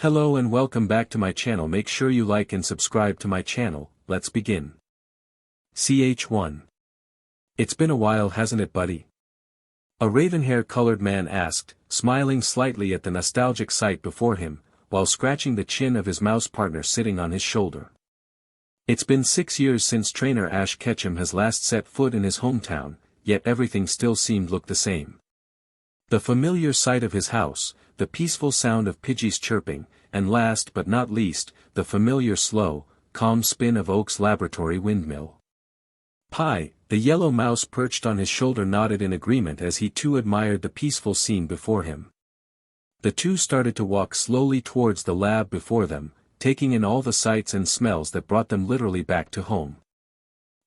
Hello and welcome back to my channel. Make sure you like and subscribe to my channel. Let's begin. Ch1. It's been a while, hasn't it, buddy? A raven-hair-colored man asked, smiling slightly at the nostalgic sight before him, while scratching the chin of his mouse partner sitting on his shoulder. It's been 6 years since trainer Ash Ketchum has last set foot in his hometown, yet everything still seemed look the same. The familiar sight of his house, the peaceful sound of Pidgey's chirping, and last but not least, the familiar slow, calm spin of Oak's laboratory windmill. Pi, the yellow mouse perched on his shoulder, nodded in agreement as he too admired the peaceful scene before him. The two started to walk slowly towards the lab before them, taking in all the sights and smells that brought them literally back to home.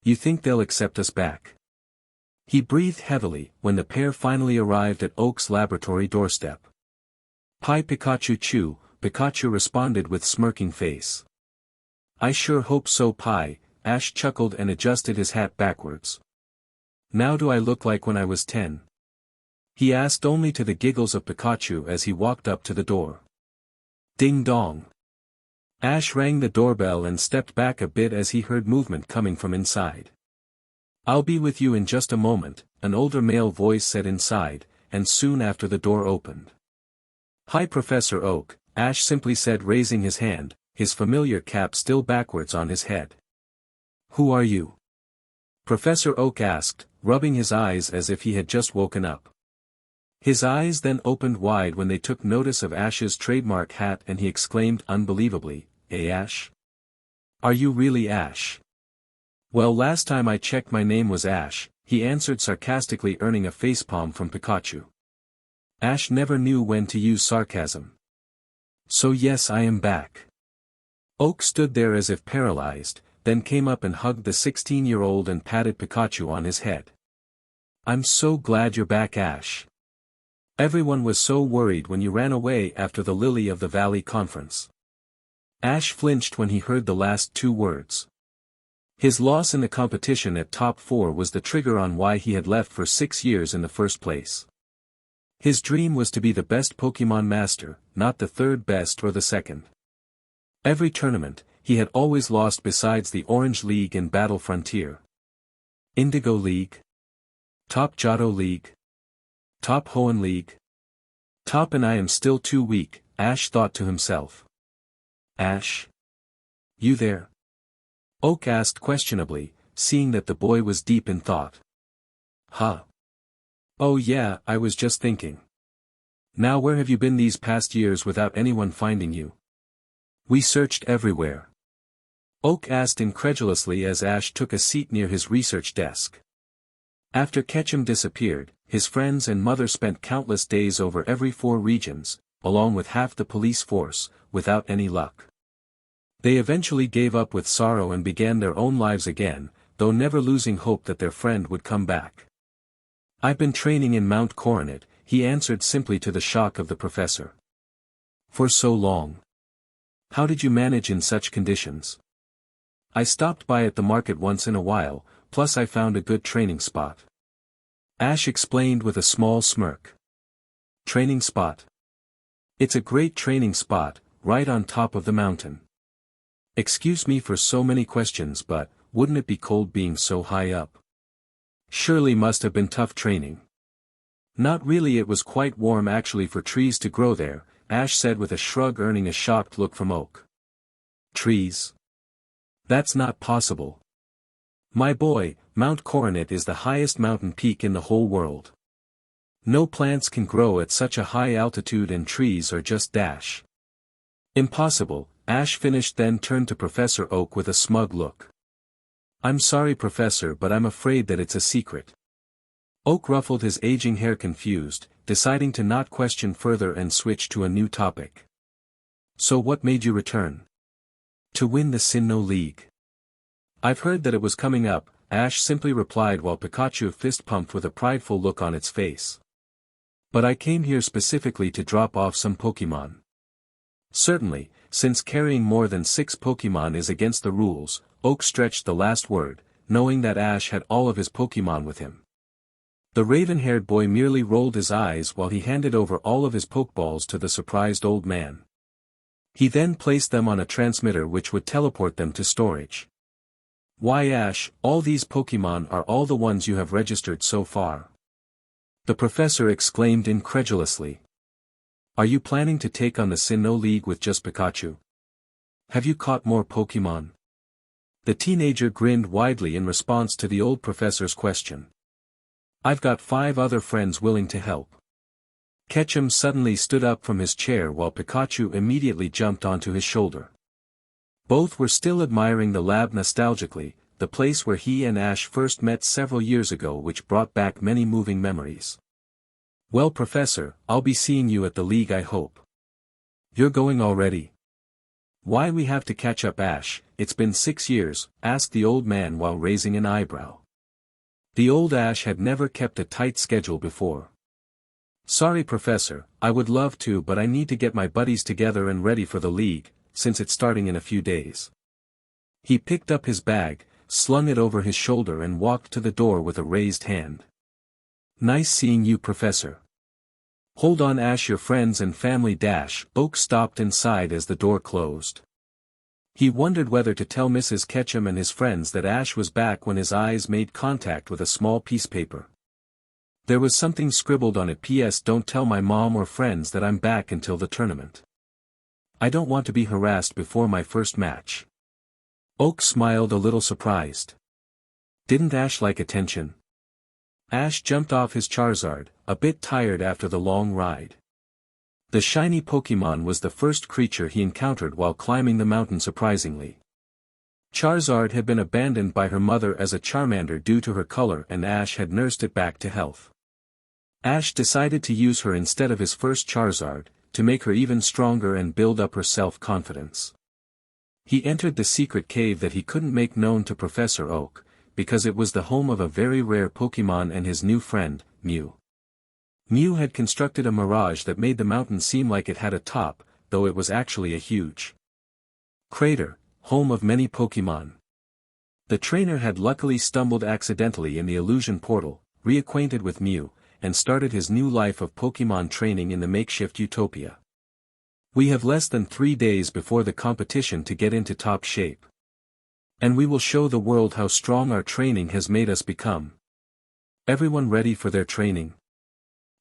You think they'll accept us back? He breathed heavily when the pair finally arrived at Oak's laboratory doorstep. Pi Pikachu Chew, Pikachu responded with smirking face. I sure hope so, Pi. Ash chuckled and adjusted his hat backwards. Now do I look like when I was 10? He asked, only to the giggles of Pikachu as he walked up to the door. Ding dong. Ash rang the doorbell and stepped back a bit as he heard movement coming from inside. I'll be with you in just a moment, an older male voice said inside, and soon after the door opened. Hi Professor Oak, Ash simply said, raising his hand, his familiar cap still backwards on his head. Who are you? Professor Oak asked, rubbing his eyes as if he had just woken up. His eyes then opened wide when they took notice of Ash's trademark hat, and he exclaimed unbelievably, "Hey Ash? Are you really Ash?" Well, last time I checked my name was Ash, he answered sarcastically, earning a facepalm from Pikachu. Ash never knew when to use sarcasm. So yes, I am back. Oak stood there as if paralyzed, then came up and hugged the 16-year-old and patted Pikachu on his head. I'm so glad you're back, Ash. Everyone was so worried when you ran away after the Lily of the Valley conference. Ash flinched when he heard the last two words. His loss in the competition at top 4 was the trigger on why he had left for 6 years in the first place. His dream was to be the best Pokémon master, not the third best or the second. Every tournament, he had always lost besides the Orange League and Battle Frontier. Indigo League? Top Johto League? Top Hoenn League? Top, and I am still too weak, Ash thought to himself. Ash? You there? Oak asked questionably, seeing that the boy was deep in thought. Huh? Oh yeah, I was just thinking. Now where have you been these past years without anyone finding you? We searched everywhere. Oak asked incredulously as Ash took a seat near his research desk. After Ketchum disappeared, his friends and mother spent countless days over every 4 regions, along with half the police force, without any luck. They eventually gave up with sorrow and began their own lives again, though never losing hope that their friend would come back. I've been training in Mount Coronet, he answered simply to the shock of the professor. For so long. How did you manage in such conditions? I stopped by at the market once in a while, plus I found a good training spot. Ash explained with a small smirk. Training spot? It's a great training spot, right on top of the mountain. Excuse me for so many questions, but wouldn't it be cold being so high up? Surely must have been tough training. Not really, it was quite warm actually for trees to grow there, Ash said with a shrug, earning a shocked look from Oak. Trees? That's not possible. My boy, Mount Coronet is the highest mountain peak in the whole world. No plants can grow at such a high altitude, and trees are just dash. Impossible, Ash finished, then turned to Professor Oak with a smug look. I'm sorry Professor, but I'm afraid that it's a secret. Oak ruffled his aging hair, confused, deciding to not question further and switch to a new topic. So what made you return? To win the Sinnoh League. I've heard that it was coming up, Ash simply replied while Pikachu fist-pumped with a prideful look on its face. But I came here specifically to drop off some Pokémon. Certainly, since carrying more than 6 Pokémon is against the rules, Oak stretched the last word, knowing that Ash had all of his Pokémon with him. The raven-haired boy merely rolled his eyes while he handed over all of his Pokeballs to the surprised old man. He then placed them on a transmitter which would teleport them to storage. Why Ash, all these Pokémon are all the ones you have registered so far? The professor exclaimed incredulously. Are you planning to take on the Sinnoh League with just Pikachu? Have you caught more Pokémon? The teenager grinned widely in response to the old professor's question. I've got 5 other friends willing to help. Ketchum suddenly stood up from his chair while Pikachu immediately jumped onto his shoulder. Both were still admiring the lab nostalgically, the place where he and Ash first met several years ago, which brought back many moving memories. Well, Professor, I'll be seeing you at the league, I hope. You're going already? Why, we have to catch up, Ash. It's been 6 years, asked the old man while raising an eyebrow. The old Ash had never kept a tight schedule before. Sorry, Professor, I would love to, but I need to get my buddies together and ready for the league, since it's starting in a few days. He picked up his bag, slung it over his shoulder and walked to the door with a raised hand. Nice seeing you, Professor. Hold on, Ash, your friends and family dash. Oak stopped inside as the door closed. He wondered whether to tell Mrs. Ketchum and his friends that Ash was back when his eyes made contact with a small piece of paper. There was something scribbled on it. P.S. Don't tell my mom or friends that I'm back until the tournament. I don't want to be harassed before my first match. Oak smiled a little surprised. Didn't Ash like attention? Ash jumped off his Charizard, a bit tired after the long ride. The shiny Pokémon was the first creature he encountered while climbing the mountain. Surprisingly, Charizard had been abandoned by her mother as a Charmander due to her color, and Ash had nursed it back to health. Ash decided to use her instead of his first Charizard, to make her even stronger and build up her self-confidence. He entered the secret cave that he couldn't make known to Professor Oak, because it was the home of a very rare Pokémon and his new friend, Mew. Mew had constructed a mirage that made the mountain seem like it had a top, though it was actually a huge crater, home of many Pokémon. The trainer had luckily stumbled accidentally in the illusion portal, reacquainted with Mew, and started his new life of Pokémon training in the makeshift utopia. We have less than 3 days before the competition to get into top shape. And we will show the world how strong our training has made us become. Everyone ready for their training?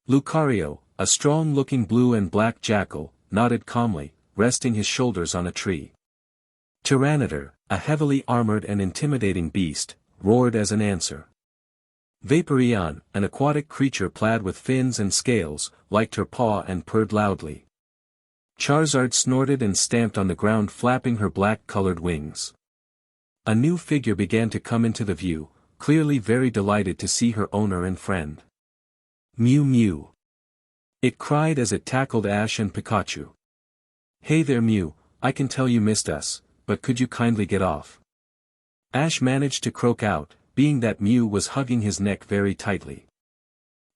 Lucario, a strong-looking blue and black jackal, nodded calmly, resting his shoulders on a tree. Tyranitar, a heavily armored and intimidating beast, roared as an answer. Vaporeon, an aquatic creature clad with fins and scales, liked her paw and purred loudly. Charizard snorted and stamped on the ground, flapping her black-colored wings. A new figure began to come into the view, clearly very delighted to see her owner and friend. Mew Mew! It cried as it tackled Ash and Pikachu. Hey there, Mew, I can tell you missed us, but could you kindly get off? Ash managed to croak out, being that Mew was hugging his neck very tightly.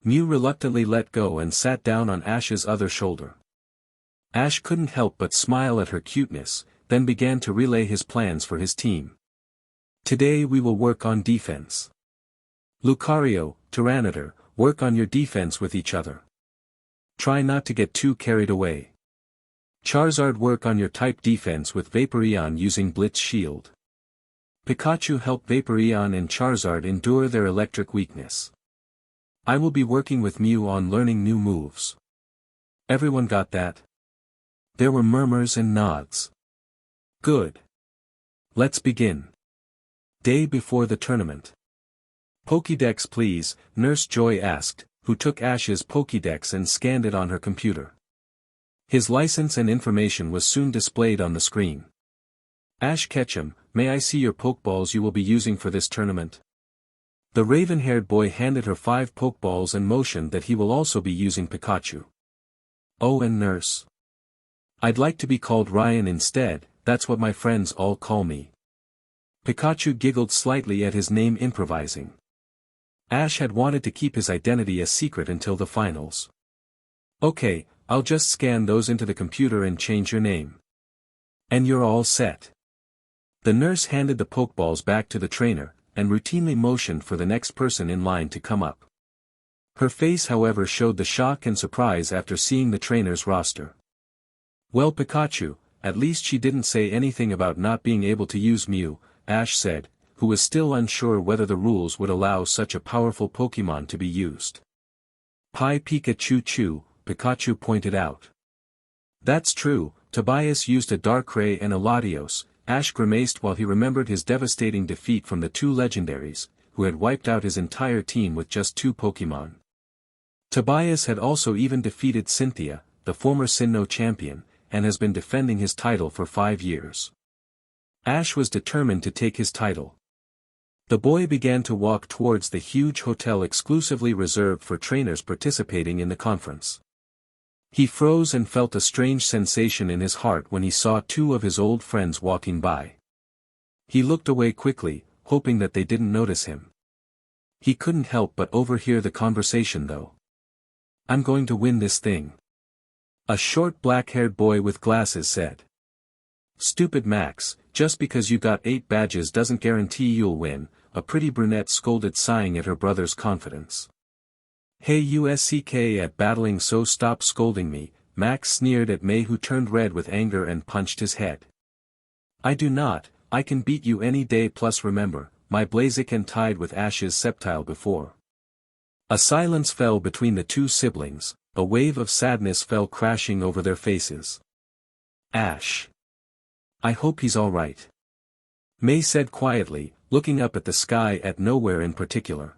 Mew reluctantly let go and sat down on Ash's other shoulder. Ash couldn't help but smile at her cuteness, then began to relay his plans for his team. Today we will work on defense. Lucario, Tyranitar, work on your defense with each other. Try not to get too carried away. Charizard, work on your type defense with Vaporeon using Blitz Shield. Pikachu, help Vaporeon and Charizard endure their electric weakness. I will be working with Mew on learning new moves. Everyone got that? There were murmurs and nods. Good. Let's begin. Day before the tournament. Pokédex please, Nurse Joy asked, who took Ash's Pokédex and scanned it on her computer. His license and information was soon displayed on the screen. Ash Ketchum, may I see your Pokeballs you will be using for this tournament? The raven-haired boy handed her 5 Pokeballs and motioned that he will also be using Pikachu. Oh, and Nurse. I'd like to be called Ryan instead, that's what my friends all call me. Pikachu giggled slightly at his name, improvising. Ash had wanted to keep his identity a secret until the finals. Okay, I'll just scan those into the computer and change your name. And you're all set. The nurse handed the Pokeballs back to the trainer, and routinely motioned for the next person in line to come up. Her face, however, showed the shock and surprise after seeing the trainer's roster. Well, Pikachu, at least she didn't say anything about not being able to use Mew, Ash said, who was still unsure whether the rules would allow such a powerful Pokémon to be used. Pi Pikachu, Pikachu pointed out. That's true, Tobias used a Darkrai and a Latios, Ash grimaced while he remembered his devastating defeat from the two legendaries, who had wiped out his entire team with just 2 Pokémon. Tobias had also even defeated Cynthia, the former Sinnoh champion, and has been defending his title for 5 years. Ash was determined to take his title. The boy began to walk towards the huge hotel exclusively reserved for trainers participating in the conference. He froze and felt a strange sensation in his heart when he saw 2 of his old friends walking by. He looked away quickly, hoping that they didn't notice him. He couldn't help but overhear the conversation though. "I'm going to win this thing," a short black-haired boy with glasses said. "Stupid Max, just because you got 8 badges doesn't guarantee you'll win," a pretty brunette scolded, sighing at her brother's confidence. "Hey, you suck at battling, so stop scolding me," Max sneered at May, who turned red with anger and punched his head. "I do not, I can beat you any day, plus remember, my Blaziken tied with Ash's Sceptile before." A silence fell between the 2 siblings, a wave of sadness fell crashing over their faces. "Ash. I hope he's alright," May said quietly, looking up at the sky at nowhere in particular.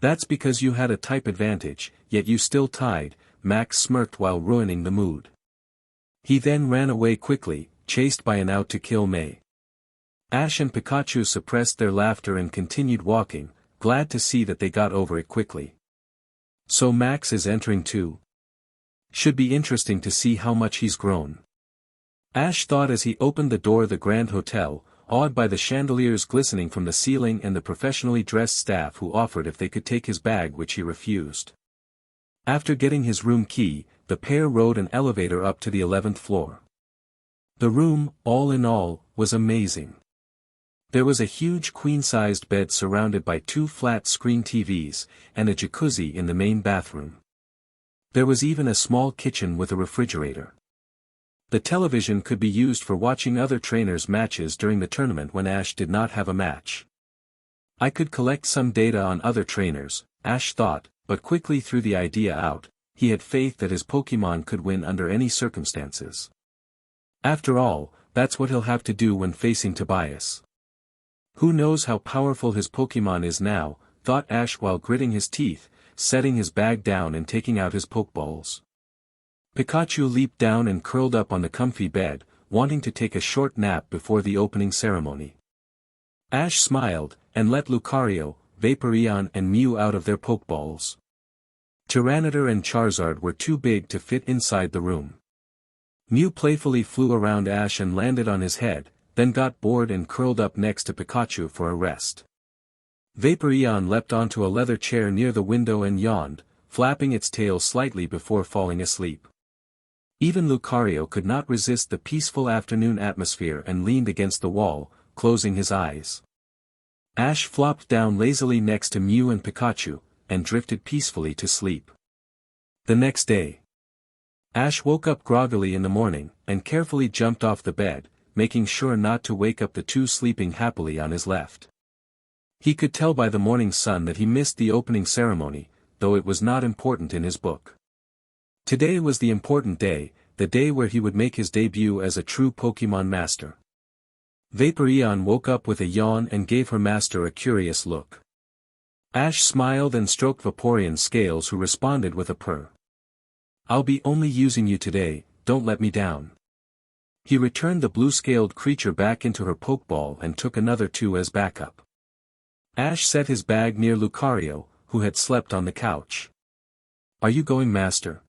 "That's because you had a type advantage, yet you still tied," Max smirked while ruining the mood. He then ran away quickly, chased by an out-to-kill May. Ash and Pikachu suppressed their laughter and continued walking, glad to see that they got over it quickly. "So Max is entering too? Should be interesting to see how much he's grown," Ash thought as he opened the door of the Grand Hotel, awed by the chandeliers glistening from the ceiling and the professionally dressed staff who offered if they could take his bag, which he refused. After getting his room key, the pair rode an elevator up to the 11th floor. The room, all in all, was amazing. There was a huge queen-sized bed surrounded by 2 flat-screen TVs, and a jacuzzi in the main bathroom. There was even a small kitchen with a refrigerator. The television could be used for watching other trainers' matches during the tournament when Ash did not have a match. "I could collect some data on other trainers," Ash thought, but quickly threw the idea out. He had faith that his Pokémon could win under any circumstances. After all, that's what he'll have to do when facing Tobias. Who knows how powerful his Pokémon is now, thought Ash while gritting his teeth, setting his bag down and taking out his Pokeballs. Pikachu leaped down and curled up on the comfy bed, wanting to take a short nap before the opening ceremony. Ash smiled, and let Lucario, Vaporeon and Mew out of their Pokeballs. Tyranitar and Charizard were too big to fit inside the room. Mew playfully flew around Ash and landed on his head, then got bored and curled up next to Pikachu for a rest. Vaporeon leapt onto a leather chair near the window and yawned, flapping its tail slightly before falling asleep. Even Lucario could not resist the peaceful afternoon atmosphere and leaned against the wall, closing his eyes. Ash flopped down lazily next to Mew and Pikachu, and drifted peacefully to sleep. The next day, Ash woke up groggily in the morning, and carefully jumped off the bed, making sure not to wake up the 2 sleeping happily on his left. He could tell by the morning sun that he missed the opening ceremony, though it was not important in his book. Today was the important day, the day where he would make his debut as a true Pokémon master. Vaporeon woke up with a yawn and gave her master a curious look. Ash smiled and stroked Vaporeon's scales, who responded with a purr. "I'll be only using you today, don't let me down." He returned the blue-scaled creature back into her Pokeball and took another 2 as backup. Ash set his bag near Lucario, who had slept on the couch. "Are you going, master?"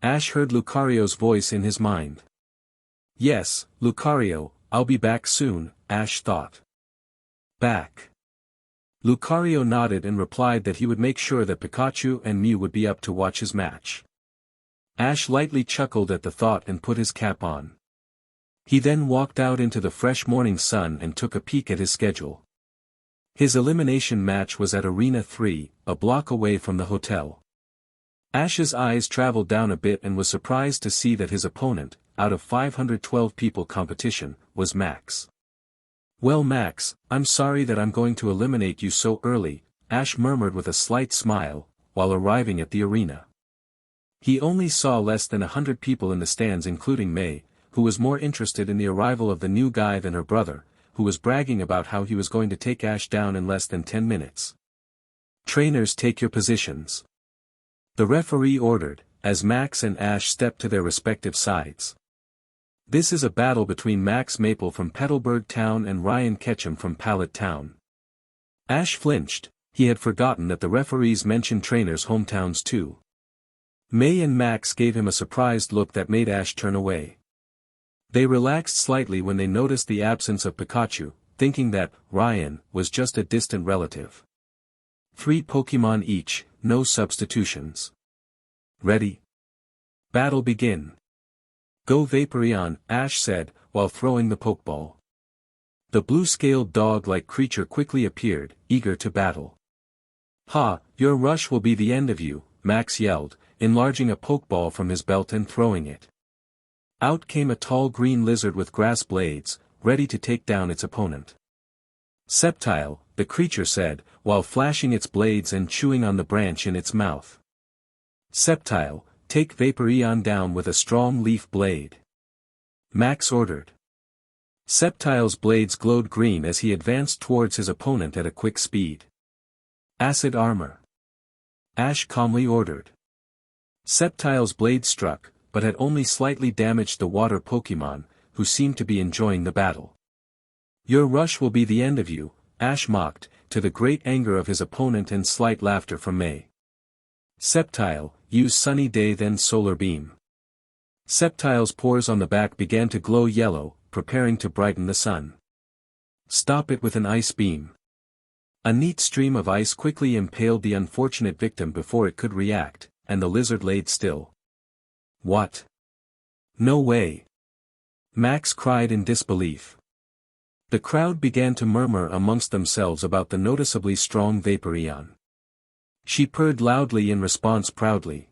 Ash heard Lucario's voice in his mind. "Yes, Lucario, I'll be back soon," Ash thought. "Back?" Lucario nodded and replied that he would make sure that Pikachu and Mew would be up to watch his match. Ash lightly chuckled at the thought and put his cap on. He then walked out into the fresh morning sun and took a peek at his schedule. His elimination match was at Arena 3, a block away from the hotel. Ash's eyes traveled down a bit and was surprised to see that his opponent, out of 512 people competition, was Max. "Well Max, I'm sorry that I'm going to eliminate you so early," Ash murmured with a slight smile, while arriving at the arena. He only saw less than 100 people in the stands including May, who was more interested in the arrival of the new guy than her brother, who was bragging about how he was going to take Ash down in less than 10 minutes. "Trainers, take your positions," the referee ordered, as Max and Ash stepped to their respective sides. "This is a battle between Max Maple from Petalburg Town and Ryan Ketchum from Pallet Town." Ash flinched, he had forgotten that the referees mentioned trainers' hometowns too. May and Max gave him a surprised look that made Ash turn away. They relaxed slightly when they noticed the absence of Pikachu, thinking that Ryan was just a distant relative. 3 Pokémon each, no substitutions. "Ready? Battle begin." "Go Vaporeon," Ash said, while throwing the Pokeball. The blue-scaled dog-like creature quickly appeared, eager to battle. "Ha, your rush will be the end of you," Max yelled, enlarging a Pokeball from his belt and throwing it. Out came a tall green lizard with grass blades, ready to take down its opponent. "Sceptile," the creature said, while flashing its blades and chewing on the branch in its mouth. "Sceptile, take Vaporeon down with a strong leaf blade," Max ordered. Sceptile's blades glowed green as he advanced towards his opponent at a quick speed. "Acid armor," Ash calmly ordered. Sceptile's blade struck, but had only slightly damaged the water Pokémon, who seemed to be enjoying the battle. "Your rush will be the end of you," Ash mocked, to the great anger of his opponent and slight laughter from May. "Sceptile, use Sunny Day then Solar Beam." Sceptile's pores on the back began to glow yellow, preparing to brighten the sun. "Stop it with an Ice Beam." A neat stream of ice quickly impaled the unfortunate victim before it could react, and the lizard laid still. "What? No way!" Max cried in disbelief. The crowd began to murmur amongst themselves about the noticeably strong Vaporeon. She purred loudly in response proudly.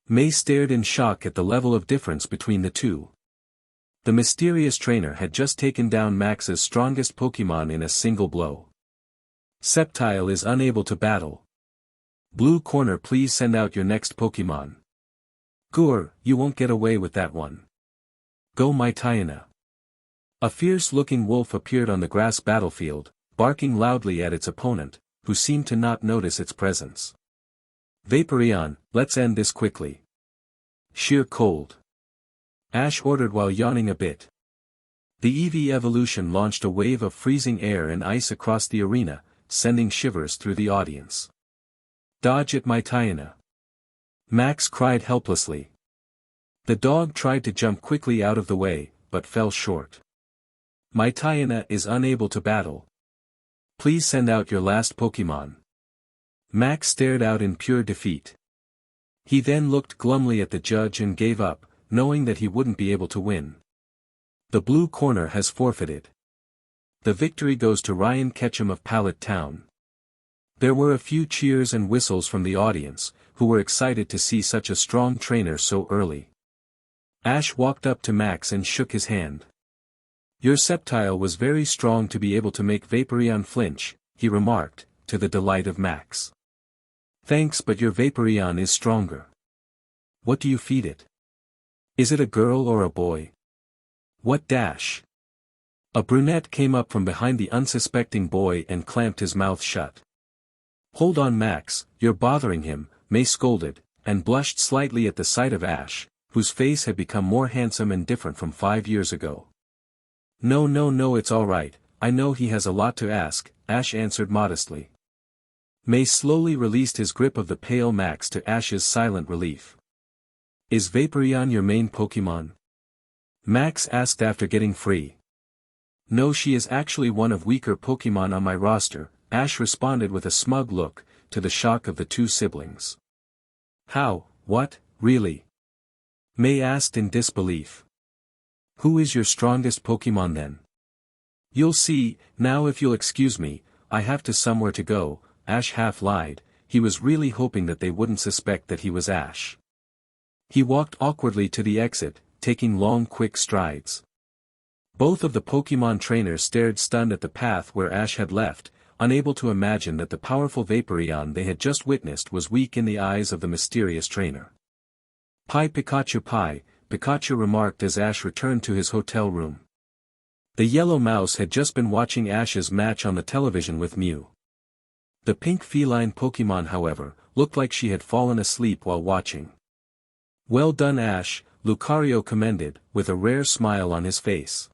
May stared in shock at the level of difference between the two. The mysterious trainer had just taken down Max's strongest Pokémon in a single blow. "Sceptile is unable to battle. Blue corner, please send out your next Pokémon." "Gur, you won't get away with that one. Go Mytiana." A fierce-looking wolf appeared on the grass battlefield, barking loudly at its opponent, who seemed to not notice its presence. "Vaporeon, let's end this quickly." "Sheer cold," Ash ordered while yawning a bit. The Eevee evolution launched a wave of freezing air and ice across the arena, sending shivers through the audience. "Dodge it Mytiana," Max cried helplessly. The dog tried to jump quickly out of the way, but fell short. "Mytiana is unable to battle. Please send out your last Pokémon." Max stared out in pure defeat. He then looked glumly at the judge and gave up, knowing that he wouldn't be able to win. The blue corner has forfeited. The victory goes to Ryan Ketchum of Pallet Town. There were a few cheers and whistles from the audience, who were excited to see such a strong trainer so early. Ash walked up to Max and shook his hand. "Your Sceptile was very strong to be able to make Vaporeon flinch," he remarked, to the delight of Max. "Thanks, but your Vaporeon is stronger. What do you feed it? Is it a girl or a boy? What dash?" A brunette came up from behind the unsuspecting boy and clamped his mouth shut. "Hold on Max, you're bothering him," May scolded, and blushed slightly at the sight of Ash, whose face had become more handsome and different from 5 years ago. No, it's all right, I know he has a lot to ask," Ash answered modestly. May slowly released his grip of the pale Max to Ash's silent relief. "Is Vaporeon your main Pokémon?" Max asked after getting free. "No, she is actually one of weaker Pokémon on my roster," Ash responded with a smug look, to the shock of the two siblings. "How, what, really?" May asked in disbelief. "Who is your strongest Pokémon then?" "You'll see, now if you'll excuse me, I have to somewhere to go," Ash half lied, he was really hoping that they wouldn't suspect that he was Ash. He walked awkwardly to the exit, taking long quick strides. Both of the Pokémon trainers stared stunned at the path where Ash had left, unable to imagine that the powerful Vaporeon they had just witnessed was weak in the eyes of the mysterious trainer. "Pie Pikachu pie," Pikachu remarked as Ash returned to his hotel room. The yellow mouse had just been watching Ash's match on the television with Mew. The pink feline Pokémon, however, looked like she had fallen asleep while watching. "Well done, Ash," Lucario commended, with a rare smile on his face.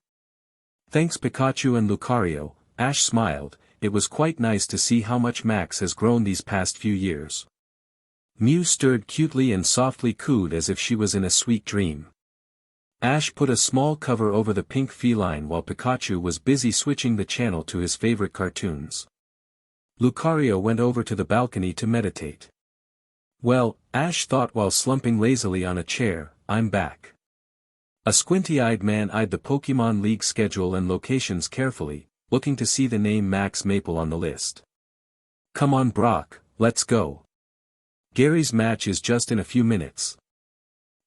"Thanks Pikachu and Lucario," Ash smiled. "It was quite nice to see how much Max has grown these past few years." Mew stirred cutely and softly cooed as if she was in a sweet dream. Ash put a small cover over the pink feline while Pikachu was busy switching the channel to his favorite cartoons. Lucario went over to the balcony to meditate. "Well," Ash thought while slumping lazily on a chair, "I'm back." A squinty-eyed man eyed the Pokémon League schedule and locations carefully, looking to see the name Max Maple on the list. "Come on Brock, let's go. Gary's match is just in a few minutes."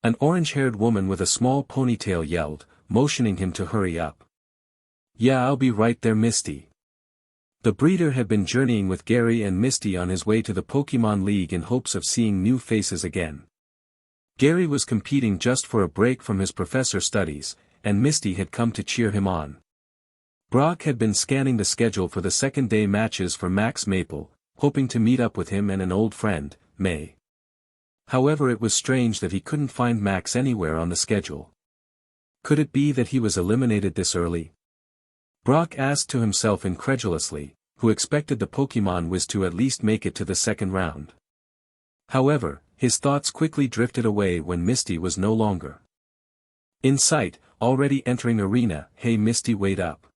An orange-haired woman with a small ponytail yelled, motioning him to hurry up. "Yeah, I'll be right there, Misty." The breeder had been journeying with Gary and Misty on his way to the Pokémon League in hopes of seeing new faces again. Gary was competing just for a break from his professor studies, and Misty had come to cheer him on. Brock had been scanning the schedule for the second-day matches for Max Maple, hoping to meet up with him and an old friend, May. However, it was strange that he couldn't find Max anywhere on the schedule. Could it be that he was eliminated this early? Brock asked to himself incredulously, who expected the Pokémon Wiz to at least make it to the second round. However, his thoughts quickly drifted away when Misty was no longer in sight, already entering arena. "Hey Misty, wait up!"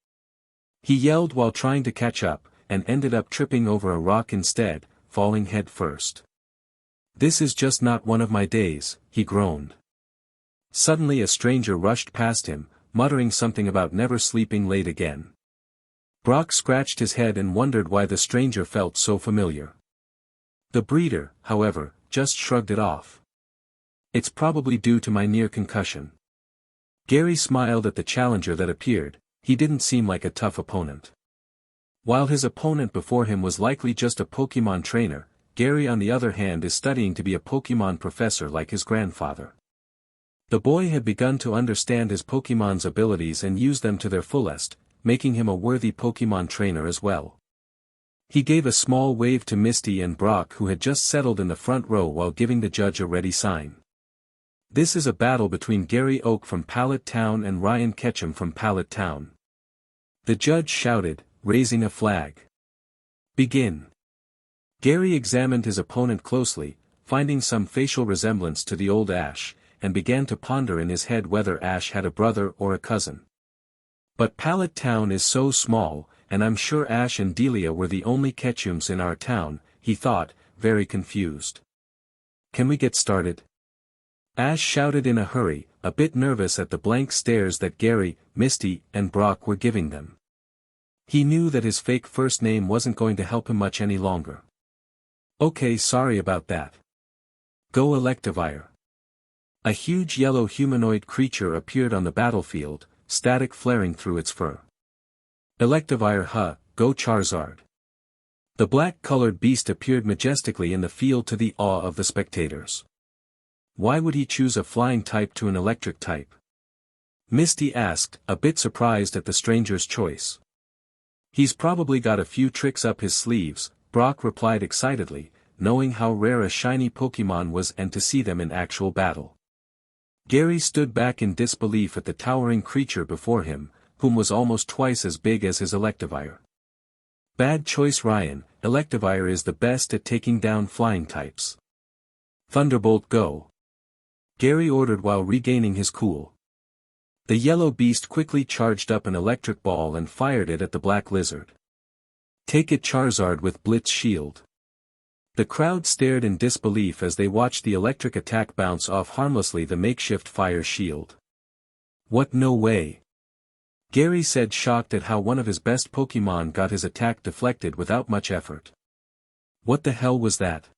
He yelled while trying to catch up, and ended up tripping over a rock instead, falling head first. "This is just not one of my days," he groaned. Suddenly a stranger rushed past him, muttering something about never sleeping late again. Brock scratched his head and wondered why the stranger felt so familiar. The breeder, however, just shrugged it off. "It's probably due to my near concussion." Gary smiled at the challenger that appeared. He didn't seem like a tough opponent. While his opponent before him was likely just a Pokémon trainer, Gary on the other hand is studying to be a Pokémon professor like his grandfather. The boy had begun to understand his Pokémon's abilities and use them to their fullest, making him a worthy Pokémon trainer as well. He gave a small wave to Misty and Brock, who had just settled in the front row while giving the judge a ready sign. "This is a battle between Gary Oak from Pallet Town and Ryan Ketchum from Pallet Town," the judge shouted, raising a flag. "Begin." Gary examined his opponent closely, finding some facial resemblance to the old Ash, and began to ponder in his head whether Ash had a brother or a cousin. But Pallet Town is so small, and I'm sure Ash and Delia were the only Ketchums in our town, he thought, very confused. "Can we get started?" Ash shouted in a hurry, a bit nervous at the blank stares that Gary, Misty, and Brock were giving them. He knew that his fake first name wasn't going to help him much any longer. "Okay, sorry about that. Go Electivire." A huge yellow humanoid creature appeared on the battlefield, static flaring through its fur. "Electivire go Charizard." The black-colored beast appeared majestically in the field to the awe of the spectators. Why would he choose a flying type to an electric type? Misty asked, a bit surprised at the stranger's choice. "He's probably got a few tricks up his sleeves," Brock replied excitedly, knowing how rare a shiny Pokémon was and to see them in actual battle. Gary stood back in disbelief at the towering creature before him, whom was almost twice as big as his Electivire. "Bad choice, Ryan. Electivire is the best at taking down flying types." "Thunderbolt go!" Gary ordered while regaining his cool. The yellow beast quickly charged up an electric ball and fired it at the black lizard. "Take it Charizard with Blitz Shield." The crowd stared in disbelief as they watched the electric attack bounce off harmlessly the makeshift fire shield. "What, no way?" Gary said, shocked at how one of his best Pokémon got his attack deflected without much effort. "What the hell was that?"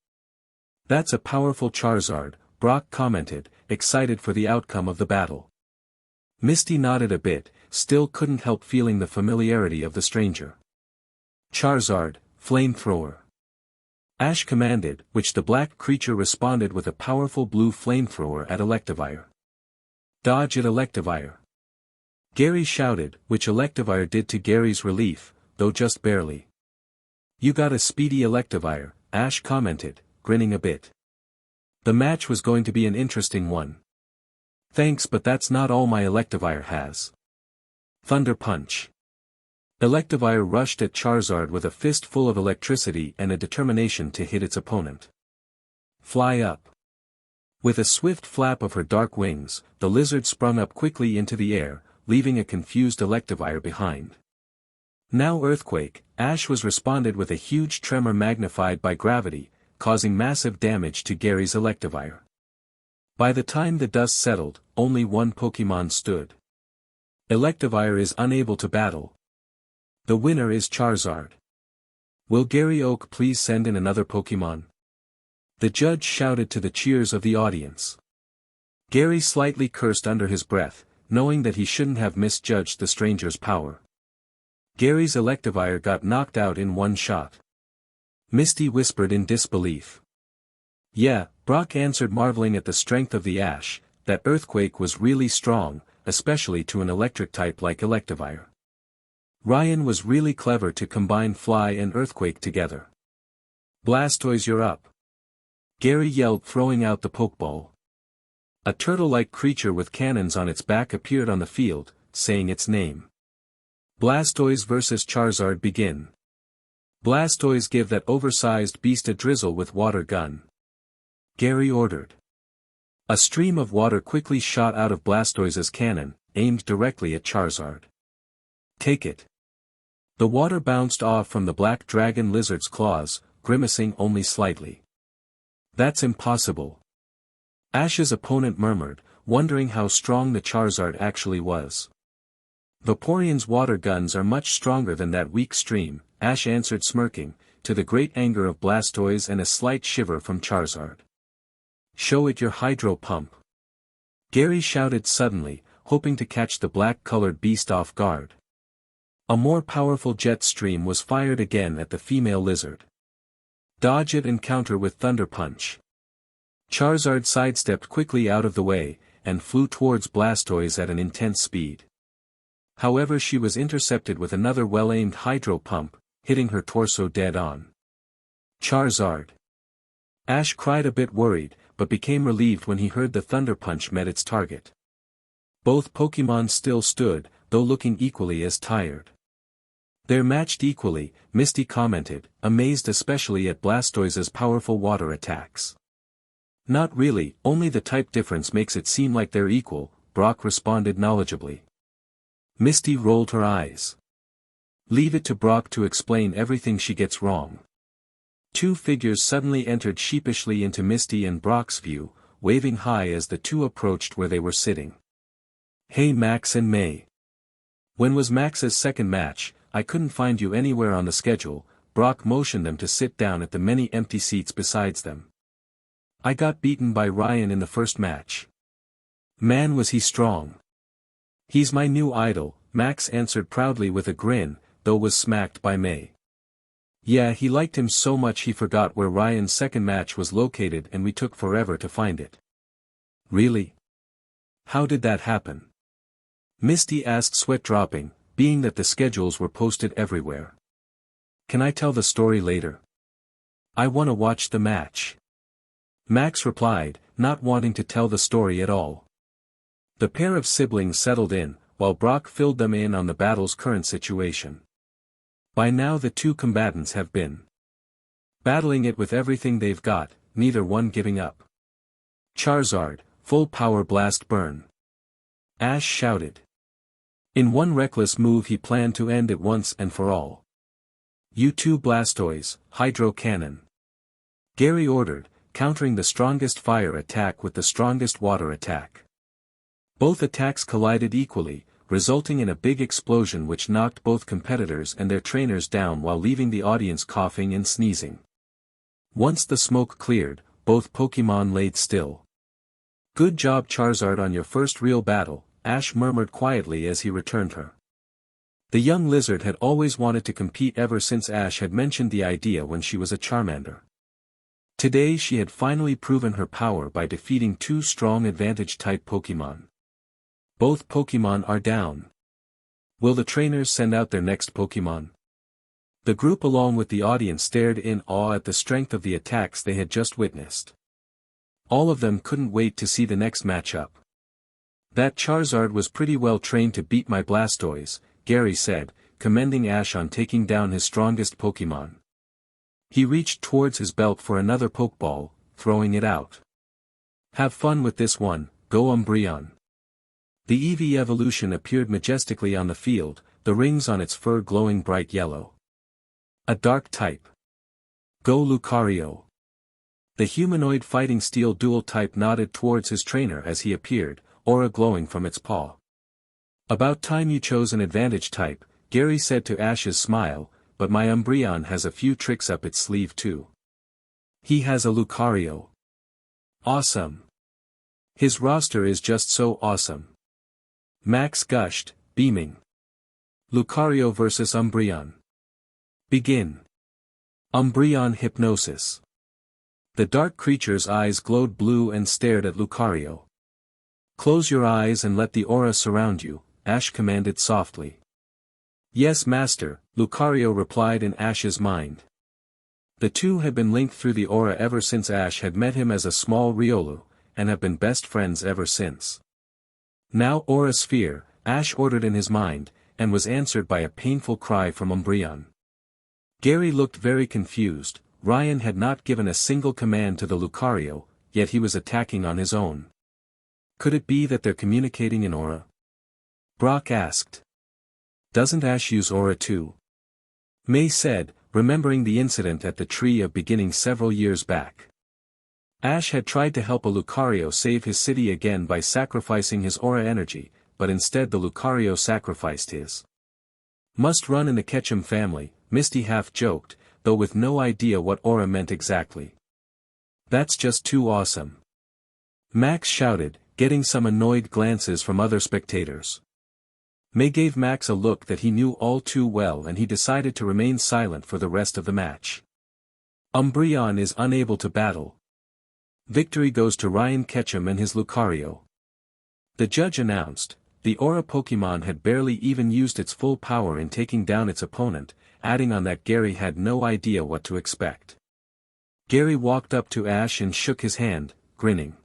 "That's a powerful Charizard," Brock commented, excited for the outcome of the battle. Misty nodded a bit, still couldn't help feeling the familiarity of the stranger. Charizard, Flamethrower. Ash commanded, which the black creature responded with a powerful blue flamethrower at Electivire. Dodge at Electivire. Gary shouted, which Electivire did to Gary's relief, though just barely. You got a speedy Electivire, Ash commented, grinning a bit. The match was going to be an interesting one. Thanks, but that's not all my Electivire has. Thunder Punch. Electivire rushed at Charizard with a fist full of electricity and a determination to hit its opponent. Fly up. With a swift flap of her dark wings, the lizard sprung up quickly into the air, leaving a confused Electivire behind. Now Earthquake, Ash was responded with a huge tremor magnified by gravity, causing massive damage to Gary's Electivire. By the time the dust settled, only one Pokémon stood. Electivire is unable to battle. The winner is Charizard. Will Gary Oak please send in another Pokémon? The judge shouted to the cheers of the audience. Gary slightly cursed under his breath, knowing that he shouldn't have misjudged the stranger's power. Gary's Electivire got knocked out in one shot. Misty whispered in disbelief. Yeah, Brock answered, marveling at the strength of the Ash. That Earthquake was really strong, especially to an electric type like Electivire. Ryan was really clever to combine Fly and Earthquake together. Blastoise, you're up. Gary yelled, throwing out the Pokeball. A turtle-like creature with cannons on its back appeared on the field, saying its name. Blastoise vs Charizard begin. Blastoise, give that oversized beast a drizzle with water gun. Gary ordered. A stream of water quickly shot out of Blastoise's cannon, aimed directly at Charizard. Take it. The water bounced off from the black dragon lizard's claws, grimacing only slightly. That's impossible. Ash's opponent murmured, wondering how strong the Charizard actually was. Vaporeon's water guns are much stronger than that weak stream, Ash answered, smirking, to the great anger of Blastoise and a slight shiver from Charizard. Show it your hydro pump. Gary shouted suddenly, hoping to catch the black-colored beast off guard. A more powerful jet stream was fired again at the female lizard. Dodge it and counter with Thunder Punch. Charizard sidestepped quickly out of the way, and flew towards Blastoise at an intense speed. However, she was intercepted with another well-aimed hydro pump, hitting her torso dead on. Charizard. Ash cried, a bit worried, but became relieved when he heard the Thunder Punch met its target. Both Pokémon still stood, though looking equally as tired. They're matched equally, Misty commented, amazed especially at Blastoise's powerful water attacks. Not really, only the type difference makes it seem like they're equal, Brock responded knowledgeably. Misty rolled her eyes. Leave it to Brock to explain everything she gets wrong. Two figures suddenly entered sheepishly into Misty and Brock's view, waving high as the two approached where they were sitting. Hey Max and May. When was Max's second match? I couldn't find you anywhere on the schedule. Brock motioned them to sit down at the many empty seats besides them. I got beaten by Ryan in the first match. Man, was he strong. He's my new idol, Max answered proudly with a grin, though was smacked by May. Yeah, he liked him so much he forgot where Ryan's second match was located and we took forever to find it. Really? How did that happen? Misty asked, sweat dropping, being that the schedules were posted everywhere. Can I tell the story later? I wanna watch the match. Max replied, not wanting to tell the story at all. The pair of siblings settled in, while Brock filled them in on the battle's current situation. By now the two combatants have been battling it with everything they've got, neither one giving up. Charizard, full power blast burn. Ash shouted. In one reckless move he planned to end it once and for all. You too Blastoise, hydro cannon. Gary ordered, countering the strongest fire attack with the strongest water attack. Both attacks collided equally, resulting in a big explosion which knocked both competitors and their trainers down while leaving the audience coughing and sneezing. Once the smoke cleared, both Pokémon laid still. Good job Charizard on your first real battle, Ash murmured quietly as he returned her. The young lizard had always wanted to compete ever since Ash had mentioned the idea when she was a Charmander. Today she had finally proven her power by defeating 2 strong Advantage-type Pokémon. Both Pokémon are down. Will the trainers send out their next Pokémon? The group along with the audience stared in awe at the strength of the attacks they had just witnessed. All of them couldn't wait to see the next matchup. That Charizard was pretty well trained to beat my Blastoise, Gary said, commending Ash on taking down his strongest Pokémon. He reached towards his belt for another Pokeball, throwing it out. Have fun with this one, go Umbreon. The Eevee evolution appeared majestically on the field, the rings on its fur glowing bright yellow. A dark type. Go Lucario. The humanoid fighting steel dual type nodded towards his trainer as he appeared, aura glowing from its paw. About time you chose an Advantage type, Gary said to Ash's smile, but my Umbreon has a few tricks up its sleeve too. He has a Lucario. Awesome. His roster is just so awesome. Max gushed, beaming. Lucario vs Umbreon. Begin. Umbreon hypnosis. The dark creature's eyes glowed blue and stared at Lucario. Close your eyes and let the aura surround you, Ash commanded softly. Yes master, Lucario replied in Ash's mind. The two had been linked through the aura ever since Ash had met him as a small Riolu, and have been best friends ever since. Now aura sphere, Ash ordered in his mind, and was answered by a painful cry from Umbreon. Gary looked very confused. Ryan had not given a single command to the Lucario, yet he was attacking on his own. Could it be that they're communicating in aura? Brock asked. Doesn't Ash use aura too? May said, remembering the incident at the Tree of Beginning several years back. Ash had tried to help a Lucario save his city again by sacrificing his aura energy, but instead the Lucario sacrificed his. Must run in the Ketchum family, Misty half joked, though with no idea what aura meant exactly. That's just too awesome. Max shouted, getting some annoyed glances from other spectators. May gave Max a look that he knew all too well and he decided to remain silent for the rest of the match. Umbreon is unable to battle. Victory goes to Ryan Ketchum and his Lucario. The judge announced, the aura Pokémon had barely even used its full power in taking down its opponent, adding on that Gary had no idea what to expect. Gary walked up to Ash and shook his hand, grinning.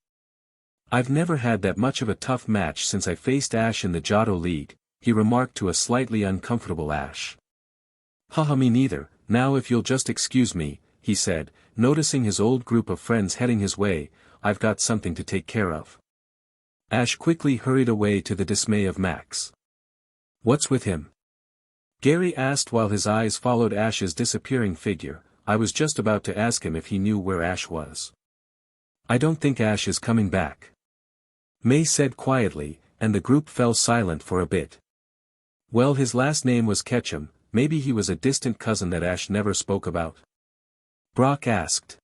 I've never had that much of a tough match since I faced Ash in the Johto League, he remarked to a slightly uncomfortable Ash. Haha me neither, now if you'll just excuse me, he said, noticing his old group of friends heading his way, I've got something to take care of. Ash quickly hurried away to the dismay of Max. What's with him? Gary asked while his eyes followed Ash's disappearing figure. I was just about to ask him if he knew where Ash was. I don't think Ash is coming back. May said quietly, and the group fell silent for a bit. Well, his last name was Ketchum, maybe he was a distant cousin that Ash never spoke about. Brock asked.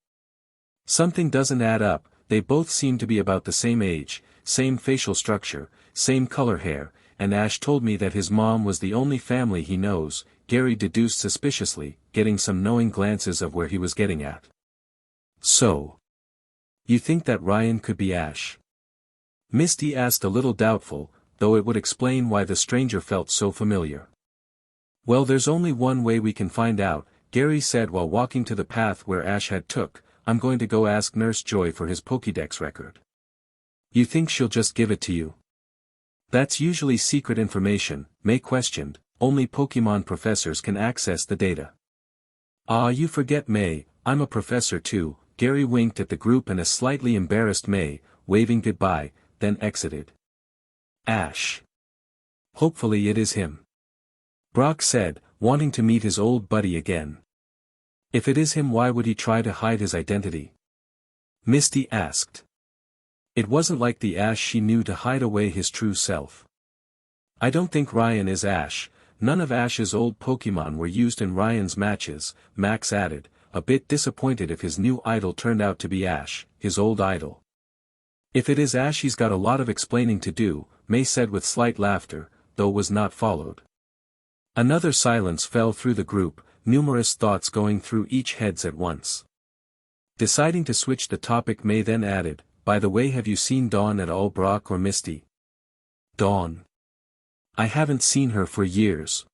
Something doesn't add up, they both seem to be about the same age, same facial structure, same color hair, and Ash told me that his mom was the only family he knows, Gary deduced suspiciously, getting some knowing glances of where he was getting at. So. You think that Ryan could be Ash? Misty asked a little doubtful, though it would explain why the stranger felt so familiar. Well, there's only one way we can find out, Gary said while walking to the path where Ash had took. I'm going to go ask Nurse Joy for his Pokédex record. You think she'll just give it to you? That's usually secret information, May questioned, only Pokémon professors can access the data. Ah, you forget May, I'm a professor too, Gary winked at the group and a slightly embarrassed May, waving goodbye, then exited. Ash. Hopefully it is him. Brock said, wanting to meet his old buddy again. If it is him, why would he try to hide his identity? Misty asked. It wasn't like the Ash she knew to hide away his true self. I don't think Ryan is Ash, none of Ash's old Pokémon were used in Ryan's matches, Max added, a bit disappointed if his new idol turned out to be Ash, his old idol. If it is Ash, he's got a lot of explaining to do, May said with slight laughter, though was not followed. Another silence fell through the group, numerous thoughts going through each heads at once. Deciding to switch the topic, May then added, "By the way, have you seen Dawn at all, Brock or Misty?" "Dawn? I haven't seen her for years,"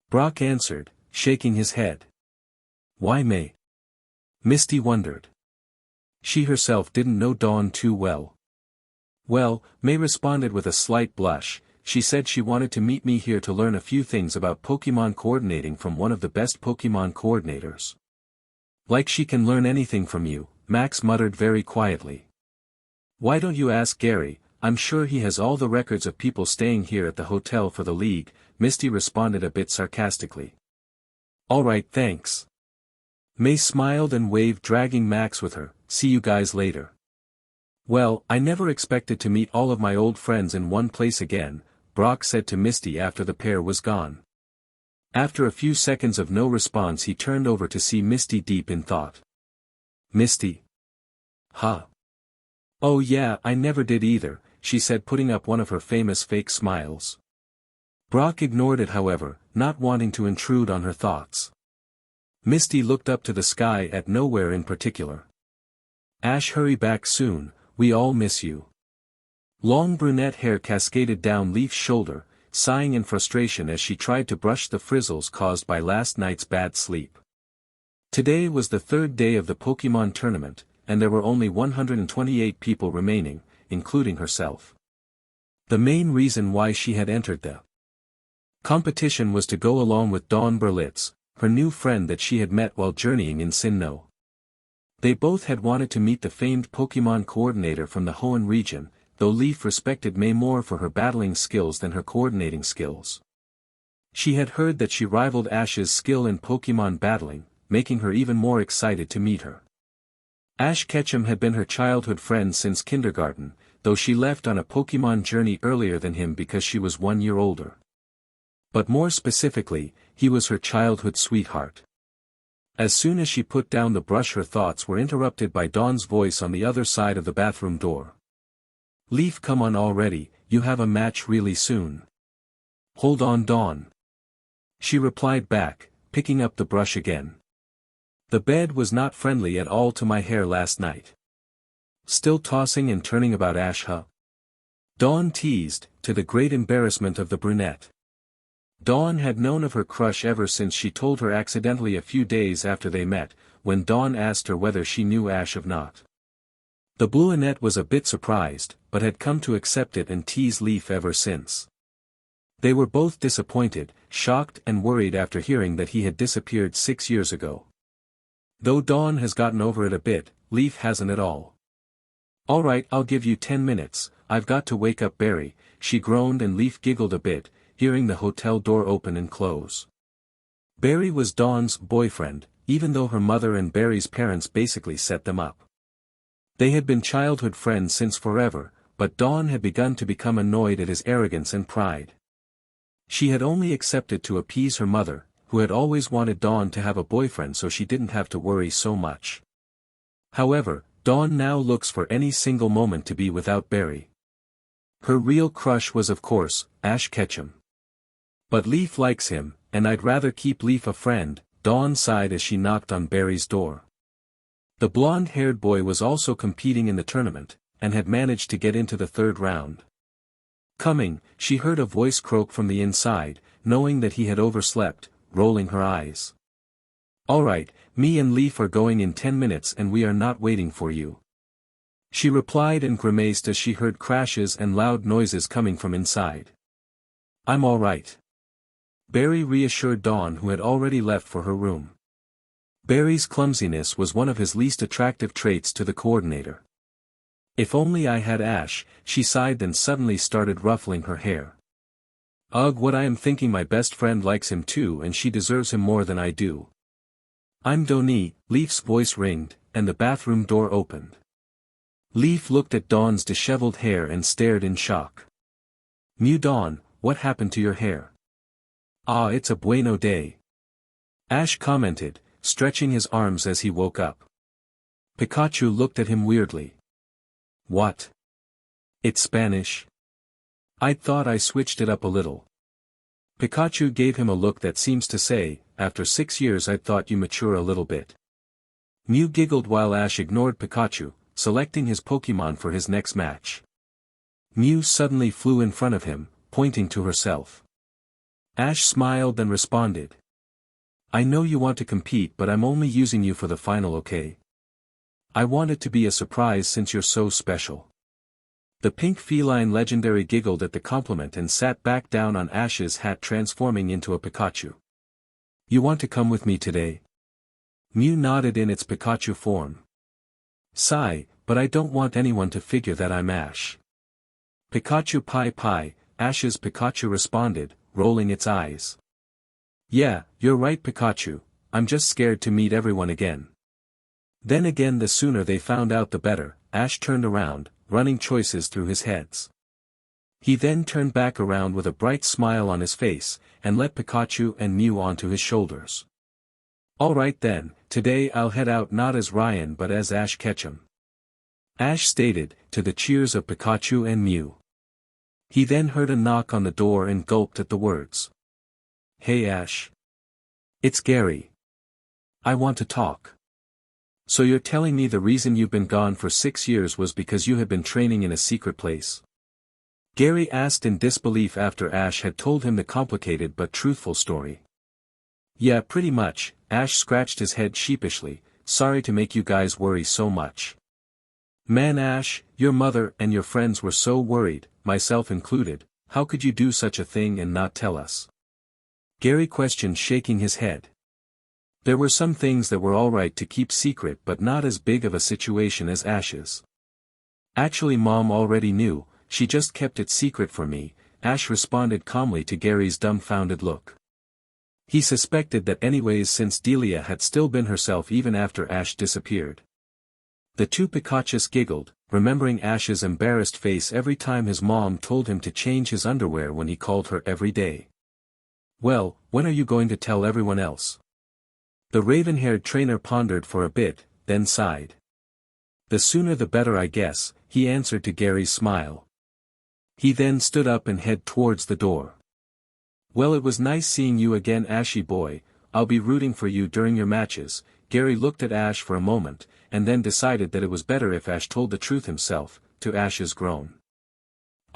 Brock answered, shaking his head. "Why, May?" Misty wondered. She herself didn't know Dawn too well. "Well," May responded with a slight blush, "she said she wanted to meet me here to learn a few things about Pokémon coordinating from one of the best Pokémon coordinators." "Like she can learn anything from you," Max muttered very quietly. "Why don't you ask Gary? I'm sure he has all the records of people staying here at the hotel for the league," Misty responded a bit sarcastically. "Alright, thanks." May smiled and waved, dragging Max with her. "See you guys later." "Well, I never expected to meet all of my old friends in one place again," Brock said to Misty after the pair was gone. After a few seconds of no response, he turned over to see Misty deep in thought. "Misty? Huh? Oh yeah, I never did either," she said, putting up one of her famous fake smiles. Brock ignored it, however, not wanting to intrude on her thoughts. Misty looked up to the sky at nowhere in particular. "Ash, hurry back soon, we all miss you." Long brunette hair cascaded down Leaf's shoulder, sighing in frustration as she tried to brush the frizzles caused by last night's bad sleep. Today was the third day of the Pokémon tournament, and there were only 128 people remaining, including herself. The main reason why she had entered the competition was to go along with Dawn Berlitz, her new friend that she had met while journeying in Sinnoh. They both had wanted to meet the famed Pokémon coordinator from the Hoenn region, though Leaf respected May more for her battling skills than her coordinating skills. She had heard that she rivaled Ash's skill in Pokémon battling, making her even more excited to meet her. Ash Ketchum had been her childhood friend since kindergarten, though she left on a Pokémon journey earlier than him because she was 1 year older. But more specifically, he was her childhood sweetheart. As soon as she put down the brush, her thoughts were interrupted by Dawn's voice on the other side of the bathroom door. "Leaf, come on already, you have a match really soon." "Hold on, Dawn," she replied back, picking up the brush again. "The bed was not friendly at all to my hair last night." "Still tossing and turning about, Ash, huh?" Dawn teased, to the great embarrassment of the brunette. Dawn had known of her crush ever since she told her accidentally a few days after they met, when Dawn asked her whether she knew Ash or not. The brunette was a bit surprised, but had come to accept it and tease Leaf ever since. They were both disappointed, shocked and worried after hearing that he had disappeared 6 years ago. Though Dawn has gotten over it a bit, Leaf hasn't at all. "Alright, I'll give you 10 minutes, I've got to wake up Barry," she groaned, and Leaf giggled a bit, hearing the hotel door open and close. Barry was Dawn's boyfriend, even though her mother and Barry's parents basically set them up. They had been childhood friends since forever, but Dawn had begun to become annoyed at his arrogance and pride. She had only accepted to appease her mother, who had always wanted Dawn to have a boyfriend so she didn't have to worry so much. However, Dawn now looks for any single moment to be without Barry. Her real crush was, of course, Ash Ketchum. But Leaf likes him, and I'd rather keep Leaf a friend, Dawn sighed as she knocked on Barry's door. The blonde-haired boy was also competing in the tournament, and had managed to get into the third round. Coming, she heard a voice croak from the inside, knowing that he had overslept, rolling her eyes. "Alright, me and Leaf are going in 10 minutes and we are not waiting for you," she replied and grimaced as she heard crashes and loud noises coming from inside. "I'm alright," Barry reassured Dawn, who had already left for her room. Barry's clumsiness was one of his least attractive traits to the coordinator. "If only I had Ash," she sighed, then suddenly started ruffling her hair. "Ugh, what I am thinking, my best friend likes him too, and she deserves him more than I do." "I'm Donnie," Leaf's voice ringed, and the bathroom door opened. Leaf looked at Dawn's disheveled hair and stared in shock. "Mew, Dawn, what happened to your hair?" "Ah, it's a bueno day," Ash commented, stretching his arms as he woke up. Pikachu looked at him weirdly. "What? It's Spanish?" "I'd thought I switched it up a little." Pikachu gave him a look that seems to say, "After 6 years I'd thought you mature a little bit." Mew giggled while Ash ignored Pikachu, selecting his Pokémon for his next match. Mew suddenly flew in front of him, pointing to herself. Ash smiled and responded. "I know you want to compete, but I'm only using you for the final, okay? I want it to be a surprise since you're so special." The pink feline legendary giggled at the compliment and sat back down on Ash's hat, transforming into a Pikachu. "You want to come with me today?" Mew nodded in its Pikachu form. "Sigh, but I don't want anyone to figure that I'm Ash." "Pikachu pie pie," Ash's Pikachu responded, rolling its eyes. "Yeah, you're right Pikachu, I'm just scared to meet everyone again." Then again, the sooner they found out the better. Ash turned around, running choices through his heads. He then turned back around with a bright smile on his face, and let Pikachu and Mew onto his shoulders. "Alright then, today I'll head out not as Ryan but as Ash Ketchum," Ash stated, to the cheers of Pikachu and Mew. He then heard a knock on the door and gulped at the words. "Hey Ash. It's Gary. I want to talk." "So you're telling me the reason you've been gone for 6 years was because you had been training in a secret place?" Gary asked in disbelief after Ash had told him the complicated but truthful story. "Yeah, pretty much," Ash scratched his head sheepishly, "sorry to make you guys worry so much." "Man Ash, your mother and your friends were so worried, myself included, how could you do such a thing and not tell us?" Gary questioned, shaking his head. "There were some things that were alright to keep secret but not as big of a situation as Ash's. Actually Mom already knew, she just kept it secret from me," Ash responded calmly to Gary's dumbfounded look. He suspected that anyways since Delia had still been herself even after Ash disappeared. The two Pikachus giggled, remembering Ash's embarrassed face every time his mom told him to change his underwear when he called her every day. "Well, when are you going to tell everyone else?" The raven-haired trainer pondered for a bit, then sighed. "The sooner the better I guess," he answered to Gary's smile. He then stood up and headed towards the door. "Well, it was nice seeing you again Ashy boy, I'll be rooting for you during your matches." Gary looked at Ash for a moment, and then decided that it was better if Ash told the truth himself, to Ash's groan.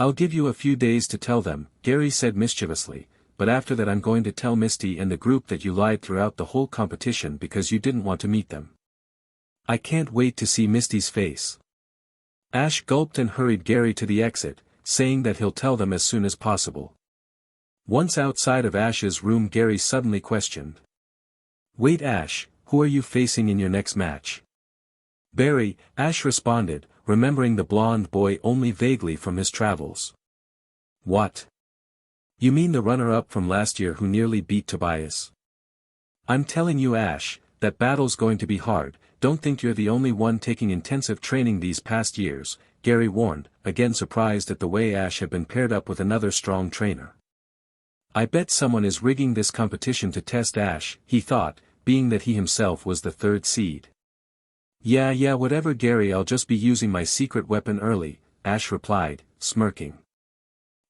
"I'll give you a few days to tell them," Gary said mischievously, "but after that I'm going to tell Misty and the group that you lied throughout the whole competition because you didn't want to meet them. I can't wait to see Misty's face." Ash gulped and hurried Gary to the exit, saying that he'll tell them as soon as possible. Once outside of Ash's room, Gary suddenly questioned. "Wait Ash, who are you facing in your next match?" "Barry," Ash responded, remembering the blonde boy only vaguely from his travels. "What? You mean the runner-up from last year who nearly beat Tobias?" "I'm telling you Ash, that battle's going to be hard, don't think you're the only one taking intensive training these past years," Gary warned, again surprised at the way Ash had been paired up with another strong trainer. "I bet someone is rigging this competition to test Ash," he thought, being that he himself was the 3rd seed. Yeah, whatever Gary, I'll just be using my secret weapon early," Ash replied, smirking.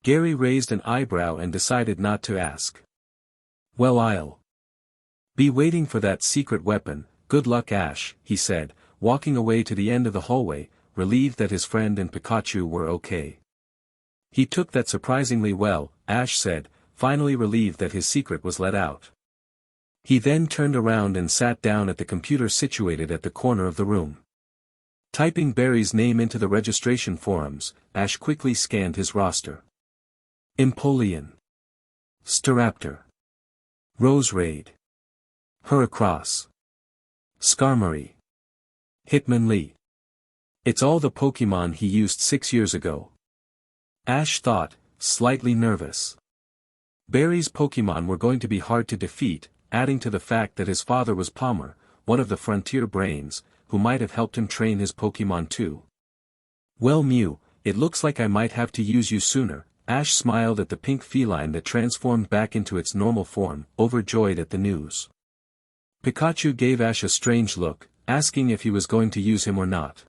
Gary raised an eyebrow and decided not to ask. "Well, I'll be waiting for that secret weapon, good luck Ash," he said, walking away to the end of the hallway, relieved that his friend and Pikachu were okay. "He took that surprisingly well," Ash said, finally relieved that his secret was let out. He then turned around and sat down at the computer situated at the corner of the room. Typing Barry's name into the registration forums, Ash quickly scanned his roster. Empoleon, Staraptor, Roserade, Heracross, Skarmory, Hitmonlee. It's all the Pokémon he used 6 years ago. Ash thought, slightly nervous. Barry's Pokémon were going to be hard to defeat, adding to the fact that his father was Palmer, one of the Frontier Brains, who might have helped him train his Pokémon too. "Well Mew, it looks like I might have to use you sooner," Ash smiled at the pink feline that transformed back into its normal form, overjoyed at the news. Pikachu gave Ash a strange look, asking if he was going to use him or not.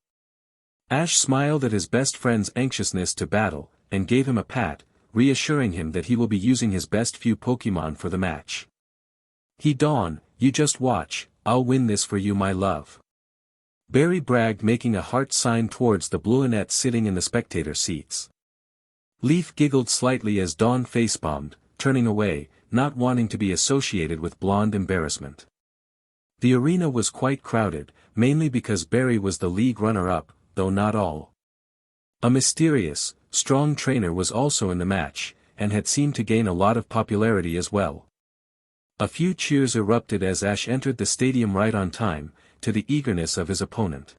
Ash smiled at his best friend's anxiousness to battle, and gave him a pat, reassuring him that he will be using his best few Pokémon for the match. Dawn, you just watch, I'll win this for you my love. Barry bragged, making a heart sign towards the Blueonette sitting in the spectator seats. Leaf giggled slightly as Dawn facepalmed, turning away, not wanting to be associated with blonde embarrassment. The arena was quite crowded, mainly because Barry was the league runner-up, though not all. A mysterious, strong trainer was also in the match, and had seemed to gain a lot of popularity as well. A few cheers erupted as Ash entered the stadium right on time, to the eagerness of his opponent.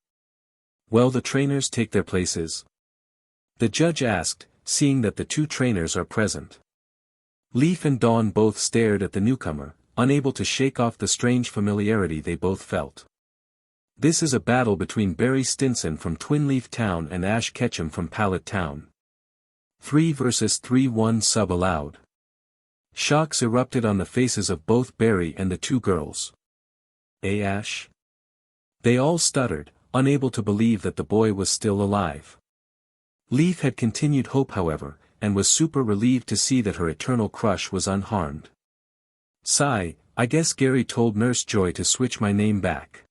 Will the trainers take their places? The judge asked, seeing that the two trainers are present. Leaf and Dawn both stared at the newcomer, unable to shake off the strange familiarity they both felt. This is a battle between Barry Stinson from Twin Leaf Town and Ash Ketchum from Pallet Town. 3 vs 3 1 sub allowed. Shocks erupted on the faces of both Barry and the two girls. Ash? They all stuttered, unable to believe that the boy was still alive. Leaf had continued hope however, and was super relieved to see that her eternal crush was unharmed. Sigh, I guess Gary told Nurse Joy to switch my name back.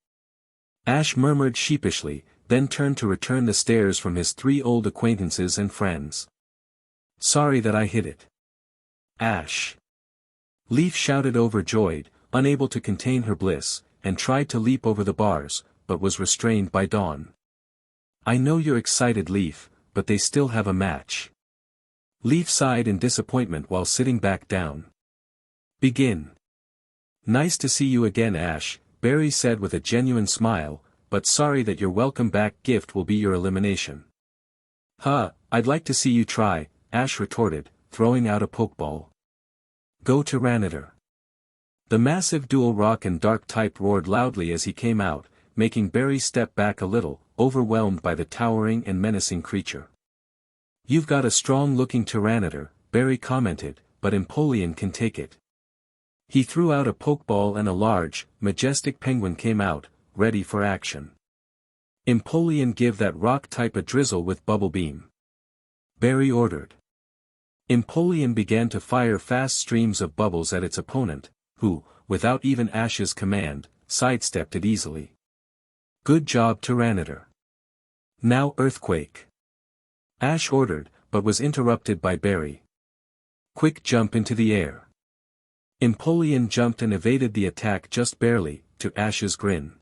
Ash murmured sheepishly, then turned to return the stares from his 3 old acquaintances and friends. Sorry that I hit it. Ash. Leaf shouted overjoyed, unable to contain her bliss, and tried to leap over the bars, but was restrained by Dawn. I know you're excited Leaf, but they still have a match. Leaf sighed in disappointment while sitting back down. Begin. Nice to see you again Ash, Barry said with a genuine smile, but sorry that your welcome back gift will be your elimination. I'd like to see you try, Ash retorted, throwing out a Pokeball. Go Tyranitar. The massive dual rock and dark type roared loudly as he came out, making Barry step back a little, overwhelmed by the towering and menacing creature. You've got a strong-looking Tyranitar, Barry commented, but Empoleon can take it. He threw out a Pokeball and a large, majestic penguin came out, ready for action. Empoleon give that rock type a drizzle with Bubble Beam. Barry ordered. Empoleon began to fire fast streams of bubbles at its opponent, who, without even Ash's command, sidestepped it easily. Good job Tyranitar. Now Earthquake. Ash ordered, but was interrupted by Barry. Quick jump into the air. Empoleon jumped and evaded the attack just barely, to Ash's grin.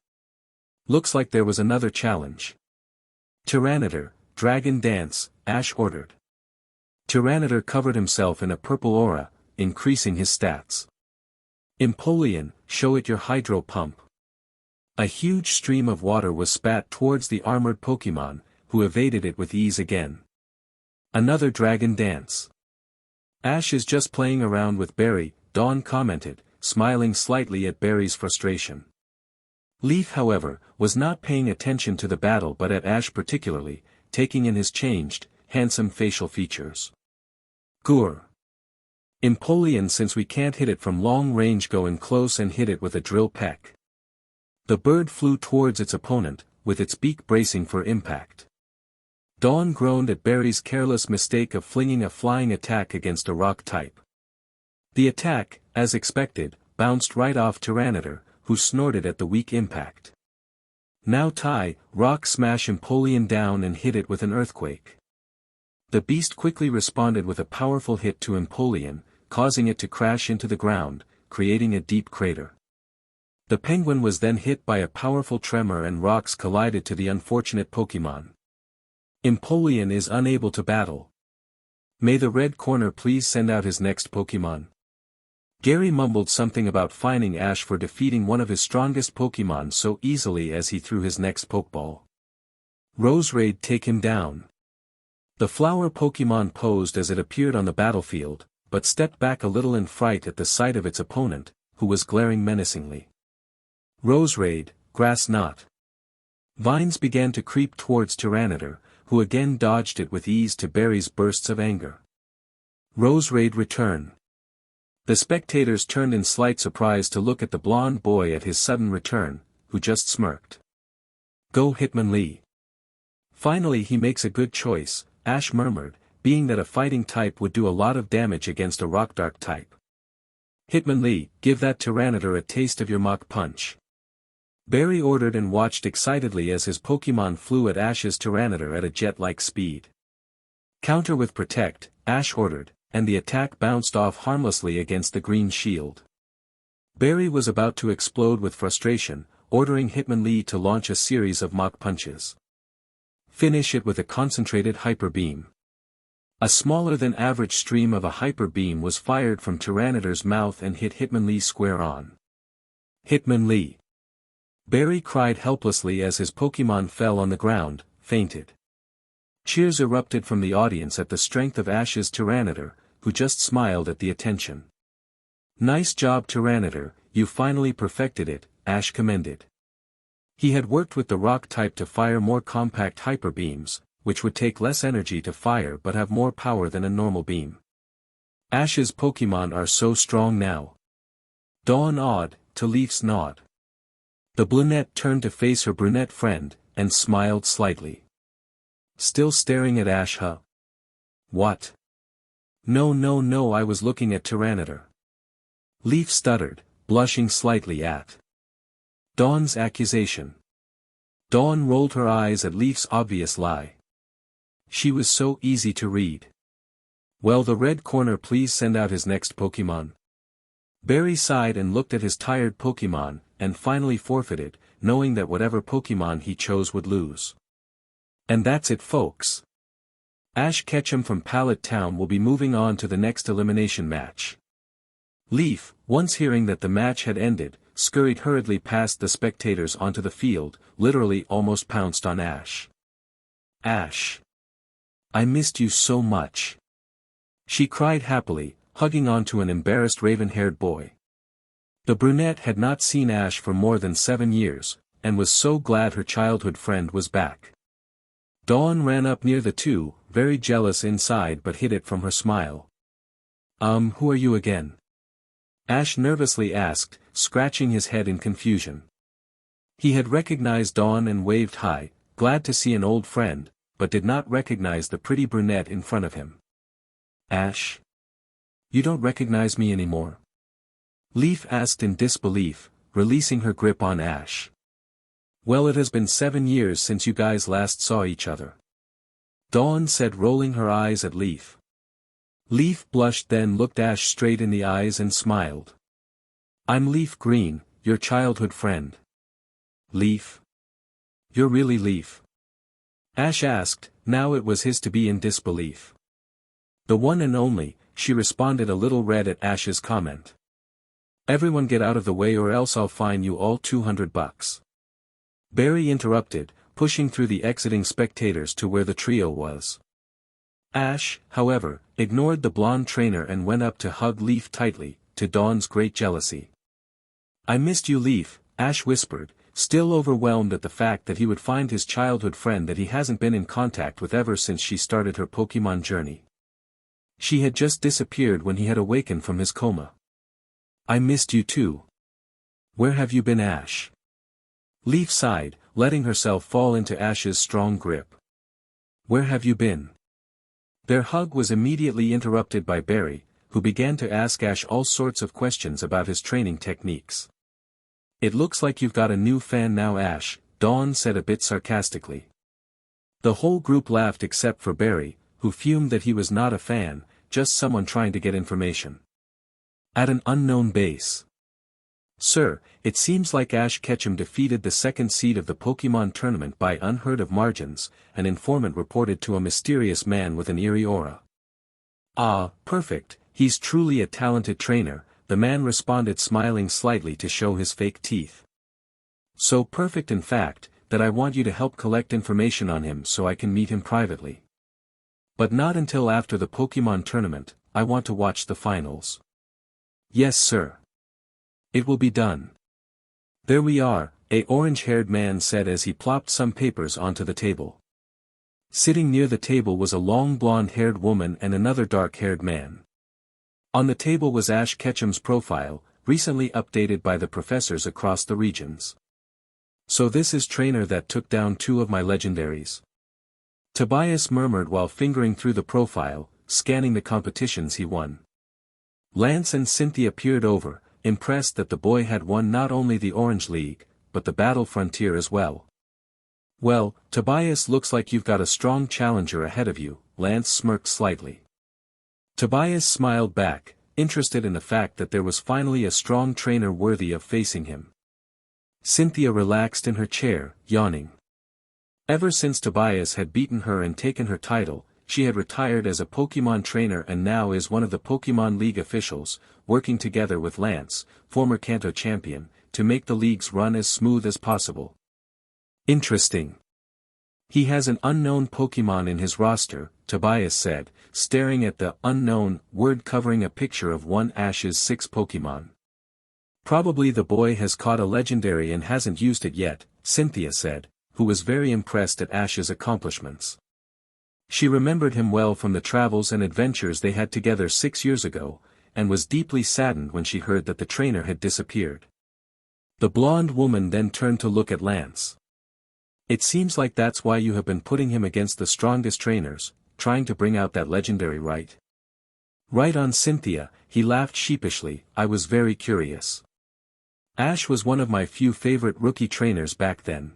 Looks like there was another challenge. Tyranitar, Dragon Dance, Ash ordered. Tyranitar covered himself in a purple aura, increasing his stats. Empoleon, show it your Hydro Pump. A huge stream of water was spat towards the armored Pokémon, who evaded it with ease again. Another Dragon Dance. Ash is just playing around with Barry, Dawn commented, smiling slightly at Barry's frustration. Leaf however, was not paying attention to the battle but at Ash particularly, taking in his changed, handsome facial features. Gur. Empoleon since we can't hit it from long range go in close and hit it with a drill peck. The bird flew towards its opponent, with its beak bracing for impact. Dawn groaned at Barry's careless mistake of flinging a flying attack against a rock type. The attack, as expected, bounced right off Tyranitar, who snorted at the weak impact. Now Rock smash Empoleon down and hit it with an earthquake. The beast quickly responded with a powerful hit to Empoleon, causing it to crash into the ground, creating a deep crater. The penguin was then hit by a powerful tremor and rocks collided to the unfortunate Pokémon. Empoleon is unable to battle. May the red corner please send out his next Pokémon. Gary mumbled something about fining Ash for defeating one of his strongest Pokémon so easily as he threw his next Pokeball. Roserade take him down. The flower Pokémon posed as it appeared on the battlefield, but stepped back a little in fright at the sight of its opponent, who was glaring menacingly. Roserade, Grass Knot. Vines began to creep towards Tyranitar, who again dodged it with ease to Barry's bursts of anger. Roserade return. The spectators turned in slight surprise to look at the blonde boy at his sudden return, who just smirked. Go Hitmonlee. Finally he makes a good choice, Ash murmured, being that a fighting type would do a lot of damage against a rock-dark type. Hitmonlee, give that Tyranitar a taste of your Mach Punch. Barry ordered and watched excitedly as his Pokémon flew at Ash's Tyranitar at a jet-like speed. Counter with Protect, Ash ordered, and the attack bounced off harmlessly against the green shield. Barry was about to explode with frustration, ordering Hitmonlee to launch a series of Mach Punches. Finish it with a concentrated Hyper Beam. A smaller-than-average stream of a Hyper Beam was fired from Tyranitar's mouth and hit Hitmonlee square on. Hitmonlee! Barry cried helplessly as his Pokémon fell on the ground, fainted. Cheers erupted from the audience at the strength of Ash's Tyranitar, who just smiled at the attention. Nice job Tyranitar, you finally perfected it, Ash commended. He had worked with the rock type to fire more compact hyper beams, which would take less energy to fire but have more power than a normal beam. Ash's Pokémon are so strong now. Dawn awed, to Leaf's nod. The brunette turned to face her brunette friend, and smiled slightly. Still staring at Ash, huh? What? No, I was looking at Tyranitar. Leaf stuttered, blushing slightly at Dawn's accusation. Dawn rolled her eyes at Leaf's obvious lie. She was so easy to read. Well, the red corner, please send out his next Pokémon. Barry sighed and looked at his tired Pokémon, and finally forfeited, knowing that whatever Pokémon he chose would lose. And that's it, folks. Ash Ketchum from Pallet Town will be moving on to the next elimination match. Leaf, once hearing that the match had ended, scurried hurriedly past the spectators onto the field, literally almost pounced on Ash. Ash! I missed you so much. She cried happily, hugging onto an embarrassed raven-haired boy. The brunette had not seen Ash for more than 7 years, and was so glad her childhood friend was back. Dawn ran up near the two, very jealous inside but hid it from her smile. Who are you again? Ash nervously asked, scratching his head in confusion. He had recognized Dawn and waved hi, glad to see an old friend, but did not recognize the pretty brunette in front of him. Ash? You don't recognize me anymore? Leaf asked in disbelief, releasing her grip on Ash. Well, it has been 7 years since you guys last saw each other. Dawn said, rolling her eyes at Leaf. Leaf blushed, then looked Ash straight in the eyes and smiled. I'm Leaf Green, your childhood friend. Leaf? You're really Leaf? Ash asked, now it was his to be in disbelief. The one and only, she responded, a little red at Ash's comment. Everyone get out of the way or else I'll fine you all $200. Barry interrupted, pushing through the exiting spectators to where the trio was. Ash, however, ignored the blonde trainer and went up to hug Leaf tightly, to Dawn's great jealousy. I missed you, Leaf, Ash whispered, still overwhelmed at the fact that he would find his childhood friend that he hasn't been in contact with ever since she started her Pokémon journey. She had just disappeared when he had awakened from his coma. I missed you too. Where have you been, Ash? Leaf sighed, letting herself fall into Ash's strong grip. Where have you been? Their hug was immediately interrupted by Barry, who began to ask Ash all sorts of questions about his training techniques. It looks like you've got a new fan now, Ash, Dawn said a bit sarcastically. The whole group laughed except for Barry, who fumed that he was not a fan, just someone trying to get information. At an unknown base. Sir, it seems like Ash Ketchum defeated the second seed of the Pokémon tournament by unheard-of margins, an informant reported to a mysterious man with an eerie aura. Ah, perfect, he's truly a talented trainer, the man responded, smiling slightly to show his fake teeth. So perfect in fact, that I want you to help collect information on him so I can meet him privately. But not until after the Pokémon tournament, I want to watch the finals. Yes, sir. It will be done. There we are, a orange-haired man said as he plopped some papers onto the table. Sitting near the table was a long blonde-haired woman and another dark-haired man. On the table was Ash Ketchum's profile, recently updated by the professors across the regions. So this is trainer that took down 2 of my legendaries. Tobias murmured while fingering through the profile, scanning the competitions he won. Lance and Cynthia peered over, impressed that the boy had won not only the Orange League, but the Battle Frontier as well. Well, Tobias, looks like you've got a strong challenger ahead of you, Lance smirked slightly. Tobias smiled back, interested in the fact that there was finally a strong trainer worthy of facing him. Cynthia relaxed in her chair, yawning. Ever since Tobias had beaten her and taken her title, she had retired as a Pokémon trainer and now is one of the Pokémon League officials, working together with Lance, former Kanto champion, to make the leagues run as smooth as possible. Interesting. He has an unknown Pokémon in his roster, Tobias said, staring at the unknown word covering a picture of one Ash's 6 Pokémon. Probably the boy has caught a legendary and hasn't used it yet, Cynthia said, who was very impressed at Ash's accomplishments. She remembered him well from the travels and adventures they had together 6 years ago, and was deeply saddened when she heard that the trainer had disappeared. The blonde woman then turned to look at Lance. It seems like that's why you have been putting him against the strongest trainers, trying to bring out that legendary, right? Right on, Cynthia, he laughed sheepishly. I was very curious. Ash was one of my few favorite rookie trainers back then.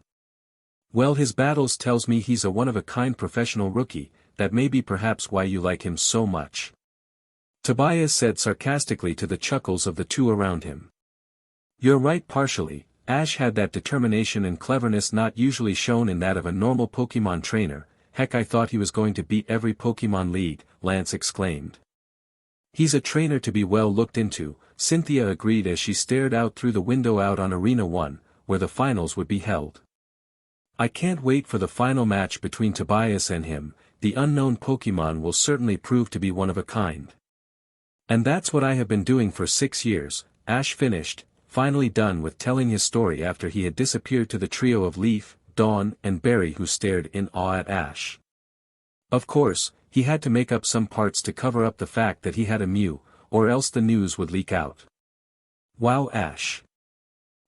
Well, his battles tells me he's a one-of-a-kind professional rookie, that may be perhaps why you like him so much. Tobias said sarcastically to the chuckles of the two around him. You're right partially. Ash had that determination and cleverness not usually shown in that of a normal Pokémon trainer. Heck, I thought he was going to beat every Pokémon League, Lance exclaimed. He's a trainer to be well looked into, Cynthia agreed as she stared out through the window out on Arena 1, where the finals would be held. I can't wait for the final match between Tobias and him. The unknown Pokémon will certainly prove to be one of a kind. And that's what I have been doing for 6 years, Ash finished, finally done with telling his story after he had disappeared to the trio of Leaf, Dawn, and Barry who stared in awe at Ash. Of course, he had to make up some parts to cover up the fact that he had a Mew, or else the news would leak out. Wow, Ash.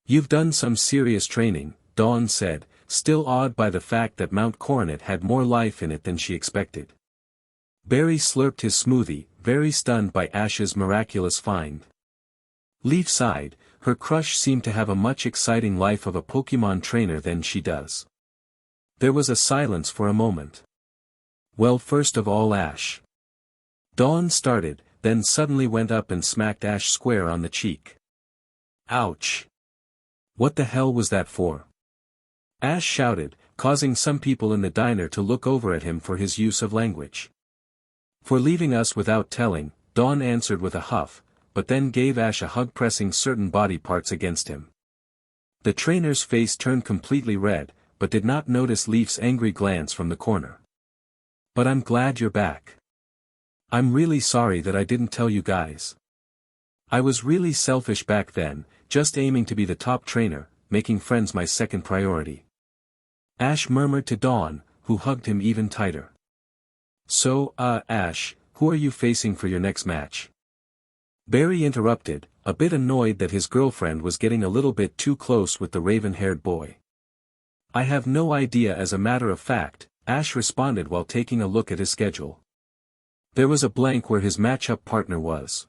You've done some serious training, Dawn said, still awed by the fact that Mount Coronet had more life in it than she expected. Barry slurped his smoothie, very stunned by Ash's miraculous find. Leaf sighed. Her crush seemed to have a much exciting life of a Pokémon trainer than she does. There was a silence for a moment. Well, first of all, Ash. Dawn started, then suddenly went up and smacked Ash square on the cheek. Ouch! What the hell was that for? Ash shouted, causing some people in the diner to look over at him for his use of language. For leaving us without telling, Dawn answered with a huff, but then gave Ash a hug, pressing certain body parts against him. The trainer's face turned completely red, but did not notice Leaf's angry glance from the corner. But I'm glad you're back. I'm really sorry that I didn't tell you guys. I was really selfish back then, just aiming to be the top trainer, making friends my second priority. Ash murmured to Dawn, who hugged him even tighter. So, Ash, who are you facing for your next match? Barry interrupted, a bit annoyed that his girlfriend was getting a little bit too close with the raven-haired boy. I have no idea, as a matter of fact, Ash responded while taking a look at his schedule. There was a blank where his matchup partner was.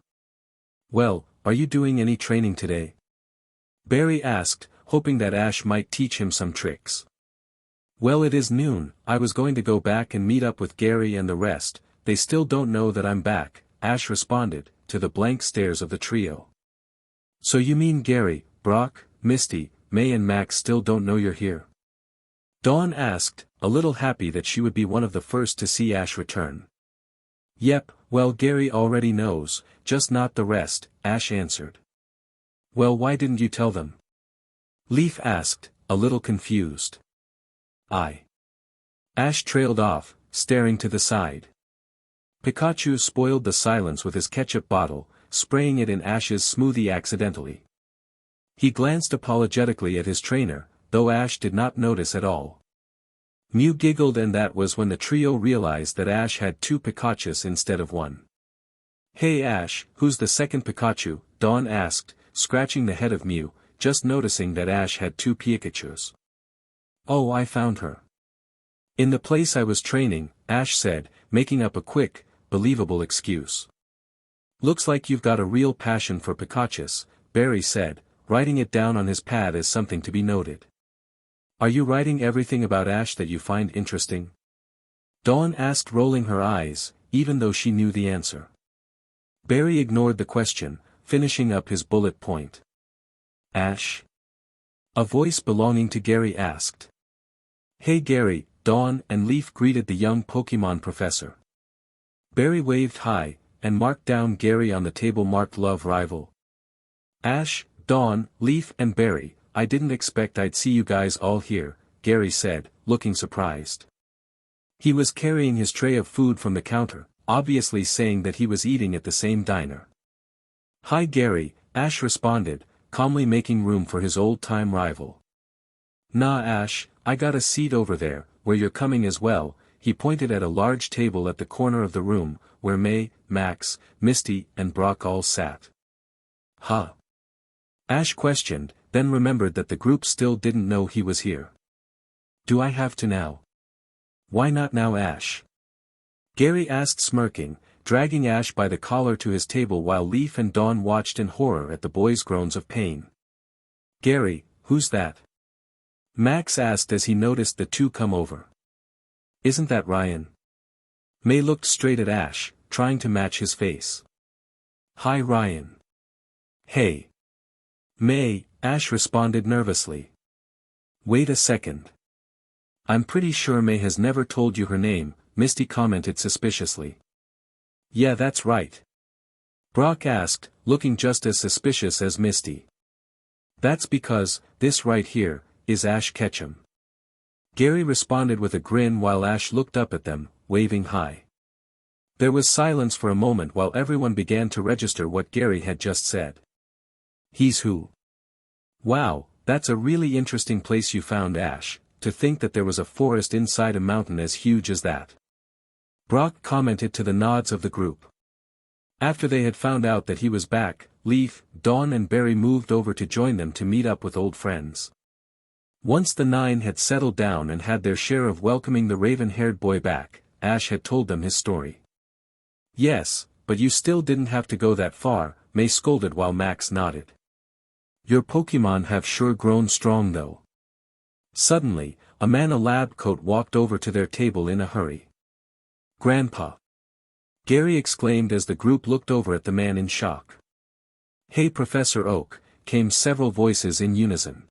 Well, are you doing any training today? Barry asked, hoping that Ash might teach him some tricks. Well, it is noon. I was going to go back and meet up with Gary and the rest. They still don't know that I'm back, Ash responded, to the blank stares of the trio. So you mean Gary, Brock, Misty, May and Max still don't know you're here? Dawn asked, a little happy that she would be one of the first to see Ash return. Yep, well, Gary already knows, just not the rest, Ash answered. Well, why didn't you tell them? Leaf asked, a little confused. Ash trailed off, staring to the side. Pikachu spoiled the silence with his ketchup bottle, spraying it in Ash's smoothie accidentally. He glanced apologetically at his trainer, though Ash did not notice at all. Mew giggled, and that was when the trio realized that Ash had 2 Pikachus instead of 1. Hey Ash, who's the second Pikachu? Dawn asked, scratching the head of Mew, just noticing that Ash had 2 Pikachus. Oh, I found her. In the place I was training, Ash said, making up a quick, believable excuse. Looks like you've got a real passion for Pikachu, Barry said, writing it down on his pad as something to be noted. Are you writing everything about Ash that you find interesting? Dawn asked, rolling her eyes, even though she knew the answer. Barry ignored the question, finishing up his bullet point. Ash? A voice belonging to Gary asked. Hey Gary, Dawn and Leaf greeted the young Pokémon professor. Barry waved hi, and marked down Gary on the table marked Love Rival. Ash, Dawn, Leaf and Barry, I didn't expect I'd see you guys all here, Gary said, looking surprised. He was carrying his tray of food from the counter, obviously saying that he was eating at the same diner. Hi Gary, Ash responded, calmly making room for his old-time rival. Nah Ash, I got a seat over there, where you're coming as well, he pointed at a large table at the corner of the room, where May, Max, Misty and Brock all sat. Huh? Ash questioned, then remembered that the group still didn't know he was here. Do I have to now? Why not now Ash? Gary asked smirking, dragging Ash by the collar to his table while Leaf and Dawn watched in horror at the boy's groans of pain. Gary, who's that? Max asked as he noticed the two come over. Isn't that Ryan? May looked straight at Ash, trying to match his face. Hi Ryan. Hey. May, Ash responded nervously. Wait a second. I'm pretty sure May has never told you her name, Misty commented suspiciously. Yeah that's right. Brock asked, looking just as suspicious as Misty. That's because, this right here, is Ash Ketchum. Gary responded with a grin while Ash looked up at them, waving hi. There was silence for a moment while everyone began to register what Gary had just said. He's who? Wow, that's a really interesting place you found Ash, to think that there was a forest inside a mountain as huge as that. Brock commented to the nods of the group. After they had found out that he was back, Leaf, Dawn and Barry moved over to join them to meet up with old friends. Once the 9 had settled down and had their share of welcoming the raven-haired boy back, Ash had told them his story. Yes, but you still didn't have to go that far, May scolded while Max nodded. Your Pokémon have sure grown strong though. Suddenly, a man in a lab coat walked over to their table in a hurry. Grandpa! Gary exclaimed as the group looked over at the man in shock. Hey Professor Oak, came several voices in unison.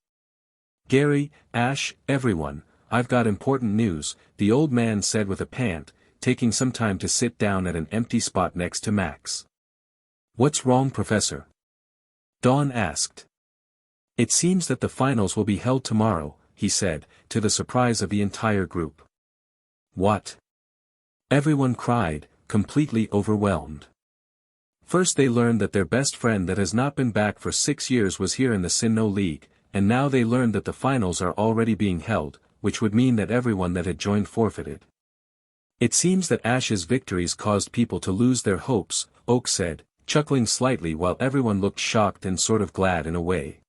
Gary, Ash, everyone, I've got important news, the old man said with a pant, taking some time to sit down at an empty spot next to Max. What's wrong Professor? Dawn asked. It seems that the finals will be held tomorrow, he said, to the surprise of the entire group. What? Everyone cried, completely overwhelmed. First they learned that their best friend that has not been back for 6 years was here in the Sinnoh League, and now they learned that the finals are already being held, which would mean that everyone that had joined forfeited. It seems that Ash's victories caused people to lose their hopes, Oak said, chuckling slightly while everyone looked shocked and sort of glad in a way.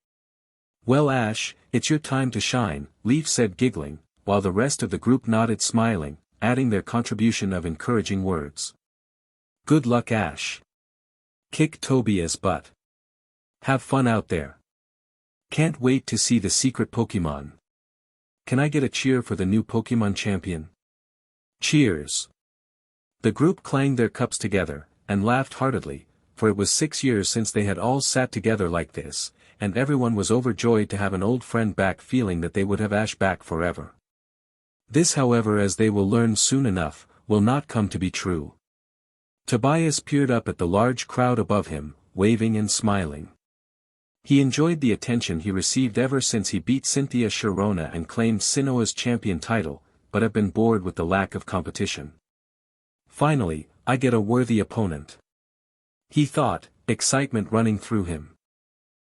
Well Ash, it's your time to shine, Leaf said giggling, while the rest of the group nodded smiling, adding their contribution of encouraging words. Good luck Ash. Kick Tobias' butt. Have fun out there. Can't wait to see the secret Pokémon. Can I get a cheer for the new Pokémon champion? Cheers. The group clanged their cups together, and laughed heartedly, for it was 6 years since they had all sat together like this, and everyone was overjoyed to have an old friend back feeling that they would have Ash back forever. This however as they will learn soon enough, will not come to be true. Tobias peered up at the large crowd above him, waving and smiling. He enjoyed the attention he received ever since he beat Cynthia Sharona and claimed Sinnoh's champion title, but have been bored with the lack of competition. Finally, I get a worthy opponent. He thought, excitement running through him.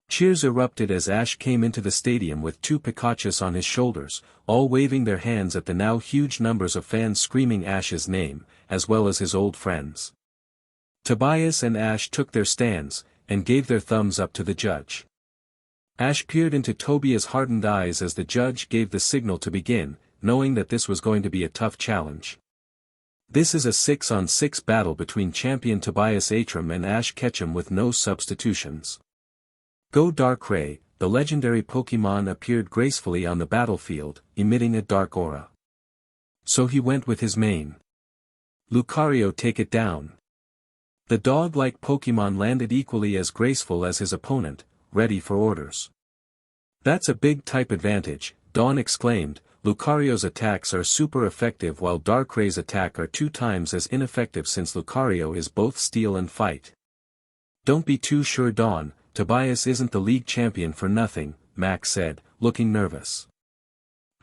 Cheers erupted as Ash came into the stadium with 2 Pikachus on his shoulders, all waving their hands at the now huge numbers of fans screaming Ash's name, as well as his old friends. Tobias and Ash took their stands, and gave their thumbs up to the judge. Ash peered into Tobias' hardened eyes as the judge gave the signal to begin, knowing that this was going to be a tough challenge. This is a 6-on-6 battle between champion Tobias Heatran and Ash Ketchum with no substitutions. Go Darkrai, the legendary Pokémon appeared gracefully on the battlefield, emitting a dark aura. So he went with his main. Lucario, take it down. The dog-like Pokémon landed equally as graceful as his opponent, ready for orders. That's a big type advantage, Dawn exclaimed. Lucario's attacks are super effective while Darkrai's attack are 2 times as ineffective since Lucario is both steel and fight. Don't be too sure, Dawn, Tobias isn't the league champion for nothing, Max said, looking nervous.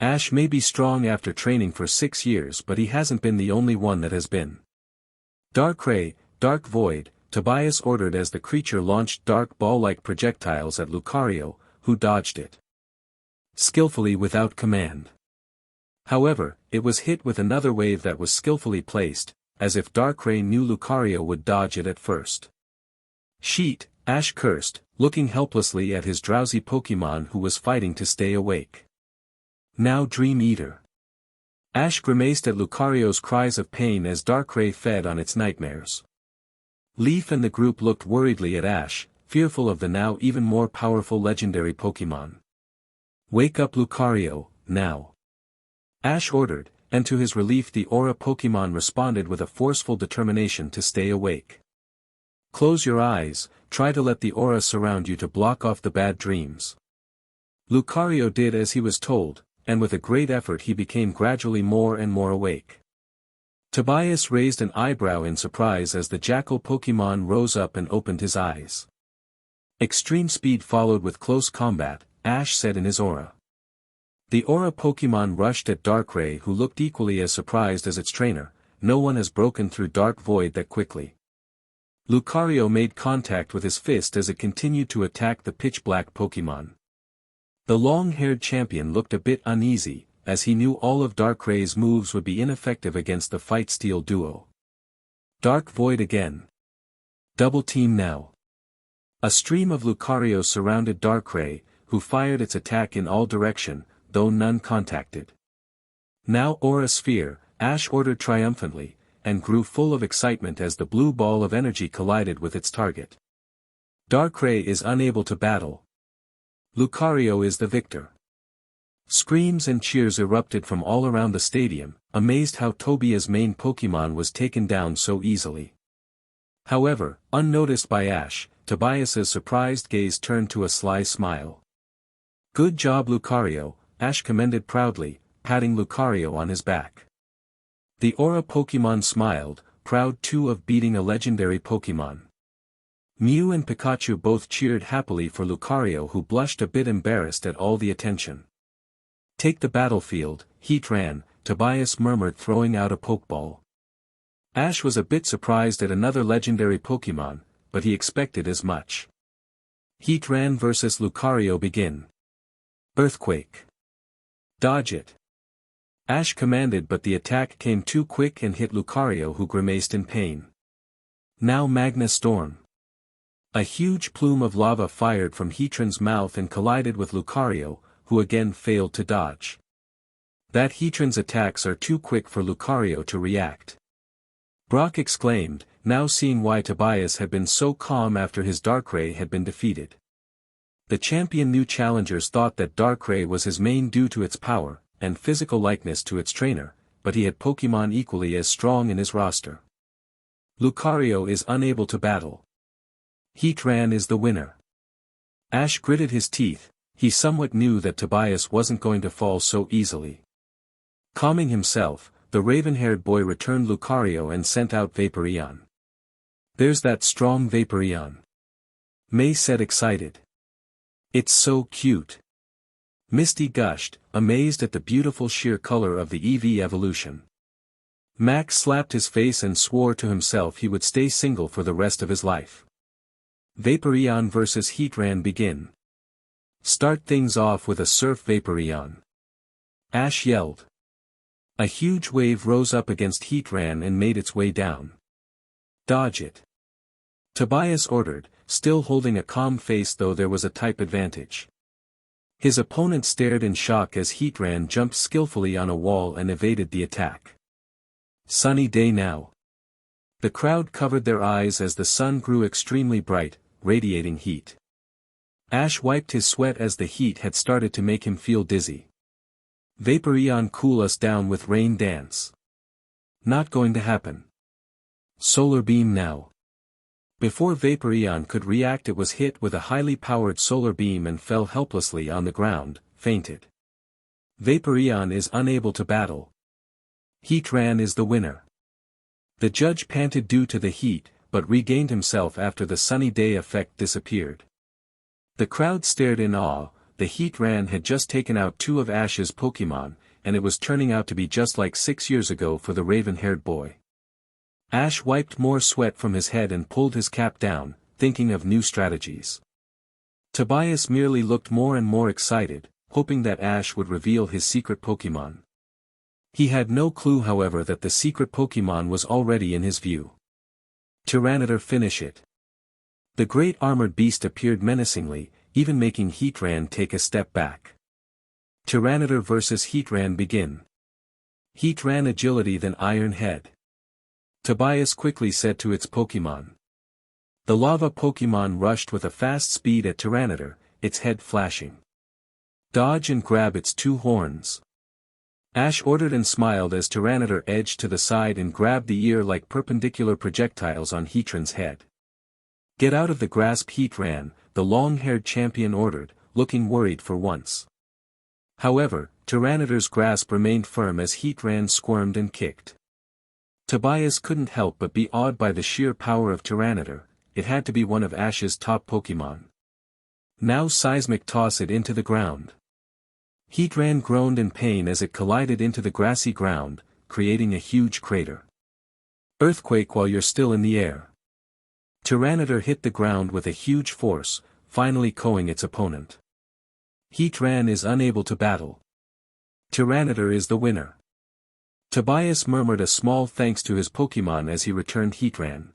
Ash may be strong after training for 6 years, but he hasn't been the only one that has been. Darkrai, Dark Void, Tobias ordered as the creature launched dark ball-like projectiles at Lucario, who dodged it skillfully without command. However, it was hit with another wave that was skillfully placed, as if Darkrai knew Lucario would dodge it at first. Sheet, Ash cursed, looking helplessly at his drowsy Pokémon who was fighting to stay awake. Now Dream Eater. Ash grimaced at Lucario's cries of pain as Darkrai fed on its nightmares. Leaf and the group looked worriedly at Ash, fearful of the now even more powerful legendary Pokémon. Wake up Lucario, now. Ash ordered, and to his relief the Aura Pokémon responded with a forceful determination to stay awake. Close your eyes, try to let the aura surround you to block off the bad dreams. Lucario did as he was told, and with a great effort he became gradually more and more awake. Tobias raised an eyebrow in surprise as the Jackal Pokémon rose up and opened his eyes. Extreme speed followed with close combat, Ash said in his aura. The Aura Pokémon rushed at Darkrai, who looked equally as surprised as its trainer. No one has broken through Dark Void that quickly. Lucario made contact with his fist as it continued to attack the pitch-black Pokémon. The long-haired champion looked a bit uneasy, as he knew all of Darkrai's moves would be ineffective against the Fight Steel duo. Dark Void again. Double team now. A stream of Lucario surrounded Darkrai, who fired its attack in all direction, though none contacted. Now Aura Sphere, Ash ordered triumphantly, and grew full of excitement as the blue ball of energy collided with its target. Darkrai is unable to battle. Lucario is the victor. Screams and cheers erupted from all around the stadium, amazed how Tobias' main Pokémon was taken down so easily. However, unnoticed by Ash, Tobias's surprised gaze turned to a sly smile. Good job Lucario, Ash commended proudly, patting Lucario on his back. The Aura Pokémon smiled, proud too of beating a legendary Pokémon. Mew and Pikachu both cheered happily for Lucario, who blushed a bit embarrassed at all the attention. Take the battlefield, Heatran, Tobias murmured, throwing out a Pokeball. Ash was a bit surprised at another legendary Pokémon, but he expected as much. Heatran vs Lucario begin. Earthquake. Dodge it. Ash commanded, but the attack came too quick and hit Lucario, who grimaced in pain. Now Magna Storm. A huge plume of lava fired from Heatran's mouth and collided with Lucario, who again failed to dodge. That Heatran's attacks are too quick for Lucario to react. Brock exclaimed, now seeing why Tobias had been so calm after his Darkrai had been defeated. The champion new challengers thought that Darkrai was his main due to its power, and physical likeness to its trainer, but he had Pokémon equally as strong in his roster. Lucario is unable to battle. Heatran is the winner. Ash gritted his teeth, he somewhat knew that Tobias wasn't going to fall so easily. Calming himself, the raven-haired boy returned Lucario and sent out Vaporeon. There's that strong Vaporeon. May said excited. It's so cute. Misty gushed, amazed at the beautiful sheer color of the EV evolution. Max slapped his face and swore to himself he would stay single for the rest of his life. Vaporeon vs Heatran begin. Start things off with a Surf Vaporeon. Ash yelled. A huge wave rose up against Heatran and made its way down. Dodge it. Tobias ordered, still holding a calm face though there was a type advantage. His opponent stared in shock as Heatran jumped skillfully on a wall and evaded the attack. Sunny day now. The crowd covered their eyes as the sun grew extremely bright, radiating heat. Ash wiped his sweat as the heat had started to make him feel dizzy. Vaporeon, cool us down with rain dance. Not going to happen. Solar beam now. Before Vaporeon could react, it was hit with a highly powered solar beam and fell helplessly on the ground, fainted. Vaporeon is unable to battle. Heatran is the winner. The judge panted due to the heat, but regained himself after the sunny day effect disappeared. The crowd stared in awe. The Heatran had just taken out 2 of Ash's Pokémon, and it was turning out to be just like 6 years ago for the raven-haired boy. Ash wiped more sweat from his head and pulled his cap down, thinking of new strategies. Tobias merely looked more and more excited, hoping that Ash would reveal his secret Pokémon. He had no clue, however, that the secret Pokémon was already in his view. Tyranitar, finish it. The great armored beast appeared menacingly, even making Heatran take a step back. Tyranitar vs Heatran, begin. Heatran agility then Iron Head. Tobias quickly said to its Pokémon. The lava Pokémon rushed with a fast speed at Tyranitar, its head flashing. Dodge and grab its 2 horns. Ash ordered and smiled as Tyranitar edged to the side and grabbed the ear-like perpendicular projectiles on Heatran's head. Get out of the grasp, Heatran, the long-haired champion ordered, looking worried for once. However, Tyranitar's grasp remained firm as Heatran squirmed and kicked. Tobias couldn't help but be awed by the sheer power of Tyranitar. It had to be one of Ash's top Pokémon. Now seismic toss it into the ground. Heatran groaned in pain as it collided into the grassy ground, creating a huge crater. Earthquake while you're still in the air. Tyranitar hit the ground with a huge force, finally KOing its opponent. Heatran is unable to battle. Tyranitar is the winner. Tobias murmured a small thanks to his Pokémon as he returned Heatran.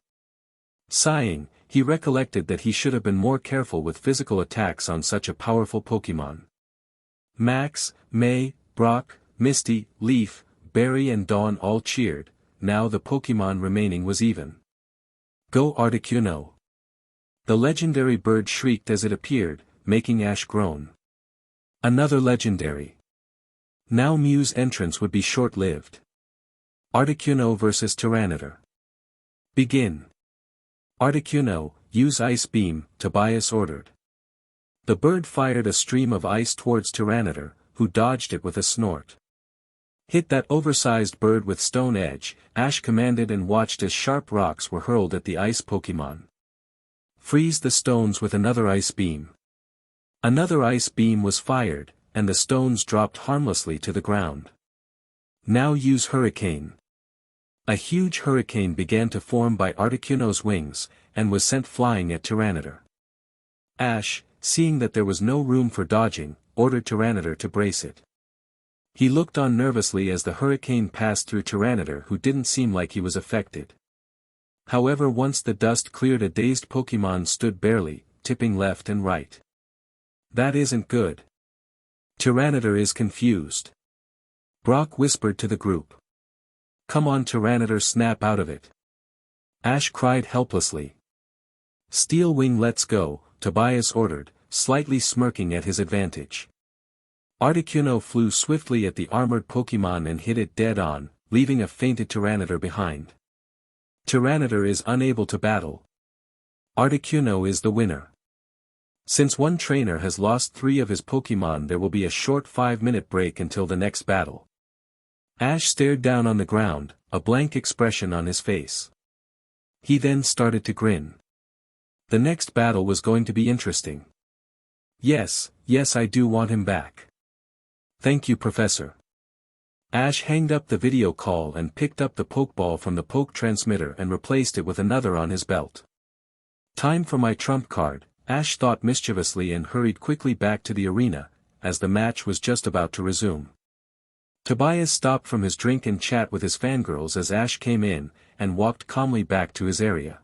Sighing, he recollected that he should have been more careful with physical attacks on such a powerful Pokémon. Max, May, Brock, Misty, Leaf, Barry and Dawn all cheered. Now the Pokémon remaining was even. Go Articuno. The legendary bird shrieked as it appeared, making Ash groan. Another legendary. Now Mew's entrance would be short-lived. Articuno vs Tyranitar. Begin. Articuno, use Ice Beam, Tobias ordered. The bird fired a stream of ice towards Tyranitar, who dodged it with a snort. Hit that oversized bird with Stone Edge, Ash commanded, and watched as sharp rocks were hurled at the ice Pokémon. Freeze the stones with another Ice Beam. Another Ice Beam was fired, and the stones dropped harmlessly to the ground. Now use Hurricane. A huge hurricane began to form by Articuno's wings, and was sent flying at Tyranitar. Ash, seeing that there was no room for dodging, ordered Tyranitar to brace it. He looked on nervously as the hurricane passed through Tyranitar, who didn't seem like he was affected. However, once the dust cleared, a dazed Pokémon stood barely, tipping left and right. That isn't good. Tyranitar is confused. Brock whispered to the group. Come on Tyranitar, snap out of it. Ash cried helplessly. Steel Wing, let's go, Tobias ordered, slightly smirking at his advantage. Articuno flew swiftly at the armored Pokémon and hit it dead on, leaving a fainted Tyranitar behind. Tyranitar is unable to battle. Articuno is the winner. Since one trainer has lost 3 of his Pokémon, there will be a short 5-minute break until the next battle. Ash stared down on the ground, a blank expression on his face. He then started to grin. The next battle was going to be interesting. Yes, I do want him back. Thank you, Professor. Ash hanged up the video call and picked up the Pokeball from the Poke transmitter and replaced it with another on his belt. Time for my trump card, Ash thought mischievously and hurried quickly back to the arena, as the match was just about to resume. Tobias stopped from his drink and chat with his fangirls as Ash came in, and walked calmly back to his area.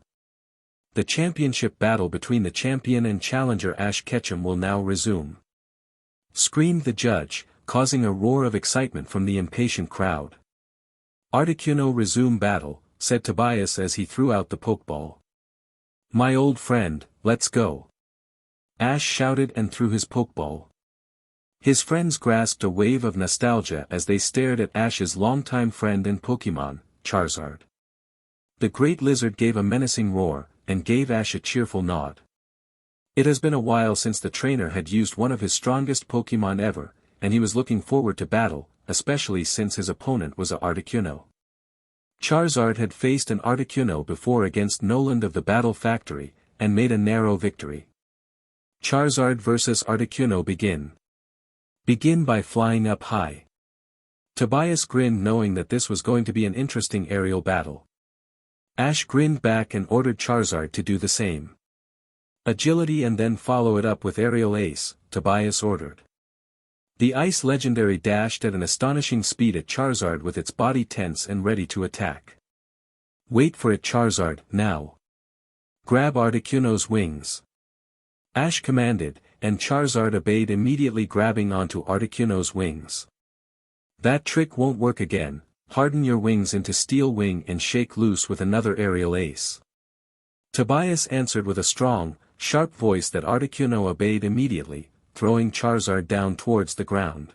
The championship battle between the champion and challenger Ash Ketchum will now resume. screamed the judge, causing a roar of excitement from the impatient crowd. Articuno resume battle, said Tobias as he threw out the Pokeball. My old friend, let's go. Ash shouted and threw his Pokeball. His friends grasped a wave of nostalgia as they stared at Ash's longtime friend and Pokémon, Charizard. The great lizard gave a menacing roar, and gave Ash a cheerful nod. It has been a while since the trainer had used one of his strongest Pokémon ever, and he was looking forward to battle, especially since his opponent was a Articuno. Charizard had faced an Articuno before against Noland of the Battle Factory, and made a narrow victory. Charizard vs Articuno begin. Begin by flying up high. Tobias grinned knowing that this was going to be an interesting aerial battle. Ash grinned back and ordered Charizard to do the same. Agility and then follow it up with aerial ace, Tobias ordered. The ice legendary dashed at an astonishing speed at Charizard with its body tense and ready to attack. Wait for it Charizard, now. Grab Articuno's wings. Ash commanded, and Charizard obeyed immediately grabbing onto Articuno's wings. That trick won't work again, harden your wings into Steel Wing and shake loose with another aerial ace. Tobias answered with a strong, sharp voice that Articuno obeyed immediately, throwing Charizard down towards the ground.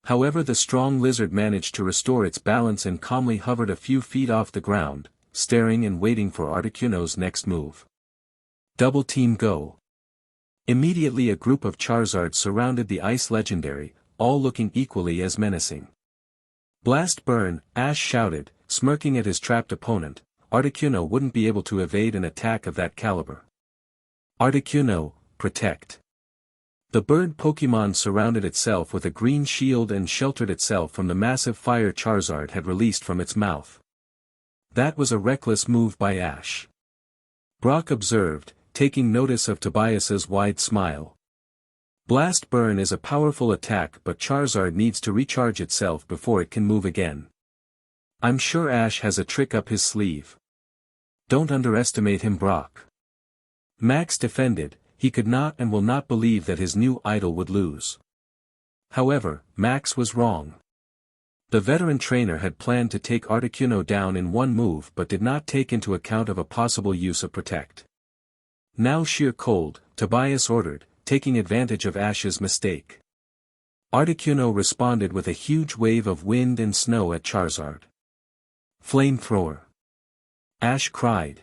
However, the strong lizard managed to restore its balance and calmly hovered a few feet off the ground, staring and waiting for Articuno's next move. Double team go. Immediately a group of Charizards surrounded the ice legendary, all looking equally as menacing. Blast burn, Ash shouted, smirking at his trapped opponent. Articuno wouldn't be able to evade an attack of that caliber. Articuno, protect. The bird Pokémon surrounded itself with a green shield and sheltered itself from the massive fire Charizard had released from its mouth. That was a reckless move by Ash. Brock observed, taking notice of Tobias's wide smile. Blast Burn is a powerful attack but Charizard needs to recharge itself before it can move again. I'm sure Ash has a trick up his sleeve. Don't underestimate him Brock. Max defended. He could not and will not believe that his new idol would lose. However, Max was wrong. The veteran trainer had planned to take Articuno down in one move but did not take into account of a possible use of Protect. Now sheer cold, Tobias ordered, taking advantage of Ash's mistake. Articuno responded with a huge wave of wind and snow at Charizard. Flamethrower. Ash cried.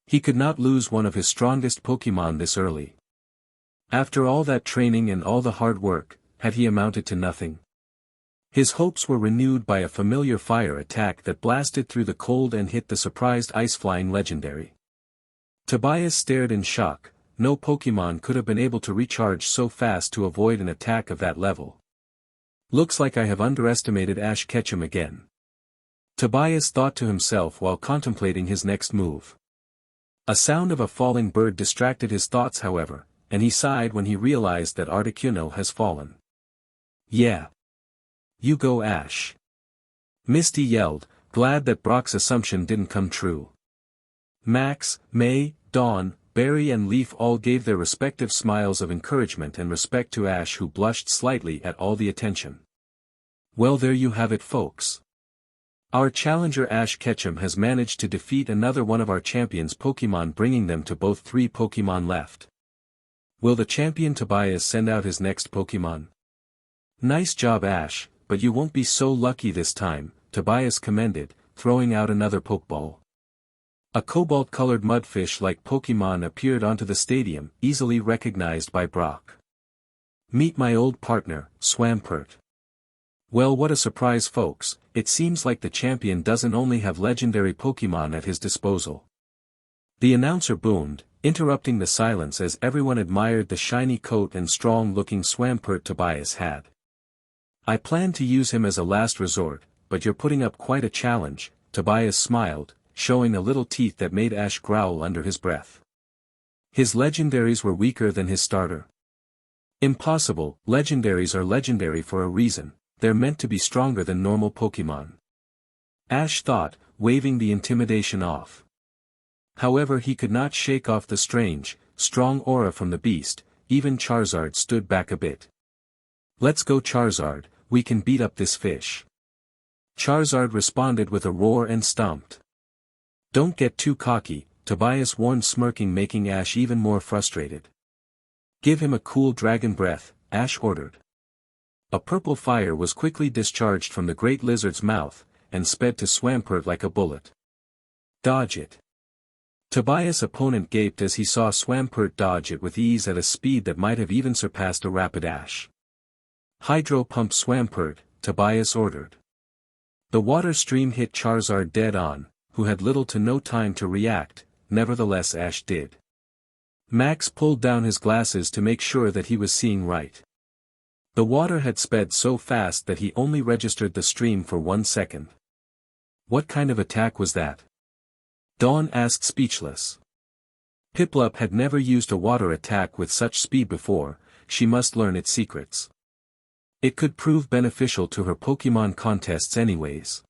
He could not lose one of his strongest Pokémon this early. After all that training and all the hard work, had he amounted to nothing? His hopes were renewed by a familiar fire attack that blasted through the cold and hit the surprised ice-flying legendary. Tobias stared in shock. No Pokémon could have been able to recharge so fast to avoid an attack of that level. Looks like I have underestimated Ash Ketchum again. Tobias thought to himself while contemplating his next move. A sound of a falling bird distracted his thoughts however, and he sighed when he realized that Articuno has fallen. Yeah. You go Ash. Misty yelled, glad that Brock's assumption didn't come true. Max, May, Dawn, Barry and Leaf all gave their respective smiles of encouragement and respect to Ash who blushed slightly at all the attention. Well there you have it folks. Our challenger Ash Ketchum has managed to defeat another one of our champions Pokémon bringing them to both 3 Pokémon left. Will the champion Tobias send out his next Pokémon? Nice job Ash, but you won't be so lucky this time, Tobias commended, throwing out another Pokeball. A cobalt-colored mudfish-like Pokémon appeared onto the stadium, easily recognized by Brock. Meet my old partner, Swampert. Well what a surprise folks, it seems like the champion doesn't only have legendary Pokémon at his disposal. The announcer boomed, interrupting the silence as everyone admired the shiny coat and strong-looking Swampert Tobias had. I plan to use him as a last resort, but you're putting up quite a challenge, Tobias smiled, showing a little teeth that made Ash growl under his breath. His legendaries were weaker than his starter. Impossible, legendaries are legendary for a reason. They're meant to be stronger than normal Pokémon. Ash thought, waving the intimidation off. However he could not shake off the strange, strong aura from the beast, even Charizard stood back a bit. Let's go Charizard, we can beat up this fish. Charizard responded with a roar and stomped. Don't get too cocky, Tobias warned, smirking, making Ash even more frustrated. Give him a cool dragon breath, Ash ordered. A purple fire was quickly discharged from the great lizard's mouth, and sped to Swampert like a bullet. Dodge it. Tobias' opponent gaped as he saw Swampert dodge it with ease at a speed that might have even surpassed a rapid Ash. Hydro pump Swampert, Tobias ordered. The water stream hit Charizard dead on, who had little to no time to react, nevertheless Ash did. Max pulled down his glasses to make sure that he was seeing right. The water had sped so fast that he only registered the stream for 1 second. What kind of attack was that? Dawn asked, speechless. Piplup had never used a water attack with such speed before, she must learn its secrets. It could prove beneficial to her Pokémon contests anyways.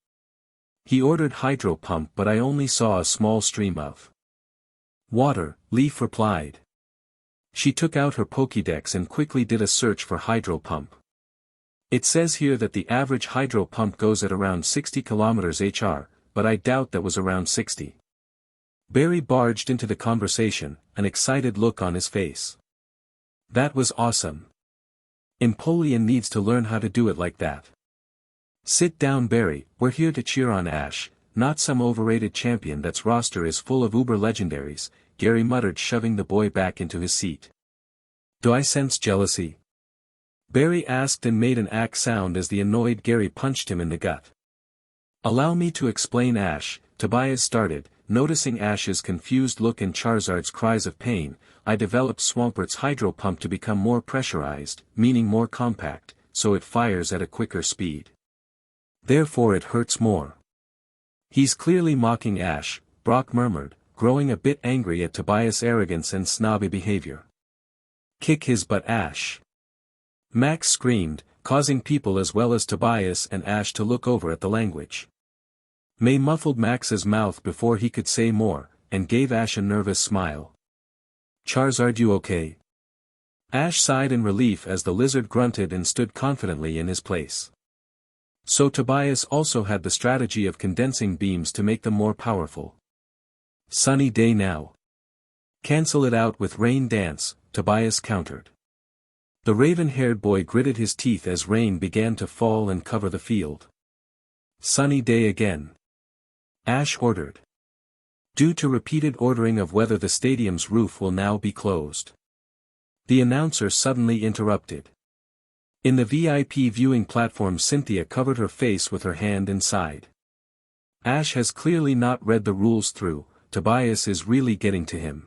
He ordered Hydro Pump, but I only saw a small stream of water, Leaf replied. She took out her Pokédex and quickly did a search for Hydro Pump. It says here that the average Hydro Pump goes at around 60 km/h, but I doubt that was around 60. Barry barged into the conversation, an excited look on his face. That was awesome. Empoleon needs to learn how to do it like that. Sit down Barry, we're here to cheer on Ash, not some overrated champion that's roster is full of uber legendaries, Gary muttered, shoving the boy back into his seat. Do I sense jealousy? Barry asked and made an ack sound as the annoyed Gary punched him in the gut. Allow me to explain Ash, Tobias started, noticing Ash's confused look and Charizard's cries of pain. I developed Swampert's Hydro Pump to become more pressurized, meaning more compact, so it fires at a quicker speed. Therefore it hurts more. He's clearly mocking Ash, Brock murmured, growing a bit angry at Tobias' arrogance and snobby behavior. Kick his butt Ash. Max screamed, causing people as well as Tobias and Ash to look over at the language. May muffled Max's mouth before he could say more, and gave Ash a nervous smile. Charizard, you okay? Ash sighed in relief as the lizard grunted and stood confidently in his place. So Tobias also had the strategy of condensing beams to make them more powerful. Sunny day now. Cancel it out with rain dance, Tobias countered. The raven-haired boy gritted his teeth as rain began to fall and cover the field. Sunny day again. Ash ordered. Due to repeated ordering of weather, the stadium's roof will now be closed. The announcer suddenly interrupted. In the VIP viewing platform, Cynthia covered her face with her hand and sighed. Ash has clearly not read the rules through, Tobias is really getting to him.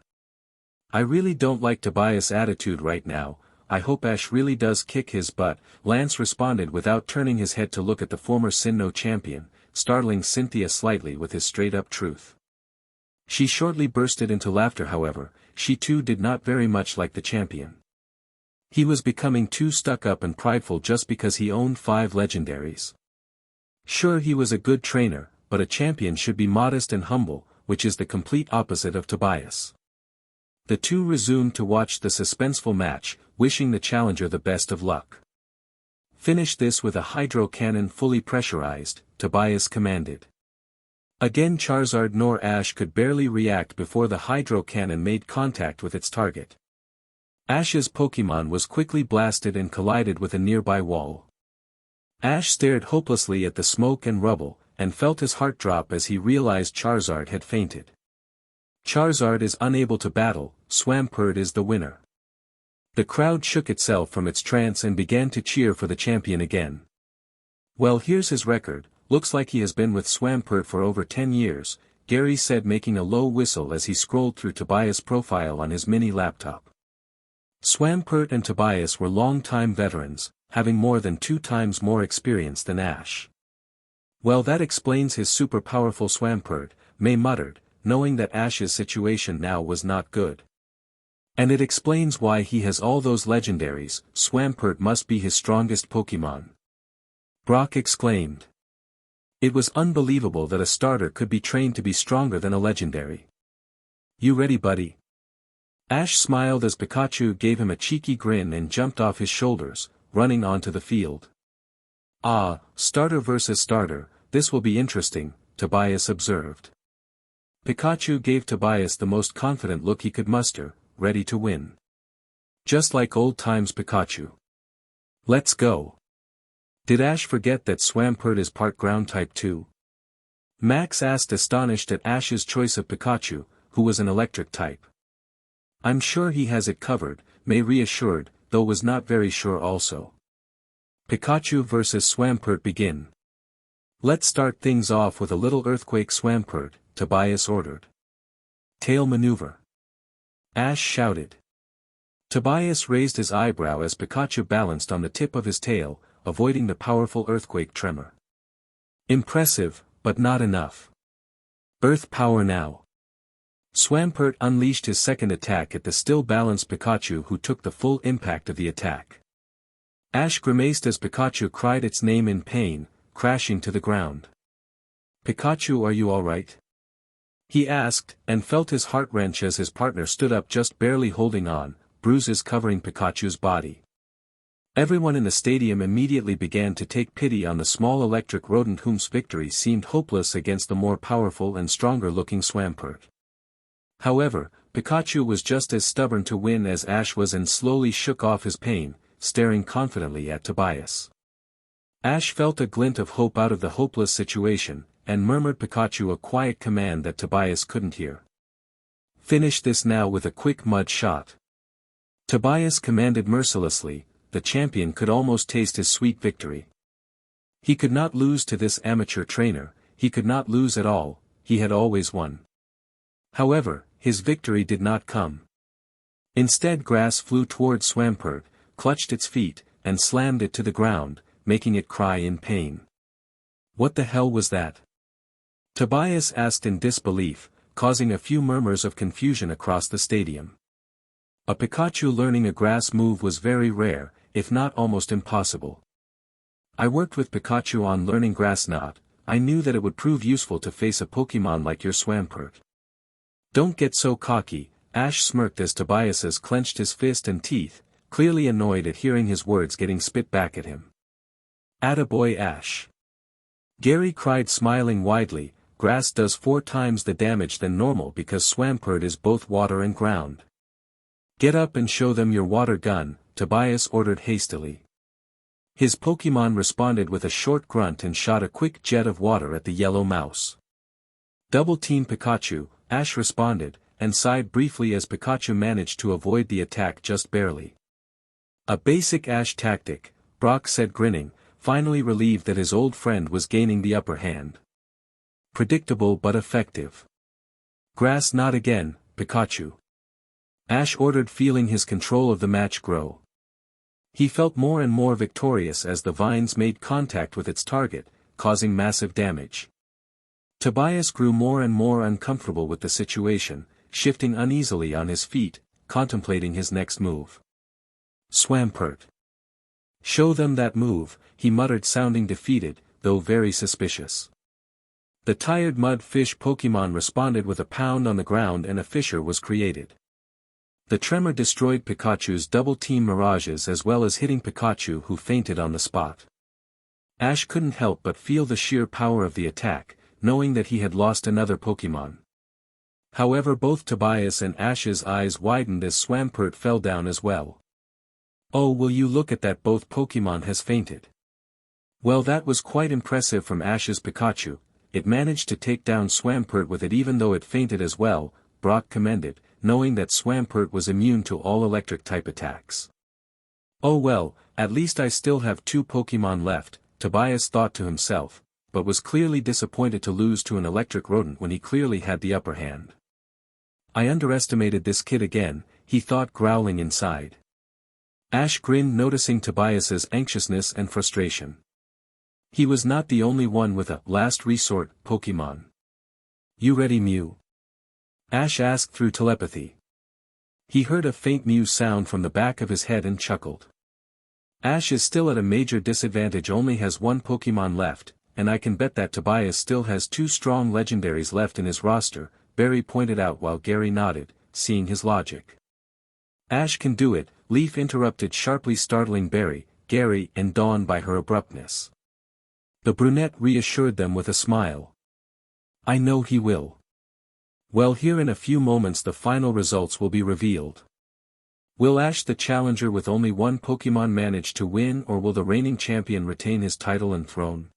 I really don't like Tobias' attitude right now, I hope Ash really does kick his butt, Lance responded without turning his head to look at the former Sinnoh champion, startling Cynthia slightly with his straight-up truth. She shortly bursted into laughter. However, she too did not very much like the champion. He was becoming too stuck-up and prideful just because he owned 5 legendaries. Sure, he was a good trainer, but a champion should be modest and humble, which is the complete opposite of Tobias. The two resumed to watch the suspenseful match, wishing the challenger the best of luck. Finish this with a hydro cannon fully pressurized, Tobias commanded. Again Charizard nor Ash could barely react before the hydro cannon made contact with its target. Ash's Pokémon was quickly blasted and collided with a nearby wall. Ash stared hopelessly at the smoke and rubble, and felt his heart drop as he realized Charizard had fainted. Charizard is unable to battle, Swampert is the winner. The crowd shook itself from its trance and began to cheer for the champion again. Well, here's his record, looks like he has been with Swampert for over 10 years, Gary said, making a low whistle as he scrolled through Tobias' profile on his mini laptop. Swampert and Tobias were long-time veterans, having more than 2 times more experience than Ash. Well, that explains his super powerful Swampert, May muttered, knowing that Ash's situation now was not good. And it explains why he has all those legendaries, Swampert must be his strongest Pokémon. Brock exclaimed. It was unbelievable that a starter could be trained to be stronger than a legendary. You ready, buddy? Ash smiled as Pikachu gave him a cheeky grin and jumped off his shoulders, running onto the field. "Ah, starter versus starter, this will be interesting," Tobias observed. Pikachu gave Tobias the most confident look he could muster, ready to win. "Just like old times, Pikachu. Let's go." "Did Ash forget that Swampert is part ground type too?" Max asked, astonished at Ash's choice of Pikachu, who was an electric type. "I'm sure he has it covered," May reassured, though was not very sure also. Pikachu vs Swampert begin. "Let's start things off with a little earthquake Swampert," Tobias ordered. "Tail maneuver." Ash shouted. Tobias raised his eyebrow as Pikachu balanced on the tip of his tail, avoiding the powerful earthquake tremor. "Impressive, but not enough. Earth power now." Swampert unleashed his second attack at the still balanced Pikachu, who took the full impact of the attack. Ash grimaced as Pikachu cried its name in pain, crashing to the ground. "Pikachu, are you alright?" he asked, and felt his heart wrench as his partner stood up, just barely holding on, bruises covering Pikachu's body. Everyone in the stadium immediately began to take pity on the small electric rodent whose victory seemed hopeless against the more powerful and stronger-looking Swampert. However, Pikachu was just as stubborn to win as Ash was and slowly shook off his pain, staring confidently at Tobias. Ash felt a glint of hope out of the hopeless situation, and murmured Pikachu a quiet command that Tobias couldn't hear. "Finish this now with a quick mud shot." Tobias commanded mercilessly. The champion could almost taste his sweet victory. He could not lose to this amateur trainer, he could not lose at all, he had always won. However, his victory did not come. Instead, grass flew toward Swampert, clutched its feet, and slammed it to the ground, making it cry in pain. "What the hell was that?" Tobias asked in disbelief, causing a few murmurs of confusion across the stadium. A Pikachu learning a grass move was very rare, if not almost impossible. "I worked with Pikachu on learning grass knot. I knew that it would prove useful to face a Pokémon like your Swampert." "Don't get so cocky," Ash smirked as Tobias clenched his fist and teeth, clearly annoyed at hearing his words getting spit back at him. "Attaboy, Ash." Gary cried, smiling widely. "Grass does 4 times the damage than normal because Swampert is both water and ground." "Get up and show them your water gun," Tobias ordered hastily. His Pokémon responded with a short grunt and shot a quick jet of water at the yellow mouse. "Double team Pikachu," Ash responded, and sighed briefly as Pikachu managed to avoid the attack just barely. "A basic Ash tactic," Brock said, grinning, finally relieved that his old friend was gaining the upper hand. "Predictable but effective." "Grass knot again, Pikachu," Ash ordered, feeling his control of the match grow. He felt more and more victorious as the vines made contact with its target, causing massive damage. Tobias grew more and more uncomfortable with the situation, shifting uneasily on his feet, contemplating his next move. "Swampert. Show them that move," he muttered, sounding defeated, though very suspicious. The tired mud fish Pokémon responded with a pound on the ground and a fissure was created. The tremor destroyed Pikachu's double-team mirages as well as hitting Pikachu, who fainted on the spot. Ash couldn't help but feel the sheer power of the attack, knowing that he had lost another Pokémon. However, both Tobias and Ash's eyes widened as Swampert fell down as well. "Oh, will you look at that, both Pokémon has fainted." Well, that was quite impressive from Ash's Pikachu. "It managed to take down Swampert with it even though it fainted as well," Brock commended, knowing that Swampert was immune to all electric-type attacks. "Oh well, at least I still have 2 Pokémon left," Tobias thought to himself, but was clearly disappointed to lose to an electric rodent when he clearly had the upper hand. "I underestimated this kid again," he thought, growling inside. Ash grinned, noticing Tobias's anxiousness and frustration. He was not the only one with a last resort Pokémon. "You ready, Mew?" Ash asked through telepathy. He heard a faint mew sound from the back of his head and chuckled. "Ash is still at a major disadvantage, only has 1 Pokémon left, and I can bet that Tobias still has 2 strong legendaries left in his roster," Barry pointed out while Gary nodded, seeing his logic. "Ash can do it," Leaf interrupted sharply, startling Barry, Gary and Dawn by her abruptness. The brunette reassured them with a smile. I know he will. Well, here in a few moments the final results will be revealed. Will Ash the challenger with only one Pokémon manage to win, or will the reigning champion retain his title and throne?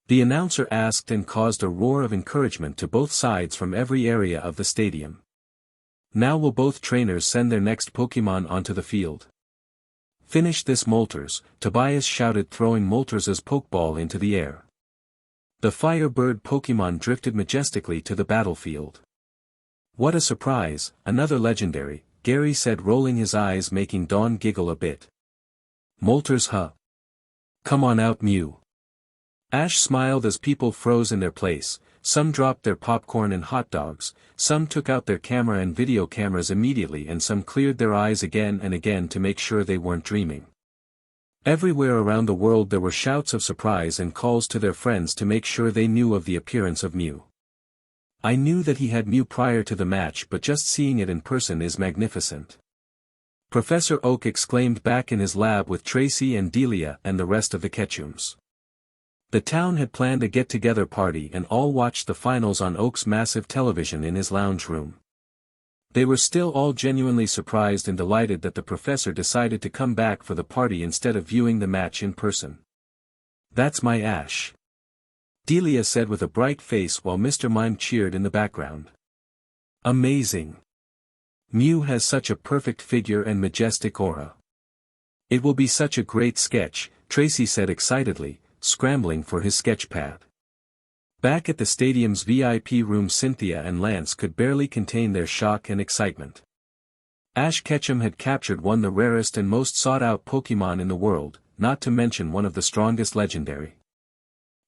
The announcer asked, and caused a roar of encouragement to both sides from every area of the stadium. Now will both trainers send their next Pokémon onto the field? Finish this, Moltres, Tobias shouted, throwing Moltres' Pokeball into the air. The Firebird Pokémon drifted majestically to the battlefield. What a surprise, another legendary, Gary said, rolling his eyes, making Dawn giggle a bit. Moltres, huh? Come on out, Mew. Ash smiled as people froze in their place. Some dropped their popcorn and hot dogs, some took out their camera and video cameras immediately, and some cleared their eyes again and again to make sure they weren't dreaming. Everywhere around the world there were shouts of surprise and calls to their friends to make sure they knew of the appearance of Mew. I knew that he had Mew prior to the match, but just seeing it in person is magnificent. Professor Oak exclaimed back in his lab with Tracy and Delia and the rest of the Ketchums. The town had planned a get-together party and all watched the finals on Oak's massive television in his lounge room. They were still all genuinely surprised and delighted that the professor decided to come back for the party instead of viewing the match in person. That's my Ash, Delia said with a bright face while Mr. Mime cheered in the background. Amazing. Mew has such a perfect figure and majestic aura. It will be such a great sketch, Tracy said excitedly, scrambling for his sketchpad. Back at the stadium's VIP room, Cynthia and Lance could barely contain their shock and excitement. Ash Ketchum had captured one of the rarest and most sought-out Pokémon in the world, not to mention one of the strongest legendary.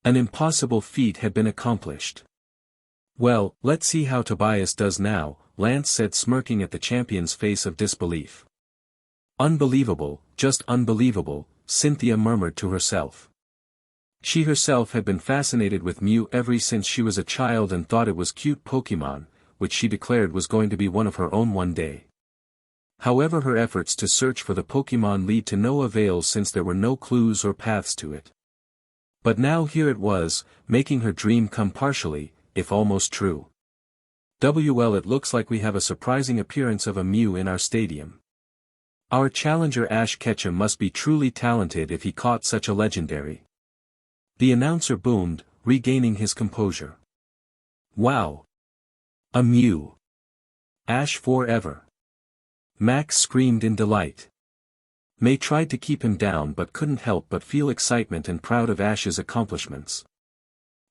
An impossible feat had been accomplished. Well, let's see how Tobias does now, Lance said, smirking at the champion's face of disbelief. Unbelievable, just unbelievable, Cynthia murmured to herself. She herself had been fascinated with Mew ever since she was a child and thought it was cute Pokémon, which she declared was going to be one of her own one day. However, her efforts to search for the Pokémon lead to no avail since there were no clues or paths to it. But now here it was, making her dream come partially, if almost true. Well, it looks like we have a surprising appearance of a Mew in our stadium. Our challenger Ash Ketchum must be truly talented if he caught such a legendary. The announcer boomed, regaining his composure. Wow! A Mew! Ash forever! Max screamed in delight. May tried to keep him down but couldn't help but feel excitement and proud of Ash's accomplishments.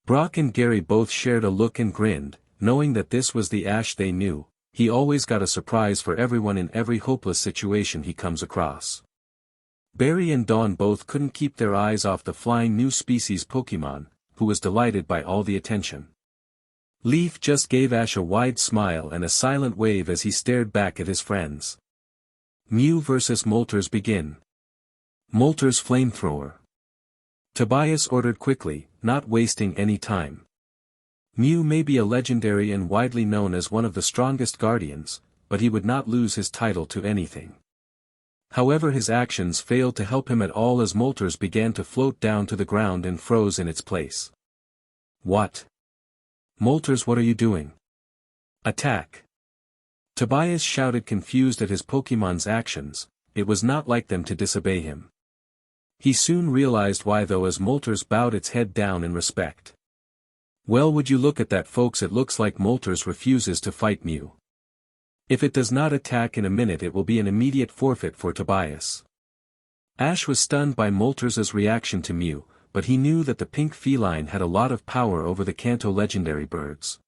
Brock and Gary both shared a look and grinned, knowing that this was the Ash they knew. He always got a surprise for everyone in every hopeless situation he comes across. Barry and Dawn both couldn't keep their eyes off the flying new species Pokémon, who was delighted by all the attention. Leaf just gave Ash a wide smile and a silent wave as he stared back at his friends. Mew vs. Moltres begin. Moltres Flamethrower. Tobias ordered quickly, not wasting any time. Mew may be a legendary and widely known as one of the strongest guardians, but he would not lose his title to anything. However, his actions failed to help him at all as Moltres began to float down to the ground and froze in its place. What? Moltres, what are you doing? Attack! Tobias shouted, confused at his Pokémon's actions. It was not like them to disobey him. He soon realized why though, as Moltres bowed its head down in respect. Well, would you look at that, folks, it looks like Moltres refuses to fight Mew. If it does not attack in a minute, it will be an immediate forfeit for Tobias. Ash was stunned by Moltres' reaction to Mew, but he knew that the pink feline had a lot of power over the Kanto legendary birds.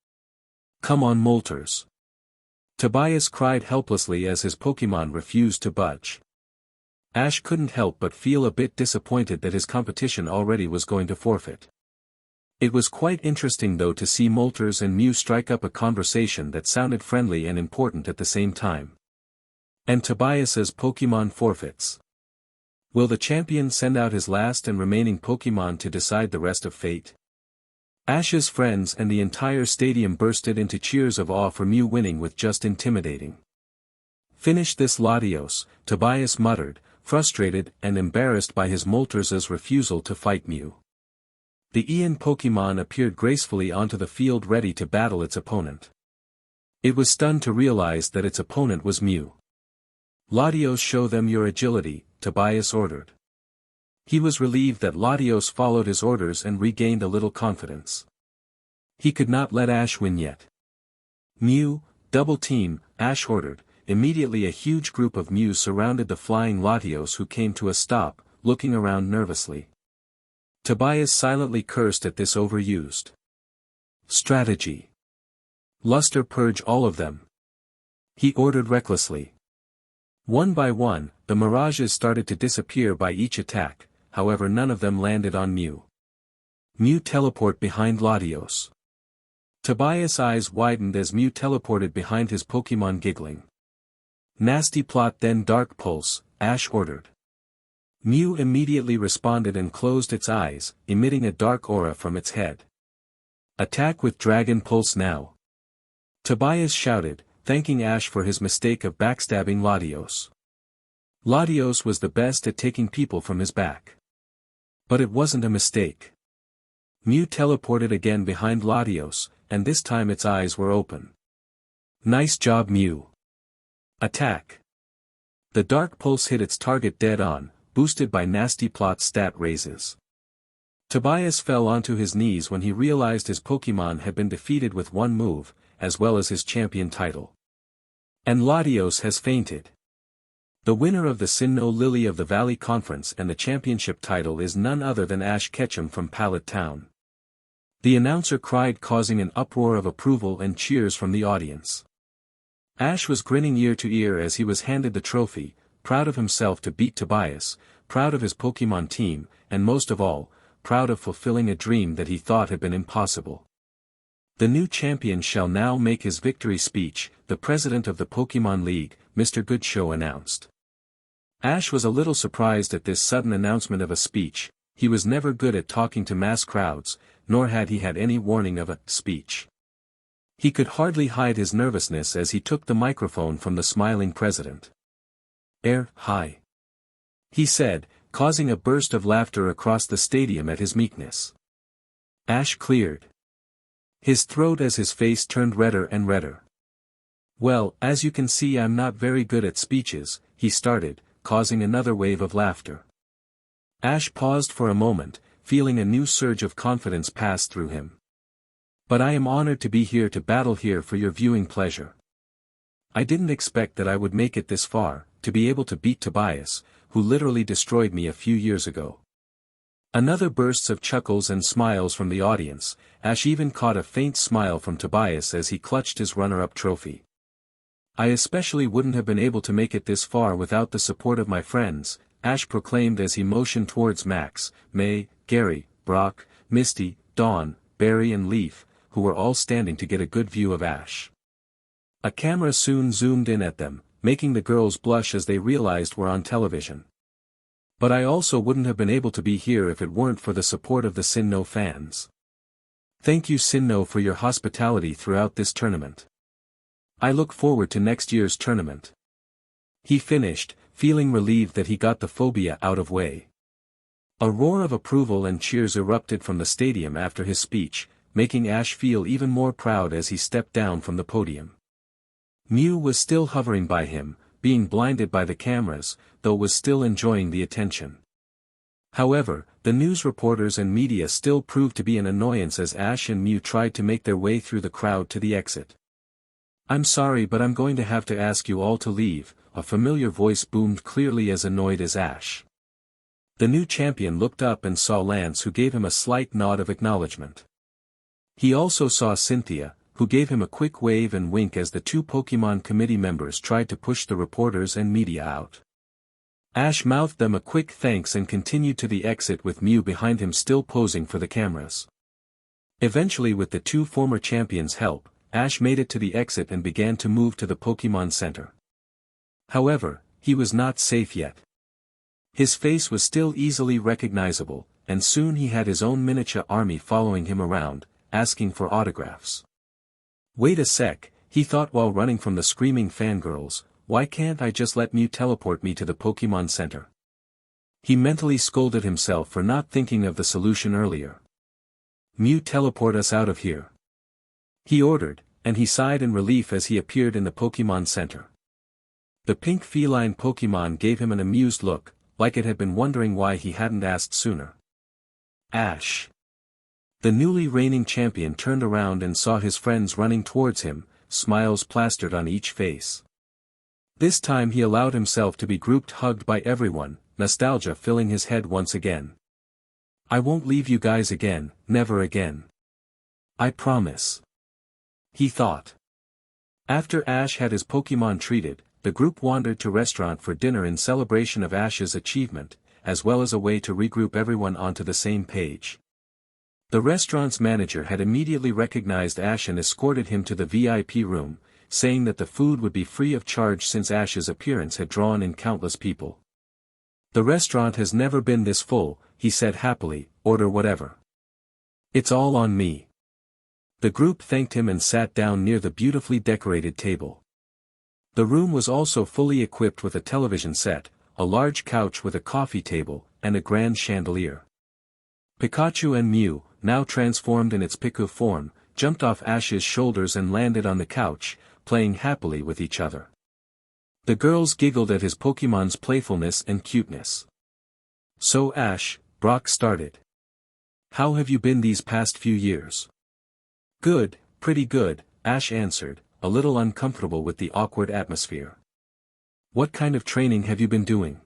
Come on, Moltres! Tobias cried helplessly as his Pokémon refused to budge. Ash couldn't help but feel a bit disappointed that his competition already was going to forfeit. It was quite interesting though to see Moltres and Mew strike up a conversation that sounded friendly and important at the same time. And Tobias's Pokémon forfeits. Will the champion send out his last and remaining Pokémon to decide the rest of fate? Ash's friends and the entire stadium bursted into cheers of awe for Mew winning with just intimidating. Finish this, Latios, Tobias muttered, frustrated and embarrassed by his Moltres' refusal to fight Mew. The Ian Pokémon appeared gracefully onto the field ready to battle its opponent. It was stunned to realize that its opponent was Mew. "Latios, show them your agility," Tobias ordered. He was relieved that Latios followed his orders and regained a little confidence. He could not let Ash win yet. "Mew, double team," Ash ordered. Immediately a huge group of Mews surrounded the flying Latios, who came to a stop, looking around nervously. Tobias silently cursed at this overused strategy. "Luster, purge all of them," he ordered recklessly. One by one, the mirages started to disappear by each attack, however none of them landed on Mew. Mew teleport behind Latios. Tobias' eyes widened as Mew teleported behind his Pokémon, giggling. "Nasty plot, then Dark Pulse," Ash ordered. Mew immediately responded and closed its eyes, emitting a dark aura from its head. "Attack with Dragon Pulse now," Tobias shouted, thanking Ash for his mistake of backstabbing Latios. Latios was the best at taking people from his back. But it wasn't a mistake. Mew teleported again behind Latios, and this time its eyes were open. "Nice job, Mew. Attack." The Dark Pulse hit its target dead on, boosted by Nasty Plot's stat raises. Tobias fell onto his knees when he realized his Pokémon had been defeated with one move, as well as his champion title. And Latios has fainted. The winner of the Sinnoh Lily of the Valley Conference and the championship title is none other than Ash Ketchum from Pallet Town. The announcer cried, causing an uproar of approval and cheers from the audience. Ash was grinning ear to ear as he was handed the trophy, proud of himself to beat Tobias, proud of his Pokémon team, and most of all, proud of fulfilling a dream that he thought had been impossible. The new champion shall now make his victory speech, the president of the Pokémon League, Mr. Goodshow announced. Ash was a little surprised at this sudden announcement of a speech. He was never good at talking to mass crowds, nor had he had any warning of a speech. He could hardly hide his nervousness as he took the microphone from the smiling president. Hi," he said, causing a burst of laughter across the stadium at his meekness. Ash cleared his throat as his face turned redder and redder. "Well, as you can see, I'm not very good at speeches," he started, causing another wave of laughter. Ash paused for a moment, feeling a new surge of confidence pass through him. "But I am honored to be here to battle here for your viewing pleasure. I didn't expect that I would make it this far, to be able to beat Tobias, who literally destroyed me a few years ago." Another bursts of chuckles and smiles from the audience. Ash even caught a faint smile from Tobias as he clutched his runner-up trophy. "I especially wouldn't have been able to make it this far without the support of my friends," Ash proclaimed as he motioned towards Max, May, Gary, Brock, Misty, Dawn, Barry and Leaf, who were all standing to get a good view of Ash. A camera soon zoomed in at them, making the girls blush as they realized we're on television. "But I also wouldn't have been able to be here if it weren't for the support of the Sinnoh fans. Thank you, Sinnoh, for your hospitality throughout this tournament. I look forward to next year's tournament." He finished, feeling relieved that he got the phobia out of way. A roar of approval and cheers erupted from the stadium after his speech, making Ash feel even more proud as he stepped down from the podium. Mew was still hovering by him, being blinded by the cameras, though was still enjoying the attention. However, the news reporters and media still proved to be an annoyance as Ash and Mew tried to make their way through the crowd to the exit. "I'm sorry, but I'm going to have to ask you all to leave," a familiar voice boomed clearly, as annoyed as Ash. The new champion looked up and saw Lance, who gave him a slight nod of acknowledgement. He also saw Cynthia, who gave him a quick wave and wink as the two Pokémon committee members tried to push the reporters and media out. Ash mouthed them a quick thanks and continued to the exit with Mew behind him still posing for the cameras. Eventually, with the two former champions' help, Ash made it to the exit and began to move to the Pokémon Center. However, he was not safe yet. His face was still easily recognizable, and soon he had his own miniature army following him around, asking for autographs. Wait a sec, he thought while running from the screaming fangirls. why can't I just let Mew teleport me to the Pokémon Center? He mentally scolded himself for not thinking of the solution earlier. Mew, teleport us out of here, he ordered, and he sighed in relief as he appeared in the Pokémon Center. The pink feline Pokémon gave him an amused look, like it had been wondering why he hadn't asked sooner. Ash. The newly reigning champion turned around and saw his friends running towards him, smiles plastered on each face. This time he allowed himself to be hugged by everyone, nostalgia filling his head once again. I won't leave you guys again, never again. I promise, he thought. After Ash had his Pokémon treated, the group wandered to restaurant for dinner in celebration of Ash's achievement, as well as a way to regroup everyone onto the same page. The restaurant's manager had immediately recognized Ash and escorted him to the VIP room, saying that the food would be free of charge since Ash's appearance had drawn in countless people. The restaurant has never been this full, he said happily, order whatever. It's all on me. The group thanked him and sat down near the beautifully decorated table. The room was also fully equipped with a television set, a large couch with a coffee table, and a grand chandelier. Pikachu and Mew, now transformed in its Piku form, jumped off Ash's shoulders and landed on the couch, playing happily with each other. The girls giggled at his Pokémon's playfulness and cuteness. So Ash, Brock started. How have you been these past few years? Good, pretty good, Ash answered, a little uncomfortable with the awkward atmosphere. What kind of training have you been doing?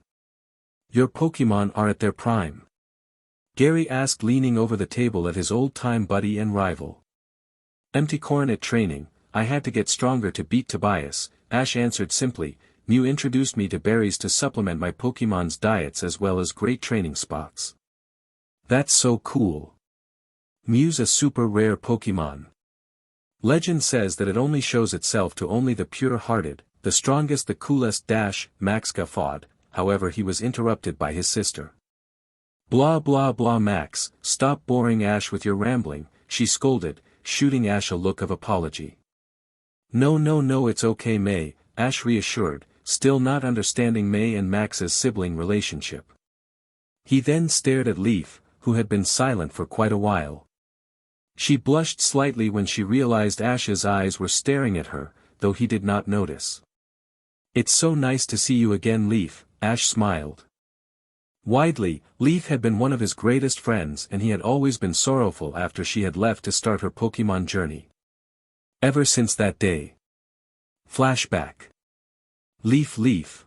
Your Pokémon are at their prime. Gary asked, leaning over the table at his old-time buddy and rival. Empty Coronet training, I had to get stronger to beat Tobias, Ash answered simply. Mew introduced me to berries to supplement my Pokémon's diets as well as great training spots. That's so cool. Mew's a super rare Pokémon. Legend says that it only shows itself to only the pure-hearted, the strongest, the coolest. Max guffawed, however he was interrupted by his sister. Blah blah blah Max, stop boring Ash with your rambling, she scolded, shooting Ash a look of apology. No it's okay May, Ash reassured, still not understanding May and Max's sibling relationship. He then stared at Leaf, who had been silent for quite a while. She blushed slightly when she realized Ash's eyes were staring at her, though he did not notice. It's so nice to see you again Leaf, Ash smiled. Widely, Leaf had been one of his greatest friends and he had always been sorrowful after she had left to start her Pokémon journey. Ever since that day. Flashback. Leaf.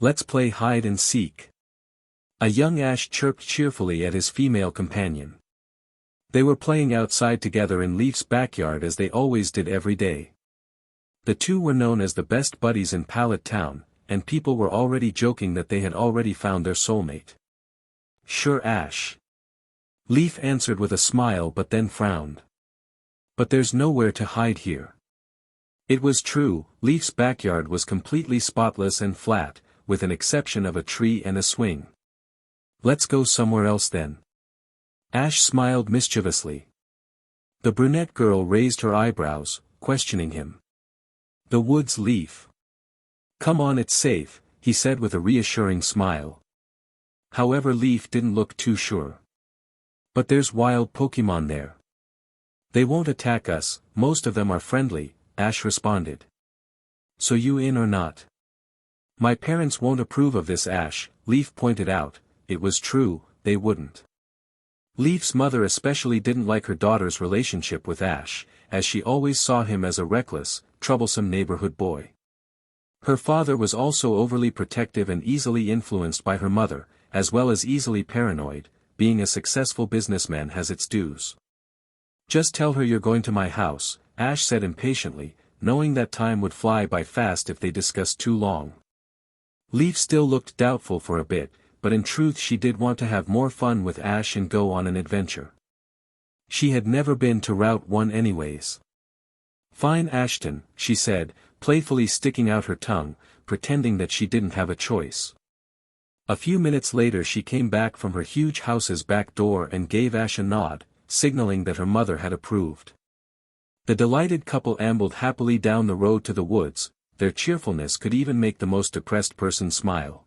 Let's play hide and seek. A young Ash chirped cheerfully at his female companion. They were playing outside together in Leaf's backyard as they always did every day. The two were known as the best buddies in Pallet Town, and people were already joking that they had already found their soulmate. Sure Ash. Leaf answered with a smile but then frowned. But there's nowhere to hide here. It was true, Leaf's backyard was completely spotless and flat, with an exception of a tree and a swing. Let's go somewhere else then. Ash smiled mischievously. The brunette girl raised her eyebrows, questioning him. The woods Leaf. Come on it's safe, he said with a reassuring smile. However Leaf didn't look too sure. But there's wild Pokémon there. They won't attack us, most of them are friendly, Ash responded. So you in or not? My parents won't approve of this Ash, Leaf pointed out. It was true, they wouldn't. Leaf's mother especially didn't like her daughter's relationship with Ash, as she always saw him as a reckless, troublesome neighborhood boy. Her father was also overly protective and easily influenced by her mother, as well as easily paranoid. Being a successful businessman has its dues. Just tell her you're going to my house, Ash said impatiently, knowing that time would fly by fast if they discussed too long. Leaf still looked doubtful for a bit, but in truth she did want to have more fun with Ash and go on an adventure. She had never been to Route 1 anyways. Fine Ashton, she said, playfully sticking out her tongue, pretending that she didn't have a choice. A few minutes later she came back from her huge house's back door and gave Ash a nod, signaling that her mother had approved. The delighted couple ambled happily down the road to the woods, their cheerfulness could even make the most depressed person smile.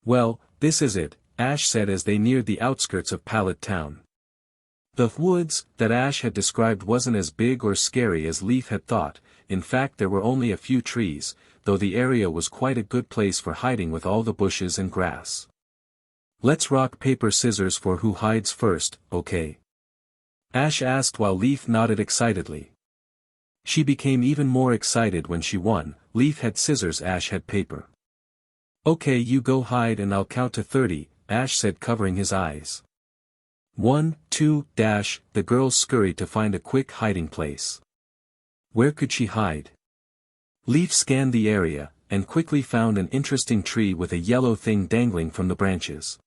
"Well, this is it," Ash said as they neared the outskirts of Pallet Town. The woods that Ash had described wasn't as big or scary as Leaf had thought. In fact, there were only a few trees, though the area was quite a good place for hiding with all the bushes and grass. "Let's rock paper scissors for who hides first, okay?" Ash asked while Leaf nodded excitedly. She became even more excited when she won. Leaf had scissors, Ash had paper. "Okay, you go hide and I'll count to 30, Ash said, covering his eyes. 1, 2, dash, the girls scurried to find a quick hiding place. Where could she hide? Leaf scanned the area, and quickly found an interesting tree with a yellow thing dangling from the branches.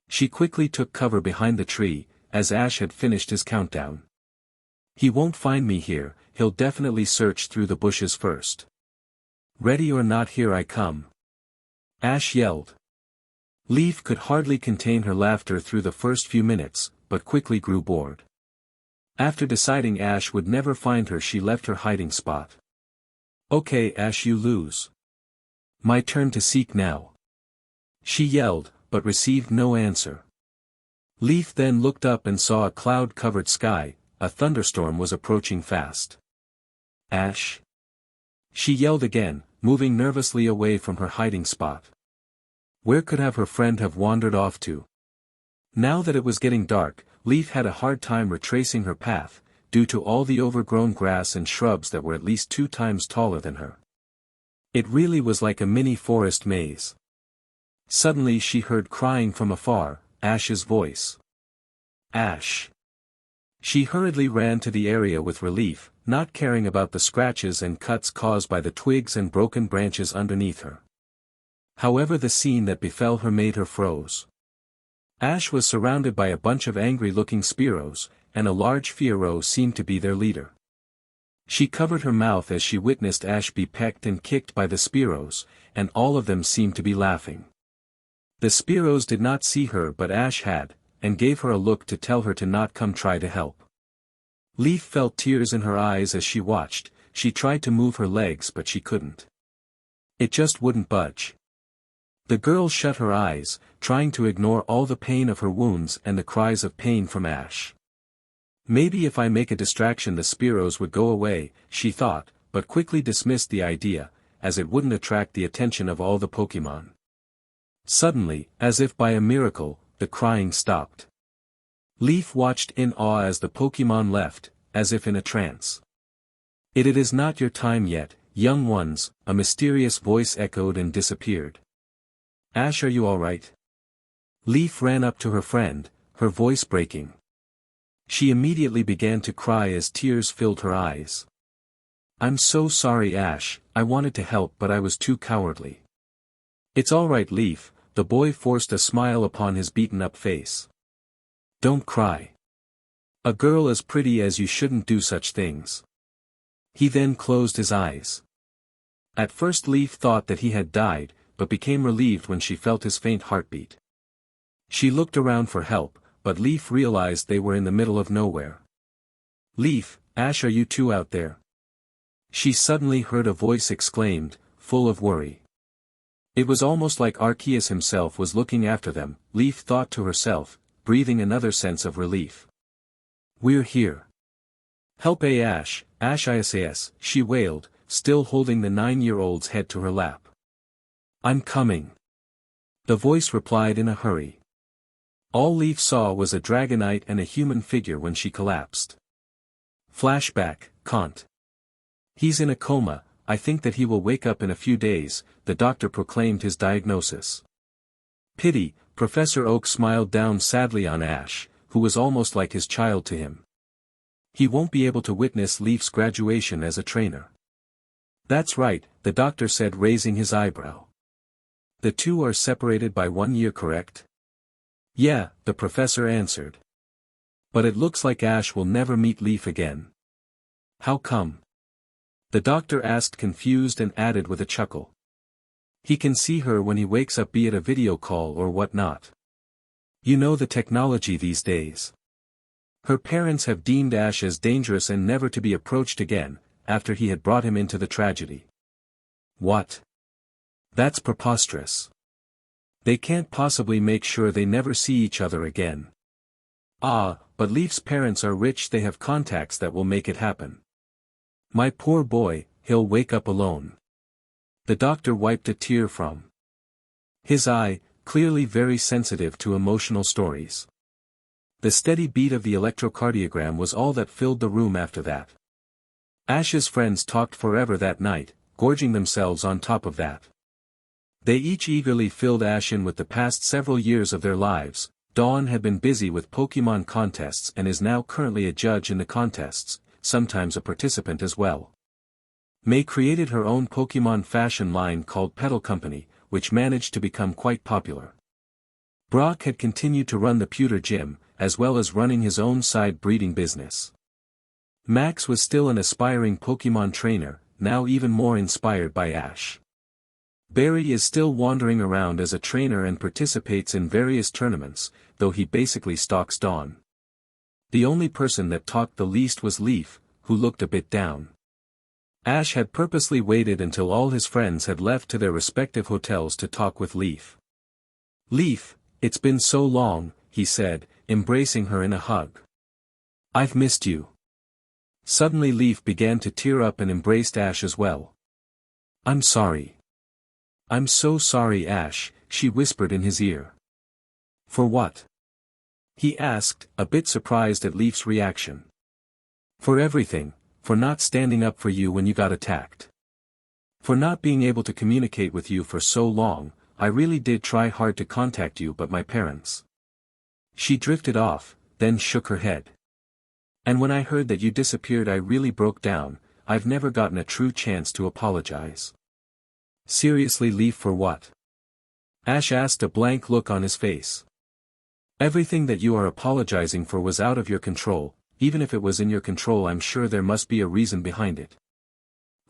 She quickly took cover behind the tree, as Ash had finished his countdown. "He won't find me here, he'll definitely search through the bushes first. Ready or not, here I come," Ash yelled. Leaf could hardly contain her laughter through the first few minutes, but quickly grew bored. After deciding Ash would never find her, she left her hiding spot. "Okay, Ash, you lose. My turn to seek now," she yelled, but received no answer. Leaf then looked up and saw a cloud-covered sky. A thunderstorm was approaching fast. "Ash?" she yelled again, moving nervously away from her hiding spot. Where could her friend have wandered off to? Now that it was getting dark, Leaf had a hard time retracing her path, due to all the overgrown grass and shrubs that were at least 2 times taller than her. It really was like a mini forest maze. Suddenly she heard crying from afar, Ash's voice. "Ash!" She hurriedly ran to the area with relief, not caring about the scratches and cuts caused by the twigs and broken branches underneath her. However, the scene that befell her made her froze. Ash was surrounded by a bunch of angry-looking Spearows, and a large Fearow seemed to be their leader. She covered her mouth as she witnessed Ash be pecked and kicked by the Spearows, and all of them seemed to be laughing. The Spearows did not see her, but Ash had, and gave her a look to tell her to not come try to help. Leaf felt tears in her eyes as she watched. She tried to move her legs, but she couldn't. It just wouldn't budge. The girl shut her eyes, trying to ignore all the pain of her wounds and the cries of pain from Ash. Maybe if I make a distraction the Spearows would go away, she thought, but quickly dismissed the idea, as it wouldn't attract the attention of all the Pokémon. Suddenly, as if by a miracle, the crying stopped. Leaf watched in awe as the Pokémon left, as if in a trance. It is not your time yet, young ones," a mysterious voice echoed and disappeared. "Ash, are you alright?" Leaf ran up to her friend, her voice breaking. She immediately began to cry as tears filled her eyes. "I'm so sorry, Ash, I wanted to help but I was too cowardly." "It's alright, Leaf," the boy forced a smile upon his beaten-up face. "Don't cry. A girl as pretty as you shouldn't do such things." He then closed his eyes. At first Leaf thought that he had died, but became relieved when she felt his faint heartbeat. She looked around for help, but Leaf realized they were in the middle of nowhere. "Leaf, Ash, are you two out there?" She suddenly heard a voice exclaimed, full of worry. It was almost like Arceus himself was looking after them, Leaf thought to herself, breathing another sense of relief. "We're here. Help Ash, Arceus," she wailed, still holding the 9-year-old's head to her lap. "I'm coming," the voice replied in a hurry. All Leaf saw was a Dragonite and a human figure when she collapsed. Flashback, Kant. "He's in a coma, I think that he will wake up in a few days," the doctor proclaimed his diagnosis. "Pity," Professor Oak smiled down sadly on Ash, who was almost like his child to him. "He won't be able to witness Leaf's graduation as a trainer." "That's right," the doctor said, raising his eyebrow. "The two are separated by 1 year, correct?" "Yeah," the professor answered. "But it looks like Ash will never meet Leaf again." "How come?" the doctor asked, confused, and added with a chuckle. "He can see her when he wakes up, be it a video call or whatnot. You know the technology these days. Her parents have deemed Ash as dangerous and never to be approached again, after he had brought him into the tragedy. What? That's preposterous. They can't possibly make sure they never see each other again. Ah, but Leaf's parents are rich, they have contacts that will make it happen. My poor boy, he'll wake up alone. The doctor wiped a tear from his eye, clearly very sensitive to emotional stories. The steady beat of the electrocardiogram was all that filled the room after that. Ash's friends talked forever that night, gorging themselves on top of that. They each eagerly filled Ash in with the past several years of their lives. Dawn had been busy with Pokémon contests and is now currently a judge in the contests, sometimes a participant as well. May created her own Pokémon fashion line called Petal Company, which managed to become quite popular. Brock had continued to run the Pewter gym, as well as running his own side breeding business. Max was still an aspiring Pokémon trainer, now even more inspired by Ash. Barry is still wandering around as a trainer and participates in various tournaments, though he basically stalks Dawn. The only person that talked the least was Leaf, who looked a bit down. Ash had purposely waited until all his friends had left to their respective hotels to talk with Leaf. "Leaf, it's been so long," he said, embracing her in a hug. "I've missed you." Suddenly Leaf began to tear up and embraced Ash as well. "I'm sorry. I'm so sorry, Ash," she whispered in his ear. "For what?" he asked, a bit surprised at Leaf's reaction. "For everything, for not standing up for you when you got attacked. For not being able to communicate with you for so long. I really did try hard to contact you, but my parents." She drifted off, then shook her head. "And when I heard that you disappeared I really broke down. I've never gotten a true chance to apologize." "Seriously, Leaf, for what?" Ash asked, a blank look on his face. "Everything that you are apologizing for was out of your control. Even if it was in your control, I'm sure there must be a reason behind it."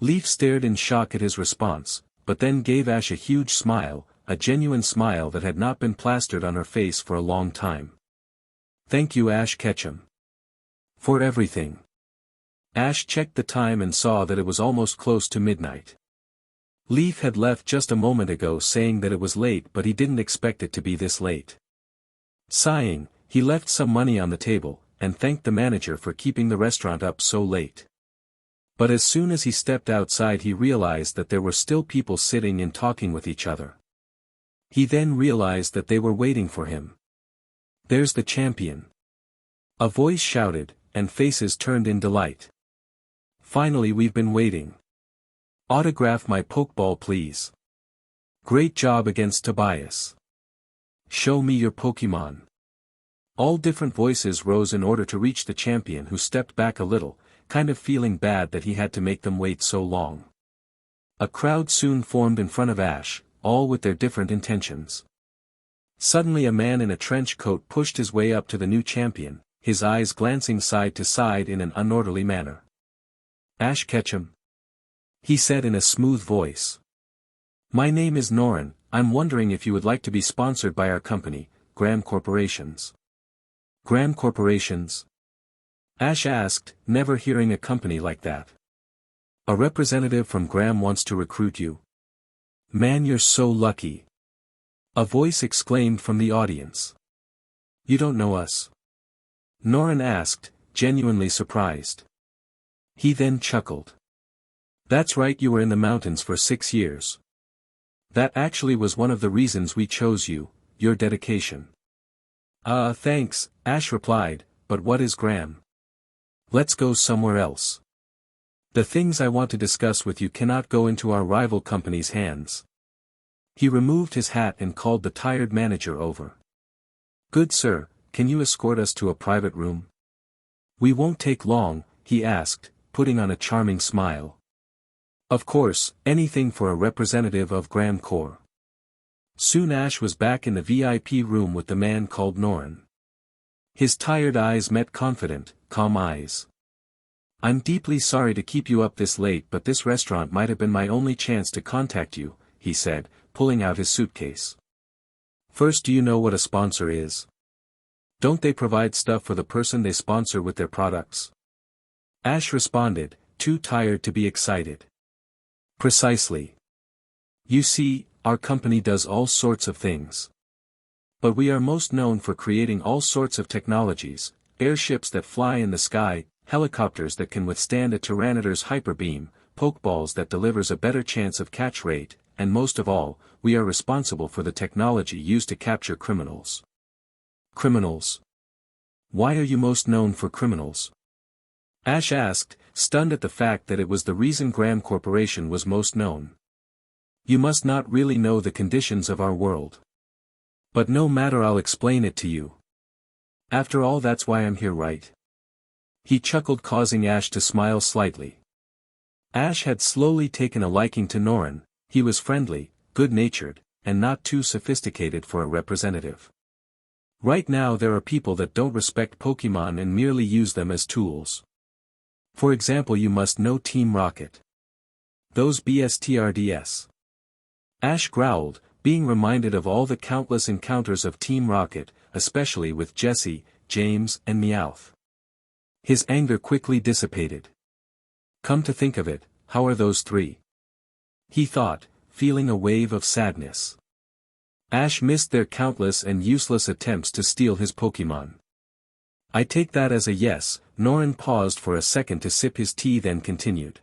Leaf stared in shock at his response, but then gave Ash a huge smile, a genuine smile that had not been plastered on her face for a long time. "Thank you, Ash Ketchum. For everything." Ash checked the time and saw that it was almost close to midnight. Leaf had left just a moment ago saying that it was late, but he didn't expect it to be this late. Sighing, he left some money on the table, and thanked the manager for keeping the restaurant up so late. But as soon as he stepped outside he realized that there were still people sitting and talking with each other. He then realized that they were waiting for him. "There's the champion!" a voice shouted, and faces turned in delight. "Finally, we've been waiting. Autograph my Pokeball, please. Great job against Tobias. Show me your Pokemon." All different voices rose in order to reach the champion, who stepped back a little, kind of feeling bad that he had to make them wait so long. A crowd soon formed in front of Ash, all with their different intentions. Suddenly a man in a trench coat pushed his way up to the new champion, his eyes glancing side to side in an unorderly manner. "Ash Ketchum," he said in a smooth voice. "My name is Norin. I'm wondering if you would like to be sponsored by our company, Graham Corporations." "Graham Corporations?" Ash asked, never hearing a company like that. "A representative from Graham wants to recruit you? Man, you're so lucky!" a voice exclaimed from the audience. "You don't know us?" Norin asked, genuinely surprised. He then chuckled. "That's right, you were in the mountains for 6 years. That actually was one of the reasons we chose you, your dedication." Thanks," Ash replied, "but what is Graham? Let's go somewhere else. The things I want to discuss with you cannot go into our rival company's hands." He removed his hat and called the tired manager over. "Good sir, can you escort us to a private room?" "We won't take long," he asked, putting on a charming smile. Of course, anything for a representative of Graham Corp. Soon Ash was back in the VIP room with the man called Norin. His tired eyes met confident, calm eyes. "I'm deeply sorry to keep you up this late, but this restaurant might have been my only chance to contact you," he said, pulling out his suitcase. "First, do you know what a sponsor is? Don't they provide stuff for the person they sponsor with their products?" Ash responded, too tired to be excited. "Precisely. You see, our company does all sorts of things. But we are most known for creating all sorts of technologies, airships that fly in the sky, helicopters that can withstand a Tyranitar's hyper beam, Pokeballs that delivers a better chance of catch rate, and most of all, we are responsible for the technology used to capture criminals. Criminals? Why are you most known for criminals? Ash asked, stunned at the fact that it was the reason Graham Corporation was most known. You must not really know the conditions of our world. But no matter, I'll explain it to you. After all, that's why I'm here, right? He chuckled, causing Ash to smile slightly. Ash had slowly taken a liking to Norin. He was friendly, good-natured, and not too sophisticated for a representative. Right now there are people that don't respect Pokémon and merely use them as tools. For example, you must know Team Rocket. Those BSTRDS. Ash growled, being reminded of all the countless encounters of Team Rocket, especially with Jesse, James, and Meowth. His anger quickly dissipated. Come to think of it, how are those three? He thought, feeling a wave of sadness. Ash missed their countless and useless attempts to steal his Pokémon. I take that as a yes. Norin paused for a second to sip his tea, then continued.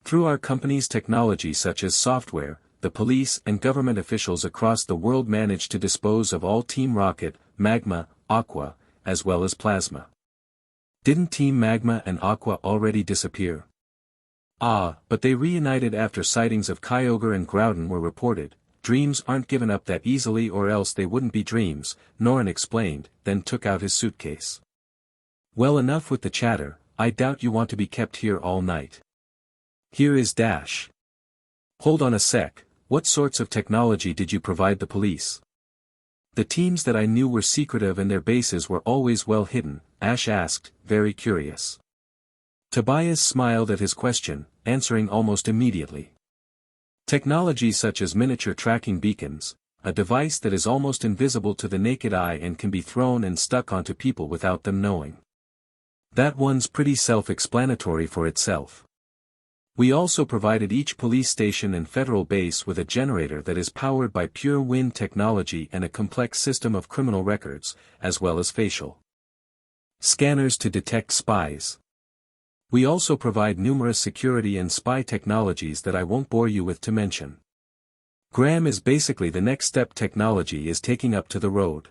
Through our company's technology such as software, the police and government officials across the world managed to dispose of all Team Rocket, Magma, Aqua, as well as Plasma. Didn't Team Magma and Aqua already disappear? Ah, but they reunited after sightings of Kyogre and Groudon were reported. Dreams aren't given up that easily, or else they wouldn't be dreams, Norin explained, then took out his suitcase. Well, enough with the chatter. I doubt you want to be kept here all night. Here is Dash. Hold on a sec, what sorts of technology did you provide the police? The teams that I knew were secretive and their bases were always well hidden, Ash asked, very curious. Tobias smiled at his question, answering almost immediately. Technology such as miniature tracking beacons, a device that is almost invisible to the naked eye and can be thrown and stuck onto people without them knowing. That one's pretty self-explanatory for itself. We also provided each police station and federal base with a generator that is powered by pure wind technology and a complex system of criminal records, as well as facial scanners to detect spies. We also provide numerous security and spy technologies that I won't bore you with to mention. Graham is basically the next step technology is taking up to the road.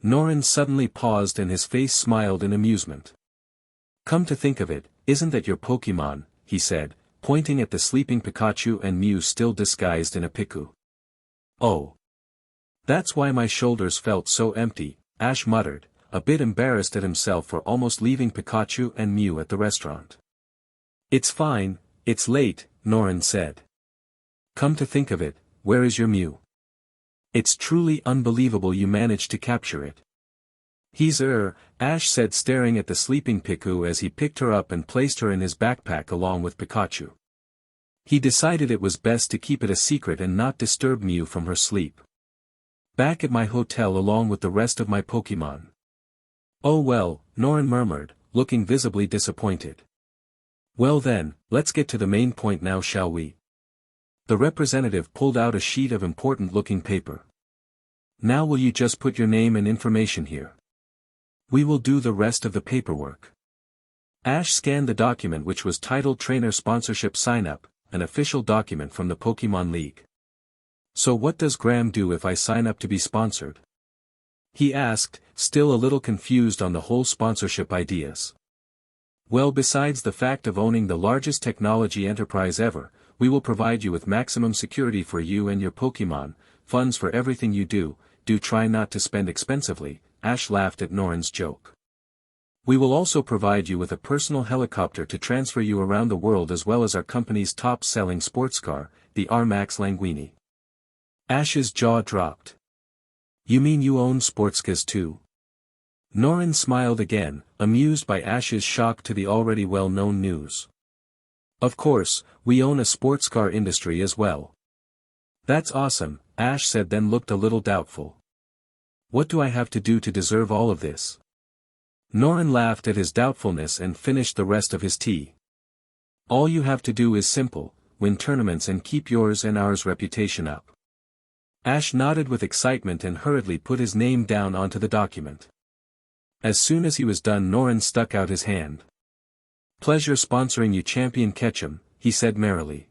Norin suddenly paused and his face smiled in amusement. Come to think of it, isn't that your Pokémon, he said, pointing at the sleeping Pikachu and Mew still disguised in a Piku. Oh. That's why my shoulders felt so empty, Ash muttered, a bit embarrassed at himself for almost leaving Pikachu and Mew at the restaurant. It's fine, it's late, Norin said. Come to think of it, where is your Mew? It's truly unbelievable you managed to capture it. He's Ash said, staring at the sleeping Piku as he picked her up and placed her in his backpack along with Pikachu. He decided it was best to keep it a secret and not disturb Mew from her sleep. Back at my hotel along with the rest of my Pokémon. Oh well, Norin murmured, looking visibly disappointed. Well then, let's get to the main point now, shall we? The representative pulled out a sheet of important-looking paper. Now will you just put your name and information here? We will do the rest of the paperwork. Ash scanned the document, which was titled Trainer Sponsorship Sign-Up, an official document from the Pokémon League. So what does Graham do if I sign up to be sponsored? He asked, still a little confused on the whole sponsorship ideas. Well, besides the fact of owning the largest technology enterprise ever, we will provide you with maximum security for you and your Pokémon, funds for everything you do try not to spend expensively, Ash laughed at Norin's joke. We will also provide you with a personal helicopter to transfer you around the world, as well as our company's top-selling sports car, the R-Max Languini. Ash's jaw dropped. You mean you own sportscars too? Norin smiled again, amused by Ash's shock to the already well-known news. Of course, we own a sports car industry as well. That's awesome, Ash said, then looked a little doubtful. What do I have to do to deserve all of this? Norin laughed at his doubtfulness and finished the rest of his tea. All you have to do is simple. win tournaments and keep yours and ours reputation up. Ash nodded with excitement and hurriedly put his name down onto the document. As soon as he was done, Norin stuck out his hand. "Pleasure sponsoring you, Champion Ketchum," he said merrily.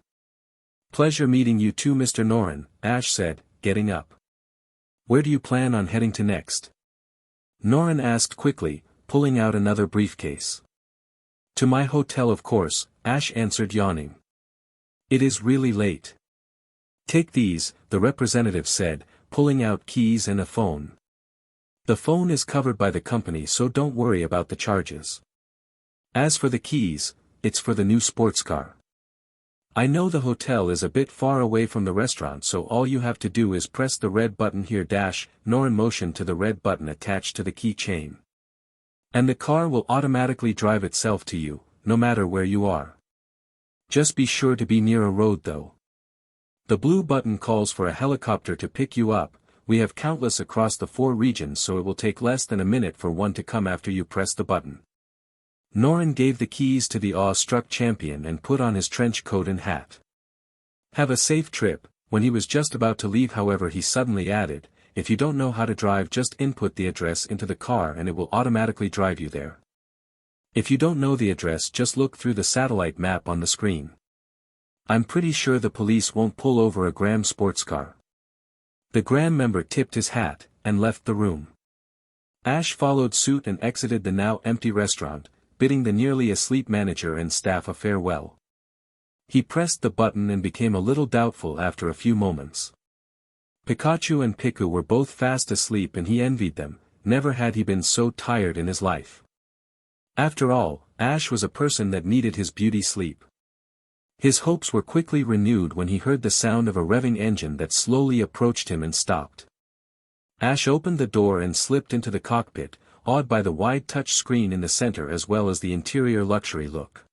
"Pleasure meeting you too, Mr. Norin," Ash said, getting up. "Where do you plan on heading to next?" Norin asked quickly, pulling out another briefcase. "To my hotel, of course," Ash answered, yawning. "It is really late." "Take these," the representative said, pulling out keys and a phone. "The phone is covered by the company, so don't worry about the charges. As for the keys, it's for the new sports car. I know the hotel is a bit far away from the restaurant, so all you have to do is press the red button here." Norin motioned to the red button attached to the keychain. "And the car will automatically drive itself to you, no matter where you are. Just be sure to be near a road though. The blue button calls for a helicopter to pick you up. We have countless across the 4 regions, so it will take less than a minute for one to come after you press the button." Norin gave the keys to the awe-struck champion and put on his trench coat and hat. "Have a safe trip." When he was just about to leave, however, he suddenly added, "If you don't know how to drive, just input the address into the car and it will automatically drive you there. If you don't know the address, just look through the satellite map on the screen. I'm pretty sure the police won't pull over a Gram sports car." The Gram member tipped his hat, and left the room. Ash followed suit and exited the now empty restaurant, bidding the nearly asleep manager and staff a farewell. He pressed the button and became a little doubtful after a few moments. Pikachu and Piku were both fast asleep and he envied them. Never had he been so tired in his life. After all, Ash was a person that needed his beauty sleep. His hopes were quickly renewed when he heard the sound of a revving engine that slowly approached him and stopped. Ash opened the door and slipped into the cockpit, awed by the wide touch screen in the center as well as the interior luxury look.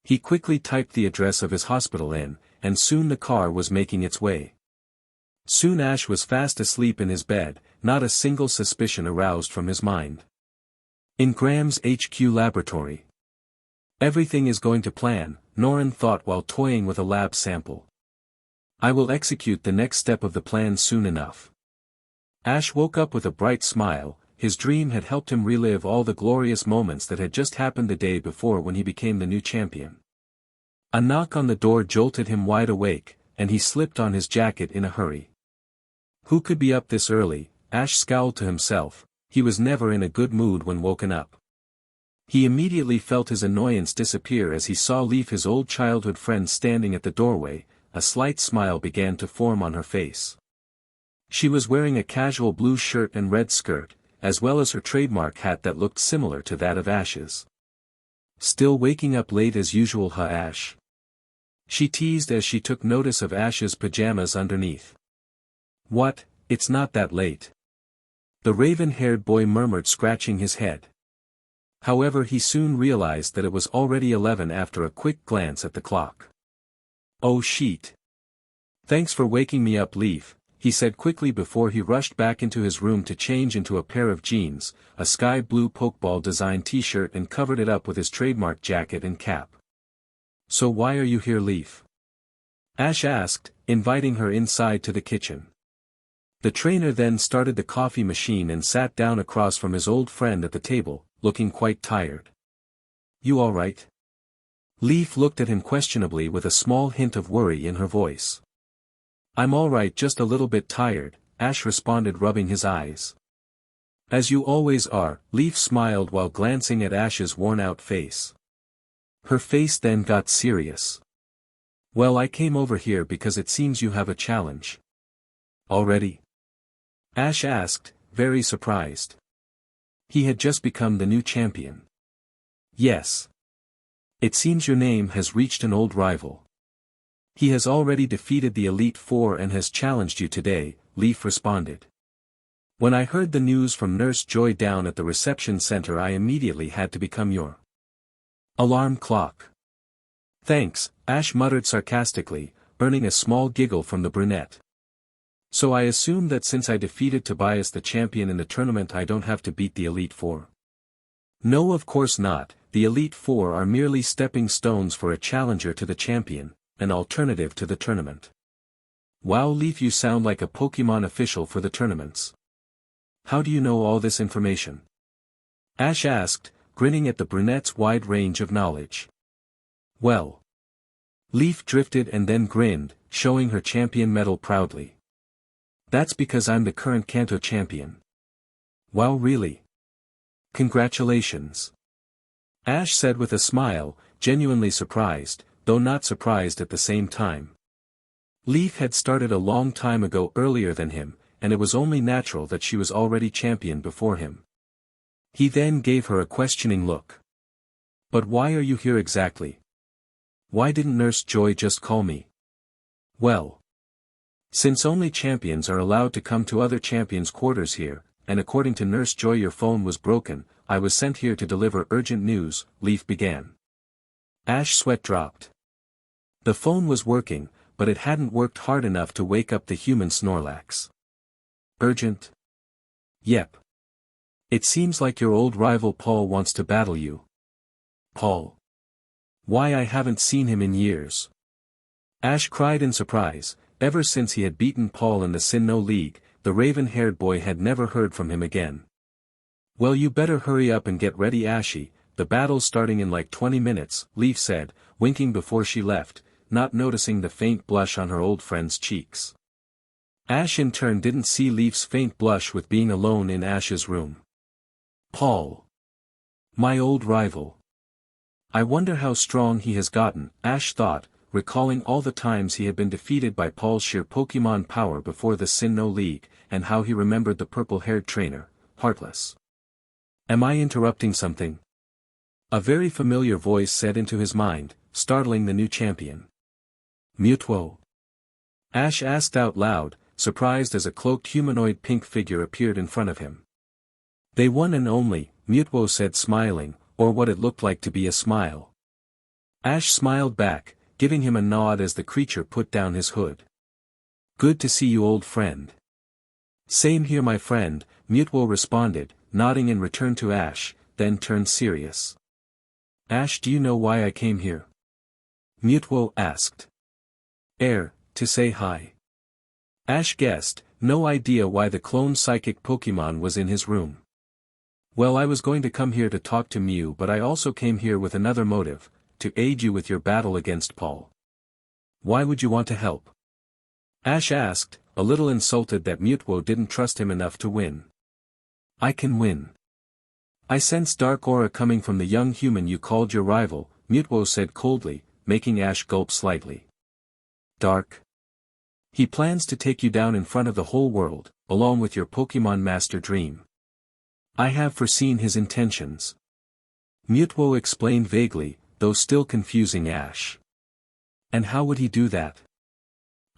He quickly typed the address of his hospital in, and soon the car was making its way. Soon Ash was fast asleep in his bed, not a single suspicion aroused from his mind. In Graham's HQ laboratory. Everything is going to plan, Norin thought while toying with a lab sample. I will execute the next step of the plan soon enough. Ash woke up with a bright smile. His dream had helped him relive all the glorious moments that had just happened the day before when he became the new champion. A knock on the door jolted him wide awake, and he slipped on his jacket in a hurry. Who could be up this early? Ash scowled to himself. He was never in a good mood when woken up. He immediately felt his annoyance disappear as he saw Leaf, his old childhood friend, standing at the doorway. A slight smile began to form on her face. She was wearing a casual blue shirt and red skirt, as well as her trademark hat that looked similar to that of Ash's. Still waking up late as usual, huh, Ash? She teased as she took notice of Ash's pajamas underneath. What, it's not that late. The raven-haired boy murmured, scratching his head. However, he soon realized that it was already 11 after a quick glance at the clock. Oh shit. Thanks for waking me up, Leaf, he said quickly before he rushed back into his room to change into a pair of jeans, a sky blue Pokeball design t-shirt, and covered it up with his trademark jacket and cap. So why are you here, Leaf? Ash asked, inviting her inside to the kitchen. The trainer then started the coffee machine and sat down across from his old friend at the table, looking quite tired. You all right? Leaf looked at him questionably with a small hint of worry in her voice. I'm all right, just a little bit tired, Ash responded, rubbing his eyes. As you always are, Leaf smiled while glancing at Ash's worn-out face. Her face then got serious. Well, I came over here because it seems you have a challenge. Already? Ash asked, very surprised. He had just become the new champion. Yes. It seems your name has reached an old rival. He has already defeated the Elite Four and has challenged you today, Leaf responded. When I heard the news from Nurse Joy down at the reception center, I immediately had to become your alarm clock. Thanks, Ash muttered sarcastically, earning a small giggle from the brunette. So I assume that since I defeated Tobias the champion in the tournament, I don't have to beat the Elite Four? No, of course not. The Elite Four are merely stepping stones for a challenger to the champion, an alternative to the tournament. Wow, Leaf, you sound like a Pokémon official for the tournaments. How do you know all this information? Ash asked, grinning at the brunette's wide range of knowledge. Well. Leaf drifted and then grinned, showing her champion medal proudly. That's because I'm the current Kanto champion. Wow, really? Congratulations. Ash said with a smile, genuinely surprised, though not surprised at the same time. Leaf had started a long time ago earlier than him, and it was only natural that she was already champion before him. He then gave her a questioning look. But why are you here exactly? Why didn't Nurse Joy just call me? Well. Since only champions are allowed to come to other champions' quarters here, and according to Nurse Joy your phone was broken, I was sent here to deliver urgent news, Leaf began. Ash's sweat dropped. The phone was working, but it hadn't worked hard enough to wake up the human Snorlax. Urgent? Yep. It seems like your old rival Paul wants to battle you. Paul? Why, I haven't seen him in years. Ash cried in surprise. Ever since he had beaten Paul in the Sinnoh League, the raven-haired boy had never heard from him again. Well, you better hurry up and get ready, Ashy, the battle's starting in like 20 minutes, Leaf said, winking before she left, not noticing the faint blush on her old friend's cheeks. Ash in turn didn't see Leaf's faint blush with being alone in Ash's room. Paul. My old rival. I wonder how strong he has gotten, Ash thought, recalling all the times he had been defeated by Paul's sheer Pokémon power before the Sinnoh League, and how he remembered the purple-haired trainer, Heartless. Am I interrupting something? A very familiar voice said into his mind, startling the new champion. Mewtwo? Ash asked out loud, surprised as a cloaked humanoid pink figure appeared in front of him. They one and only, Mewtwo said smiling, or what it looked like to be a smile. Ash smiled back, giving him a nod as the creature put down his hood. Good to see you, old friend. Same here, my friend, Mewtwo responded, nodding in return to Ash, then turned serious. Ash, do you know why I came here? Mewtwo asked. To say hi. Ash guessed, no idea why the clone psychic Pokémon was in his room. Well, I was going to come here to talk to Mew, but I also came here with another motive, to aid you with your battle against Paul. Why would you want to help? Ash asked, a little insulted that Mewtwo didn't trust him enough to win. I can win. I sense dark aura coming from the young human you called your rival, Mewtwo said coldly, making Ash gulp slightly. Dark? He plans to take you down in front of the whole world, along with your Pokémon Master Dream. I have foreseen his intentions. Mewtwo explained vaguely, though still confusing Ash. And how would he do that?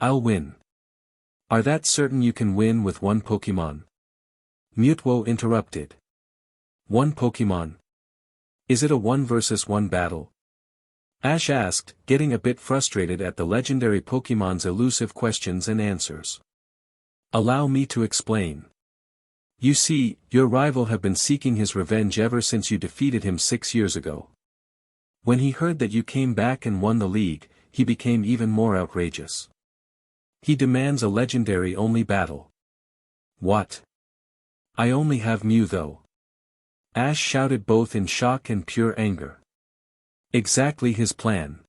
I'll win. Are that certain you can win with one Pokémon? Mewtwo interrupted. One Pokémon? Is it a 1 versus 1 battle? Ash asked, getting a bit frustrated at the legendary Pokémon's elusive questions and answers. Allow me to explain. You see, your rival have been seeking his revenge ever since you defeated him 6 years ago. When he heard that you came back and won the league, he became even more outrageous. He demands a legendary-only battle. What? I only have Mew though. Ash shouted both in shock and pure anger. Exactly his plan.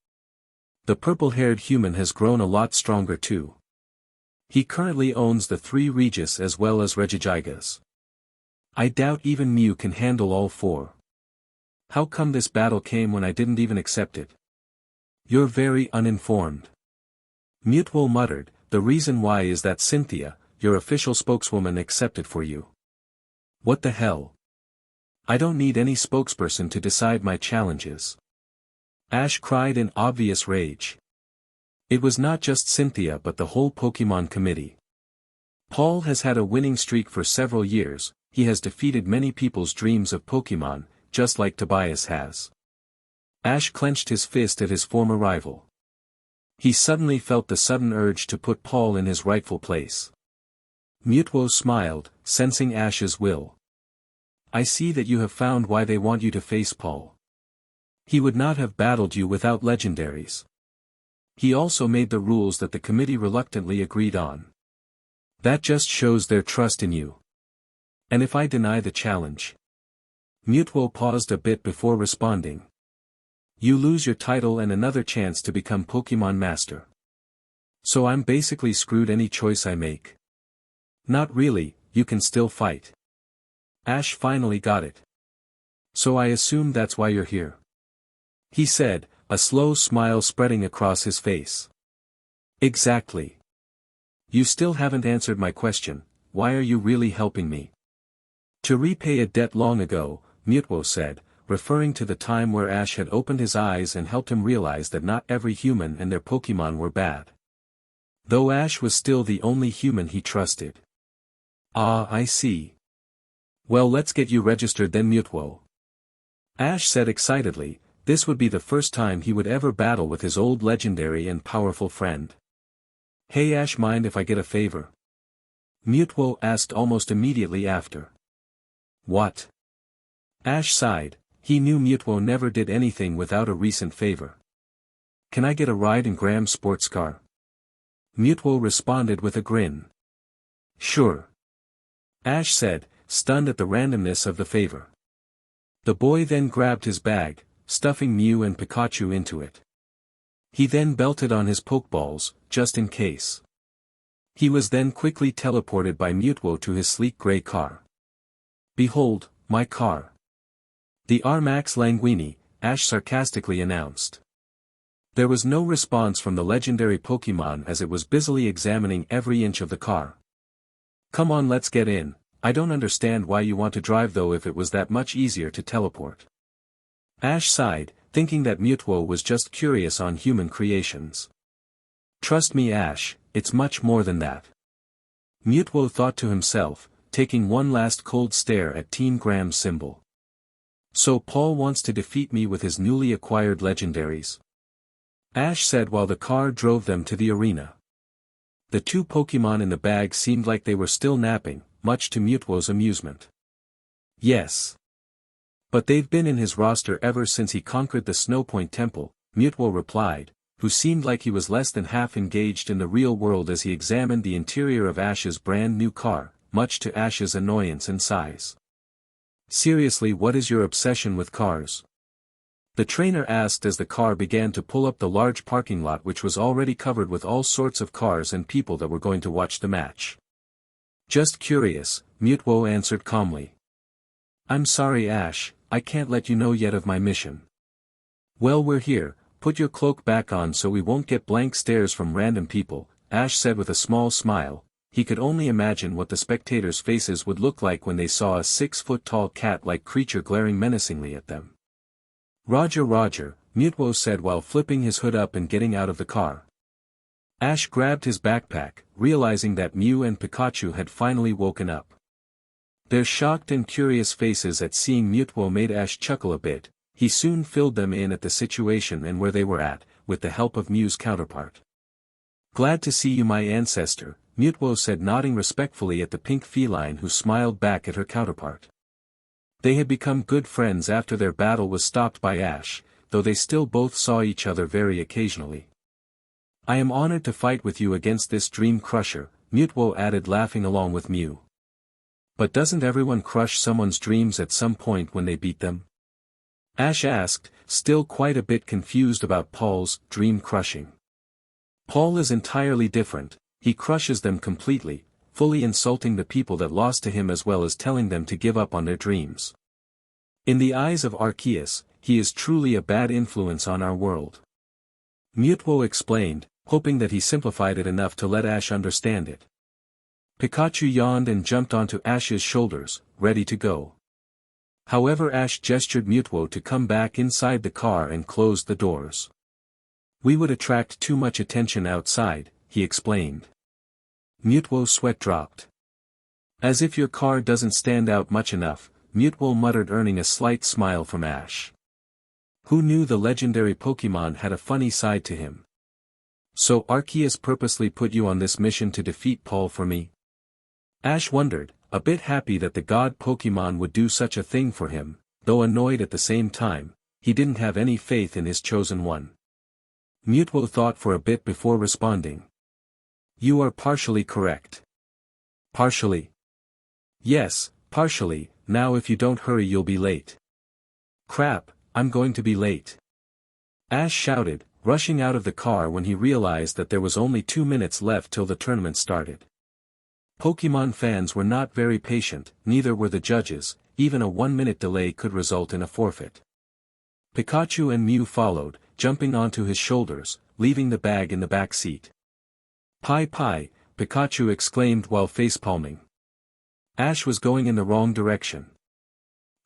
The purple-haired human has grown a lot stronger too. He currently owns the 3 Regis as well as Regigigas. I doubt even Mew can handle all 4. How come this battle came when I didn't even accept it? You're very uninformed. Mewtwo muttered, the reason why is that Cynthia, your official spokeswoman, accepted for you. What the hell? I don't need any spokesperson to decide my challenges. Ash cried in obvious rage. It was not just Cynthia but the whole Pokémon committee. Paul has had a winning streak for several years, he has defeated many people's dreams of Pokémon, just like Tobias has. Ash clenched his fist at his former rival. He suddenly felt the sudden urge to put Paul in his rightful place. Mewtwo smiled, sensing Ash's will. I see that you have found why they want you to face Paul. He would not have battled you without legendaries. He also made the rules that the committee reluctantly agreed on. That just shows their trust in you. And if I deny the challenge? Mewtwo paused a bit before responding. You lose your title and another chance to become Pokémon Master. So I'm basically screwed any choice I make. Not really, you can still fight. Ash finally got it. So I assume that's why you're here. He said, a slow smile spreading across his face. Exactly. You still haven't answered my question, why are you really helping me? To repay a debt long ago, Mewtwo said, referring to the time where Ash had opened his eyes and helped him realize that not every human and their Pokémon were bad. Though Ash was still the only human he trusted. Ah, I see. Well, let's get you registered then, Mewtwo. Ash said excitedly, this would be the first time he would ever battle with his old legendary and powerful friend. Hey Ash, mind if I get a favor? Mewtwo asked almost immediately after. What? Ash sighed, he knew Mewtwo never did anything without a recent favor. Can I get a ride in Graham's sports car? Mewtwo responded with a grin. Sure. Ash said, stunned at the randomness of the favor. The boy then grabbed his bag, stuffing Mew and Pikachu into it. He then belted on his Pokeballs, just in case. He was then quickly teleported by Mewtwo to his sleek gray car. Behold, my car. The R-Max Languini, Ash sarcastically announced. There was no response from the legendary Pokémon as it was busily examining every inch of the car. Come on, let's get in. I don't understand why you want to drive though if it was that much easier to teleport. Ash sighed, thinking that Mewtwo was just curious on human creations. Trust me Ash, it's much more than that. Mewtwo thought to himself, taking one last cold stare at Team Graham's symbol. So Paul wants to defeat me with his newly acquired legendaries. Ash said while the car drove them to the arena. The two Pokémon in the bag seemed like they were still napping, much to Mewtwo's amusement. Yes. But they've been in his roster ever since he conquered the Snowpoint Temple, Mewtwo replied, who seemed like he was less than half engaged in the real world as he examined the interior of Ash's brand new car, much to Ash's annoyance and sighs. Seriously, what is your obsession with cars? The trainer asked as the car began to pull up the large parking lot which was already covered with all sorts of cars and people that were going to watch the match. Just curious, Mewtwo answered calmly. I'm sorry Ash, I can't let you know yet of my mission. Well, we're here, put your cloak back on so we won't get blank stares from random people, Ash said with a small smile. He could only imagine what the spectators' faces would look like when they saw a 6-foot-tall cat-like creature glaring menacingly at them. Roger, Mewtwo said while flipping his hood up and getting out of the car. Ash grabbed his backpack, realizing that Mew and Pikachu had finally woken up. Their shocked and curious faces at seeing Mewtwo made Ash chuckle a bit. He soon filled them in at the situation and where they were at, with the help of Mew's counterpart. Glad to see you, my ancestor, Mewtwo said, nodding respectfully at the pink feline who smiled back at her counterpart. They had become good friends after their battle was stopped by Ash, though they still both saw each other very occasionally. I am honored to fight with you against this dream crusher, Mewtwo added, laughing along with Mew. But doesn't everyone crush someone's dreams at some point when they beat them? Ash asked, still quite a bit confused about Paul's dream crushing. Paul is entirely different, he crushes them completely, fully insulting the people that lost to him as well as telling them to give up on their dreams. In the eyes of Arceus, he is truly a bad influence on our world. Mewtwo explained, hoping that he simplified it enough to let Ash understand it. Pikachu yawned and jumped onto Ash's shoulders, ready to go. However, Ash gestured Mewtwo to come back inside the car and closed the doors. We would attract too much attention outside, he explained. Mewtwo's sweat dropped. As if your car doesn't stand out much enough, Mewtwo muttered, earning a slight smile from Ash. Who knew the legendary Pokémon had a funny side to him? So Arceus purposely put you on this mission to defeat Paul for me? Ash wondered, a bit happy that the god Pokémon would do such a thing for him, though annoyed at the same time. He didn't have any faith in his chosen one. Mewtwo thought for a bit before responding. You are partially correct. Partially? Yes, partially. Now if you don't hurry you'll be late. Crap, I'm going to be late. Ash shouted, rushing out of the car when he realized that there was only 2 minutes left till the tournament started. Pokémon fans were not very patient, neither were the judges, even a 1-minute delay could result in a forfeit. Pikachu and Mew followed, jumping onto his shoulders, leaving the bag in the back seat. Pie pie, Pikachu exclaimed while facepalming. Ash was going in the wrong direction.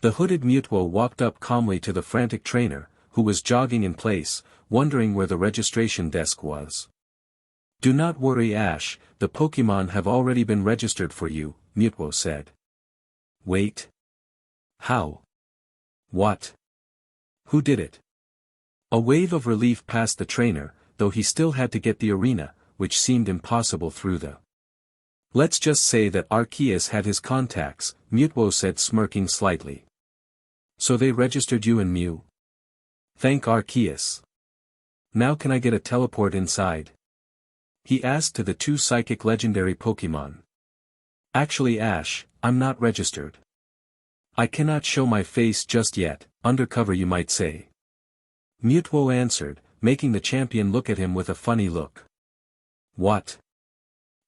The hooded Mewtwo walked up calmly to the frantic trainer, who was jogging in place, wondering where the registration desk was. Do not worry Ash, the Pokémon have already been registered for you, Mewtwo said. Wait. How? What? Who did it? A wave of relief passed the trainer, though he still had to get the arena, which seemed impossible through the... Let's just say that Arceus had his contacts, Mewtwo said smirking slightly. So they registered you and Mew? Thank Arceus. Now can I get a teleport inside? He asked to the 2 psychic legendary Pokémon. Actually Ash, I'm not registered. I cannot show my face just yet, undercover you might say. Mewtwo answered, making the champion look at him with a funny look. What?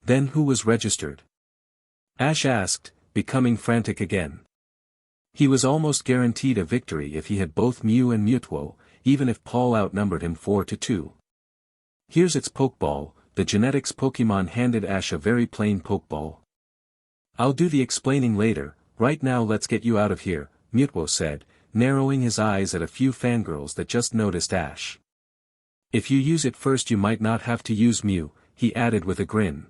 Then who was registered? Ash asked, becoming frantic again. He was almost guaranteed a victory if he had both Mew and Mewtwo, even if Paul outnumbered him 4-2. Here's its Pokeball, the genetics Pokémon handed Ash a very plain Pokeball. I'll do the explaining later, right now let's get you out of here, Mewtwo said, narrowing his eyes at a few fangirls that just noticed Ash. If you use it first you might not have to use Mew, he added with a grin.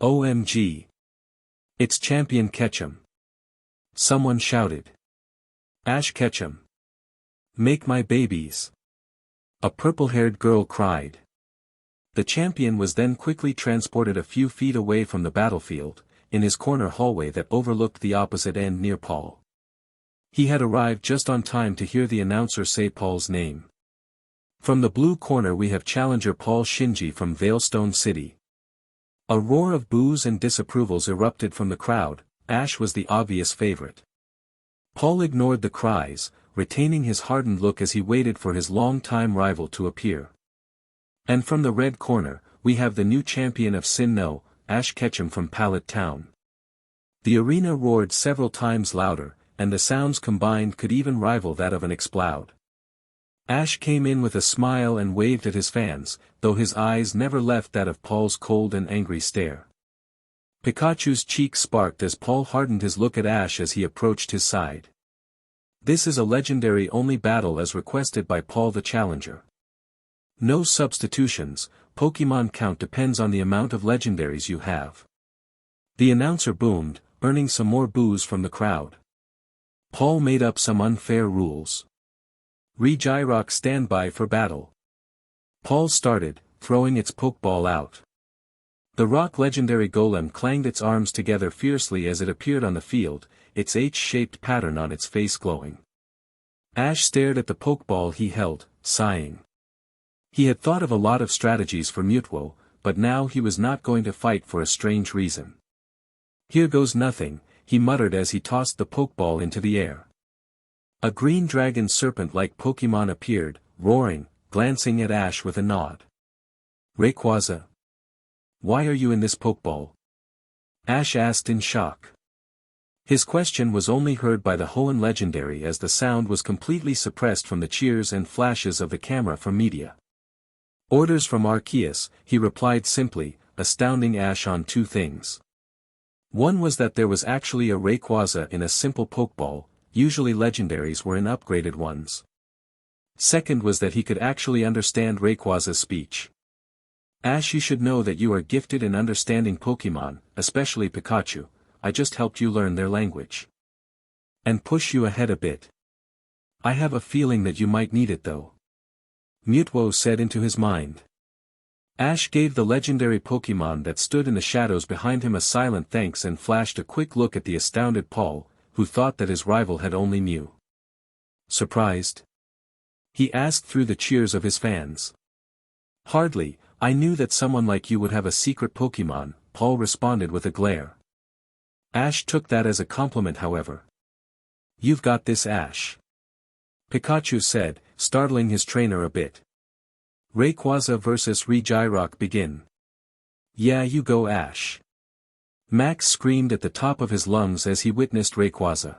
OMG. It's Champion Ketchum. Someone shouted. Ash Ketchum. Make my babies. A purple-haired girl cried. The champion was then quickly transported a few feet away from the battlefield, in his corner hallway that overlooked the opposite end near Paul. He had arrived just on time to hear the announcer say Paul's name. From the blue corner we have challenger Paul Shinji from Veilstone City. A roar of boos and disapprovals erupted from the crowd. Ash was the obvious favorite. Paul ignored the cries, retaining his hardened look as he waited for his long-time rival to appear. And from the red corner, we have the new champion of Sinnoh, Ash Ketchum from Pallet Town. The arena roared several times louder, and the sounds combined could even rival that of an explode. Ash came in with a smile and waved at his fans, though his eyes never left that of Paul's cold and angry stare. Pikachu's cheek sparked as Paul hardened his look at Ash as he approached his side. This is a legendary-only battle as requested by Paul the challenger. No substitutions, Pokémon count depends on the amount of legendaries you have. The announcer boomed, earning some more boos from the crowd. Paul made up some unfair rules. Regirock standby for battle. Paul started, throwing its Pokeball out. The rock legendary golem clanged its arms together fiercely as it appeared on the field, its H-shaped pattern on its face glowing. Ash stared at the Pokeball he held, sighing. He had thought of a lot of strategies for Mewtwo, but now he was not going to fight for a strange reason. Here goes nothing, he muttered as he tossed the Pokeball into the air. A green dragon serpent-like Pokémon appeared, roaring, glancing at Ash with a nod. Rayquaza. Why are you in this Pokeball? Ash asked in shock. His question was only heard by the Hoenn legendary as the sound was completely suppressed from the cheers and flashes of the camera from media. Orders from Arceus, he replied simply, astounding Ash on 2 things. One was that there was actually a Rayquaza in a simple Pokeball, usually legendaries were in upgraded ones. Second was that he could actually understand Rayquaza's speech. Ash, you should know that you are gifted in understanding Pokémon, especially Pikachu. I just helped you learn their language. And push you ahead a bit. I have a feeling that you might need it though. Mewtwo said into his mind. Ash gave the legendary Pokémon that stood in the shadows behind him a silent thanks and flashed a quick look at the astounded Paul, who thought that his rival had only Mew. Surprised? He asked through the cheers of his fans. Hardly, I knew that someone like you would have a secret Pokémon, Paul responded with a glare. Ash took that as a compliment however. You've got this Ash. Pikachu said, startling his trainer a bit. Rayquaza vs Regirock begin. Yeah you go Ash. Max screamed at the top of his lungs as he witnessed Rayquaza.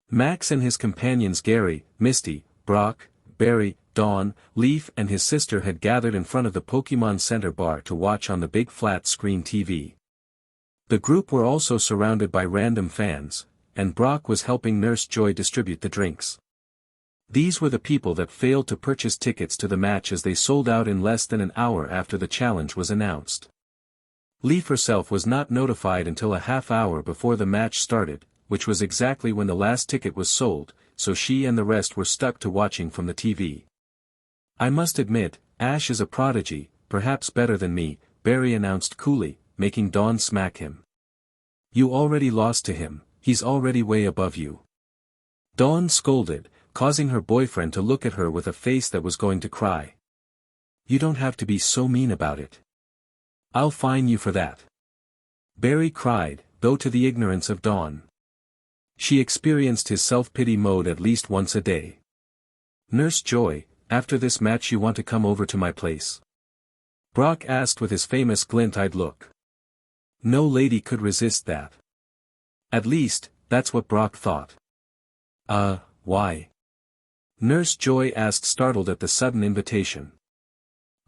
Max and his companions Gary, Misty, Brock, Barry, Dawn, Leaf and his sister had gathered in front of the Pokémon Center bar to watch on the big flat-screen TV. The group were also surrounded by random fans, and Brock was helping Nurse Joy distribute the drinks. These were the people that failed to purchase tickets to the match as they sold out in less than an hour after the challenge was announced. Leaf herself was not notified until a half hour before the match started, which was exactly when the last ticket was sold, so she and the rest were stuck to watching from the TV. I must admit, Ash is a prodigy, perhaps better than me, Barry announced coolly, making Dawn smack him. You already lost to him, he's already way above you. Dawn scolded, causing her boyfriend to look at her with a face that was going to cry. You don't have to be so mean about it. I'll fine you for that. Barry cried, though to the ignorance of Dawn. She experienced his self-pity mode at least once a day. Nurse Joy, after this match you want to come over to my place? Brock asked with his famous glint-eyed look. No lady could resist that. At least, that's what Brock thought. Why? Nurse Joy asked startled at the sudden invitation.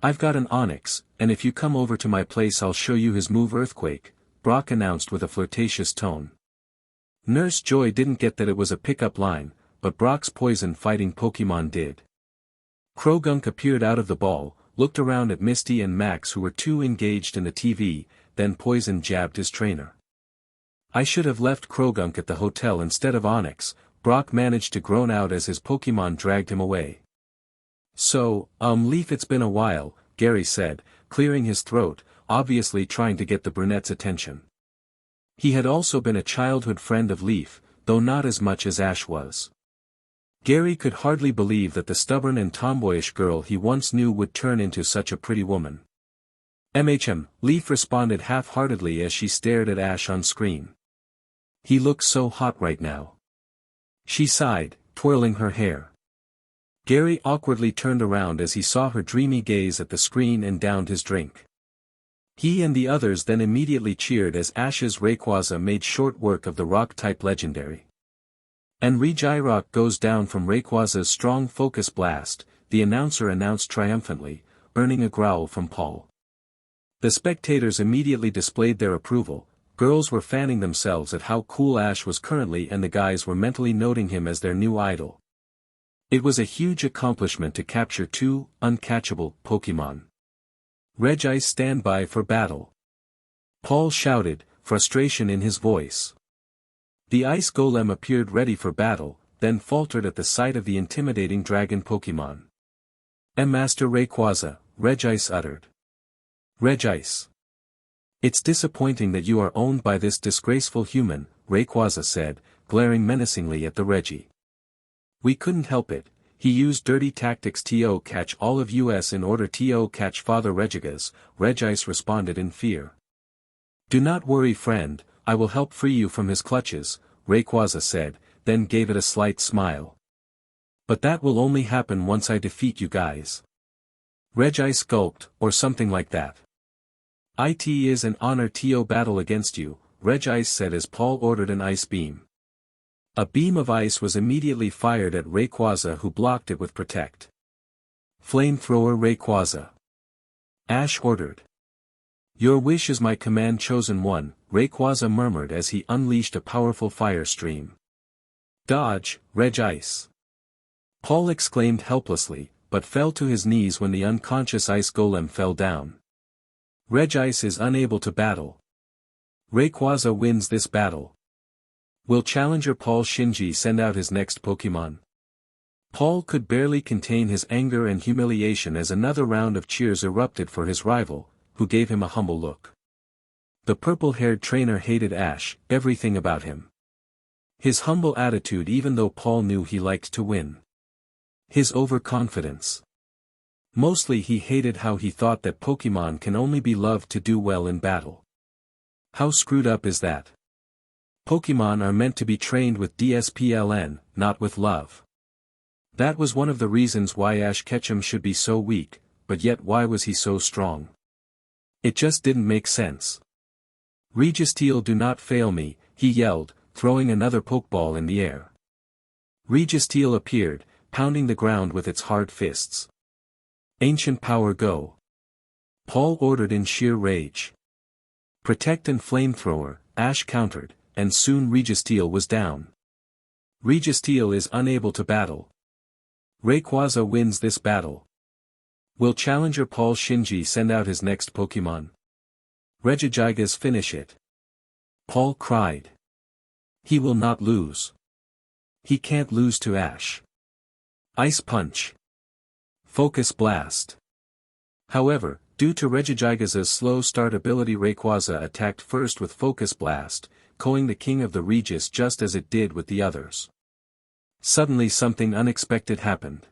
I've got an Onix, and if you come over to my place I'll show you his move Earthquake, Brock announced with a flirtatious tone. Nurse Joy didn't get that it was a pickup line, but Brock's poison-fighting Pokémon did. Croagunk appeared out of the ball, looked around at Misty and Max who were too engaged in the TV, then Poison jabbed his trainer. I should have left Croagunk at the hotel instead of Onix, Brock managed to groan out as his Pokémon dragged him away. So, Leaf it's been a while, Gary said, clearing his throat, obviously trying to get the brunette's attention. He had also been a childhood friend of Leaf, though not as much as Ash was. Gary could hardly believe that the stubborn and tomboyish girl he once knew would turn into such a pretty woman. Leaf responded half-heartedly as she stared at Ash on screen. He looks so hot right now. She sighed, twirling her hair. Gary awkwardly turned around as he saw her dreamy gaze at the screen and downed his drink. He and the others then immediately cheered as Ash's Rayquaza made short work of the rock-type legendary. And Regirock goes down from Rayquaza's strong focus blast, the announcer announced triumphantly, earning a growl from Paul. The spectators immediately displayed their approval, girls were fanning themselves at how cool Ash was currently and the guys were mentally noting him as their new idol. It was a huge accomplishment to capture two uncatchable Pokémon. Regice stand by for battle. Paul shouted, frustration in his voice. The ice golem appeared ready for battle, then faltered at the sight of the intimidating dragon Pokémon. Master Rayquaza, Regice uttered. Regice. It's disappointing that you are owned by this disgraceful human, Rayquaza said, glaring menacingly at the Regi. We couldn't help it, he used dirty tactics to catch all of us in order to catch Father Regigas, Regice responded in fear. Do not worry friend, I will help free you from his clutches, Rayquaza said, then gave it a slight smile. But that will only happen once I defeat you guys. Regice gulped, or something like that. It is an honor to battle against you, Regice said as Paul ordered an ice beam. A beam of ice was immediately fired at Rayquaza who blocked it with Protect. Flamethrower Rayquaza. Ash ordered. Your wish is my command chosen one, Rayquaza murmured as he unleashed a powerful fire stream. Dodge, Regice. Paul exclaimed helplessly, but fell to his knees when the unconscious ice golem fell down. Regice is unable to battle. Rayquaza wins this battle. Will challenger Paul Shinji send out his next Pokémon? Paul could barely contain his anger and humiliation as another round of cheers erupted for his rival, who gave him a humble look. The purple-haired trainer hated Ash, everything about him. His humble attitude even though Paul knew he liked to win. His overconfidence. Mostly he hated how he thought that Pokémon can only be loved to do well in battle. How screwed up is that? Pokémon are meant to be trained with discipline, not with love. That was one of the reasons why Ash Ketchum should be so weak, but yet why was he so strong? It just didn't make sense. Registeel, do not fail me, he yelled, throwing another Pokeball in the air. Registeel appeared, pounding the ground with its hard fists. Ancient power, go! Paul ordered in sheer rage. Protect and Flamethrower, Ash countered, and soon Registeel was down. Registeel is unable to battle. Rayquaza wins this battle. Will challenger Paul Shinji send out his next Pokémon? Regigigas finish it. Paul cried. He will not lose. He can't lose to Ash. Ice Punch. Focus Blast. However, due to Regigigas' slow start ability, Rayquaza attacked first with Focus Blast, KOing the king of the Regis just as it did with the others. Suddenly something unexpected happened.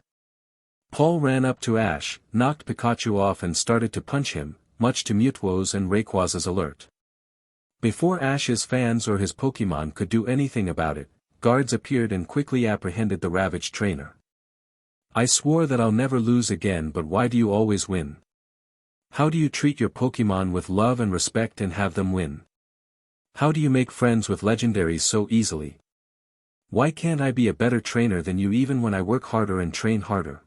Paul ran up to Ash, knocked Pikachu off and started to punch him, much to Mewtwo's and Rayquaza's alert. Before Ash's fans or his Pokémon could do anything about it, guards appeared and quickly apprehended the ravaged trainer. I swore that I'll never lose again, but why do you always win? How do you treat your Pokémon with love and respect and have them win? How do you make friends with legendaries so easily? Why can't I be a better trainer than you even when I work harder and train harder?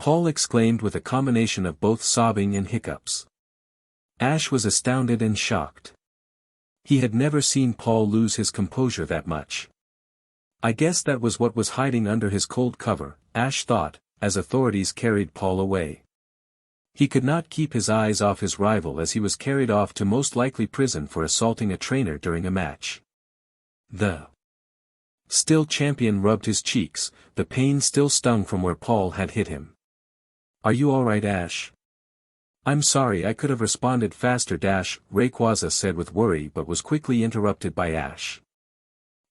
Paul exclaimed with a combination of both sobbing and hiccups. Ash was astounded and shocked. He had never seen Paul lose his composure that much. I guess that was what was hiding under his cold cover, Ash thought, as authorities carried Paul away. He could not keep his eyes off his rival as he was carried off to most likely prison for assaulting a trainer during a match. The still champion rubbed his cheeks, the pain still stung from where Paul had hit him. Are you alright, Ash? I'm sorry, I could have responded faster, Rayquaza said with worry, but was quickly interrupted by Ash.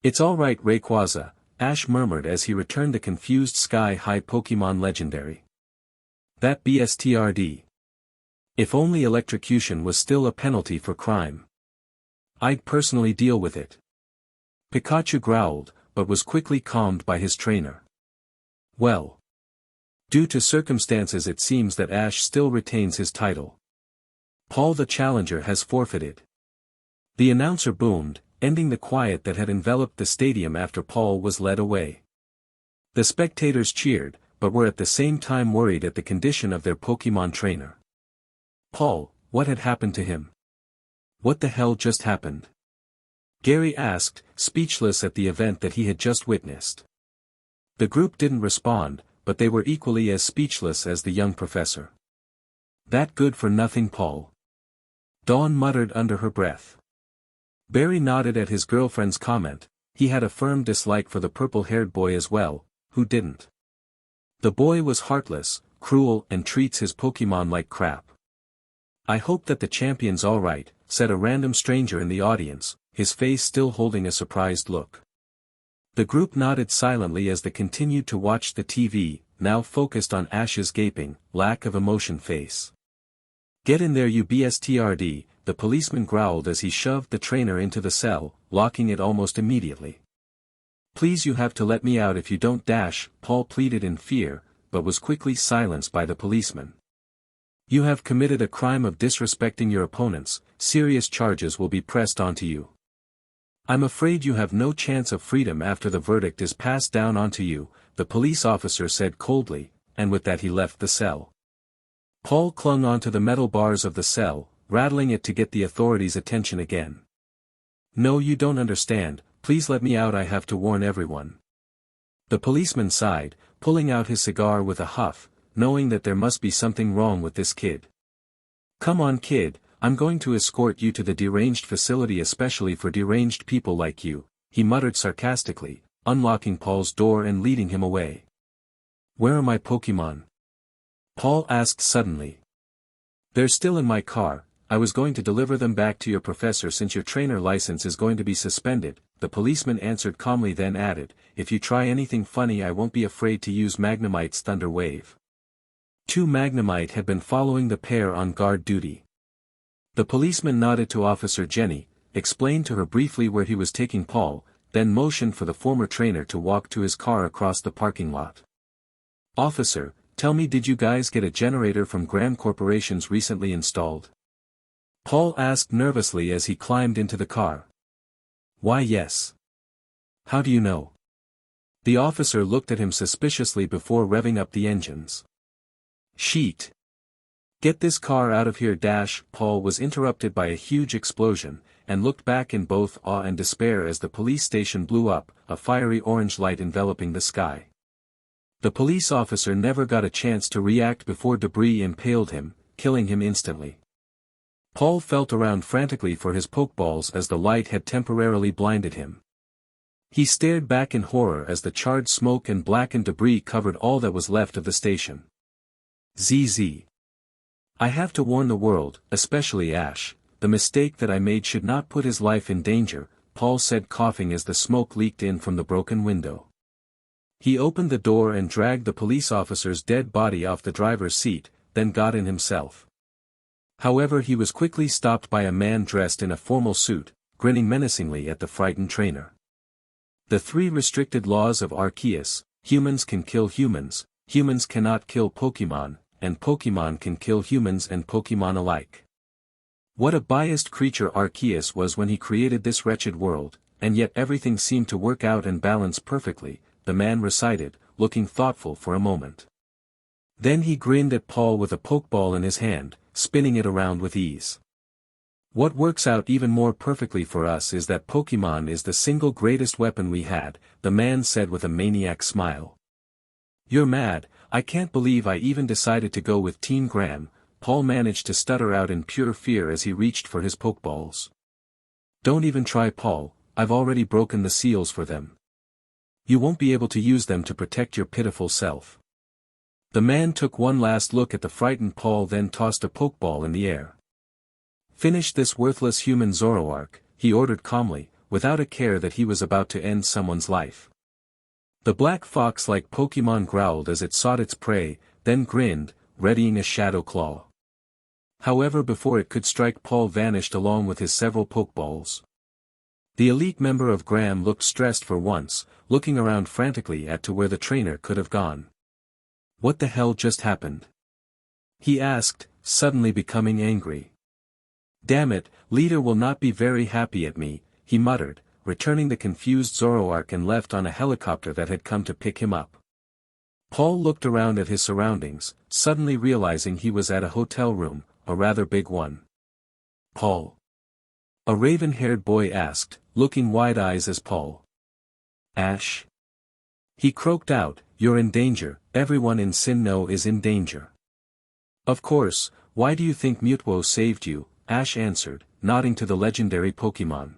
It's alright, Rayquaza, Ash murmured as he returned the confused sky-high Pokémon legendary. That BSTRD. If only electrocution was still a penalty for crime. I'd personally deal with it. Pikachu growled, but was quickly calmed by his trainer. Well. Due to circumstances it seems that Ash still retains his title. Paul the challenger has forfeited. The announcer boomed, ending the quiet that had enveloped the stadium after Paul was led away. The spectators cheered, but were at the same time worried at the condition of their Pokémon trainer. Paul, what had happened to him? What the hell just happened? Gary asked, speechless at the event that he had just witnessed. The group didn't respond, but they were equally as speechless as the young professor. That good-for-nothing Paul. Dawn muttered under her breath. Barry nodded at his girlfriend's comment. He had a firm dislike for the purple-haired boy as well, who didn't. The boy was heartless, cruel and treats his Pokémon like crap. I hope that the champion's alright, said a random stranger in the audience, his face still holding a surprised look. The group nodded silently as they continued to watch the TV, now focused on Ash's gaping, lack of emotion face. Get in there, you BSTRD, the policeman growled as he shoved the trainer into the cell, locking it almost immediately. Please, you have to let me out if you don't, Paul pleaded in fear, but was quickly silenced by the policeman. You have committed a crime of disrespecting your opponents, serious charges will be pressed onto you. I'm afraid you have no chance of freedom after the verdict is passed down onto you, the police officer said coldly, and with that he left the cell. Paul clung onto the metal bars of the cell, rattling it to get the authorities' attention again. No, you don't understand, please let me out, I have to warn everyone. The policeman sighed, pulling out his cigar with a huff, knowing that there must be something wrong with this kid. Come on, kid, I'm going to escort you to the deranged facility especially for deranged people like you, he muttered sarcastically, unlocking Paul's door and leading him away. Where are my Pokémon? Paul asked suddenly. They're still in my car, I was going to deliver them back to your professor since your trainer license is going to be suspended, the policeman answered calmly, then added, if you try anything funny I won't be afraid to use Magnemite's Thunder Wave. Two Magnemite had been following the pair on guard duty. The policeman nodded to Officer Jenny, explained to her briefly where he was taking Paul, then motioned for the former trainer to walk to his car across the parking lot. "Officer, tell me, did you guys get a generator from Graham Corporation's recently installed?" Paul asked nervously as he climbed into the car. "Why, yes. How do you know?" The officer looked at him suspiciously before revving up the engines. "Sheet. Get this car out of here." Paul was interrupted by a huge explosion, and looked back in both awe and despair as the police station blew up, a fiery orange light enveloping the sky. The police officer never got a chance to react before debris impaled him, killing him instantly. Paul felt around frantically for his Pokeballs as the light had temporarily blinded him. He stared back in horror as the charred smoke and blackened debris covered all that was left of the station. "ZZ. I have to warn the world, especially Ash, the mistake that I made should not put his life in danger," Paul said, coughing as the smoke leaked in from the broken window. He opened the door and dragged the police officer's dead body off the driver's seat, then got in himself. However, he was quickly stopped by a man dressed in a formal suit, grinning menacingly at the frightened trainer. "The three restricted laws of Arceus: humans can kill humans, humans cannot kill Pokémon, and Pokémon can kill humans and Pokémon alike. What a biased creature Arceus was when he created this wretched world, and yet everything seemed to work out and balance perfectly," the man recited, looking thoughtful for a moment. Then he grinned at Paul with a Pokeball in his hand, spinning it around with ease. "What works out even more perfectly for us is that Pokémon is the single greatest weapon we had," the man said with a maniac smile. "You're mad, I can't believe I even decided to go with Team Graham," Paul managed to stutter out in pure fear as he reached for his Pokeballs. "Don't even try, Paul, I've already broken the seals for them. You won't be able to use them to protect your pitiful self." The man took one last look at the frightened Paul, then tossed a Pokeball in the air. "Finish this worthless human Zoroark," he ordered calmly, without a care that he was about to end someone's life. The black fox-like Pokémon growled as it sought its prey, then grinned, readying a Shadow Claw. However, before it could strike, Paul vanished along with his several Pokeballs. The elite member of Graham looked stressed for once, looking around frantically to where the trainer could have gone. "What the hell just happened?" he asked, suddenly becoming angry. "Damn it, leader will not be very happy at me," he muttered, returning the confused Zoroark and left on a helicopter that had come to pick him up. Paul looked around at his surroundings, suddenly realizing he was at a hotel room, a rather big one. "Paul?" a raven-haired boy asked, looking wide-eyed as Paul. "Ash?" he croaked out, "You're in danger, everyone in Sinnoh is in danger." "Of course, why do you think Mewtwo saved you?" Ash answered, nodding to the legendary Pokémon.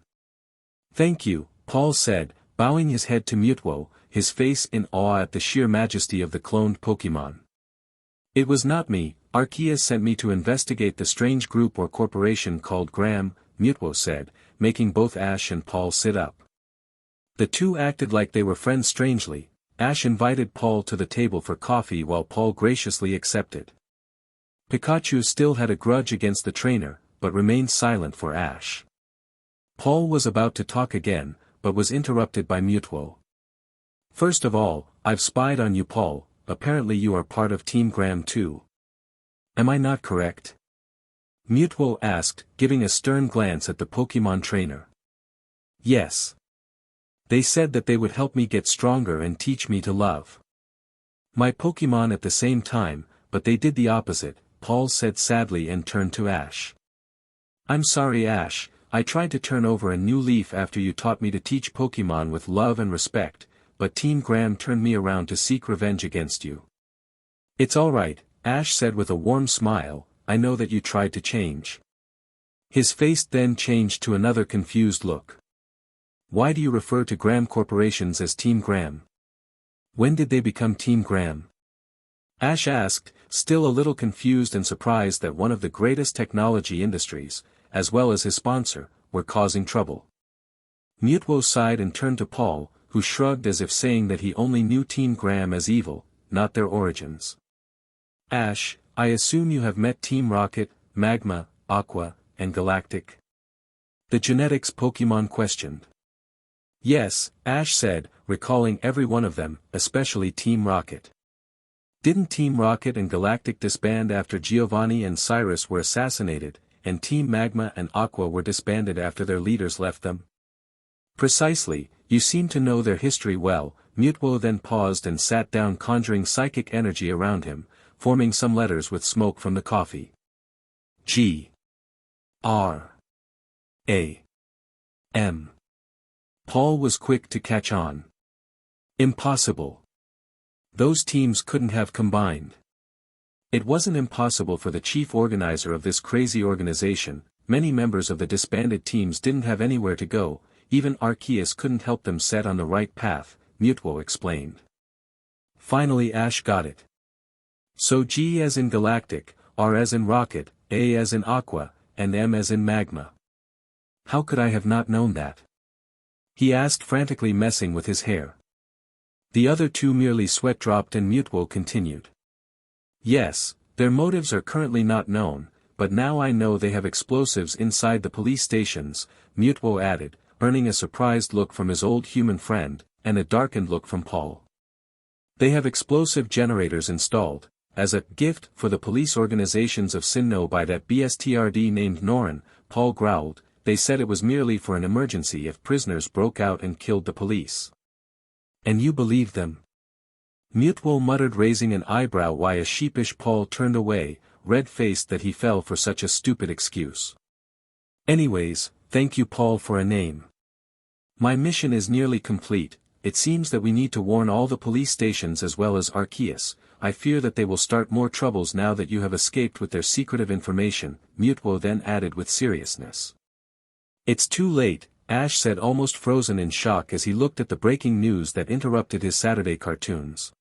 "Thank you," Paul said, bowing his head to Mewtwo, his face in awe at the sheer majesty of the cloned Pokémon. "It was not me, Arceus sent me to investigate the strange group or corporation called Graham," Mewtwo said, making both Ash and Paul sit up. The two acted like they were friends strangely. Ash invited Paul to the table for coffee while Paul graciously accepted. Pikachu still had a grudge against the trainer, but remained silent for Ash. Paul was about to talk again, but was interrupted by Mewtwo. "First of all, I've spied on you, Paul, apparently you are part of Team Graham too. Am I not correct?" Mewtwo asked, giving a stern glance at the Pokémon trainer. "Yes. They said that they would help me get stronger and teach me to love my Pokémon at the same time, but they did the opposite," Paul said sadly and turned to Ash. "I'm sorry, Ash, I tried to turn over a new leaf after you taught me to teach Pokémon with love and respect, but Team Graham turned me around to seek revenge against you." "It's alright," Ash said with a warm smile, "I know that you tried to change." His face then changed to another confused look. "Why do you refer to Graham Corporations as Team Graham? When did they become Team Graham?" Ash asked, still a little confused and surprised that one of the greatest technology industries, as well as his sponsor, were causing trouble. Mewtwo sighed and turned to Paul, who shrugged as if saying that he only knew Team Graham as evil, not their origins. Ash, I assume you have met Team Rocket, Magma, Aqua, and Galactic? The genetics Pokémon questioned. Yes, Ash said, recalling every one of them, especially Team Rocket. Didn't Team Rocket and Galactic disband after Giovanni and Cyrus were assassinated, and Team Magma and Aqua were disbanded after their leaders left them? Precisely, you seem to know their history well. Mewtwo then paused and sat down, conjuring psychic energy around him, forming some letters with smoke from the coffee. G. R. A. M. Paul was quick to catch on. Impossible. Those teams couldn't have combined. It wasn't impossible for the chief organizer of this crazy organization. Many members of the disbanded teams didn't have anywhere to go, even Arceus couldn't help them set on the right path, Mewtwo explained. Finally Ash got it. So G as in Galactic, R as in Rocket, A as in Aqua, and M as in Magma. How could I have not known that? He asked, frantically messing with his hair. The other two merely sweat dropped, and Mewtwo continued. Yes, their motives are currently not known, but now I know they have explosives inside the police stations, Mewtwo added, earning a surprised look from his old human friend, and a darkened look from Paul. They have explosive generators installed, as a gift for the police organizations of Sinnoh by that BSTRD named Norin, Paul growled. They said it was merely for an emergency if prisoners broke out and killed the police. And you believe them? Mewtwo muttered, raising an eyebrow. Why? A sheepish Paul turned away, red-faced that he fell for such a stupid excuse. Anyways, thank you Paul for a name. My mission is nearly complete. It seems that we need to warn all the police stations as well as Arceus. I fear that they will start more troubles now that you have escaped with their secretive information, Mewtwo then added with seriousness. It's too late, Ash said, almost frozen in shock as he looked at the breaking news that interrupted his Saturday cartoons.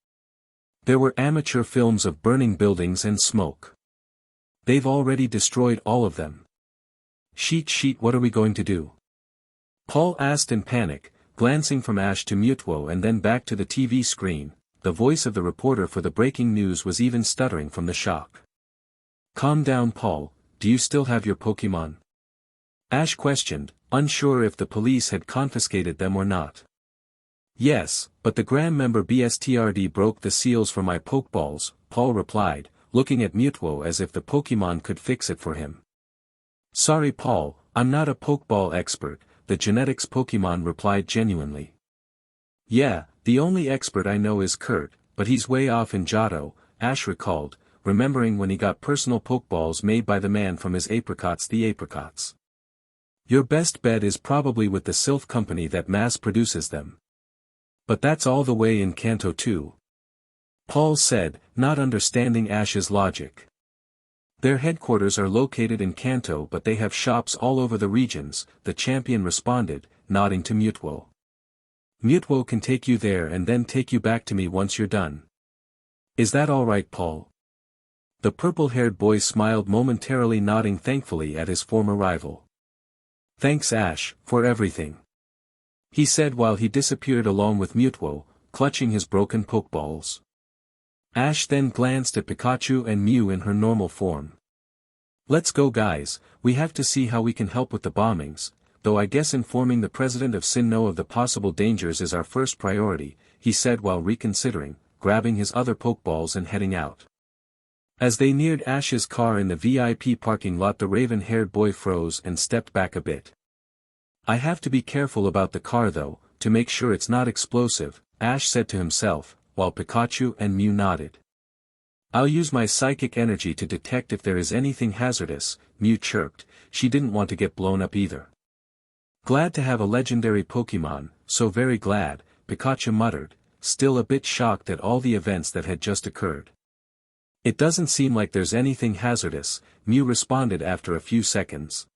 There were amateur films of burning buildings and smoke. They've already destroyed all of them. Sheet, what are we going to do? Paul asked in panic, glancing from Ash to Mewtwo and then back to the TV screen. The voice of the reporter for the breaking news was even stuttering from the shock. Calm down Paul, do you still have your Pokémon? Ash questioned, unsure if the police had confiscated them or not. Yes, but the Gram member BSTRD broke the seals for my Pokeballs, Paul replied, looking at Mewtwo as if the Pokémon could fix it for him. Sorry Paul, I'm not a Pokeball expert, the genetics Pokémon replied genuinely. Yeah, the only expert I know is Kurt, but he's way off in Johto, Ash recalled, remembering when he got personal Pokeballs made by the man from his apricots, the apricots. Your best bet is probably with the Sylph company that mass produces them. But that's all the way in Kanto too. Paul said, not understanding Ash's logic. Their headquarters are located in Kanto, but they have shops all over the regions, the champion responded, nodding to Mewtwo. Mewtwo can take you there and then take you back to me once you're done. Is that all right, Paul? The purple-haired boy smiled momentarily, nodding thankfully at his former rival. Thanks Ash, for everything. He said while he disappeared along with Mewtwo, clutching his broken Pokeballs. Ash then glanced at Pikachu and Mew in her normal form. Let's go guys, we have to see how we can help with the bombings, though I guess informing the president of Sinnoh of the possible dangers is our first priority, he said while reconsidering, grabbing his other Pokeballs and heading out. As they neared Ash's car in the VIP parking lot, the raven-haired boy froze and stepped back a bit. I have to be careful about the car though, to make sure it's not explosive, Ash said to himself, while Pikachu and Mew nodded. I'll use my psychic energy to detect if there is anything hazardous, Mew chirped, she didn't want to get blown up either. Glad to have a legendary Pokémon, so very glad, Pikachu muttered, still a bit shocked at all the events that had just occurred. It doesn't seem like there's anything hazardous, Mew responded after a few seconds.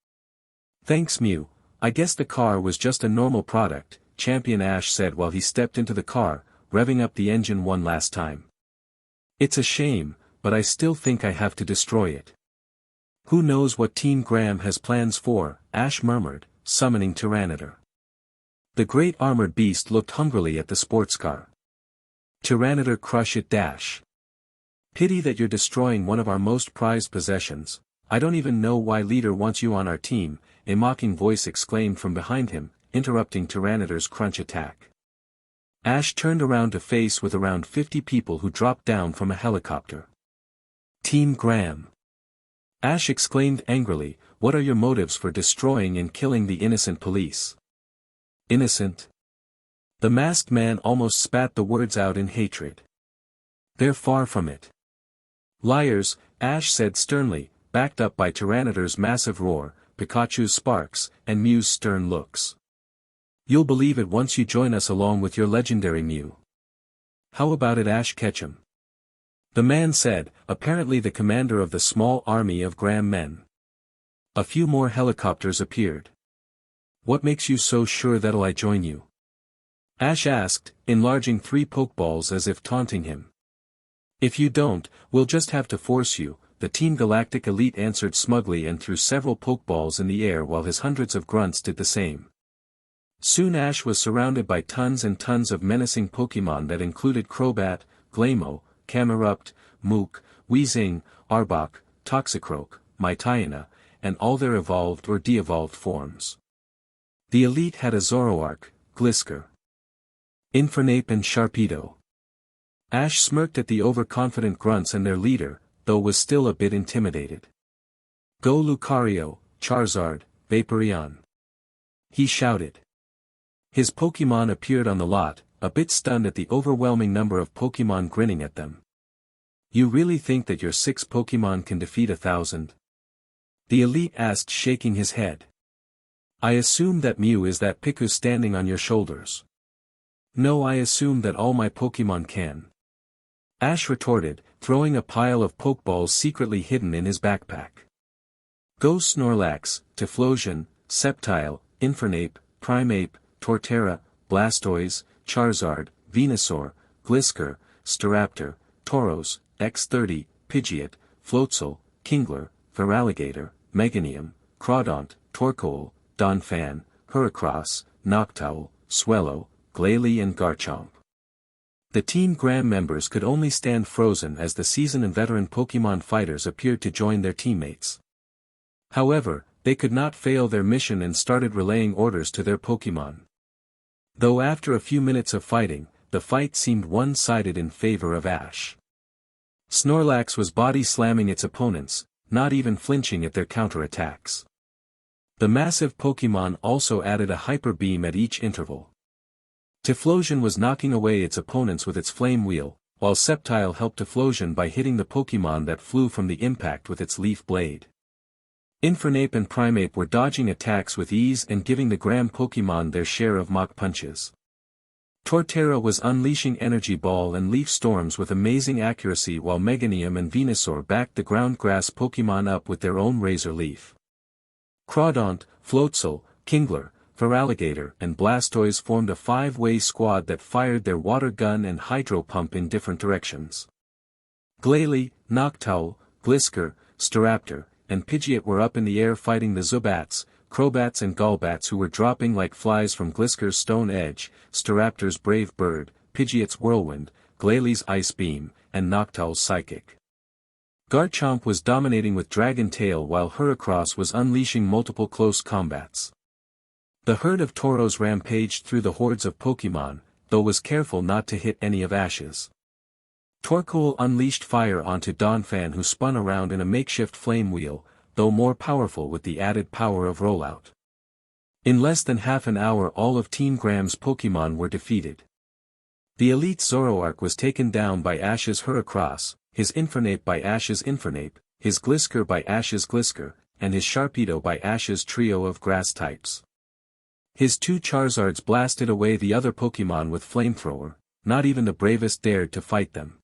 Thanks Mew, I guess the car was just a normal product, Champion Ash said while he stepped into the car, revving up the engine one last time. It's a shame, but I still think I have to destroy it. Who knows what Team Graham has plans for, Ash murmured, summoning Tyranitar. The great armored beast looked hungrily at the sports car. Tyranitar, crush it dash. Pity that you're destroying one of our most prized possessions. I don't even know why leader wants you on our team, a mocking voice exclaimed from behind him, interrupting Tyranitar's crunch attack. Ash turned around to face with around 50 people who dropped down from a helicopter. Team Graham. Ash exclaimed angrily, what are your motives for destroying and killing the innocent police? Innocent? The masked man almost spat the words out in hatred. They're far from it. Liars, Ash said sternly, backed up by Tyranitar's massive roar, Pikachu's sparks, and Mew's stern looks. You'll believe it once you join us along with your legendary Mew. How about it, Ash Ketchum? The man said, apparently the commander of the small army of Graham men. A few more helicopters appeared. What makes you so sure that'll I join you? Ash asked, enlarging 3 Pokeballs as if taunting him. If you don't, we'll just have to force you, the Team Galactic Elite answered smugly and threw several Pokeballs in the air while his hundreds of grunts did the same. Soon Ash was surrounded by tons and tons of menacing Pokémon that included Crobat, Glamour, Camerupt, Mook, Weezing, Arbok, Toxicroak, Mytiana, and all their evolved or de-evolved forms. The elite had a Zoroark, Glisker, Infernape and Sharpedo. Ash smirked at the overconfident grunts and their leader, though was still a bit intimidated. Go Lucario, Charizard, Vaporeon. He shouted. His Pokémon appeared on the lot, a bit stunned at the overwhelming number of Pokémon grinning at them. You really think that your 6 Pokémon can defeat 1,000? The elite asked, shaking his head. I assume that Mew is that Piku standing on your shoulders. No, I assume that all my Pokémon can. Ash retorted, throwing a pile of Pokeballs secretly hidden in his backpack. Go Snorlax, Typhlosion, Sceptile, Infernape, Primeape, Torterra, Blastoise, Charizard, Venusaur, Glisker, Staraptor, Tauros, X30, Pidgeot, Floatzel, Kingler, Feraligatr, Meganium, Crawdaunt, Torkoal, Donphan, Heracross, Noctowl, Swellow, Glalie and Garchomp. The Team Graham members could only stand frozen as the seasoned and veteran Pokémon fighters appeared to join their teammates. However, they could not fail their mission and started relaying orders to their Pokémon. Though after a few minutes of fighting, the fight seemed one-sided in favor of Ash. Snorlax was body-slamming its opponents, not even flinching at their counterattacks. The massive Pokémon also added a Hyper Beam at each interval. Typhlosion was knocking away its opponents with its Flame Wheel, while Sceptile helped Typhlosion by hitting the Pokémon that flew from the impact with its Leaf Blade. Infernape and Primeape were dodging attacks with ease and giving the Graham Pokémon their share of Mach Punches. Torterra was unleashing Energy Ball and Leaf Storms with amazing accuracy while Meganium and Venusaur backed the ground grass Pokémon up with their own Razor Leaf. Crawdaunt, Floatzel, Kingler, Feraligatr and Blastoise formed a 5-way squad that fired their Water Gun and Hydro Pump in different directions. Glalie, Noctowl, Glisker, Staraptor, and Pidgeot were up in the air fighting the Zubats, Crobats and Golbats who were dropping like flies from Glisker's Stone Edge, Staraptor's Brave Bird, Pidgeot's Whirlwind, Glalie's Ice Beam, and Noctowl's Psychic. Garchomp was dominating with Dragon Tail while Heracross was unleashing multiple close combats. The herd of Tauros rampaged through the hordes of Pokémon, though was careful not to hit any of Ash's. Torkoal unleashed fire onto Donphan who spun around in a makeshift flame wheel, though more powerful with the added power of rollout. In less than half an hour all of Team Graham's Pokémon were defeated. The elite Zoroark was taken down by Ash's Heracross, his Infernape by Ash's Infernape, his Glisker by Ash's Glisker, and his Sharpedo by Ash's trio of grass types. His 2 Charizards blasted away the other Pokémon with Flamethrower, not even the bravest dared to fight them.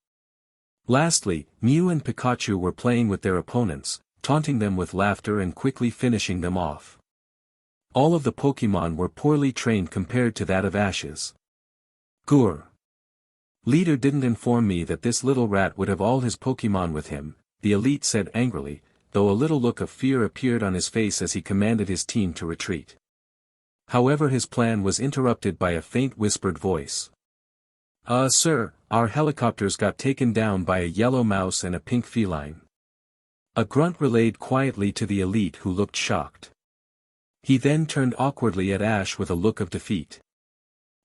Lastly, Mew and Pikachu were playing with their opponents, taunting them with laughter and quickly finishing them off. All of the Pokémon were poorly trained compared to that of Ash's. Gur. Leader didn't inform me that this little rat would have all his Pokémon with him, the elite said angrily, though a little look of fear appeared on his face as he commanded his team to retreat. However, his plan was interrupted by a faint whispered voice. Sir, our helicopters got taken down by a yellow mouse and a pink feline." A grunt relayed quietly to the elite who looked shocked. He then turned awkwardly at Ash with a look of defeat.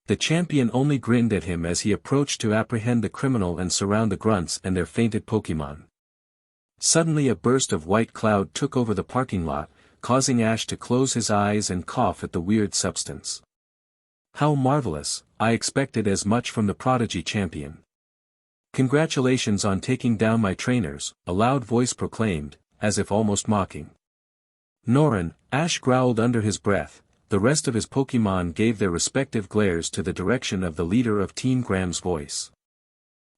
The champion only grinned at him as he approached to apprehend the criminal and surround the grunts and their fainted Pokémon. Suddenly a burst of white cloud took over the parking lot, causing Ash to close his eyes and cough at the weird substance. "How marvelous, I expected as much from the prodigy champion. Congratulations on taking down my trainers," a loud voice proclaimed, as if almost mocking. "Norin," Ash growled under his breath. The rest of his Pokémon gave their respective glares to the direction of the leader of Team Graham's voice.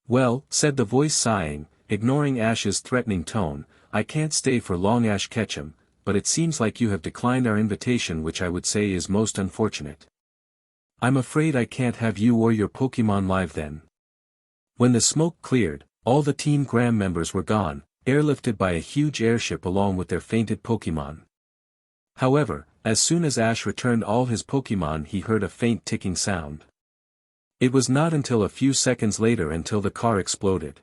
"Well," said the voice sighing, ignoring Ash's threatening tone, "I can't stay for long, Ash Ketchum, but it seems like you have declined our invitation, which I would say is most unfortunate. I'm afraid I can't have you or your Pokémon live then." When the smoke cleared, all the Team Graham members were gone, airlifted by a huge airship along with their fainted Pokémon. However, as soon as Ash returned all his Pokémon, he heard a faint ticking sound. It was not until a few seconds later until the car exploded.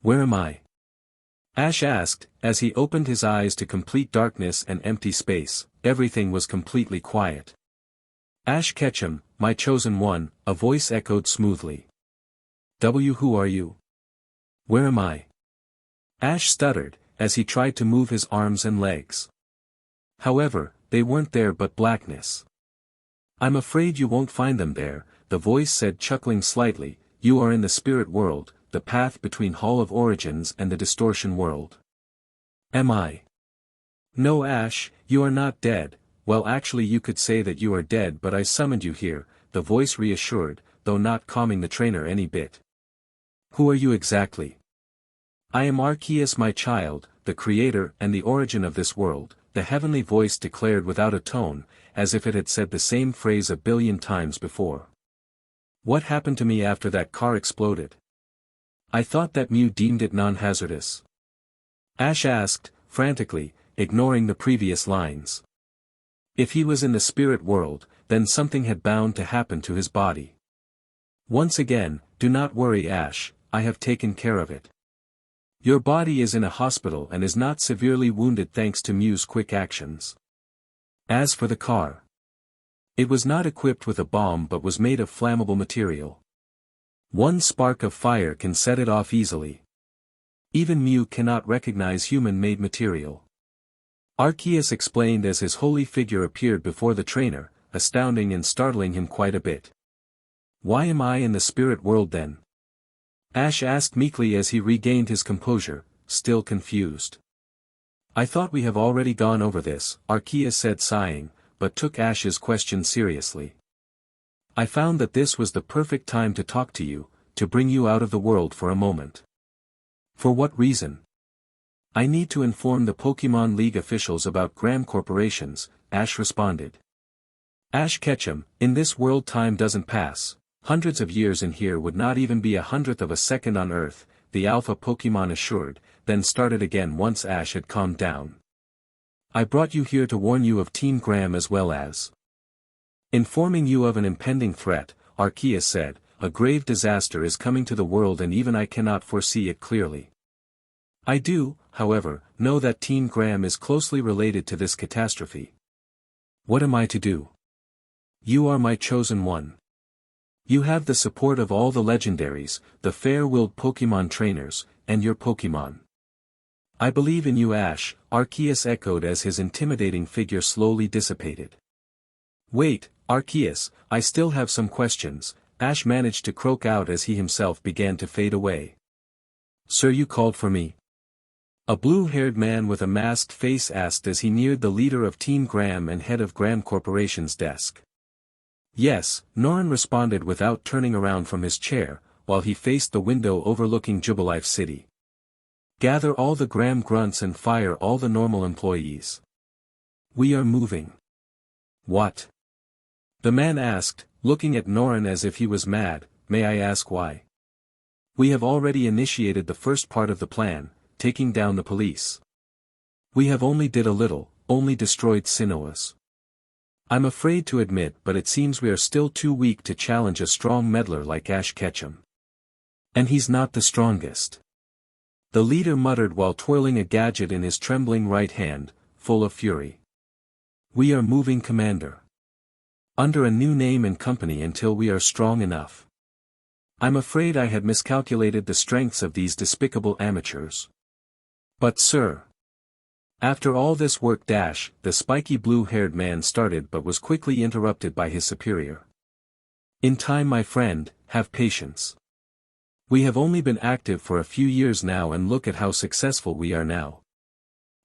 "Where am I?" Ash asked, as he opened his eyes to complete darkness and empty space. Everything was completely quiet. "Ash Ketchum, my chosen one," a voice echoed smoothly. Who are you? Where am I?" Ash stuttered, as he tried to move his arms and legs. However, they weren't there but blackness. "I'm afraid you won't find them there," the voice said, chuckling slightly. "You are in the spirit world, the path between Hall of Origins and the distortion world." "Am I?" "No, Ash, you are not dead. Well, actually you could say that you are dead, but I summoned you here," the voice reassured, though not calming the trainer any bit. "Who are you exactly?" "I am Arceus, my child, the creator and the origin of this world," the heavenly voice declared without a tone, as if it had said the same phrase a billion times before. "What happened to me after that car exploded? I thought that Mew deemed it non-hazardous." Ash asked, frantically, ignoring the previous lines. If he was in the spirit world, then something had bound to happen to his body. "Once again, do not worry, Ash, I have taken care of it. Your body is in a hospital and is not severely wounded thanks to Mew's quick actions. As for the car, it was not equipped with a bomb but was made of flammable material. One spark of fire can set it off easily. Even Mew cannot recognize human-made material." Arceus explained as his holy figure appeared before the trainer, astounding and startling him quite a bit. "Why am I in the spirit world then?" Ash asked meekly as he regained his composure, still confused. "I thought we have already gone over this," Arceus said sighing, but took Ash's question seriously. "I found that this was the perfect time to talk to you, to bring you out of the world for a moment." "For what reason?" "I need to inform the Pokémon League officials about Graham Corporations," Ash responded. "Ash Ketchum, in this world time doesn't pass. Hundreds of years in here would not even be 1/100th of a second on Earth," the Alpha Pokémon assured, then started again once Ash had calmed down. "I brought you here to warn you of Team Graham as well as informing you of an impending threat," Arceus said. "A grave disaster is coming to the world and even I cannot foresee it clearly. I do, however, know that Team Graham is closely related to this catastrophe. What am I to do? You are my chosen one. You have the support of all the legendaries, the fair-willed Pokémon trainers, and your Pokémon. I believe in you, Ash," Arceus echoed as his intimidating figure slowly dissipated. "Wait, Arceus, I still have some questions," Ash managed to croak out as he himself began to fade away. "Sir, you called for me?" A blue-haired man with a masked face asked as he neared the leader of Team Graham and head of Graham Corporation's desk. "Yes," Norin responded without turning around from his chair, while he faced the window overlooking Jubilife City. "Gather all the Graham grunts and fire all the normal employees. We are moving." "What?" the man asked, looking at Norin as if he was mad. "May I ask why?" "We have already initiated the first part of the plan, taking down the police. We have only did a little, only destroyed Sinnoh's I'm afraid to admit, but it seems we are still too weak to challenge a strong meddler like Ash Ketchum. And he's not the strongest. The leader muttered while twirling a gadget in his trembling right hand, full of fury. We are moving, Commander. Under a new name and company until we are strong enough. I'm afraid I had miscalculated the strengths of these despicable amateurs. But sir. After all this work, the spiky blue-haired man started but was quickly interrupted by his superior. In time, my friend, have patience. We have only been active for a few years now, and look at how successful we are now.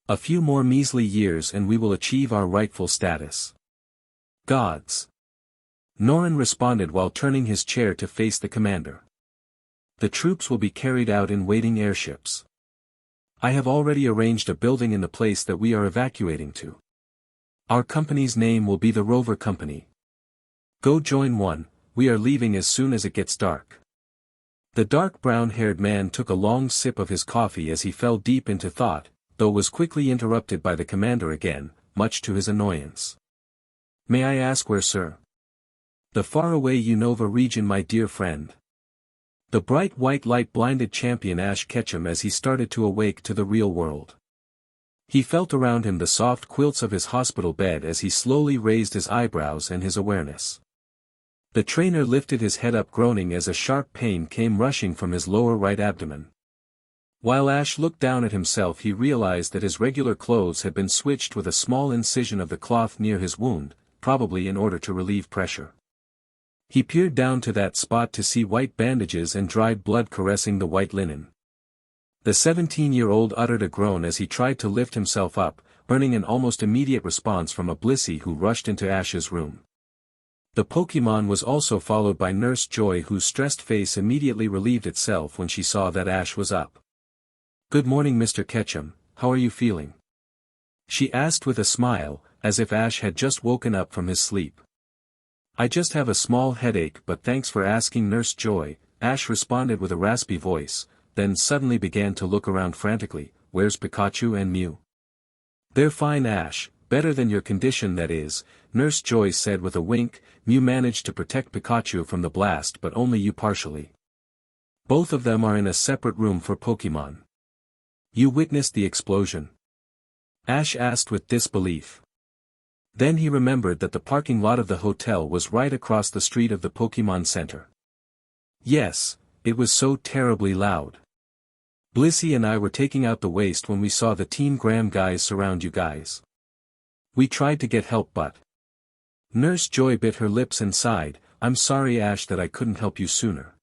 A few more measly years and we will achieve our rightful status. Gods. Norin responded while turning his chair to face the commander. The troops will be carried out in waiting airships. I have already arranged a building in the place that we are evacuating to. Our company's name will be the Rover Company. Go join one, we are leaving as soon as it gets dark. The dark brown-haired man took a long sip of his coffee as he fell deep into thought, though was quickly interrupted by the commander again, much to his annoyance. May I ask where, sir? The faraway Unova region, my dear friend. The bright white light blinded champion Ash Ketchum as he started to awake to the real world. He felt around him the soft quilts of his hospital bed as he slowly raised his eyebrows and his awareness. The trainer lifted his head up, groaning as a sharp pain came rushing from his lower right abdomen. While Ash looked down at himself, he realized that his regular clothes had been switched with a small incision of the cloth near his wound, probably in order to relieve pressure. He peered down to that spot to see white bandages and dried blood caressing the white linen. The 17-year-old uttered a groan as he tried to lift himself up, earning an almost immediate response from a Blissey who rushed into Ash's room. The Pokémon was also followed by Nurse Joy, whose stressed face immediately relieved itself when she saw that Ash was up. Good morning, Mr. Ketchum, how are you feeling? She asked with a smile, as if Ash had just woken up from his sleep. I just have a small headache, but thanks for asking, Nurse Joy, Ash responded with a raspy voice, then suddenly began to look around frantically. Where's Pikachu and Mew? They're fine, Ash, better than your condition, that is, Nurse Joy said with a wink. Mew managed to protect Pikachu from the blast, but only you partially. Both of them are in a separate room for Pokémon. You witnessed the explosion? Ash asked with disbelief. Then he remembered that the parking lot of the hotel was right across the street of the Pokémon Center. Yes, it was so terribly loud. Blissey and I were taking out the waste when we saw the Team Graham guys surround you guys. We tried to get help, but... Nurse Joy bit her lips and sighed, I'm sorry, Ash, that I couldn't help you sooner.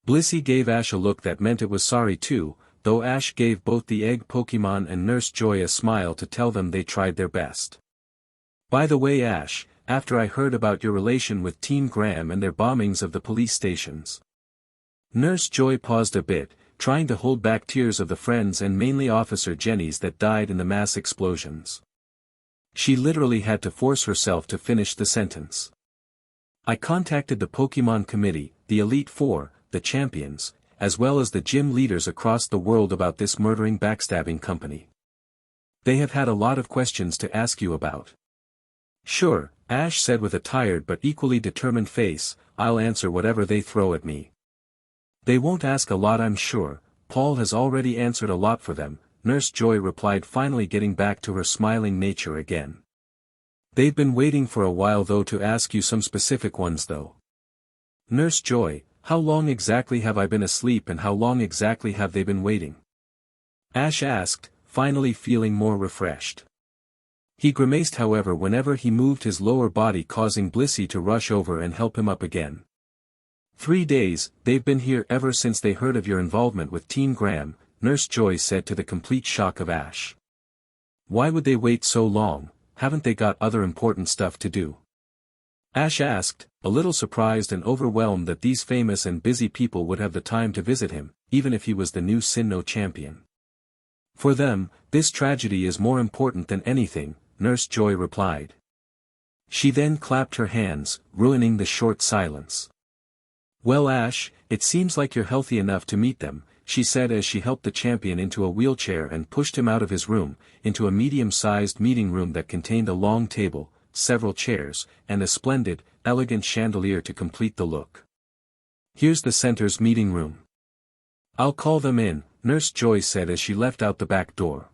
Blissey gave Ash a look that meant it was sorry too, though Ash gave both the egg Pokémon and Nurse Joy a smile to tell them they tried their best. By the way, Ash, after I heard about your relation with Team Graham and their bombings of the police stations. Nurse Joy paused a bit, trying to hold back tears of the friends and mainly Officer Jenny's that died in the mass explosions. She literally had to force herself to finish the sentence. I contacted the Pokémon Committee, the Elite Four, the champions, as well as the gym leaders across the world about this murdering backstabbing company. They have had a lot of questions to ask you about. Sure, Ash said with a tired but equally determined face, I'll answer whatever they throw at me. They won't ask a lot, I'm sure, Paul has already answered a lot for them, Nurse Joy replied, finally getting back to her smiling nature again. They've been waiting for a while though to ask you some specific ones though. Nurse Joy, how long exactly have I been asleep and how long exactly have they been waiting? Ash asked, finally feeling more refreshed. He grimaced however whenever he moved his lower body, causing Blissey to rush over and help him up again. 3 days, they've been here ever since they heard of your involvement with Team Graham, Nurse Joy said to the complete shock of Ash. Why would they wait so long, haven't they got other important stuff to do? Ash asked, a little surprised and overwhelmed that these famous and busy people would have the time to visit him, even if he was the new Sinnoh champion. For them, this tragedy is more important than anything, Nurse Joy replied. She then clapped her hands, ruining the short silence. Well, Ash, it seems like you're healthy enough to meet them, she said as she helped the champion into a wheelchair and pushed him out of his room, into a medium-sized meeting room that contained a long table, several chairs, and a splendid, elegant chandelier to complete the look. Here's the center's meeting room. I'll call them in, Nurse Joy said as she left out the back door.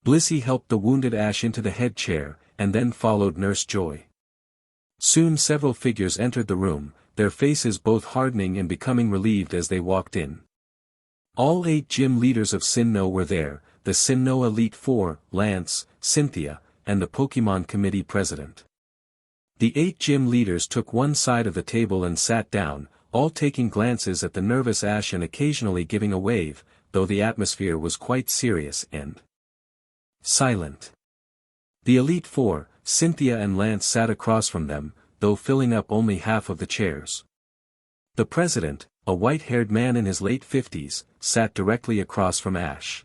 Blissey helped the wounded Ash into the head chair, and then followed Nurse Joy. Soon several figures entered the room, their faces both hardening and becoming relieved as they walked in. All 8 gym leaders of Sinnoh were there, the Sinnoh Elite Four, Lance, Cynthia, and the Pokémon Committee President. The 8 gym leaders took one side of the table and sat down, all taking glances at the nervous Ash and occasionally giving a wave, though the atmosphere was quite serious and silent. The Elite Four, Cynthia and Lance sat across from them, though filling up only half of the chairs. The president, a white-haired man in his late 50s, sat directly across from Ash.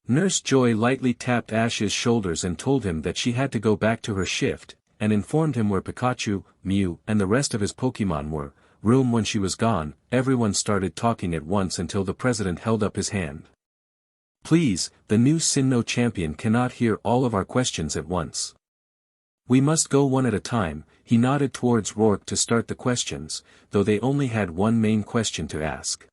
Nurse Joy lightly tapped Ash's shoulders and told him that she had to go back to her shift, and informed him where Pikachu, Mew, and the rest of his Pokémon were. When she was gone, everyone started talking at once until the president held up his hand. Please, the new Sinnoh champion cannot hear all of our questions at once. We must go one at a time. He nodded towards Rourke to start the questions, though they only had one main question to ask.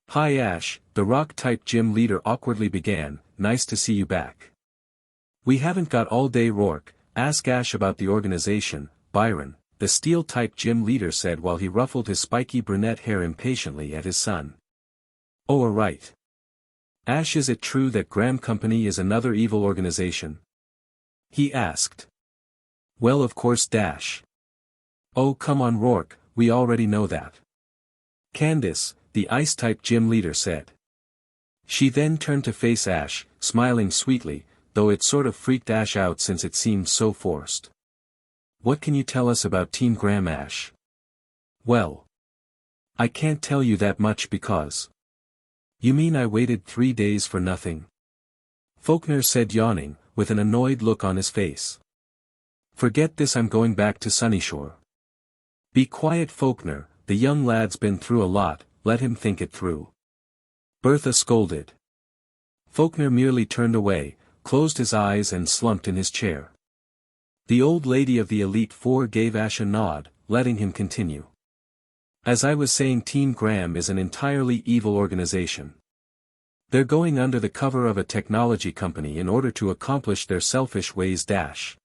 Hi Ash, the rock-type gym leader awkwardly began, nice to see you back. We haven't got all day Rourke, ask Ash about the organization, Byron, the steel-type gym leader said while he ruffled his spiky brunette hair impatiently at his son. Oh right. Ash, is it true that Graham Company is another evil organization? He asked. Well of course Dash. Oh come on Rourke, we already know that. Candace, the ice-type gym leader said. She then turned to face Ash, smiling sweetly, though it sort of freaked Ash out since it seemed so forced. What can you tell us about Team Graham Ash? Well. I can't tell you that much because. You mean I waited 3 days for nothing? Faulkner said yawning, with an annoyed look on his face. Forget this, I'm going back to Sunnyshoire. Be quiet Faulkner, the young lad's been through a lot, let him think it through. Bertha scolded. Faulkner merely turned away, closed his eyes and slumped in his chair. The old lady of the Elite Four gave Ash a nod, letting him continue. As I was saying, Team Graham is an entirely evil organization. They're going under the cover of a technology company in order to accomplish their selfish ways. Dash.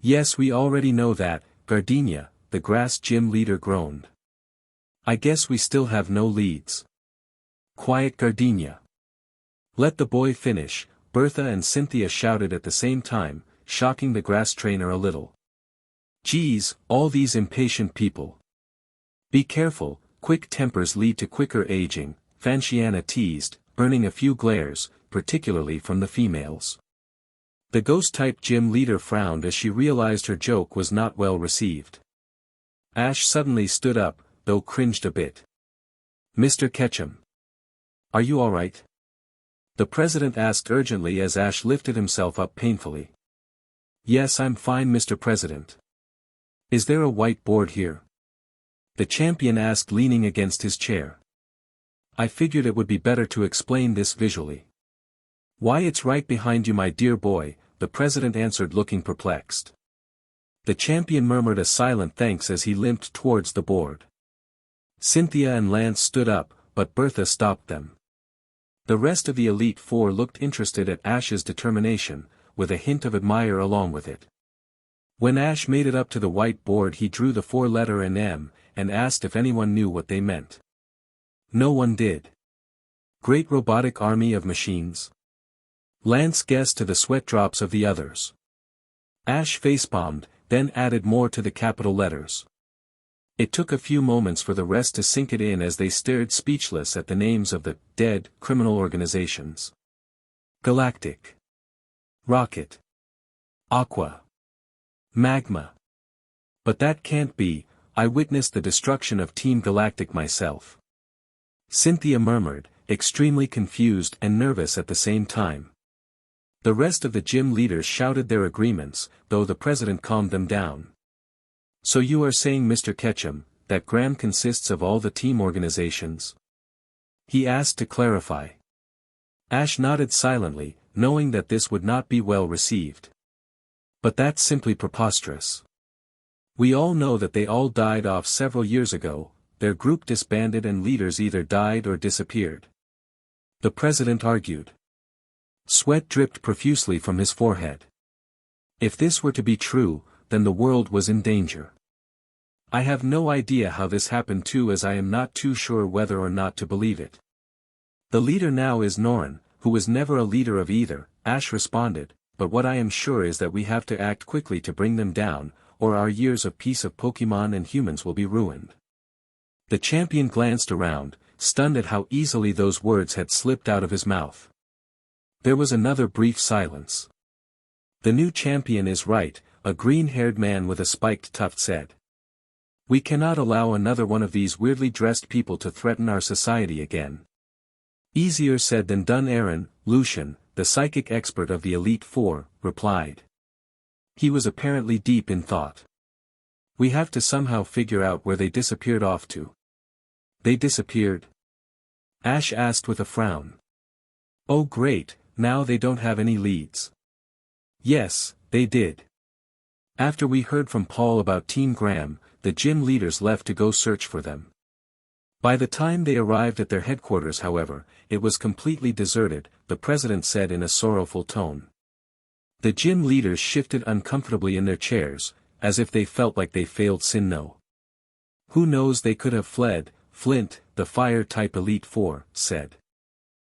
Yes, we already know that, Gardenia, the grass gym leader groaned. I guess we still have no leads. Quiet Gardenia. Let the boy finish, Bertha and Cynthia shouted at the same time, shocking the grass trainer a little. Geez, all these impatient people. Be careful, quick tempers lead to quicker aging, Fanchiana teased, burning a few glares, particularly from the females. The ghost-type gym leader frowned as she realized her joke was not well received. Ash suddenly stood up, though cringed a bit. Mr. Ketchum. Are you all right? The president asked urgently as Ash lifted himself up painfully. Yes, I'm fine, Mr. President. Is there a white board here? The champion asked, leaning against his chair. I figured it would be better to explain this visually. Why, it's right behind you, my dear boy, the president answered, looking perplexed. The champion murmured a silent thanks as he limped towards the board. Cynthia and Lance stood up, but Bertha stopped them. The rest of the Elite Four looked interested at Ash's determination, with a hint of admire along with it. When Ash made it up to the white board, he drew the 4-letter M, and asked if anyone knew what they meant. No one did. Great robotic army of machines? Lance guessed to the sweat drops of the others. Ash facepalmed, then added more to the capital letters. It took a few moments for the rest to sink it in as they stared speechless at the names of the dead criminal organizations. Galactic. Rocket. Aqua. Magma. But that can't be, I witnessed the destruction of Team Galactic myself. Cynthia murmured, extremely confused and nervous at the same time. The rest of the gym leaders shouted their agreements, though the president calmed them down. So you are saying, Mr. Ketchum, that Graham consists of all the team organizations? He asked to clarify. Ash nodded silently, knowing that this would not be well received. But that's simply preposterous. We all know that they all died off several years ago, their group disbanded and leaders either died or disappeared. The president argued. Sweat dripped profusely from his forehead. If this were to be true, then the world was in danger. I have no idea how this happened too, as I am not too sure whether or not to believe it. The leader now is Norin, who was never a leader of either, Ash responded, but what I am sure is that we have to act quickly to bring them down, or our years of peace of Pokémon and humans will be ruined. The champion glanced around, stunned at how easily those words had slipped out of his mouth. There was another brief silence. The new champion is right, a green-haired man with a spiked tuft said. We cannot allow another one of these weirdly dressed people to threaten our society again. Easier said than done. Aaron, Lucian, the psychic expert of the Elite Four, replied. He was apparently deep in thought. We have to somehow figure out where they disappeared off to. They disappeared? Ash asked with a frown. Oh great, now they don't have any leads. Yes, they did. After we heard from Paul about Team Graham, the gym leaders left to go search for them. By the time they arrived at their headquarters, however, it was completely deserted, the president said in a sorrowful tone. The gym leaders shifted uncomfortably in their chairs, as if they felt like they failed Sinnoh. Who knows, they could have fled. Flint, the fire-type Elite Four, said.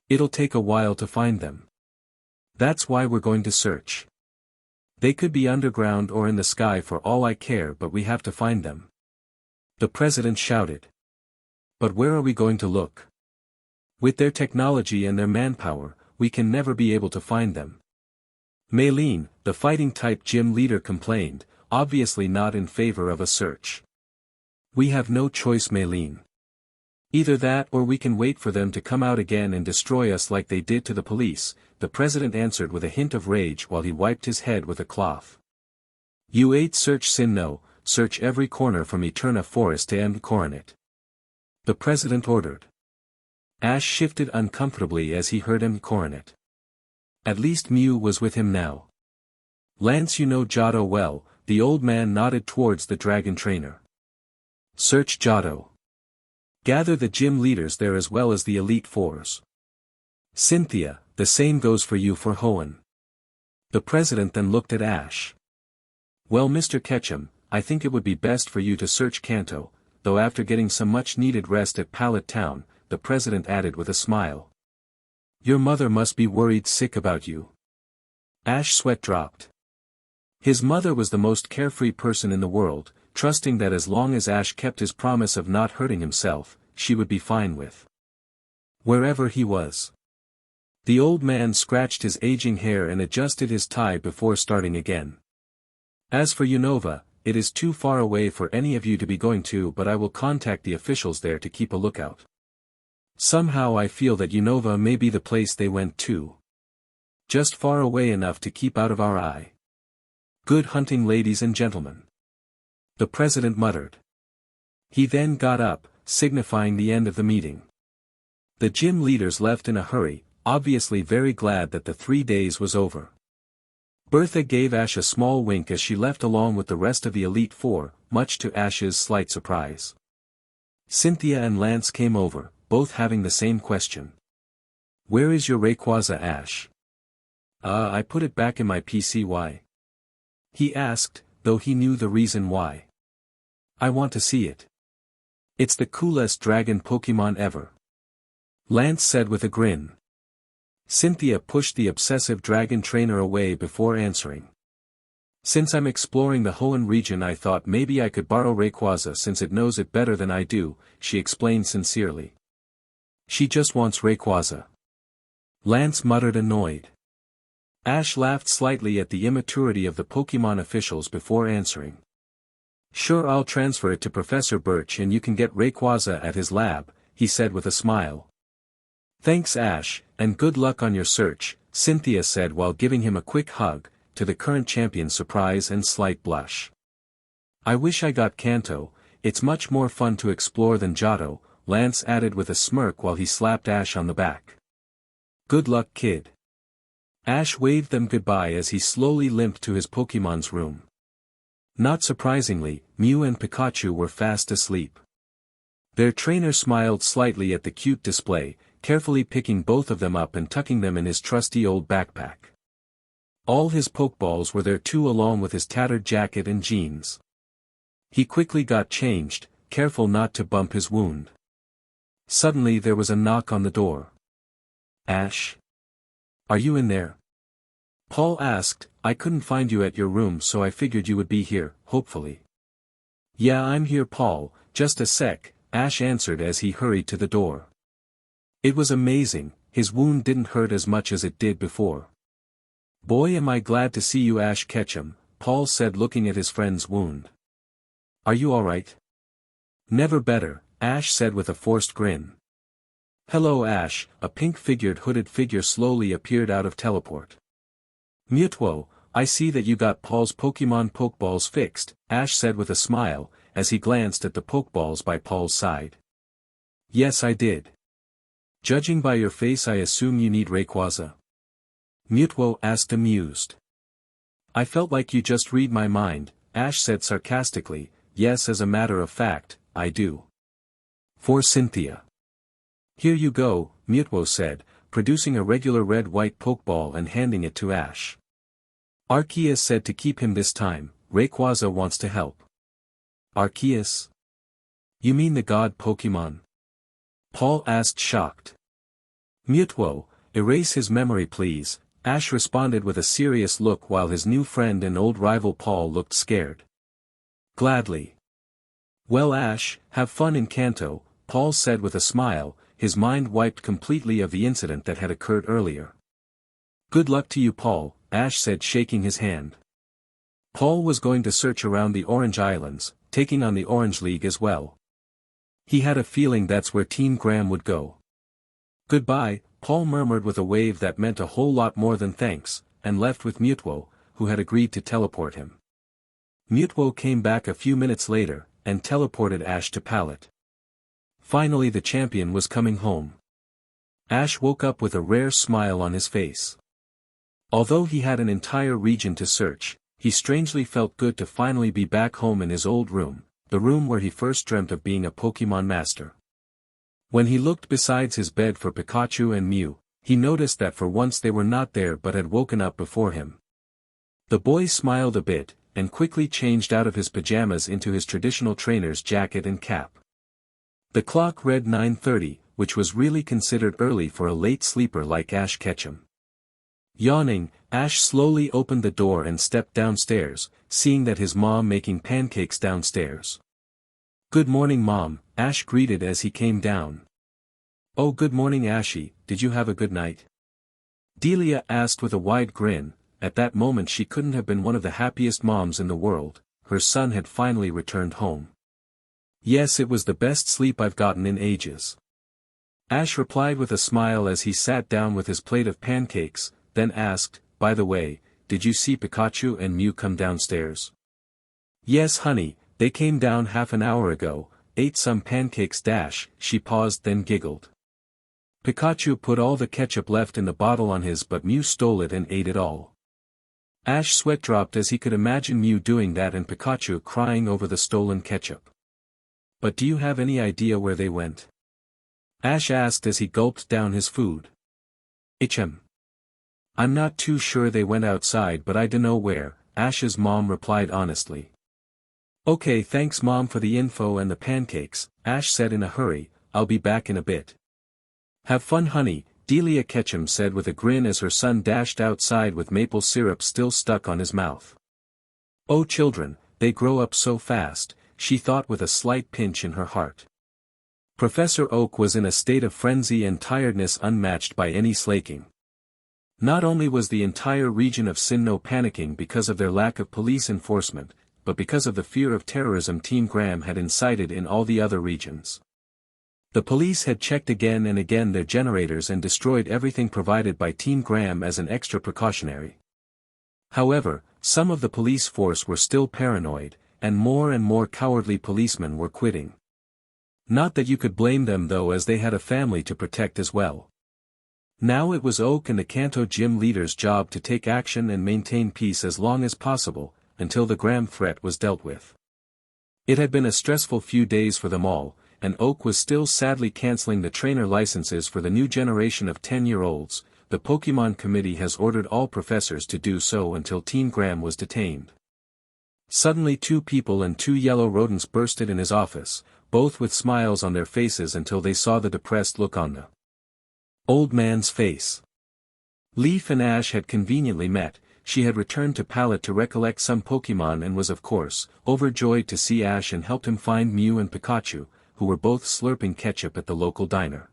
It'll take a while to find them. That's why we're going to search. They could be underground or in the sky for all I care, but we have to find them. The president shouted. But where are we going to look? With their technology and their manpower, we can never be able to find them. Maylene, the fighting-type gym leader, complained, obviously not in favor of a search. We have no choice, Maylene. Either that or we can wait for them to come out again and destroy us like they did to the police, the president answered with a hint of rage while he wiped his head with a cloth. You 8 search Sinnoh, search every corner from Eterna Forest to Coronet. The president ordered. Ash shifted uncomfortably as he heard Coronet. At least Mew was with him now. Lance, you know Johto well, the old man nodded towards the dragon trainer. Search Johto. Gather the gym leaders there as well as the Elite Fours. Cynthia, the same goes for you for Hoenn. The president then looked at Ash. Well, Mr. Ketchum, I think it would be best for you to search Kanto, though after getting some much-needed rest at Pallet Town, the president added with a smile. Your mother must be worried sick about you. Ash's sweat dropped. His mother was the most carefree person in the world, trusting that as long as Ash kept his promise of not hurting himself, she would be fine with wherever he was. The old man scratched his aging hair and adjusted his tie before starting again. As for Unova, it is too far away for any of you to be going to, but I will contact the officials there to keep a lookout. Somehow I feel that Unova may be the place they went to. Just far away enough to keep out of our eye. Good hunting, ladies and gentlemen. The president muttered. He then got up, signifying the end of the meeting. The gym leaders left in a hurry, obviously very glad that the 3 days was over. Bertha gave Ash a small wink as she left along with the rest of the Elite Four, much to Ash's slight surprise. Cynthia and Lance came over, both having the same question. Where is your Rayquaza, Ash? I put it back in my PC. Why? He asked, though he knew the reason why. I want to see it. It's the coolest dragon Pokémon ever. Lance said with a grin. Cynthia pushed the obsessive dragon trainer away before answering. Since I'm exploring the Hoenn region, I thought maybe I could borrow Rayquaza since it knows it better than I do, she explained sincerely. She just wants Rayquaza. Lance muttered, annoyed. Ash laughed slightly at the immaturity of the Pokémon officials before answering. Sure, I'll transfer it to Professor Birch and you can get Rayquaza at his lab, he said with a smile. Thanks, Ash, and good luck on your search, Cynthia said while giving him a quick hug, to the current champion's surprise and slight blush. I wish I got Kanto, it's much more fun to explore than Johto, Lance added with a smirk while he slapped Ash on the back. Good luck, kid. Ash waved them goodbye as he slowly limped to his Pokémon's room. Not surprisingly, Mew and Pikachu were fast asleep. Their trainer smiled slightly at the cute display, carefully picking both of them up and tucking them in his trusty old backpack. All his Pokeballs were there too, along with his tattered jacket and jeans. He quickly got changed, careful not to bump his wound. Suddenly there was a knock on the door. "Ash? Are you in there?" Paul asked. "I couldn't find you at your room, so I figured you would be here, hopefully." "Yeah, I'm here, Paul, just a sec," Ash answered as he hurried to the door. It was amazing, his wound didn't hurt as much as it did before. "Boy, am I glad to see you, Ash Ketchum," Paul said, looking at his friend's wound. "Are you alright?" "Never better," Ash said with a forced grin. "Hello, Ash," a pink-figured hooded figure slowly appeared out of teleport. "Mewtwo, I see that you got Paul's Pokemon Pokeballs fixed," Ash said with a smile, as he glanced at the Pokeballs by Paul's side. "Yes, I did. Judging by your face, I assume you need Rayquaza?" Mewtwo asked, amused. "I felt like you just read my mind," Ash said sarcastically. "Yes, as a matter of fact, I do. For Cynthia." "Here you go," Mewtwo said, producing a regular red-white Pokeball and handing it to Ash. "Arceus said to keep him this time. Rayquaza wants to help." "Arceus? You mean the god Pokemon?" Paul asked, shocked. "Mewtwo, erase his memory please," Ash responded with a serious look, while his new friend and old rival Paul looked scared. "Gladly. Well, Ash, have fun in Kanto," Paul said with a smile, his mind wiped completely of the incident that had occurred earlier. "Good luck to you, Paul," Ash said, shaking his hand. Paul was going to search around the Orange Islands, taking on the Orange League as well. He had a feeling that's where Team Graham would go. "Goodbye," Paul murmured with a wave that meant a whole lot more than thanks, and left with Mewtwo, who had agreed to teleport him. Mewtwo came back a few minutes later, and teleported Ash to Pallet. Finally the champion was coming home. Ash woke up with a rare smile on his face. Although he had an entire region to search, he strangely felt good to finally be back home in his old room, the room where he first dreamt of being a Pokémon master. When he looked besides his bed for Pikachu and Mew, he noticed that for once they were not there but had woken up before him. The boy smiled a bit, and quickly changed out of his pajamas into his traditional trainer's jacket and cap. The clock read 9:30, which was really considered early for a late sleeper like Ash Ketchum. Yawning, Ash slowly opened the door and stepped downstairs, seeing that his mom making pancakes downstairs. "Good morning, Mom," Ash greeted as he came down. "Oh, good morning, Ashy, did you have a good night?" Delia asked with a wide grin. At that moment she couldn't have been one of the happiest moms in the world. Her son had finally returned home. "Yes, it was the best sleep I've gotten in ages," Ash replied with a smile as he sat down with his plate of pancakes, then asked, "By the way, did you see Pikachu and Mew come downstairs?" "Yes, honey, they came down half an hour ago, ate some pancakes dash," she paused then giggled. "Pikachu put all the ketchup left in the bottle on his, but Mew stole it and ate it all." Ash sweat dropped as he could imagine Mew doing that and Pikachu crying over the stolen ketchup. "But do you have any idea where they went?" Ash asked as he gulped down his food. "Ichem. I'm not too sure, they went outside but I dunno where," Ash's mom replied honestly. "Okay, thanks Mom for the info and the pancakes," Ash said in a hurry, "I'll be back in a bit." "Have fun, honey," Delia Ketchum said with a grin as her son dashed outside with maple syrup still stuck on his mouth. "Oh children, they grow up so fast," she thought with a slight pinch in her heart. Professor Oak was in a state of frenzy and tiredness unmatched by any slaking. Not only was the entire region of Sinnoh panicking because of their lack of police enforcement, but because of the fear of terrorism Team Graham had incited in all the other regions. The police had checked again and again their generators and destroyed everything provided by Team Graham as an extra precautionary. However, some of the police force were still paranoid, and more cowardly policemen were quitting. Not that you could blame them though, as they had a family to protect as well. Now it was Oak and the Kanto gym leader's job to take action and maintain peace as long as possible, until the Gram threat was dealt with. It had been a stressful few days for them all, and Oak was still sadly canceling the trainer licenses for the new generation of 10-year-olds. The Pokémon Committee has ordered all professors to do so until Teen Gram was detained. Suddenly 2 people and 2 yellow rodents bursted in his office, both with smiles on their faces until they saw the depressed look on the old man's face. Leaf and Ash had conveniently met. She had returned to Pallet to recollect some Pokémon and was of course, overjoyed to see Ash and helped him find Mew and Pikachu, who were both slurping ketchup at the local diner.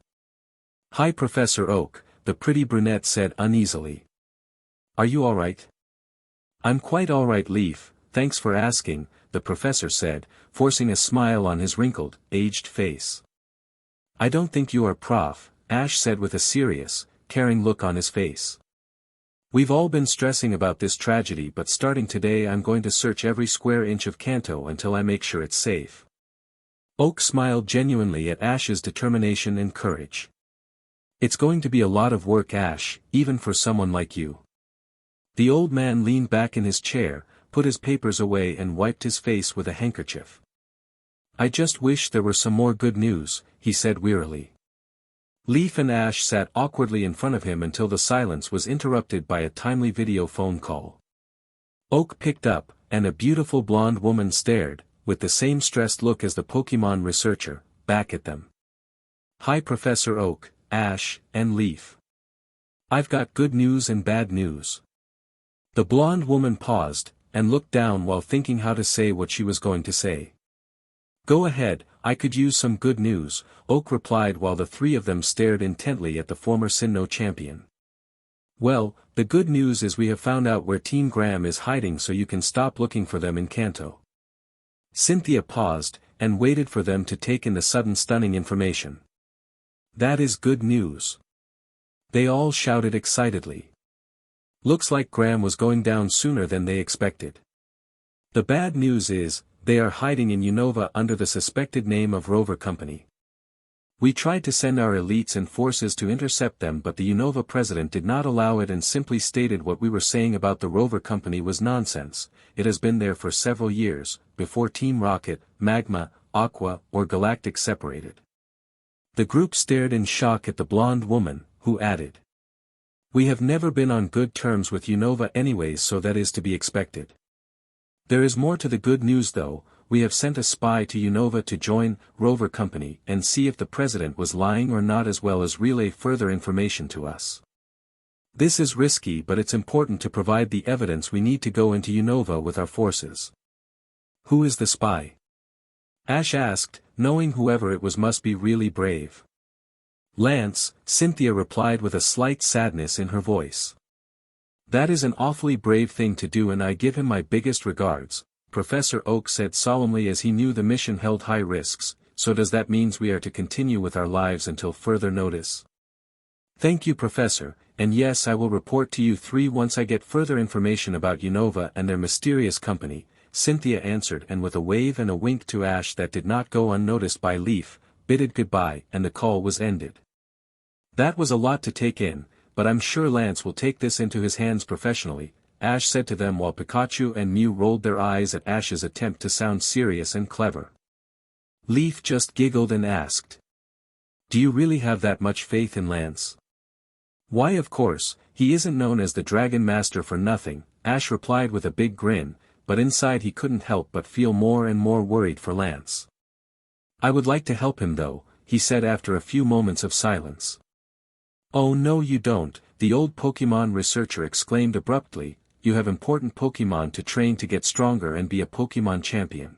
"Hi Professor Oak," the pretty brunette said uneasily. "Are you alright?" "I'm quite alright Leaf, thanks for asking," the professor said, forcing a smile on his wrinkled, aged face. "I don't think you are Prof," Ash said with a serious, caring look on his face. "We've all been stressing about this tragedy, but starting today I'm going to search every square inch of Kanto until I make sure it's safe." Oak smiled genuinely at Ash's determination and courage. "It's going to be a lot of work Ash, even for someone like you." The old man leaned back in his chair, put his papers away and wiped his face with a handkerchief. "I just wish there were some more good news," he said wearily. Leaf and Ash sat awkwardly in front of him until the silence was interrupted by a timely video phone call. Oak picked up, and a beautiful blonde woman stared, with the same stressed look as the Pokémon researcher, back at them. "Hi Professor Oak, Ash, and Leaf. I've got good news and bad news." The blonde woman paused, and looked down while thinking how to say what she was going to say. "Go ahead, I could use some good news," Oak replied while the 3 of them stared intently at the former Sinnoh champion. "Well, the good news is we have found out where Teen Gram is hiding, so you can stop looking for them in Kanto." Cynthia paused, and waited for them to take in the sudden stunning information. "That is good news." They all shouted excitedly. "Looks like Gram was going down sooner than they expected." "The bad news is, they are hiding in Unova under the suspected name of Rover Company. We tried to send our elites and forces to intercept them, but the Unova president did not allow it and simply stated what we were saying about the Rover Company was nonsense. It has been there for several years, before Team Rocket, Magma, Aqua, or Galactic separated." The group stared in shock at the blonde woman, who added, "We have never been on good terms with Unova anyways, so that is to be expected. There is more to the good news though. We have sent a spy to Unova to join Rover Company and see if the president was lying or not, as well as relay further information to us. This is risky, but it's important to provide the evidence we need to go into Unova with our forces." "Who is the spy?" Ash asked, knowing whoever it was must be really brave. "Lance," Cynthia replied with a slight sadness in her voice. "That is an awfully brave thing to do and I give him my biggest regards," Professor Oak said solemnly, as he knew the mission held high risks. "So does that mean we are to continue with our lives until further notice?" "Thank you Professor, and yes, I will report to you 3 once I get further information about Unova and their mysterious company," Cynthia answered, and with a wave and a wink to Ash that did not go unnoticed by Leaf, bidded goodbye and the call was ended. "That was a lot to take in, but I'm sure Lance will take this into his hands professionally," Ash said to them while Pikachu and Mew rolled their eyes at Ash's attempt to sound serious and clever. Leaf just giggled and asked, "Do you really have that much faith in Lance?" "Why of course, he isn't known as the Dragon Master for nothing," Ash replied with a big grin, but inside he couldn't help but feel more and more worried for Lance. "I would like to help him though," he said after a few moments of silence. "Oh no you don't," the old Pokémon researcher exclaimed abruptly. "You have important Pokémon to train to get stronger and be a Pokémon champion.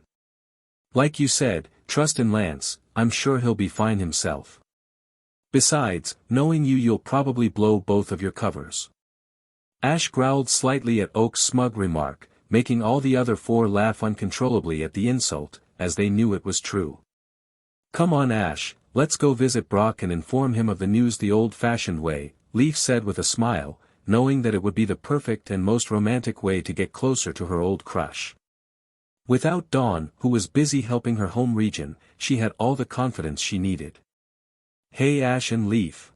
Like you said, trust in Lance, I'm sure he'll be fine himself. Besides, knowing you, you'll probably blow both of your covers." Ash growled slightly at Oak's smug remark, making all the other 4 laugh uncontrollably at the insult, as they knew it was true. "Come on Ash, let's go visit Brock and inform him of the news the old-fashioned way," Leaf said with a smile, knowing that it would be the perfect and most romantic way to get closer to her old crush. Without Dawn, who was busy helping her home region, she had all the confidence she needed. "Hey Ash and Leaf.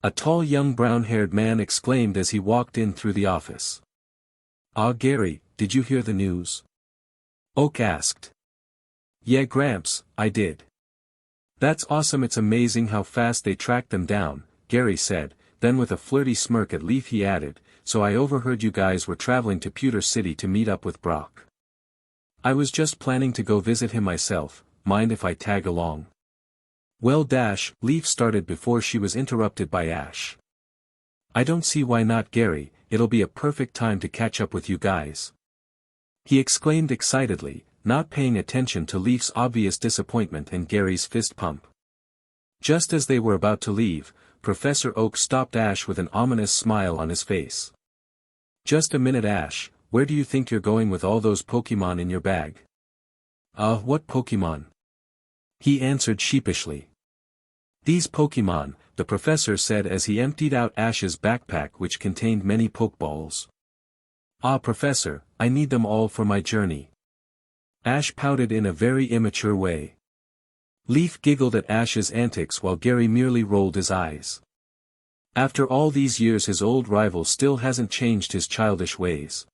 A tall young brown-haired man exclaimed as he walked in through the office. "Ah, Gary, did you hear the news?" Oak asked. "Yeah, Gramps, I did." "That's awesome, it's amazing how fast they tracked them down," Gary said, then with a flirty smirk at Leaf he added, "So I overheard you guys were traveling to Pewter City to meet up with Brock." "I was just planning to go visit him myself, mind if I tag along?" "Well, Leaf started before she was interrupted by Ash. "I don't see why not, Gary, it'll be a perfect time to catch up with you guys," he exclaimed excitedly, not paying attention to Leaf's obvious disappointment and Gary's fist pump. Just as they were about to leave, Professor Oak stopped Ash with an ominous smile on his face. "Just a minute, Ash, where do you think you're going with all those Pokémon in your bag?" What Pokémon?" he answered sheepishly. "These Pokémon," the professor said as he emptied out Ash's backpack which contained many Pokeballs. "Ah, Professor, I need them all for my journey." Ash pouted in a very immature way. Leaf giggled at Ash's antics while Gary merely rolled his eyes. After all these years his old rival still hasn't changed his childish ways.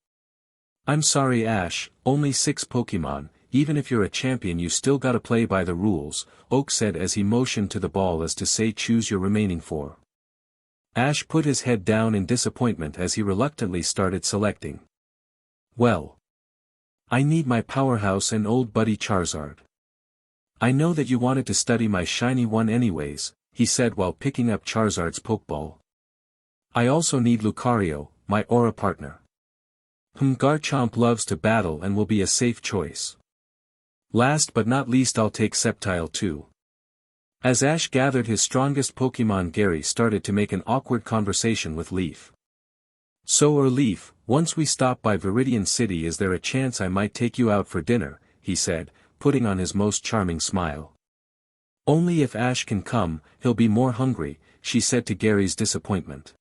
"I'm sorry, Ash, only 6 Pokémon, even if you're a champion you still gotta play by the rules," Oak said as he motioned to the ball as to say choose your remaining 4. Ash put his head down in disappointment as he reluctantly started selecting. "Well, I need my powerhouse and old buddy Charizard." "I know that you wanted to study my shiny one anyways," he said while picking up Charizard's Pokeball. "I also need Lucario, my aura partner." Garchomp loves to battle and will be a safe choice." "Last but not least I'll take Sceptile too." As Ash gathered his strongest Pokémon, Gary started to make an awkward conversation with Leaf. "So Leaf, once we stop by Viridian City is there a chance I might take you out for dinner?" he said, putting on his most charming smile. "Only if Ash can come, he'll be more hungry," she said to Gary's disappointment.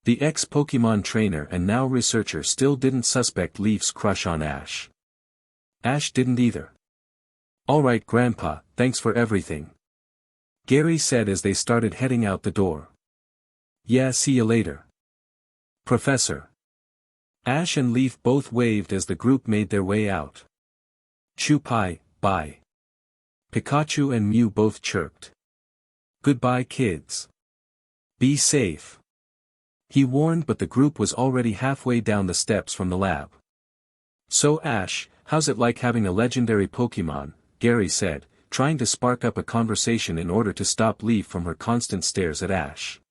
The ex-Pokémon trainer and now researcher still didn't suspect Leaf's crush on Ash. Ash didn't either. "Alright Grandpa, thanks for everything," Gary said as they started heading out the door. "Yeah, see you later, Professor." Ash and Leaf both waved as the group made their way out. "Chupai, bye." Pikachu and Mew both chirped. "Goodbye kids. Be safe," he warned, but the group was already halfway down the steps from the lab. "So Ash, how's it like having a legendary Pokémon?" Gary said, trying to spark up a conversation in order to stop Leaf from her constant stares at Ash.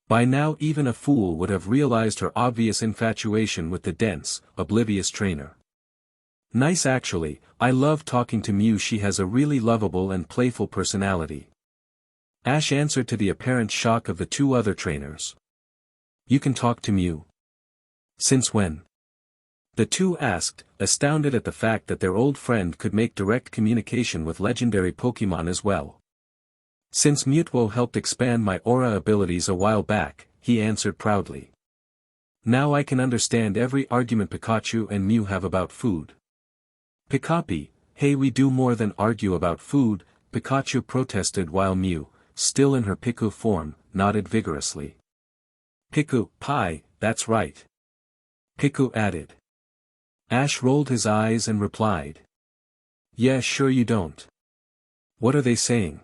By now even a fool would have realized her obvious infatuation with the dense, oblivious trainer. "Nice actually, I love talking to Mew, she has a really lovable and playful personality." Ash answered to the apparent shock of the 2 other trainers. "You can talk to Mew? Since when?" the 2 asked, astounded at the fact that their old friend could make direct communication with legendary Pokémon as well. "Since Mewtwo helped expand my aura abilities a while back," he answered proudly. "Now I can understand every argument Pikachu and Mew have about food." "Pikapi, hey, we do more than argue about food," Pikachu protested while Mew, still in her Piku form, nodded vigorously. "Piku, pie, that's right," Piku added. Ash rolled his eyes and replied. "Yeah, sure you don't." "What are they saying?"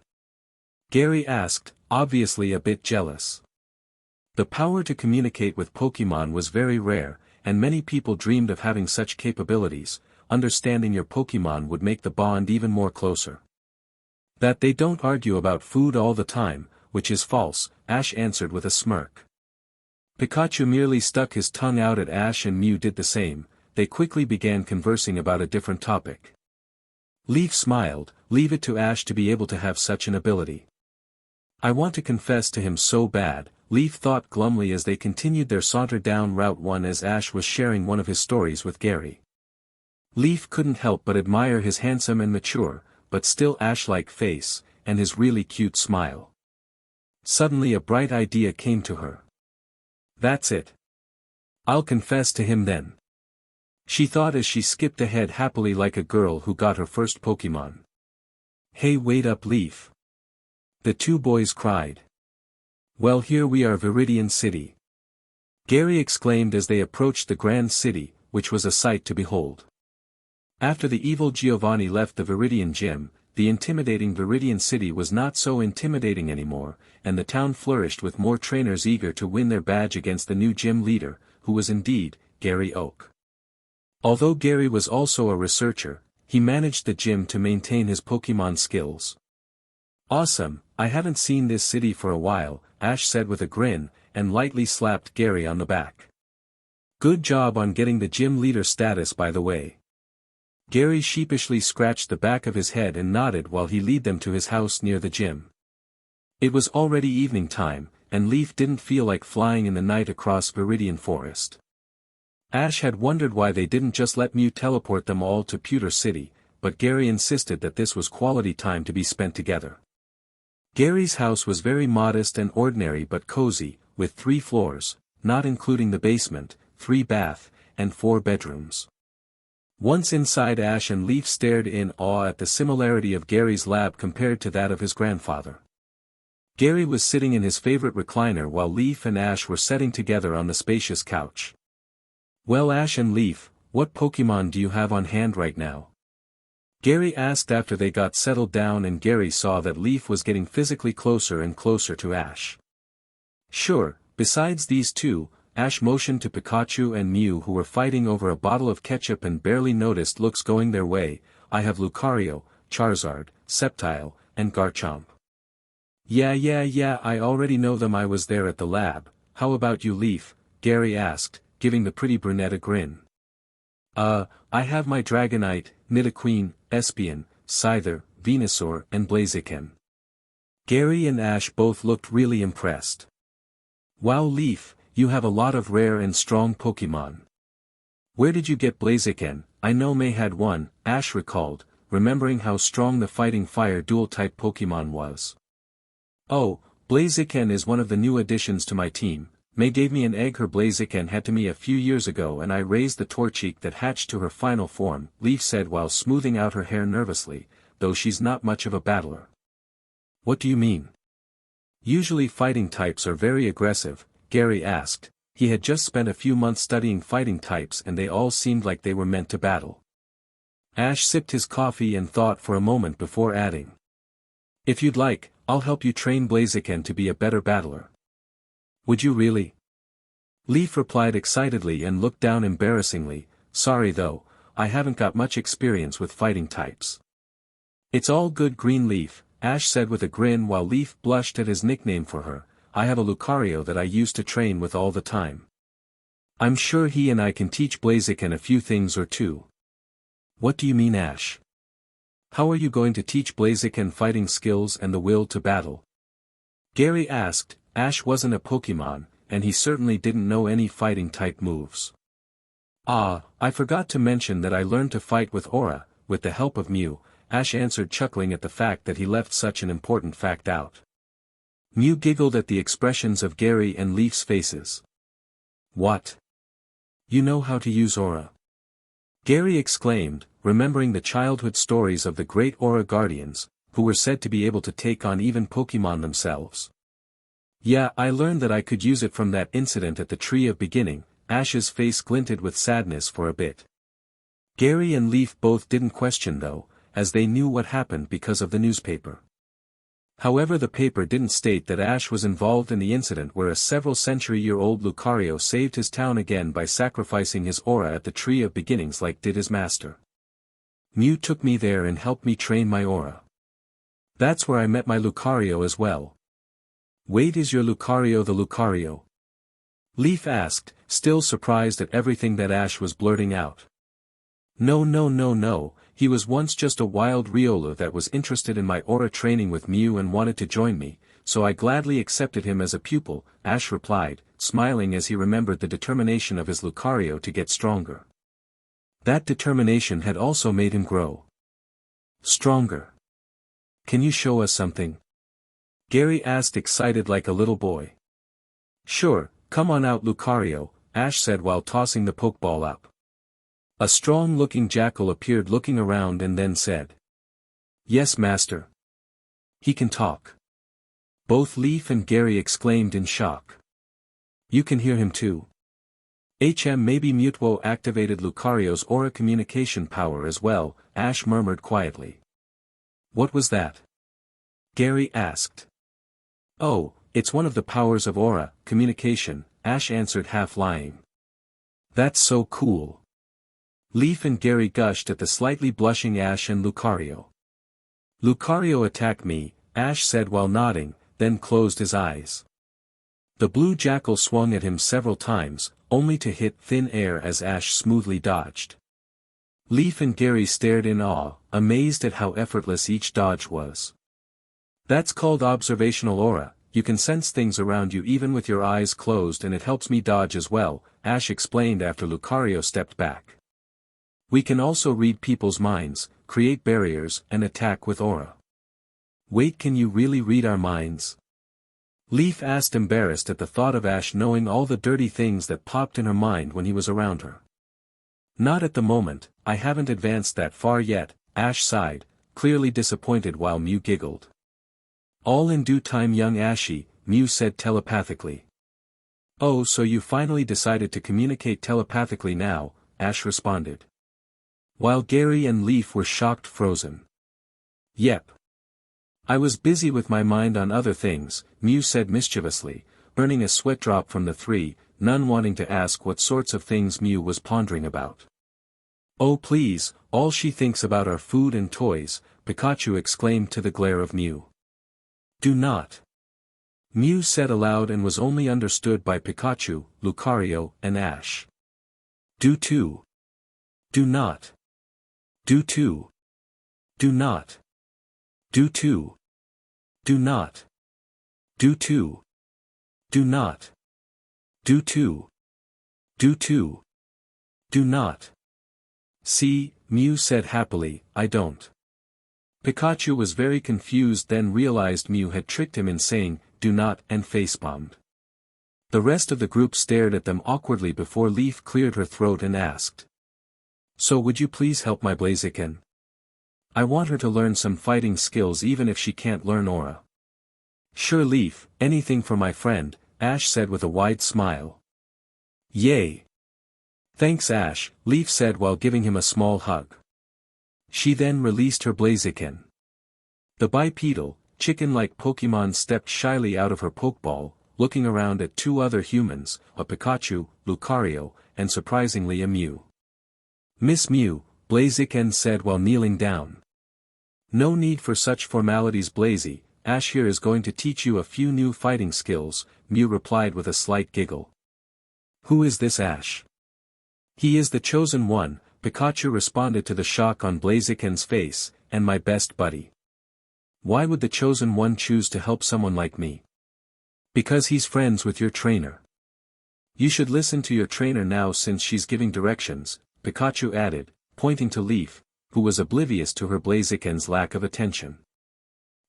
Gary asked, obviously a bit jealous. The power to communicate with Pokémon was very rare, and many people dreamed of having such capabilities. Understanding your Pokémon would make the bond even more closer. "That they don't argue about food all the time, which is false," Ash answered with a smirk. Pikachu merely stuck his tongue out at Ash and Mew did the same. They quickly began conversing about a different topic. Leaf smiled, leave it to Ash to be able to have such an ability. "I want to confess to him so bad," Leaf thought glumly as they continued their saunter down Route 1 as Ash was sharing one of his stories with Gary. Leaf couldn't help but admire his handsome and mature, but still Ash-like face, and his really cute smile. Suddenly a bright idea came to her. "That's it. I'll confess to him then," she thought as she skipped ahead happily like a girl who got her first Pokémon. "Hey, wait up Leaf," the 2 boys cried. Well, here we are, Viridian City. Gary exclaimed as they approached the grand city, which was a sight to behold. After the evil Giovanni left the Viridian Gym, the intimidating Viridian City was not so intimidating anymore, and the town flourished with more trainers eager to win their badge against the new gym leader, who was indeed, Gary Oak. Although Gary was also a researcher, he managed the gym to maintain his Pokémon skills. Awesome, I haven't seen this city for a while, Ash said with a grin, and lightly slapped Gary on the back. Good job on getting the gym leader status, by the way. Gary sheepishly scratched the back of his head and nodded while he led them to his house near the gym. It was already evening time, and Leaf didn't feel like flying in the night across Viridian Forest. Ash had wondered why they didn't just let Mew teleport them all to Pewter City, but Gary insisted that this was quality time to be spent together. Gary's house was very modest and ordinary but cozy, with 3 floors, not including the basement, 3 baths, and 4 bedrooms. Once inside, Ash and Leaf stared in awe at the similarity of Gary's lab compared to that of his grandfather. Gary was sitting in his favorite recliner while Leaf and Ash were sitting together on the spacious couch. Well, Ash and Leaf, what Pokémon do you have on hand right now? Gary asked after they got settled down, and Gary saw that Leaf was getting physically closer and closer to Ash. Sure, besides these 2, Ash motioned to Pikachu and Mew, who were fighting over a bottle of ketchup and barely noticed looks going their way. I have Lucario, Charizard, Sceptile, and Garchomp. Yeah, I already know them, I was there at the lab. How about you, Leaf? Gary asked, giving the pretty brunette a grin. I have my Dragonite, Nidoqueen, Espeon, Scyther, Venusaur, and Blaziken. Gary and Ash both looked really impressed. Wow, Leaf, you have a lot of rare and strong Pokémon. Where did you get Blaziken? I know May had one, Ash recalled, remembering how strong the Fighting Fire dual-type Pokémon was. Oh, Blaziken is one of the new additions to my team. May gave me an egg. Her Blaziken had to me a few years ago, and I raised the Torchic that hatched to her final form, Leaf said while smoothing out her hair nervously, though she's not much of a battler. What do you mean? Usually fighting types are very aggressive, Gary asked. He had just spent a few months studying fighting types and they all seemed like they were meant to battle. Ash sipped his coffee and thought for a moment before adding. If you'd like, I'll help you train Blaziken to be a better battler. Would you really? Leaf replied excitedly and looked down embarrassingly. Sorry though, I haven't got much experience with fighting types. It's all good, Green Leaf, Ash said with a grin while Leaf blushed at his nickname for her. I have a Lucario that I used to train with all the time. I'm sure he and I can teach Blaziken a few things or two. What do you mean, Ash? How are you going to teach Blaziken fighting skills and the will to battle? Gary asked. Ash wasn't a Pokémon, and he certainly didn't know any fighting type moves. I forgot to mention that I learned to fight with Aura, with the help of Mew, Ash answered, chuckling at the fact that he left such an important fact out. Mew giggled at the expressions of Gary and Leaf's faces. What? You know how to use Aura? Gary exclaimed, remembering the childhood stories of the great Aura Guardians, who were said to be able to take on even Pokémon themselves. Yeah, I learned that I could use it from that incident at the Tree of Beginning. Ash's face glinted with sadness for a bit. Gary and Leaf both didn't question though, as they knew what happened because of the newspaper. However, the paper didn't state that Ash was involved in the incident where a several-century-year-old Lucario saved his town again by sacrificing his Aura at the Tree of Beginnings like did his master. Mew took me there and helped me train my Aura. That's where I met my Lucario as well. Wait, is your Lucario the Lucario? Leaf asked, still surprised at everything that Ash was blurting out. No, he was once just a wild Riolu that was interested in my Aura training with Mew and wanted to join me, so I gladly accepted him as a pupil, Ash replied, smiling as he remembered the determination of his Lucario to get stronger. That determination had also made him grow stronger. Can you show us something? Gary asked, excited like a little boy. Sure, come on out, Lucario, Ash said while tossing the Pokeball up. A strong-looking jackal appeared looking around and then said. Yes, master. He can talk. Both Leaf and Gary exclaimed in shock. You can hear him too. Maybe Mewtwo activated Lucario's aura communication power as well, Ash murmured quietly. What was that? Gary asked. Oh, it's one of the powers of aura communication, Ash answered half lying. That's so cool. Leaf and Gary gushed at the slightly blushing Ash and Lucario. Lucario attacked me, Ash said while nodding, then closed his eyes. The blue jackal swung at him several times, only to hit thin air as Ash smoothly dodged. Leaf and Gary stared in awe, amazed at how effortless each dodge was. That's called observational aura, you can sense things around you even with your eyes closed and it helps me dodge as well, Ash explained after Lucario stepped back. We can also read people's minds, create barriers and attack with aura. Wait, can you really read our minds? Leaf asked, embarrassed at the thought of Ash knowing all the dirty things that popped in her mind when he was around her. Not at the moment, I haven't advanced that far yet, Ash sighed, clearly disappointed while Mew giggled. All in due time, young Ashy, Mew said telepathically. Oh, so you finally decided to communicate telepathically now, Ash responded. While Gary and Leaf were shocked, frozen. Yep. I was busy with my mind on other things, Mew said mischievously, earning a sweat drop from the three, none wanting to ask what sorts of things Mew was pondering about. Oh please, all she thinks about are food and toys, Pikachu exclaimed to the glare of Mew. Do not. Mew said aloud and was only understood by Pikachu, Lucario, and Ash. Do too. Do not. Do too. Do not. Do too. Do not. Do too. Do not. Do too. Do too. Do not. See, Mew said happily, I don't. Pikachu was very confused, then realized Mew had tricked him in saying, do not, and facepalmed. The rest of the group stared at them awkwardly before Leaf cleared her throat and asked. So would you please help my Blaziken? I want her to learn some fighting skills even if she can't learn aura. Sure Leaf, anything for my friend, Ash said with a wide smile. Yay! Thanks Ash, Leaf said while giving him a small hug. She then released her Blaziken. The bipedal, chicken-like Pokémon stepped shyly out of her Pokeball, looking around at two other humans, a Pikachu, Lucario, and surprisingly a Mew. Miss Mew, Blaziken said while kneeling down. No need for such formalities Blazy, Ash here is going to teach you a few new fighting skills, Mew replied with a slight giggle. Who is this Ash? He is the chosen one, Pikachu responded to the shock on Blaziken's face, and my best buddy. Why would the chosen one choose to help someone like me? Because he's friends with your trainer. You should listen to your trainer now since she's giving directions, Pikachu added, pointing to Leaf, who was oblivious to her Blaziken's lack of attention.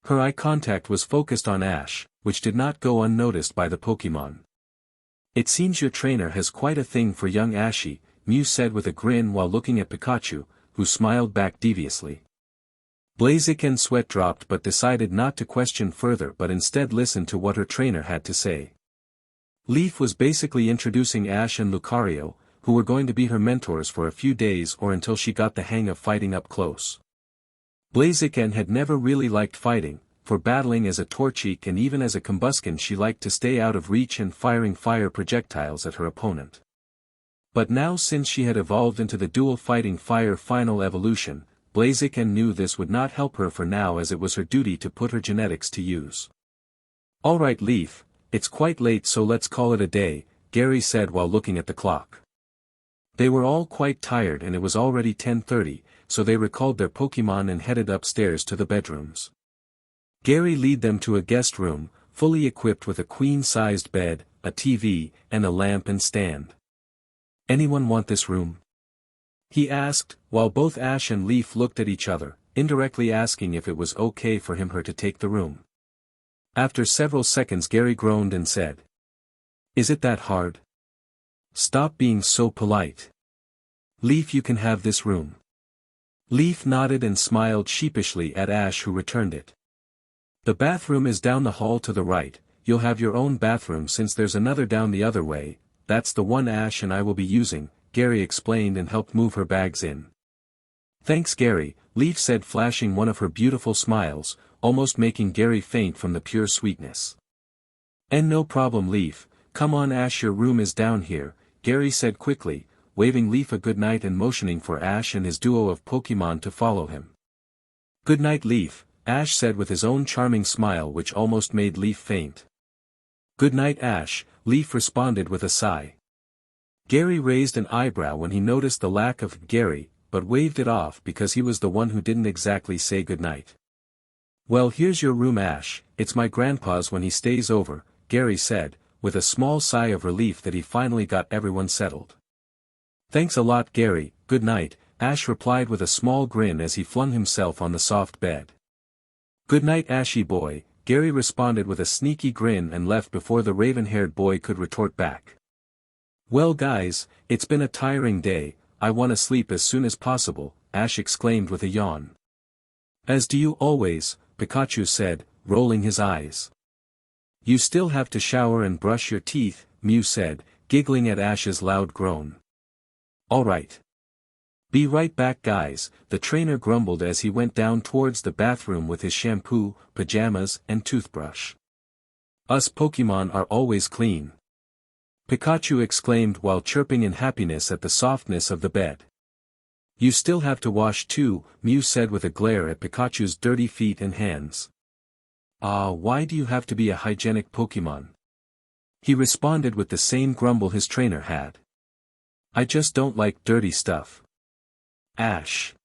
Her eye contact was focused on Ash, which did not go unnoticed by the Pokémon. It seems your trainer has quite a thing for young Ashy, Mew said with a grin while looking at Pikachu, who smiled back deviously. Blaziken sweat dropped but decided not to question further but instead listened to what her trainer had to say. Leaf was basically introducing Ash and Lucario, who were going to be her mentors for a few days or until she got the hang of fighting up close. Blaziken had never really liked fighting, for battling as a Torchic and even as a Combusken she liked to stay out of reach and firing fire projectiles at her opponent. But now since she had evolved into the dual fighting fire final evolution, Blaziken knew this would not help her for now as it was her duty to put her genetics to use. Alright Leaf, it's quite late so let's call it a day, Gary said while looking at the clock. They were all quite tired and it was already 10:30, so they recalled their Pokémon and headed upstairs to the bedrooms. Gary led them to a guest room, fully equipped with a queen-sized bed, a TV, and a lamp and stand. Anyone want this room? He asked, while both Ash and Leaf looked at each other, indirectly asking if it was okay for her to take the room. After several seconds Gary groaned and said. Is it that hard? Stop being so polite. Leaf, you can have this room. Leaf nodded and smiled sheepishly at Ash who returned it. The bathroom is down the hall to the right. You'll have your own bathroom since there's another down the other way. That's the one Ash and I will be using, Gary explained and helped move her bags in. Thanks Gary, Leaf said flashing one of her beautiful smiles, almost making Gary faint from the pure sweetness. And no problem Leaf, come on Ash, your room is down here, Gary said quickly, waving Leaf a good night and motioning for Ash and his duo of Pokémon to follow him. Good night Leaf, Ash said with his own charming smile which almost made Leaf faint. Good night Ash, Leaf responded with a sigh. Gary raised an eyebrow when he noticed the lack of Gary, but waved it off because he was the one who didn't exactly say goodnight. Well here's your room Ash, it's my grandpa's when he stays over, Gary said, with a small sigh of relief that he finally got everyone settled. Thanks a lot Gary, good night, Ash replied with a small grin as he flung himself on the soft bed. Good night Ashy boy, Gary responded with a sneaky grin and left before the raven-haired boy could retort back. Well guys, it's been a tiring day, I want to sleep as soon as possible, Ash exclaimed with a yawn. As do you always, Pikachu said, rolling his eyes. You still have to shower and brush your teeth, Mew said, giggling at Ash's loud groan. Alright. Be right back guys, the trainer grumbled as he went down towards the bathroom with his shampoo, pajamas, and toothbrush. Us Pokémon are always clean. Pikachu exclaimed while chirping in happiness at the softness of the bed. You still have to wash too, Mew said with a glare at Pikachu's dirty feet and hands. Why do you have to be a hygienic Pokémon? He responded with the same grumble his trainer had. I just don't like dirty stuff. Ash.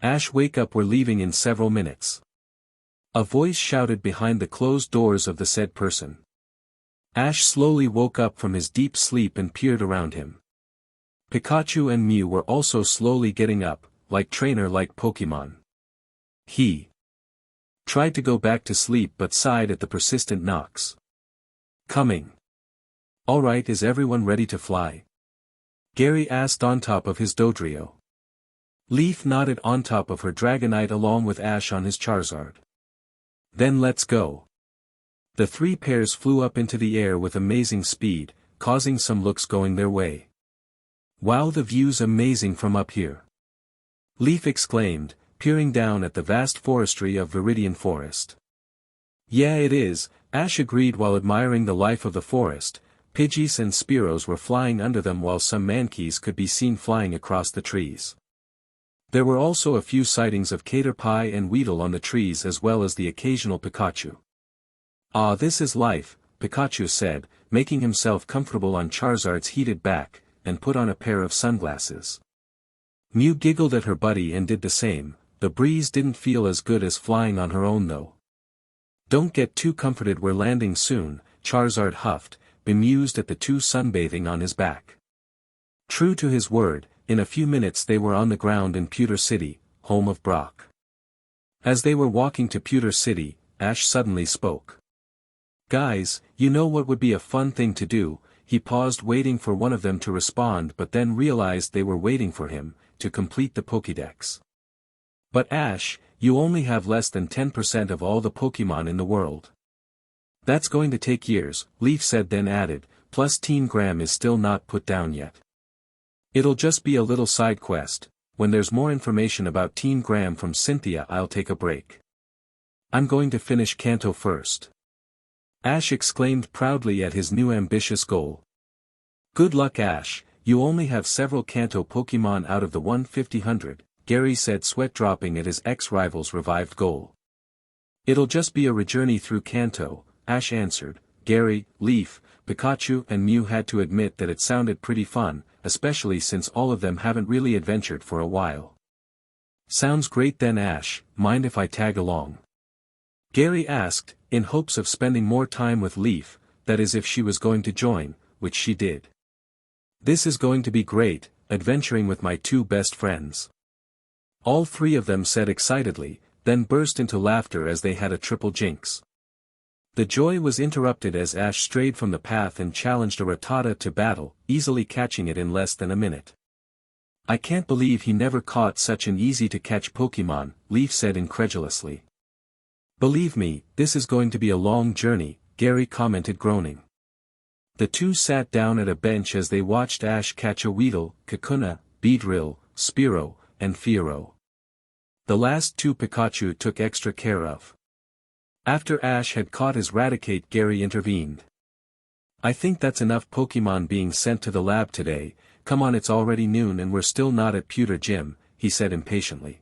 Ash wake up, we're leaving in several minutes. A voice shouted behind the closed doors of the said person. Ash slowly woke up from his deep sleep and peered around him. Pikachu and Mew were also slowly getting up, like trainer like Pokémon. He tried to go back to sleep but sighed at the persistent knocks. Coming. Alright, is everyone ready to fly? Gary asked on top of his Dodrio. Leaf nodded on top of her Dragonite along with Ash on his Charizard. Then let's go. The three pairs flew up into the air with amazing speed, causing some looks going their way. Wow, the view's amazing from up here. Leaf exclaimed, peering down at the vast forestry of Viridian Forest. Yeah it is, Ash agreed while admiring the life of the forest. Pidgeys and Spearows were flying under them while some Mankeys could be seen flying across the trees. There were also a few sightings of Caterpie and Weedle on the trees as well as the occasional Pikachu. This is life, Pikachu said, making himself comfortable on Charizard's heated back, and put on a pair of sunglasses. Mew giggled at her buddy and did the same. The breeze didn't feel as good as flying on her own though. Don't get too comforted, we're landing soon, Charizard huffed, bemused at the two sunbathing on his back. True to his word, in a few minutes they were on the ground in Pewter City, home of Brock. As they were walking to Pewter City, Ash suddenly spoke. Guys, you know what would be a fun thing to do? He paused waiting for one of them to respond but then realized they were waiting for him, to complete the Pokédex. But Ash, you only have less than 10% of all the Pokémon in the world. That's going to take years, Leaf said then added, plus Teen Graham is still not put down yet. It'll just be a little side quest. When there's more information about Teen Graham from Cynthia I'll take a break. I'm going to finish Kanto first. Ash exclaimed proudly at his new ambitious goal. Good luck Ash, you only have several Kanto Pokémon out of the 150-100, Gary said sweat dropping at his ex-rival's revived goal. It'll just be a rejourney through Kanto, Ash answered. Gary, Leaf, Pikachu and Mew had to admit that it sounded pretty fun, especially since all of them haven't really adventured for a while. Sounds great then Ash, mind if I tag along? Gary asked, in hopes of spending more time with Leaf, that is if she was going to join, which she did. This is going to be great, adventuring with my two best friends. All three of them said excitedly, then burst into laughter as they had a triple jinx. The joy was interrupted as Ash strayed from the path and challenged a Rattata to battle, easily catching it in less than a minute. I can't believe he never caught such an easy-to-catch Pokémon, Leaf said incredulously. Believe me, this is going to be a long journey, Gary commented groaning. The two sat down at a bench as they watched Ash catch a Weedle, Kakuna, Beedrill, Spearow, and Fearow. The last two Pikachu took extra care of. After Ash had caught his Raticate, Gary intervened. I think that's enough Pokémon being sent to the lab today. Come on, it's already noon and we're still not at Pewter Gym, he said impatiently.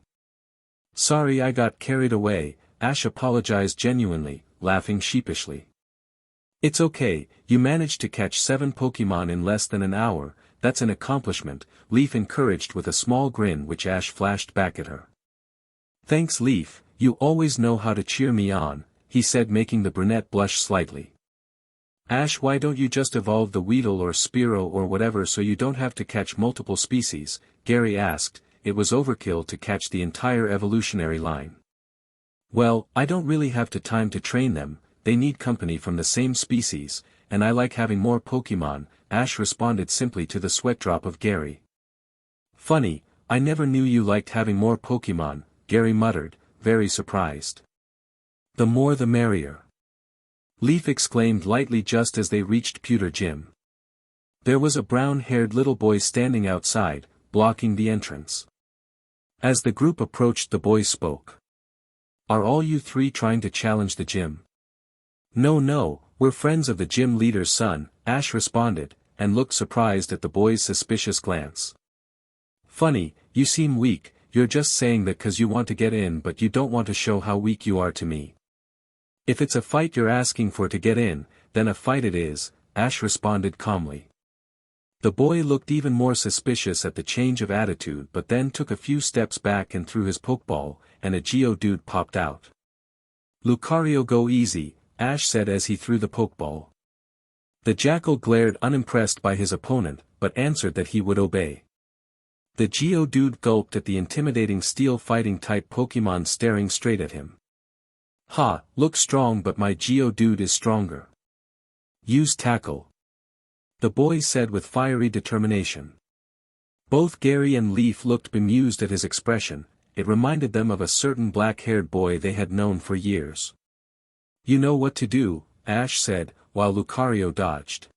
Sorry I got carried away, Ash apologized genuinely, laughing sheepishly. It's okay, you managed to catch 7 Pokémon in less than an hour, that's an accomplishment, Leaf encouraged with a small grin which Ash flashed back at her. Thanks Leaf, you always know how to cheer me on, he said making the brunette blush slightly. Ash, why don't you just evolve the Weedle or Spearow or whatever so you don't have to catch multiple species, Gary asked. It was overkill to catch the entire evolutionary line. Well, I don't really have the time to train them, they need company from the same species, and I like having more Pokémon, Ash responded simply to the sweat drop of Gary. Funny, I never knew you liked having more Pokémon, Gary muttered, very surprised. The more the merrier. Leaf exclaimed lightly just as they reached Pewter Gym. There was a brown-haired little boy standing outside, blocking the entrance. As the group approached, the boy spoke. Are all you three trying to challenge the gym? No, we're friends of the gym leader's son, Ash responded, and looked surprised at the boy's suspicious glance. Funny, you seem weak, you're just saying that 'cause you want to get in but you don't want to show how weak you are to me. If it's a fight you're asking for to get in, then a fight it is, Ash responded calmly. The boy looked even more suspicious at the change of attitude but then took a few steps back and threw his Pokeball, and a Geodude popped out. Lucario, go easy, Ash said as he threw the Pokeball. The Jackal glared unimpressed by his opponent, but answered that he would obey. The Geodude gulped at the intimidating steel fighting type Pokemon staring straight at him. Ha, look strong but my Geodude is stronger. Use Tackle. The boy said with fiery determination. Both Gary and Leaf looked bemused at his expression, it reminded them of a certain black-haired boy they had known for years. You know what to do, Ash said, while Lucario dodged.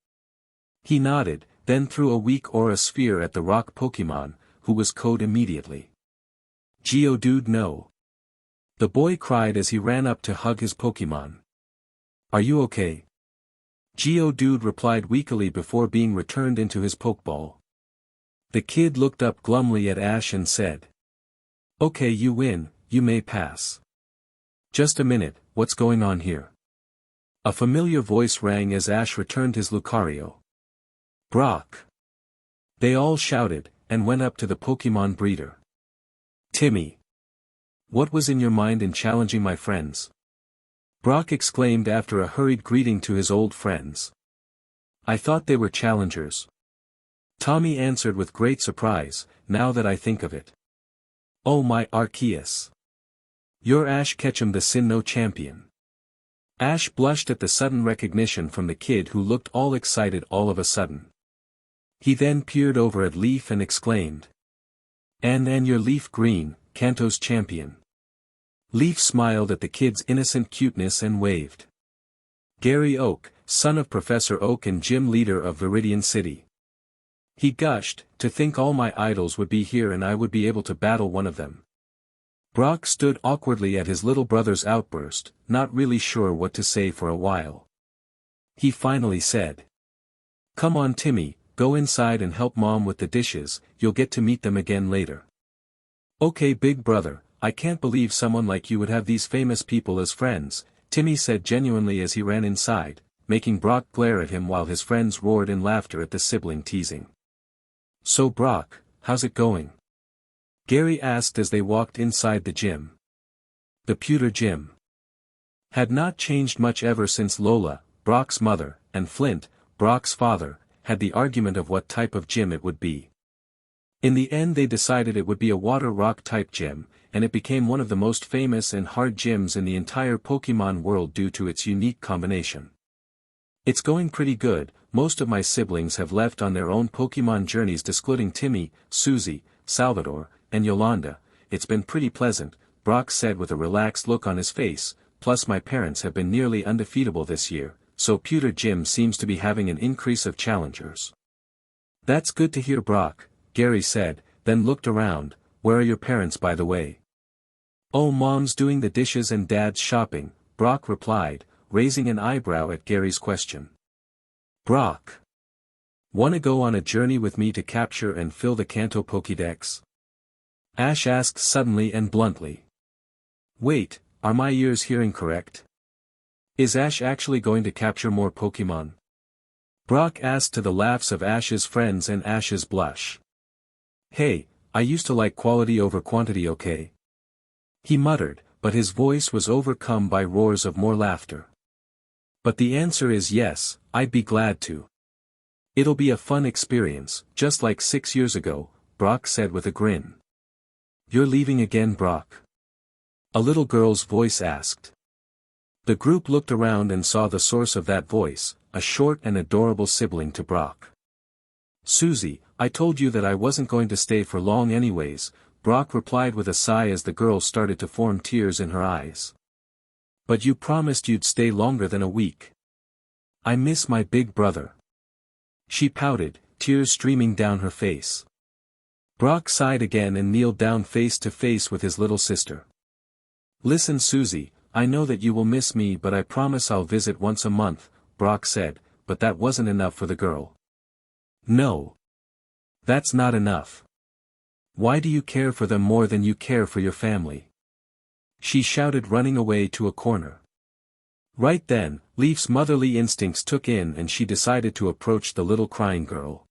He nodded, then threw a weak aura sphere at the rock Pokemon, who was KO'd immediately. Geodude no. The boy cried as he ran up to hug his Pokemon. Are you okay? Geodude replied weakly before being returned into his Pokeball. The kid looked up glumly at Ash and said. Okay, you win, you may pass. Just a minute, what's going on here? A familiar voice rang as Ash returned his Lucario. Brock. They all shouted, and went up to the Pokemon breeder. Timmy. What was in your mind in challenging my friends? Brock exclaimed after a hurried greeting to his old friends. I thought they were challengers. Tommy answered with great surprise, now that I think of it. Oh my Arceus. You're Ash Ketchum, the Sinnoh champion. Ash blushed at the sudden recognition from the kid who looked all excited all of a sudden. He then peered over at Leaf and exclaimed. And you're Leaf Green, Kanto's champion. Leaf smiled at the kid's innocent cuteness and waved. Gary Oak, son of Professor Oak and gym leader of Viridian City. He gushed, to think all my idols would be here and I would be able to battle one of them. Brock stood awkwardly at his little brother's outburst, not really sure what to say for a while. He finally said. Come on Timmy, go inside and help Mom with the dishes, you'll get to meet them again later. Okay big brother, I can't believe someone like you would have these famous people as friends, Timmy said genuinely as he ran inside, making Brock glare at him while his friends roared in laughter at the sibling teasing. So Brock, how's it going? Gary asked as they walked inside the gym. The Pewter Gym had not changed much ever since Lola, Brock's mother, and Flint, Brock's father, had the argument of what type of gym it would be. In the end they decided it would be a water rock type gym, and it became one of the most famous and hard gyms in the entire Pokémon world due to its unique combination. It's going pretty good, most of my siblings have left on their own Pokémon journeys excluding Timmy, Susie, Salvador, and Yolanda. It's been pretty pleasant, Brock said with a relaxed look on his face, plus my parents have been nearly undefeatable this year, so Pewter Gym seems to be having an increase of challengers. That's good to hear, Brock, Gary said, then looked around. Where are your parents, by the way? Oh, Mom's doing the dishes and Dad's shopping, Brock replied, raising an eyebrow at Gary's question. Brock. Wanna go on a journey with me to capture and fill the Kanto Pokédex? Ash asked suddenly and bluntly. Wait, are my ears hearing correct? Is Ash actually going to capture more Pokémon? Brock asked, to the laughs of Ash's friends and Ash's blush. Hey, I used to like quality over quantity, okay? He muttered, but his voice was overcome by roars of more laughter. But the answer is yes, I'd be glad to. It'll be a fun experience, just like 6 years ago, Brock said with a grin. You're leaving again, Brock? A little girl's voice asked. The group looked around and saw the source of that voice, a short and adorable sibling to Brock. Susie, I told you that I wasn't going to stay for long anyways, Brock replied with a sigh as the girl started to form tears in her eyes. But you promised you'd stay longer than a week. I miss my big brother. She pouted, tears streaming down her face. Brock sighed again and kneeled down face to face with his little sister. Listen, Susie, I know that you will miss me, but I promise I'll visit once a month, Brock said, but that wasn't enough for the girl. No. That's not enough. Why do you care for them more than you care for your family? She shouted, running away to a corner. Right then, Leaf's motherly instincts took in and she decided to approach the little crying girl.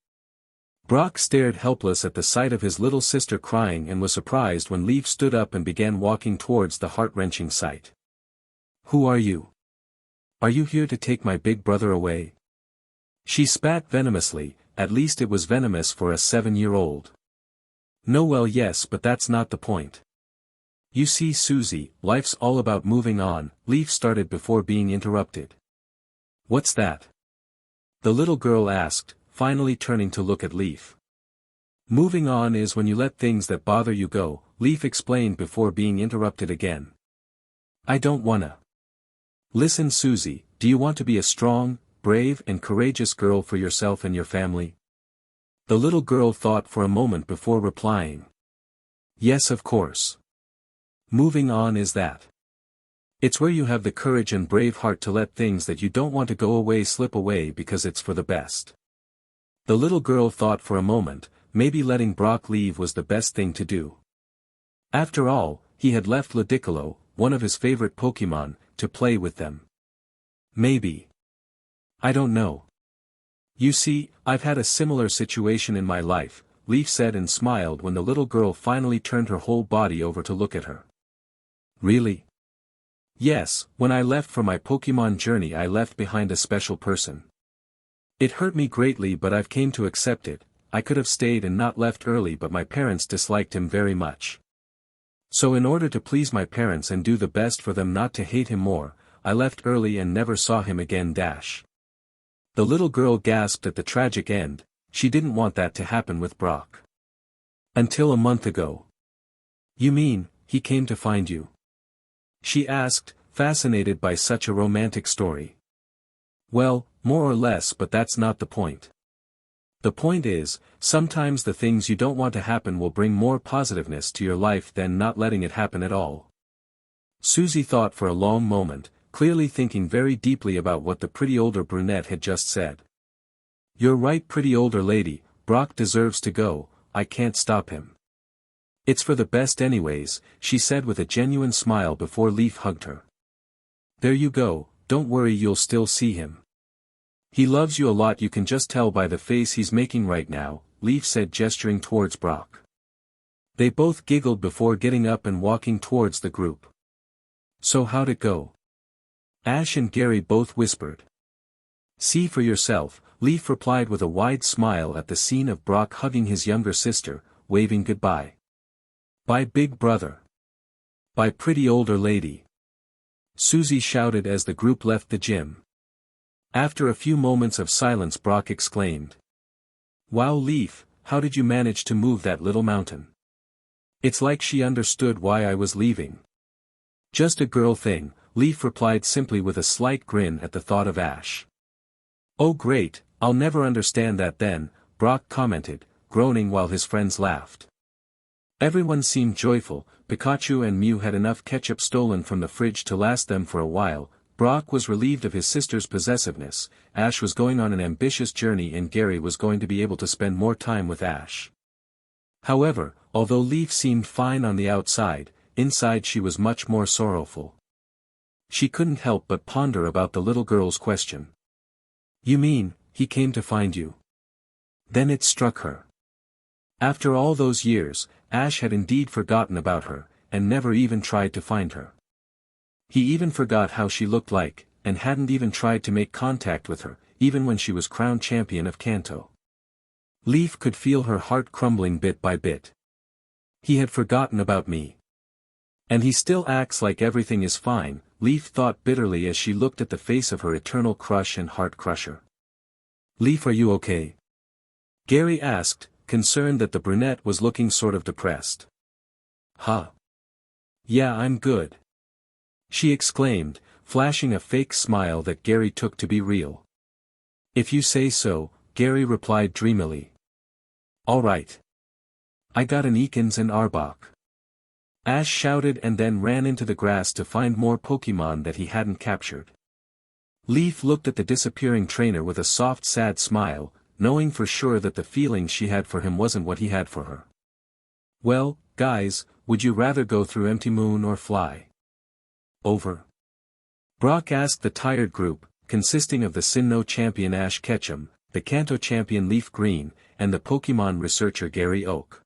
Brock stared helpless at the sight of his little sister crying and was surprised when Leaf stood up and began walking towards the heart-wrenching sight. Who are you? Are you here to take my big brother away? She spat venomously, at least it was venomous for a 7-year-old. No, well, yes, but that's not the point. You see, Susie, life's all about moving on, Leaf started before being interrupted. What's that? The little girl asked, finally turning to look at Leaf. Moving on is when you let things that bother you go, Leaf explained before being interrupted again. I don't wanna. Listen, Susie, do you want to be a strong, brave and courageous girl for yourself and your family? The little girl thought for a moment before replying. Yes, of course. Moving on is that. It's where you have the courage and brave heart to let things that you don't want to go away slip away because it's for the best. The little girl thought for a moment, maybe letting Brock leave was the best thing to do. After all, he had left Ludicolo, one of his favorite Pokémon, to play with them. Maybe. I don't know. You see, I've had a similar situation in my life, Leaf said and smiled when the little girl finally turned her whole body over to look at her. Really? Yes, when I left for my Pokémon journey I left behind a special person. It hurt me greatly, but I've came to accept it. I could have stayed and not left early, but my parents disliked him very much. So in order to please my parents and do the best for them not to hate him more, I left early and never saw him again. The little girl gasped at the tragic end. She didn't want that to happen with Brock. Until a month ago. You mean, he came to find you? She asked, fascinated by such a romantic story. Well, more or less, but that's not the point. The point is, sometimes the things you don't want to happen will bring more positiveness to your life than not letting it happen at all. Susie thought for a long moment, clearly thinking very deeply about what the pretty older brunette had just said. You're right, pretty older lady, Brock deserves to go, I can't stop him. It's for the best anyways, she said with a genuine smile before Leaf hugged her. There you go, don't worry, you'll still see him. He loves you a lot, you can just tell by the face he's making right now, Leaf said, gesturing towards Brock. They both giggled before getting up and walking towards the group. So how'd it go? Ash and Gary both whispered. See for yourself, Leaf replied with a wide smile at the scene of Brock hugging his younger sister, waving goodbye. Bye, big brother. Bye, pretty older lady. Susie shouted as the group left the gym. After a few moments of silence, Brock exclaimed. Wow, Leaf, how did you manage to move that little mountain? It's like she understood why I was leaving. Just a girl thing, Leaf replied simply with a slight grin at the thought of Ash. "Oh great, I'll never understand that then," Brock commented, groaning while his friends laughed. Everyone seemed joyful. Pikachu and Mew had enough ketchup stolen from the fridge to last them for a while. Brock was relieved of his sister's possessiveness. Ash was going on an ambitious journey and Gary was going to be able to spend more time with Ash. However, although Leaf seemed fine on the outside, inside she was much more sorrowful. She couldn't help but ponder about the little girl's question. "You mean, he came to find you?" Then it struck her. After all those years, Ash had indeed forgotten about her, and never even tried to find her. He even forgot how she looked like, and hadn't even tried to make contact with her, even when she was crowned champion of Kanto. Leaf could feel her heart crumbling bit by bit. "He had forgotten about me. And he still acts like everything is fine," Leaf thought bitterly as she looked at the face of her eternal crush and heart crusher. "Leaf, are you okay?" Gary asked, concerned that the brunette was looking sort of depressed. "Huh? Yeah, I'm good," she exclaimed, flashing a fake smile that Gary took to be real. "If you say so," Gary replied dreamily. "All right. I got an Ekans and Arbok." Ash shouted and then ran into the grass to find more Pokémon that he hadn't captured. Leaf looked at the disappearing trainer with a soft sad smile, knowing for sure that the feeling she had for him wasn't what he had for her. "Well, guys, would you rather go through Empty Moon or fly over?" Brock asked the tired group, consisting of the Sinnoh champion Ash Ketchum, the Kanto champion Leaf Green, and the Pokémon researcher Gary Oak.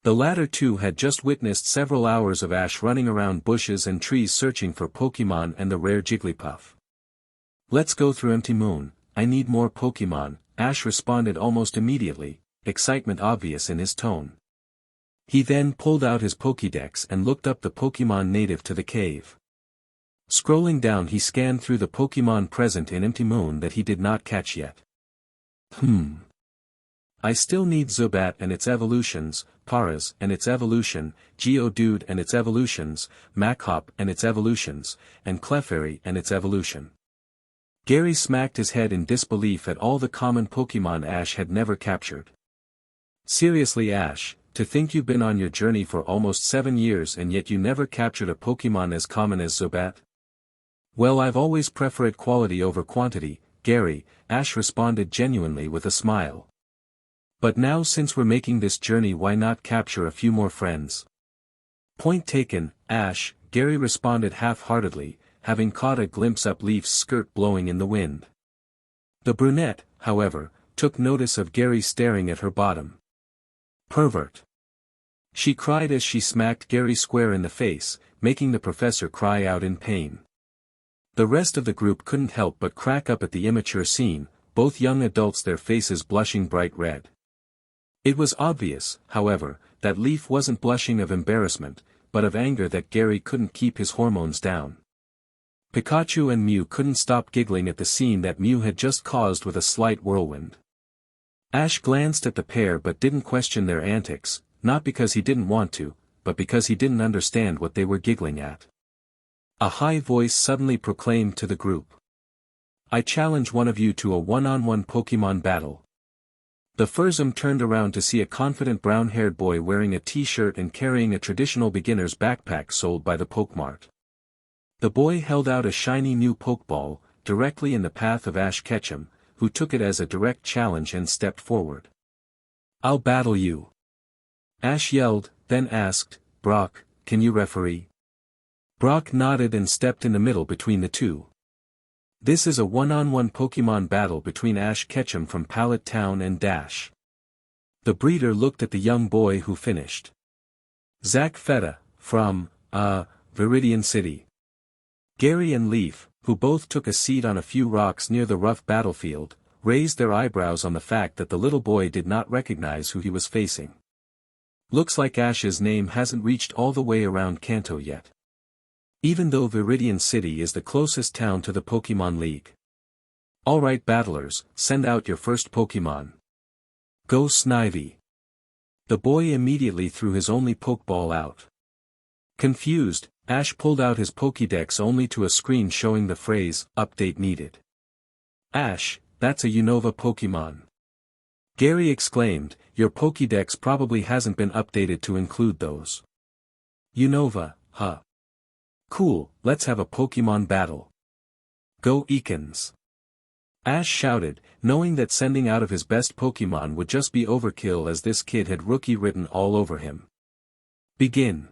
The latter two had just witnessed several hours of Ash running around bushes and trees searching for Pokémon and the rare Jigglypuff. "Let's go through Empty Moon, I need more Pokémon," Ash responded almost immediately, excitement obvious in his tone. He then pulled out his Pokédex and looked up the Pokémon native to the cave. Scrolling down he scanned through the Pokémon present in Empty Moon that he did not catch yet. I still need Zubat and its evolutions, Paras and its evolution, Geodude and its evolutions, Machop and its evolutions, and Clefairy and its evolution." Gary smacked his head in disbelief at all the common Pokémon Ash had never captured. "Seriously Ash, to think you've been on your journey for almost 7 years and yet you never captured a Pokémon as common as Zubat?" "Well, I've always preferred quality over quantity, Gary," Ash responded genuinely with a smile. "But now since we're making this journey, why not capture a few more friends?" "Point taken, Ash," Gary responded half-heartedly, having caught a glimpse up Leaf's skirt blowing in the wind. The brunette, however, took notice of Gary staring at her bottom. "Pervert!" she cried as she smacked Gary square in the face, making the professor cry out in pain. The rest of the group couldn't help but crack up at the immature scene, both young adults their faces blushing bright red. It was obvious, however, that Leaf wasn't blushing of embarrassment, but of anger that Gary couldn't keep his hormones down. Pikachu and Mew couldn't stop giggling at the scene that Mew had just caused with a slight whirlwind. Ash glanced at the pair but didn't question their antics, not because he didn't want to, but because he didn't understand what they were giggling at. A high voice suddenly proclaimed to the group, "I challenge one of you to a one-on-one Pokémon battle." The Fursum turned around to see a confident brown-haired boy wearing a t-shirt and carrying a traditional beginner's backpack sold by the Pokemart. The boy held out a shiny new Pokeball, directly in the path of Ash Ketchum, who took it as a direct challenge and stepped forward. "I'll battle you," Ash yelled, then asked, "Brock, can you referee?" Brock nodded and stepped in the middle between the two. "This is a one-on-one Pokémon battle between Ash Ketchum from Pallet Town and Dash." The breeder looked at the young boy who finished. "Zack from, Viridian City." Gary and Leaf, who both took a seat on a few rocks near the rough battlefield, raised their eyebrows on the fact that the little boy did not recognize who he was facing. "Looks like Ash's name hasn't reached all the way around Kanto yet. Even though Viridian City is the closest town to the Pokémon League. Alright battlers, send out your first Pokémon. Go Snivy." The boy immediately threw his only Pokeball out. Confused, Ash pulled out his Pokédex only to a screen showing the phrase, "Update needed." "Ash, that's a Unova Pokémon." Gary exclaimed, "Your Pokédex probably hasn't been updated to include those." "Unova, huh? Cool, let's have a Pokémon battle. Go Ekans." Ash shouted, knowing that sending out of his best Pokémon would just be overkill as this kid had rookie written all over him. "Begin."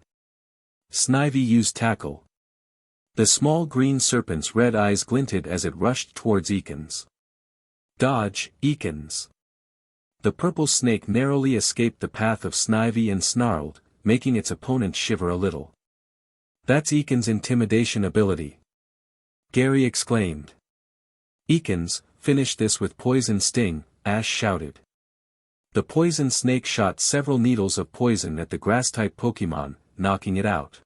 Snivy used Tackle. The small green serpent's red eyes glinted as it rushed towards Ekans. "Dodge, Ekans." The purple snake narrowly escaped the path of Snivy and snarled, making its opponent shiver a little. "That's Ekans' intimidation ability," Gary exclaimed. "Ekans, finish this with Poison Sting," Ash shouted. The poison snake shot several needles of poison at the grass-type Pokémon, knocking it out.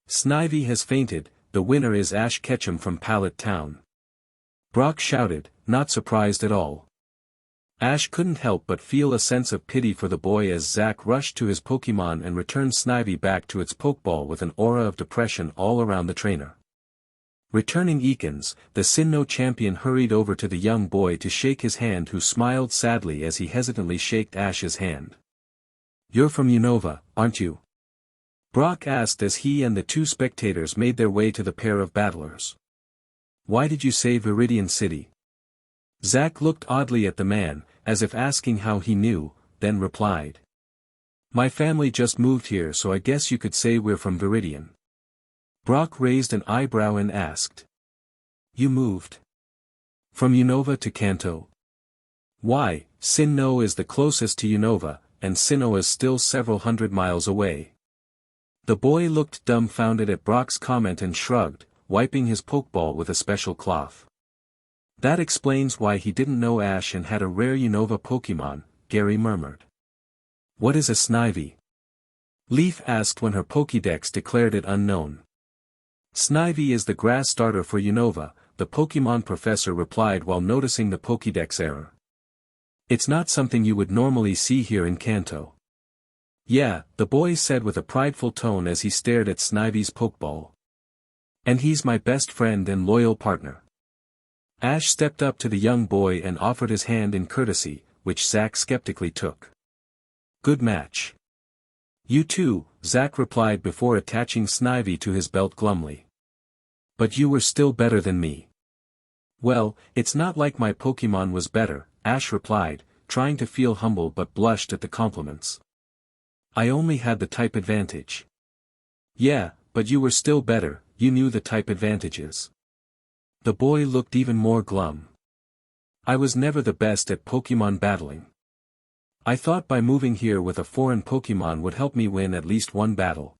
"Snivy has fainted, the winner is Ash Ketchum from Pallet Town." Brock shouted, not surprised at all. Ash couldn't help but feel a sense of pity for the boy as Zack rushed to his Pokémon and returned Snivy back to its Pokeball with an aura of depression all around the trainer. Returning Ekans, the Sinnoh champion hurried over to the young boy to shake his hand, who smiled sadly as he hesitantly shook Ash's hand. "You're from Unova, aren't you?" Brock asked as he and the two spectators made their way to the pair of battlers. "Why did you say Viridian City?" Zack looked oddly at the man, as if asking how he knew, then replied. "My family just moved here, so I guess you could say we're from Viridian." Brock raised an eyebrow and asked. "You moved? From Unova to Kanto?" "Why, Sinnoh is the closest to Unova, and Sinnoh is still several hundred miles away." The boy looked dumbfounded at Brock's comment and shrugged, wiping his Pokeball with a special cloth. "That explains why he didn't know Ash and had a rare Unova Pokémon," Gary murmured. "What is a Snivy?" Leaf asked when her Pokédex declared it unknown. "Snivy is the grass starter for Unova," the Pokémon professor replied while noticing the Pokédex error. "It's not something you would normally see here in Kanto." "Yeah," the boy said with a prideful tone as he stared at Snivy's Pokeball. "And he's my best friend and loyal partner." Ash stepped up to the young boy and offered his hand in courtesy, which Zack skeptically took. "Good match." "You too," Zack replied before attaching Snivy to his belt glumly. "But you were still better than me." "Well, it's not like my Pokémon was better," Ash replied, trying to feel humble but blushed at the compliments. "I only had the type advantage." "Yeah, but you were still better, you knew the type advantages." The boy looked even more glum. "I was never the best at Pokémon battling. I thought by moving here with a foreign Pokémon would help me win at least one battle."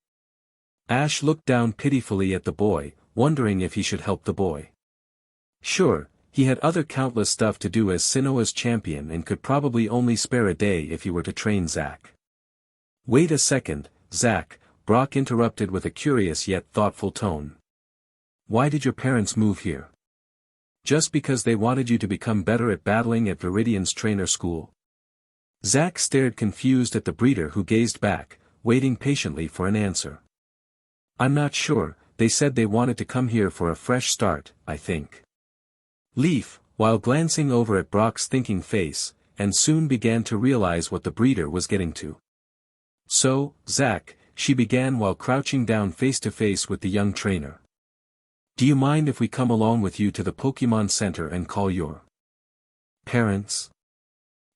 Ash looked down pitifully at the boy, wondering if he should help the boy. Sure, he had other countless stuff to do as Sinnoh's champion and could probably only spare a day if he were to train Zack. "Wait a second, Zack," Brock interrupted with a curious yet thoughtful tone. "Why did your parents move here? Just because they wanted you to become better at battling at Viridian's trainer school?" Zack stared confused at the breeder, who gazed back, waiting patiently for an answer. "I'm not sure, they said they wanted to come here for a fresh start, I think." Leaf, while glancing over at Brock's thinking face, and soon began to realize what the breeder was getting to. "So, Zack," she began while crouching down face to face with the young trainer. "Do you mind if we come along with you to the Pokémon Center and call your parents?"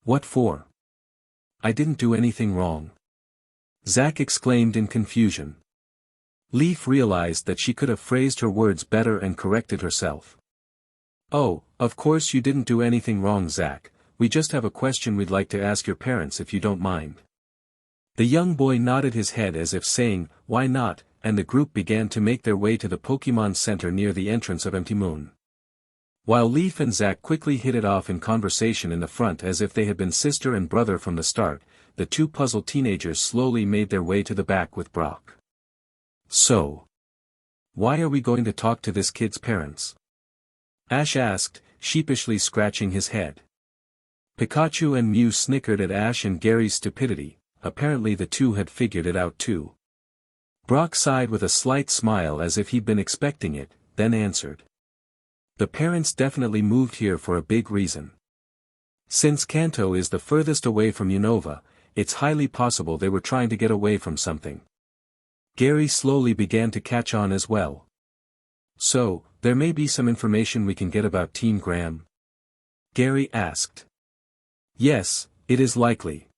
"What for? I didn't do anything wrong," Zack exclaimed in confusion. Leaf realized that she could have phrased her words better and corrected herself. "Oh, of course you didn't do anything wrong, Zack, we just have a question we'd like to ask your parents if you don't mind." The young boy nodded his head as if saying, "Why not?" and the group began to make their way to the Pokémon Center near the entrance of Empty Moon. While Leaf and Zack quickly hit it off in conversation in the front as if they had been sister and brother from the start, the two puzzled teenagers slowly made their way to the back with Brock. "So, why are we going to talk to this kid's parents?" Ash asked, sheepishly scratching his head. Pikachu and Mew snickered at Ash and Gary's stupidity. Apparently the two had figured it out too. Brock sighed with a slight smile as if he'd been expecting it, then answered. The parents definitely moved here for a big reason. Since Kanto is the furthest away from Unova, it's highly possible they were trying to get away from something. Gary slowly began to catch on as well. So, there may be some information we can get about Team Graham? Gary asked. Yes, it is likely.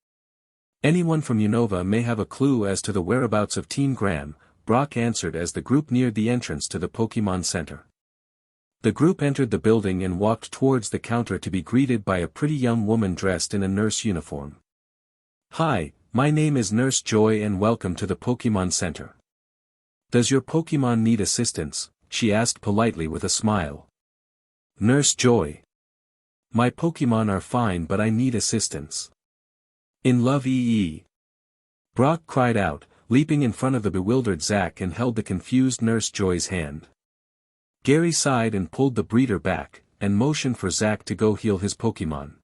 Anyone from Unova may have a clue as to the whereabouts of Team Graham, Brock answered as the group neared the entrance to the Pokémon Center. The group entered the building and walked towards the counter to be greeted by a pretty young woman dressed in a nurse uniform. Hi, my name is Nurse Joy and welcome to the Pokémon Center. Does your Pokémon need assistance? She asked politely with a smile. Nurse Joy. My Pokémon are fine but I need assistance. In love ee. Brock cried out, leaping in front of the bewildered Zack and held the confused Nurse Joy's hand. Gary sighed and pulled the breeder back, and motioned for Zack to go heal his Pokémon.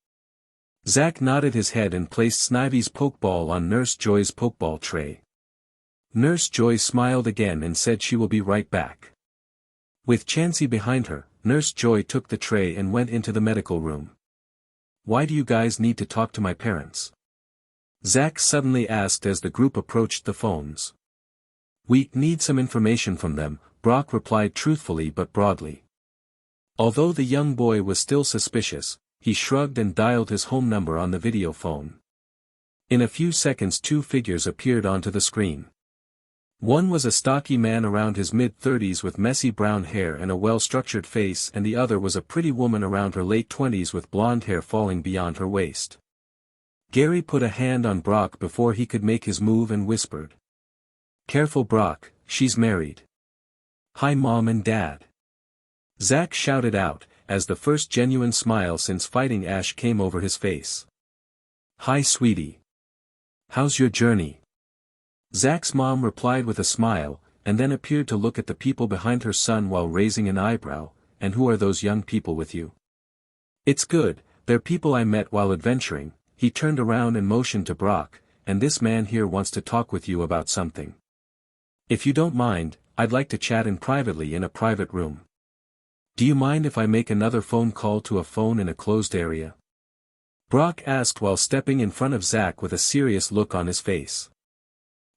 Zack nodded his head and placed Snivy's Pokeball on Nurse Joy's Pokeball tray. Nurse Joy smiled again and said she will be right back. With Chansey behind her, Nurse Joy took the tray and went into the medical room. Why do you guys need to talk to my parents? Zack suddenly asked as the group approached the phones. We need some information from them, Brock replied truthfully but broadly. Although the young boy was still suspicious, he shrugged and dialed his home number on the video phone. In a few seconds 2 figures appeared onto the screen. One was a stocky man around his mid-30s with messy brown hair and a well-structured face, and the other was a pretty woman around her late 20s with blonde hair falling beyond her waist. Gary put a hand on Brock before he could make his move and whispered. Careful Brock, she's married. Hi Mom and Dad. Zack shouted out, as the first genuine smile since fighting Ash came over his face. Hi sweetie. How's your journey? Zack's mom replied with a smile, and then appeared to look at the people behind her son while raising an eyebrow. And who are those young people with you? It's good, they're people I met while adventuring. He turned around and motioned to Brock, and this man here wants to talk with you about something. If you don't mind, I'd like to chat in privately in a private room. Do you mind if I make another phone call to a phone in a closed area? Brock asked while stepping in front of Zack with a serious look on his face.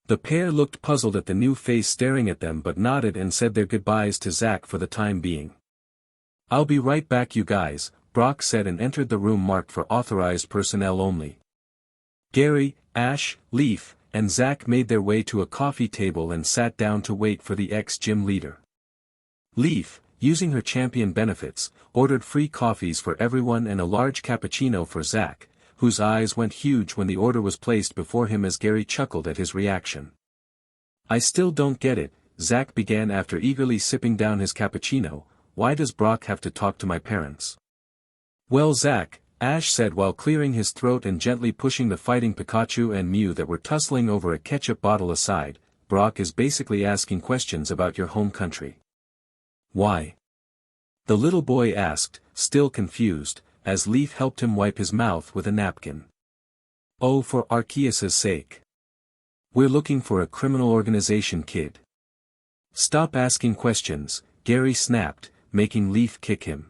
The pair looked puzzled at the new face staring at them but nodded and said their goodbyes to Zack for the time being. I'll be right back you guys, Brock said and entered the room marked for authorized personnel only. Gary, Ash, Leaf, and Zack made their way to a coffee table and sat down to wait for the ex-gym leader. Leaf, using her champion benefits, ordered free coffees for everyone and a large cappuccino for Zack, whose eyes went huge when the order was placed before him as Gary chuckled at his reaction. I still don't get it, Zack began after eagerly sipping down his cappuccino. Why does Brock have to talk to my parents? Well Zack, Ash said while clearing his throat and gently pushing the fighting Pikachu and Mew that were tussling over a ketchup bottle aside, Brock is basically asking questions about your home country. Why? The little boy asked, still confused, as Leaf helped him wipe his mouth with a napkin. Oh, for Arceus's sake. We're looking for a criminal organization kid. Stop asking questions, Gary snapped, making Leaf kick him.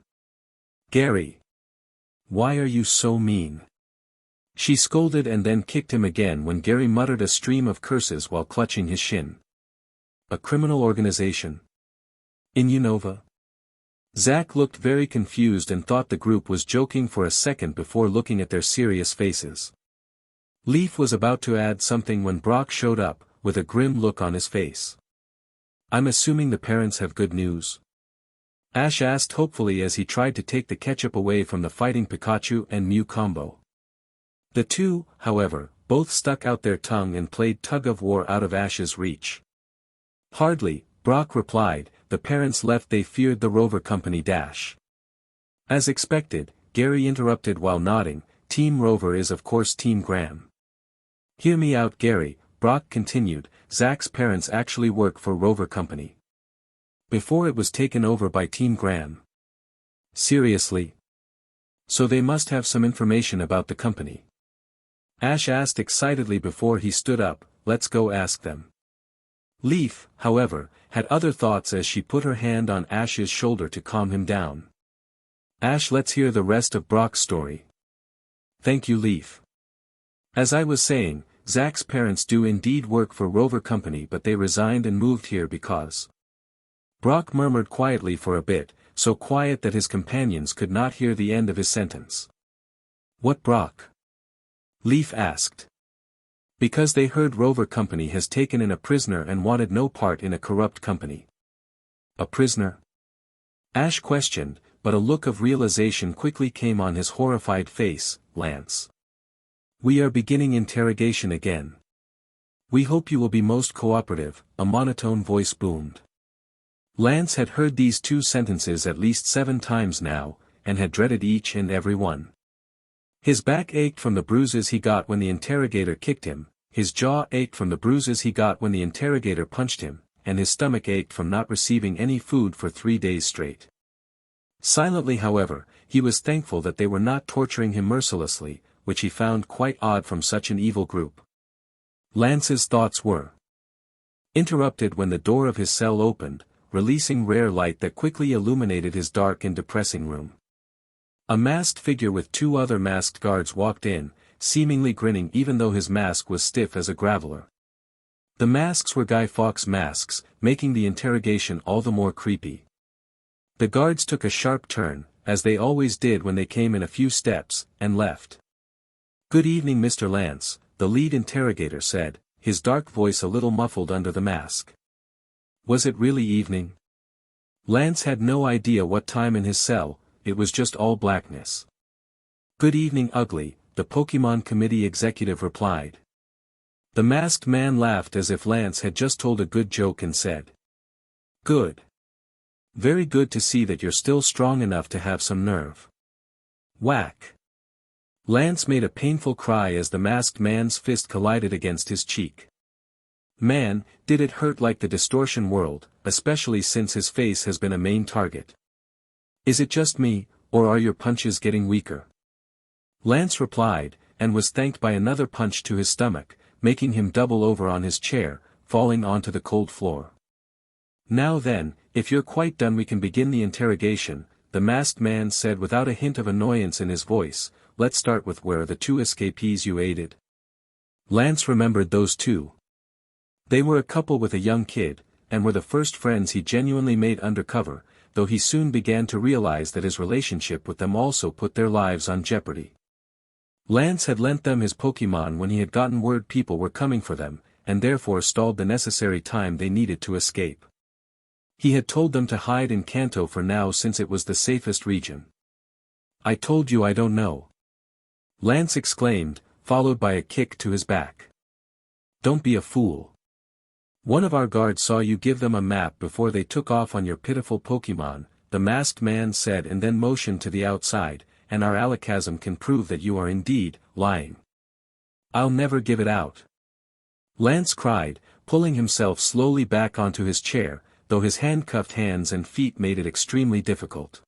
Gary. Why are you so mean? She scolded and then kicked him again when Gary muttered a stream of curses while clutching his shin. A criminal organization? In Unova? Zack looked very confused and thought the group was joking for a second before looking at their serious faces. Leaf was about to add something when Brock showed up, with a grim look on his face. I'm assuming the parents have good news? Ash asked hopefully as he tried to take the ketchup away from the fighting Pikachu and Mew combo. The two, however, both stuck out their tongue and played tug-of-war out of Ash's reach. Hardly, Brock replied, the parents left they feared the Rover Company dash. As expected, Gary interrupted while nodding, Team Rover is of course Team Graham. Hear me out Gary, Brock continued, Zack's parents actually work for Rover Company. Before it was taken over by Team Graham. Seriously? So they must have some information about the company. Ash asked excitedly before he stood up, let's go ask them. Leaf, however, had other thoughts as she put her hand on Ash's shoulder to calm him down. Ash, let's hear the rest of Brock's story. Thank you, Leaf. As I was saying, Zack's parents do indeed work for Rover Company, but they resigned and moved here because... Brock murmured quietly for a bit, so quiet that his companions could not hear the end of his sentence. What Brock? Leaf asked. Because they heard Rover Company has taken in a prisoner and wanted no part in a corrupt company. A prisoner? Ash questioned, but a look of realization quickly came on his horrified face. Lance. We are beginning interrogation again. We hope you will be most cooperative, a monotone voice boomed. Lance had heard these two sentences at least 7 times now, and had dreaded each and every one. His back ached from the bruises he got when the interrogator kicked him, his jaw ached from the bruises he got when the interrogator punched him, and his stomach ached from not receiving any food for 3 days straight. Silently, however, he was thankful that they were not torturing him mercilessly, which he found quite odd from such an evil group. Lance's thoughts were interrupted when the door of his cell opened, releasing rare light that quickly illuminated his dark and depressing room. A masked figure with 2 other masked guards walked in, seemingly grinning even though his mask was stiff as a graveler. The masks were Guy Fawkes masks, making the interrogation all the more creepy. The guards took a sharp turn, as they always did when they came in a few steps, and left. Good evening, Mr. Lance, the lead interrogator said, his dark voice a little muffled under the mask. Was it really evening? Lance had no idea what time in his cell, it was just all blackness. Good evening, Ugly, the Pokémon Committee executive replied. The masked man laughed as if Lance had just told a good joke and said. Good. Very good to see that you're still strong enough to have some nerve. Whack. Lance made a painful cry as the masked man's fist collided against his cheek. Man, did it hurt like the distortion world, especially since his face has been a main target. Is it just me, or are your punches getting weaker? Lance replied, and was thanked by another punch to his stomach, making him double over on his chair, falling onto the cold floor. Now then, if you're quite done we can begin the interrogation, the masked man said without a hint of annoyance in his voice. Let's start with where are the 2 escapees you aided? Lance remembered those 2. They were a couple with a young kid, and were the first friends he genuinely made undercover, though he soon began to realize that his relationship with them also put their lives on jeopardy. Lance had lent them his Pokémon when he had gotten word people were coming for them, and therefore stalled the necessary time they needed to escape. He had told them to hide in Kanto for now since it was the safest region. I told you I don't know. Lance exclaimed, followed by a kick to his back. Don't be a fool. One of our guards saw you give them a map before they took off on your pitiful Pokémon, the masked man said, and then motioned to the outside, and our alakazam can prove that you are indeed lying. I'll never give it out. Lance cried, pulling himself slowly back onto his chair, though his handcuffed hands and feet made it extremely difficult.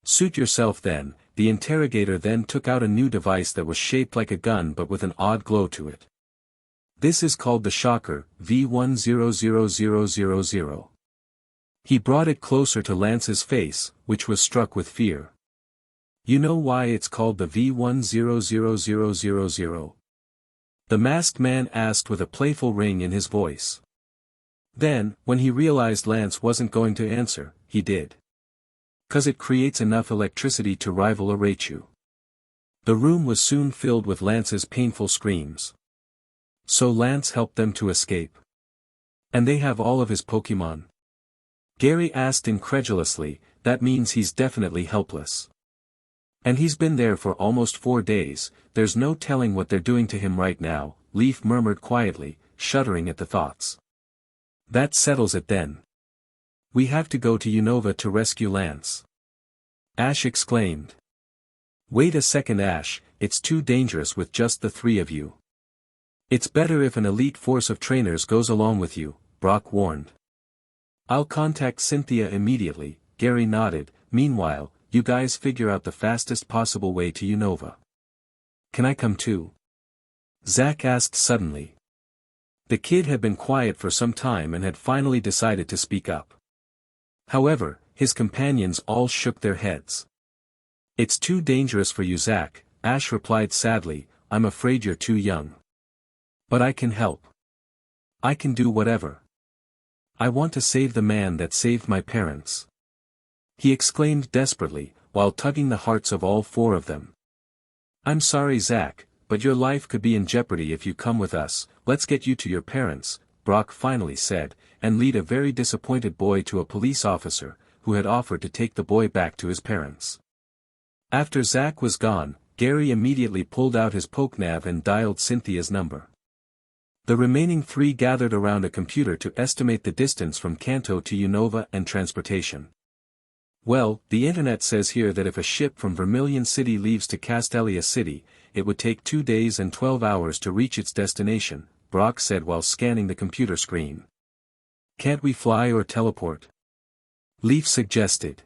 Suit yourself then. The interrogator then took out a new device that was shaped like a gun but with an odd glow to it. This is called the Shocker, V100000. He brought it closer to Lance's face, which was struck with fear. You know why it's called the V100000? The masked man asked with a playful ring in his voice. Then, when he realized Lance wasn't going to answer, he did. 'Cause it creates enough electricity to rival a Raichu. The room was soon filled with Lance's painful screams. So Lance helped them to escape. And they have all of his Pokémon? Gary asked incredulously, that means he's definitely helpless. And he's been there for almost 4 days, there's no telling what they're doing to him right now, Leaf murmured quietly, shuddering at the thoughts. That settles it then. We have to go to Unova to rescue Lance. Ash exclaimed. Wait a second, Ash, it's too dangerous with just the 3 of you. It's better if an elite force of trainers goes along with you, Brock warned. I'll contact Cynthia immediately, Gary nodded. Meanwhile, you guys figure out the fastest possible way to Unova. Can I come too? Zack asked suddenly. The kid had been quiet for some time and had finally decided to speak up. However, his companions all shook their heads. "It's too dangerous for you, Zack," Ash replied sadly, "I'm afraid you're too young. But I can help. I can do whatever. I want to save the man that saved my parents," he exclaimed desperately, while tugging the hearts of all four of them. "I'm sorry, Zack, but your life could be in jeopardy if you come with us. Let's get you to your parents," Brock finally said, and lead a very disappointed boy to a police officer, who had offered to take the boy back to his parents. After Zack was gone, Gary immediately pulled out his Pokenav and dialed Cynthia's number. The remaining three gathered around a computer to estimate the distance from Kanto to Unova and transportation. "Well, the internet says here that if a ship from Vermilion City leaves to Castelia City, it would take 2 days and 12 hours to reach its destination," Brock said while scanning the computer screen. "Can't we fly or teleport?" Leaf suggested.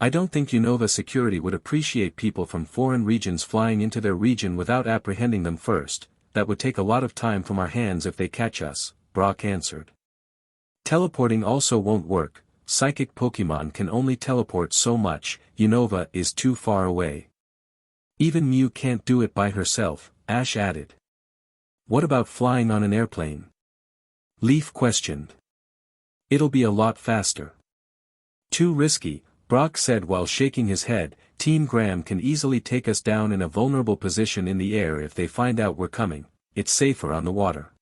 "I don't think Unova security would appreciate people from foreign regions flying into their region without apprehending them first. That would take a lot of time from our hands if they catch us," Brock answered. "Teleporting also won't work. Psychic Pokémon can only teleport so much, Unova is too far away. Even Mew can't do it by herself," Ash added. "What about flying on an airplane?" Leaf questioned. "It'll be a lot faster." "Too risky," Brock said while shaking his head. "Team Graham can easily take us down in a vulnerable position in the air if they find out we're coming. It's safer on the water.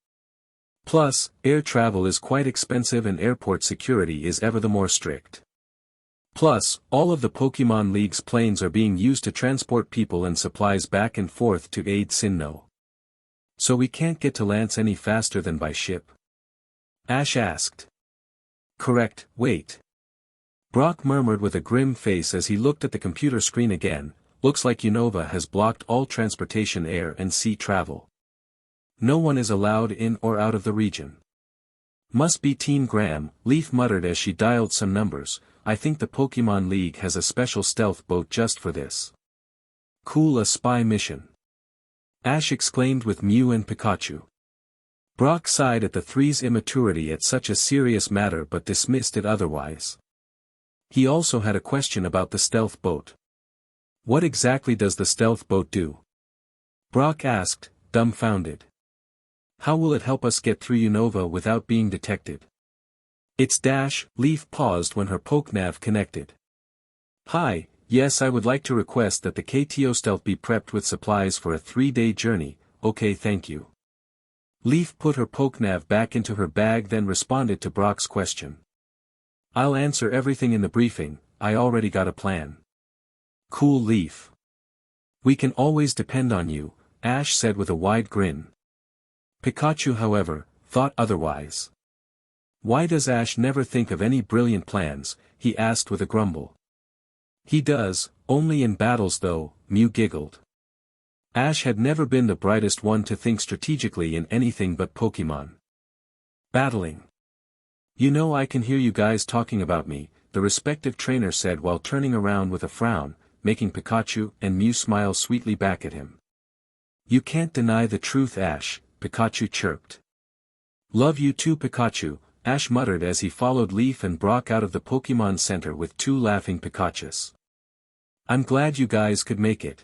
Plus, air travel is quite expensive and airport security is ever the more strict. Plus, all of the Pokémon League's planes are being used to transport people and supplies back and forth to aid Sinnoh. So we can't get to Lance any faster than by ship?" Ash asked. "Correct, wait." Brock murmured with a grim face as he looked at the computer screen again. "Looks like Unova has blocked all transportation, air and sea travel. No one is allowed in or out of the region." "Must be Team Graham," Leaf muttered as she dialed some numbers. "I think the Pokémon League has a special stealth boat just for this." "Cool, a spy mission," Ash exclaimed with Mew and Pikachu. Brock sighed at the three's immaturity at such a serious matter but dismissed it otherwise. He also had a question about the stealth boat. "What exactly does the stealth boat do?" Brock asked, dumbfounded. "How will it help us get through Unova without being detected?" "It's dash." Leaf paused when her Pokenav connected. "Hi, yes, I would like to request that the KTO stealth be prepped with supplies for a 3-day journey. Okay, thank you." Leaf put her Pokenav back into her bag then responded to Brock's question. "I'll answer everything in the briefing, I already got a plan." "Cool, Leaf. We can always depend on you," Ash said with a wide grin. Pikachu, however, thought otherwise. "Why does Ash never think of any brilliant plans?" he asked with a grumble. "He does, only in battles though," Mew giggled. Ash had never been the brightest one to think strategically in anything but Pokémon. "Battling. You know, I can hear you guys talking about me," the respective trainer said while turning around with a frown, making Pikachu and Mew smile sweetly back at him. "You can't deny the truth, Ash," Pikachu chirped. "Love you too, Pikachu," Ash muttered as he followed Leaf and Brock out of the Pokémon Center with 2 laughing Pikachus. "I'm glad you guys could make it."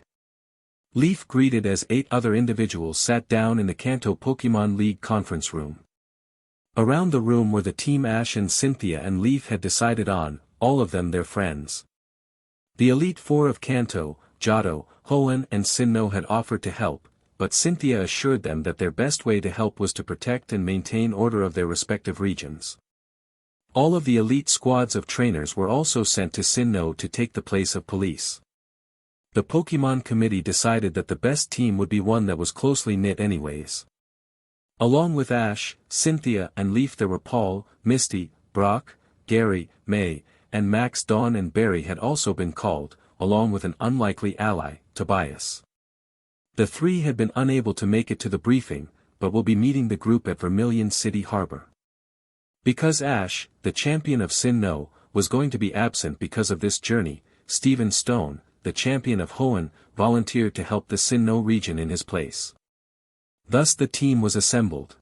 Leaf greeted as 8 other individuals sat down in the Kanto Pokémon League conference room. Around the room were the team Ash and Cynthia and Leaf had decided on, all of them their friends. The Elite Four of Kanto, Johto, Hoenn and Sinnoh had offered to help, but Cynthia assured them that their best way to help was to protect and maintain order of their respective regions. All of the elite squads of trainers were also sent to Sinnoh to take the place of police. The Pokémon Committee decided that the best team would be one that was closely knit anyways. Along with Ash, Cynthia and Leaf there were Paul, Misty, Brock, Gary, May, and Max. Dawn and Barry had also been called, along with an unlikely ally, Tobias. The 3 had been unable to make it to the briefing, but will be meeting the group at Vermilion City Harbor. Because Ash, the champion of Sinnoh, was going to be absent because of this journey, Stephen Stone, the champion of Hoenn, volunteered to help the Sinnoh region in his place. Thus the team was assembled.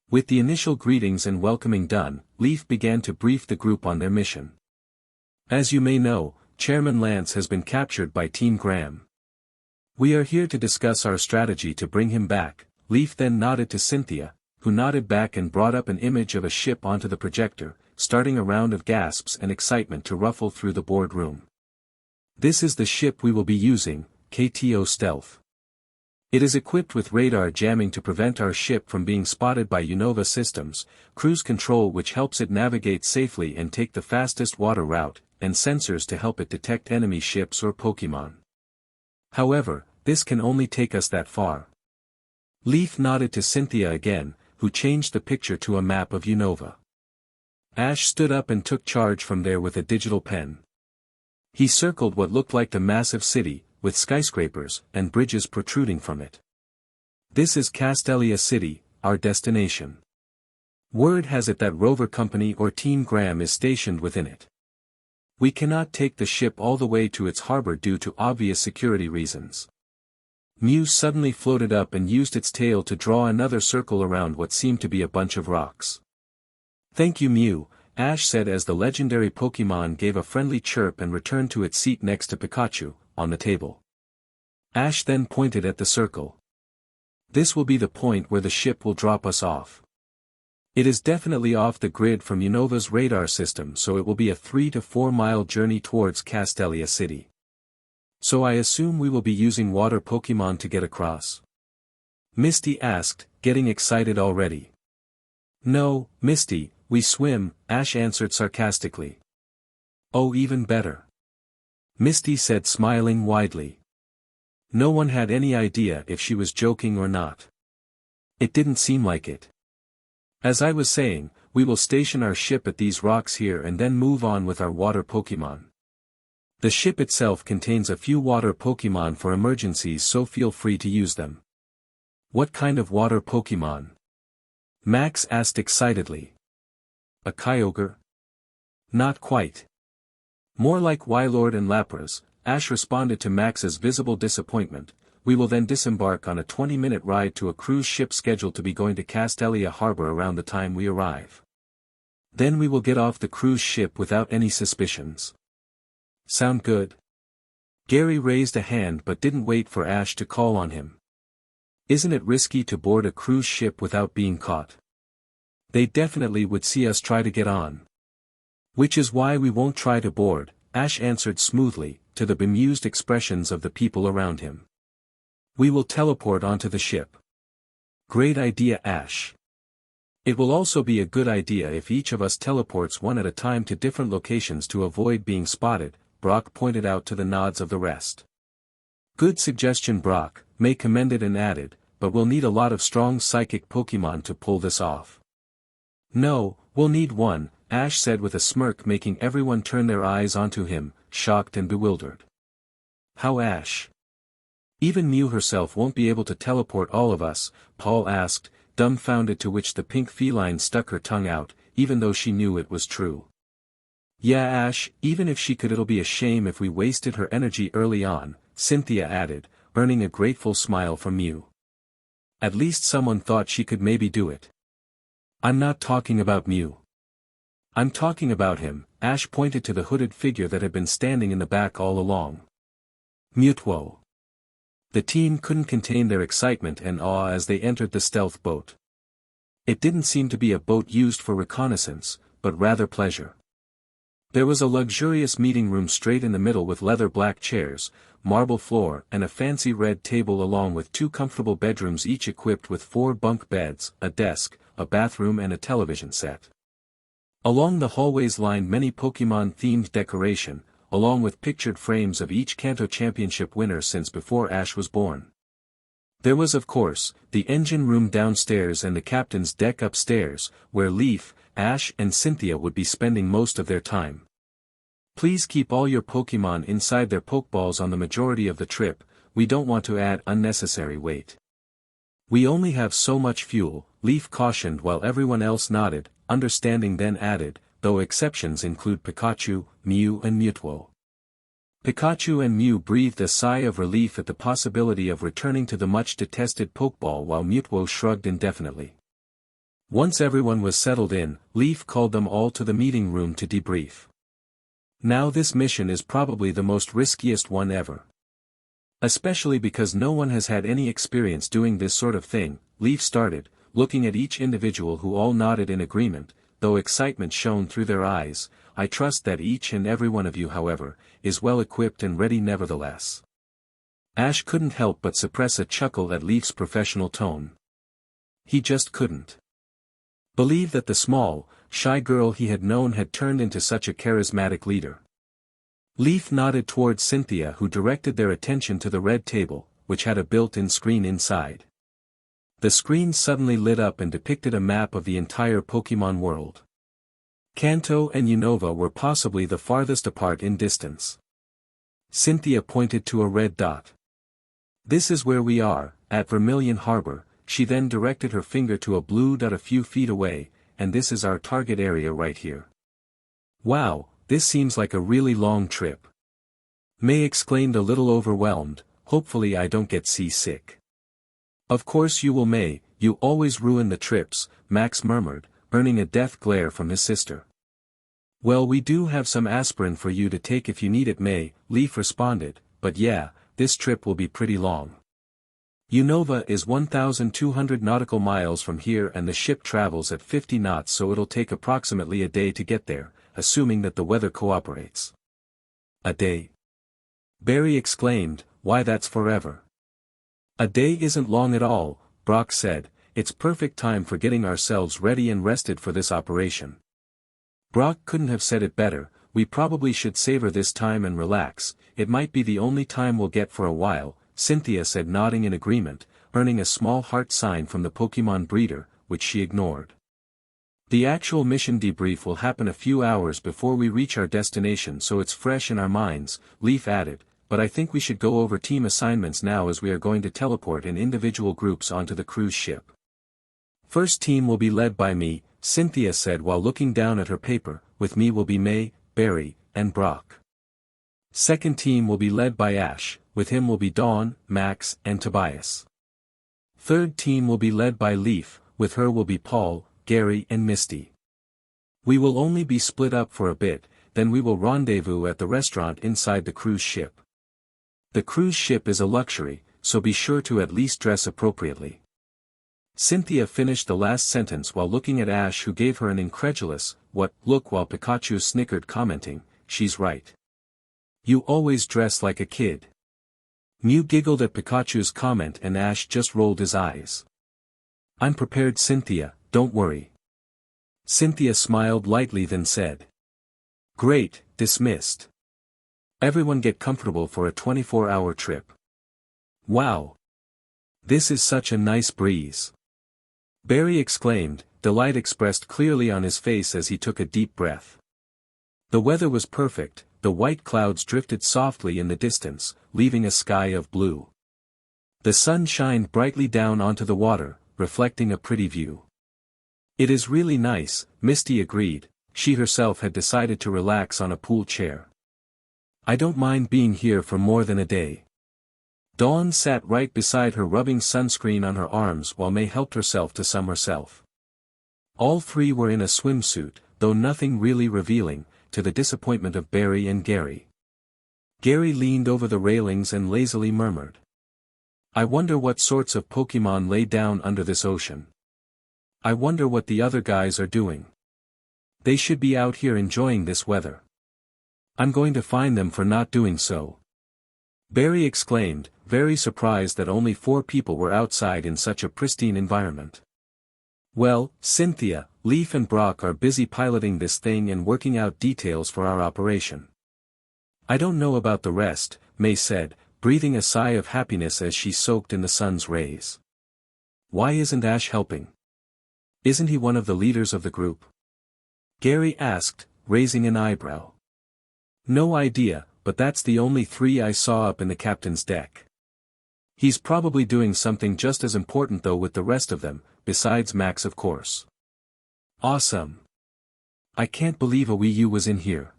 With the initial greetings and welcoming done, Leaf began to brief the group on their mission. As you may know, Chairman Lance has been captured by Team Graham. We are here to discuss our strategy to bring him back. Leaf then nodded to Cynthia, who nodded back and brought up an image of a ship onto the projector, starting a round of gasps and excitement to ruffle through the boardroom. This is the ship we will be using, KTO Stealth. It is equipped with radar jamming to prevent our ship from being spotted by Unova systems, cruise control which helps it navigate safely and take the fastest water route, and sensors to help it detect enemy ships or Pokémon. However, this can only take us that far. Leaf nodded to Cynthia again, who changed the picture to a map of Unova. Ash stood up and took charge from there with a digital pen. He circled what looked like the massive city, with skyscrapers and bridges protruding from it. This is Castelia City, our destination. Word has it that Rover Company or Team Graham is stationed within it. We cannot take the ship all the way to its harbor due to obvious security reasons. Mew suddenly floated up and used its tail to draw another circle around what seemed to be a bunch of rocks. Thank you Mew, Ash said as the legendary Pokémon gave a friendly chirp and returned to its seat next to Pikachu, on the table. Ash then pointed at the circle. This will be the point where the ship will drop us off. It is definitely off the grid from Unova's radar system, so it will be a 3 to 4 mile journey towards Castelia City. So I assume we will be using water Pokémon to get across? Misty asked, getting excited already. No, Misty, we swim, Ash answered sarcastically. Oh, even better. Misty said, smiling widely. No one had any idea if she was joking or not. It didn't seem like it. As I was saying, we will station our ship at these rocks here and then move on with our water Pokémon. The ship itself contains a few water Pokémon for emergencies, so feel free to use them. What kind of water Pokémon? Max asked excitedly. A Kyogre? Not quite. More like Wylord and Lapras, Ash responded to Max's visible disappointment. We will then disembark on a 20-minute ride to a cruise ship scheduled to be going to Castelia Harbor around the time we arrive. Then we will get off the cruise ship without any suspicions. Sound good? Gary raised a hand but didn't wait for Ash to call on him. Isn't it risky to board a cruise ship without being caught? They definitely would see us try to get on. Which is why we won't try to board, Ash answered smoothly, to the bemused expressions of the people around him. We will teleport onto the ship. Great idea, Ash. It will also be a good idea if each of us teleports one at a time to different locations to avoid being spotted, Brock pointed out to the nods of the rest. Good suggestion, Brock, May commended and added, but we'll need a lot of strong psychic Pokémon to pull this off. No, we'll need one, Ash said with a smirk, making everyone turn their eyes onto him, shocked and bewildered. How, Ash? Even Mew herself won't be able to teleport all of us, Paul asked, dumbfounded, to which the pink feline stuck her tongue out, even though she knew it was true. Yeah, Ash, even if she could, it'll be a shame if we wasted her energy early on, Cynthia added, earning a grateful smile from Mew. At least someone thought she could maybe do it. I'm not talking about Mew. I'm talking about him, Ash pointed to the hooded figure that had been standing in the back all along. Mewtwo. The team couldn't contain their excitement and awe as they entered the stealth boat. It didn't seem to be a boat used for reconnaissance, but rather pleasure. There was a luxurious meeting room straight in the middle with leather black chairs, marble floor and a fancy red table, along with 2 comfortable bedrooms each equipped with 4 bunk beds, a desk, a bathroom and a television set. Along the hallways lined many Pokémon-themed decoration, along with pictured frames of each Kanto Championship winner since before Ash was born. There was, of course, the engine room downstairs and the captain's deck upstairs, where Leaf, Ash and Cynthia would be spending most of their time. Please keep all your Pokémon inside their Pokeballs on the majority of the trip, we don't want to add unnecessary weight. We only have so much fuel, Leaf cautioned while everyone else nodded, understanding, then added, though exceptions include Pikachu, Mew and Mewtwo. Pikachu and Mew breathed a sigh of relief at the possibility of returning to the much-detested Pokeball, while Mewtwo shrugged indefinitely. Once everyone was settled in, Leaf called them all to the meeting room to debrief. Now this mission is probably the most riskiest one ever. Especially because no one has had any experience doing this sort of thing, Leaf started, looking at each individual who all nodded in agreement, though excitement shone through their eyes. I trust that each and every one of you, however, is well equipped and ready nevertheless. Ash couldn't help but suppress a chuckle at Leaf's professional tone. He just couldn't believe that the small, shy girl he had known had turned into such a charismatic leader. Leaf nodded towards Cynthia, who directed their attention to the red table, which had a built-in screen inside. The screen suddenly lit up and depicted a map of the entire Pokémon world. Kanto and Unova were possibly the farthest apart in distance. Cynthia pointed to a red dot. "This is where we are, at Vermilion Harbor." She then directed her finger to a blue dot a few feet away, "and this is our target area right here." "Wow, this seems like a really long trip." May exclaimed, a little overwhelmed. "Hopefully I don't get seasick." "Of course you will, May, you always ruin the trips," Max murmured, earning a death glare from his sister. "Well, we do have some aspirin for you to take if you need it, May," Leaf responded, "but yeah, this trip will be pretty long. Unova is 1,200 nautical miles from here and the ship travels at 50 knots, so it'll take approximately a day to get there, assuming that the weather cooperates." "A day?" Barry exclaimed, "Why, that's forever." "A day isn't long at all," Brock said. "It's perfect time for getting ourselves ready and rested for this operation." Brock couldn't have said it better. "We probably should savor this time and relax, it might be the only time we'll get for a while," Cynthia said, nodding in agreement, earning a small heart sign from the Pokémon breeder, which she ignored. "The actual mission debrief will happen a few hours before we reach our destination, so it's fresh in our minds," Leaf added, "but I think we should go over team assignments now, as we are going to teleport in individual groups onto the cruise ship." "First team will be led by me," Cynthia said while looking down at her paper. "With me will be May, Barry, and Brock. Second team will be led by Ash, with him will be Dawn, Max, and Tobias. Third team will be led by Leaf, with her will be Paul, Gary and Misty. We will only be split up for a bit, then we will rendezvous at the restaurant inside the cruise ship. The cruise ship is a luxury, so be sure to at least dress appropriately." Cynthia finished the last sentence while looking at Ash, who gave her an incredulous, "What?" look, while Pikachu snickered, commenting, "She's right. You always dress like a kid." Mew giggled at Pikachu's comment and Ash just rolled his eyes. "I'm prepared, Cynthia, don't worry." Cynthia smiled lightly, then said, "Great, dismissed. Everyone get comfortable for a 24-hour trip." "Wow! This is such a nice breeze," Barry exclaimed, delight expressed clearly on his face as he took a deep breath. The weather was perfect. The white clouds drifted softly in the distance, leaving a sky of blue. The sun shined brightly down onto the water, reflecting a pretty view. "It is really nice," Misty agreed. She herself had decided to relax on a pool chair. "I don't mind being here for more than a day." Dawn sat right beside her, rubbing sunscreen on her arms while May helped herself to some herself. All three were in a swimsuit, though nothing really revealing, to the disappointment of Barry and Gary. Gary leaned over the railings and lazily murmured, "I wonder what sorts of Pokémon lay down under this ocean. I wonder what the other guys are doing. They should be out here enjoying this weather. I'm going to fine them for not doing so." Barry exclaimed, very surprised that only 4 people were outside in such a pristine environment. "Well, Cynthia, Leaf and Brock are busy piloting this thing and working out details for our operation. I don't know about the rest," May said, breathing a sigh of happiness as she soaked in the sun's rays. "Why isn't Ash helping? Isn't he one of the leaders of the group?" Gary asked, raising an eyebrow. "No idea, but that's the only 3 I saw up in the captain's deck. He's probably doing something just as important though with the rest of them, besides Max of course." "Awesome! I can't believe a Wii U was in here."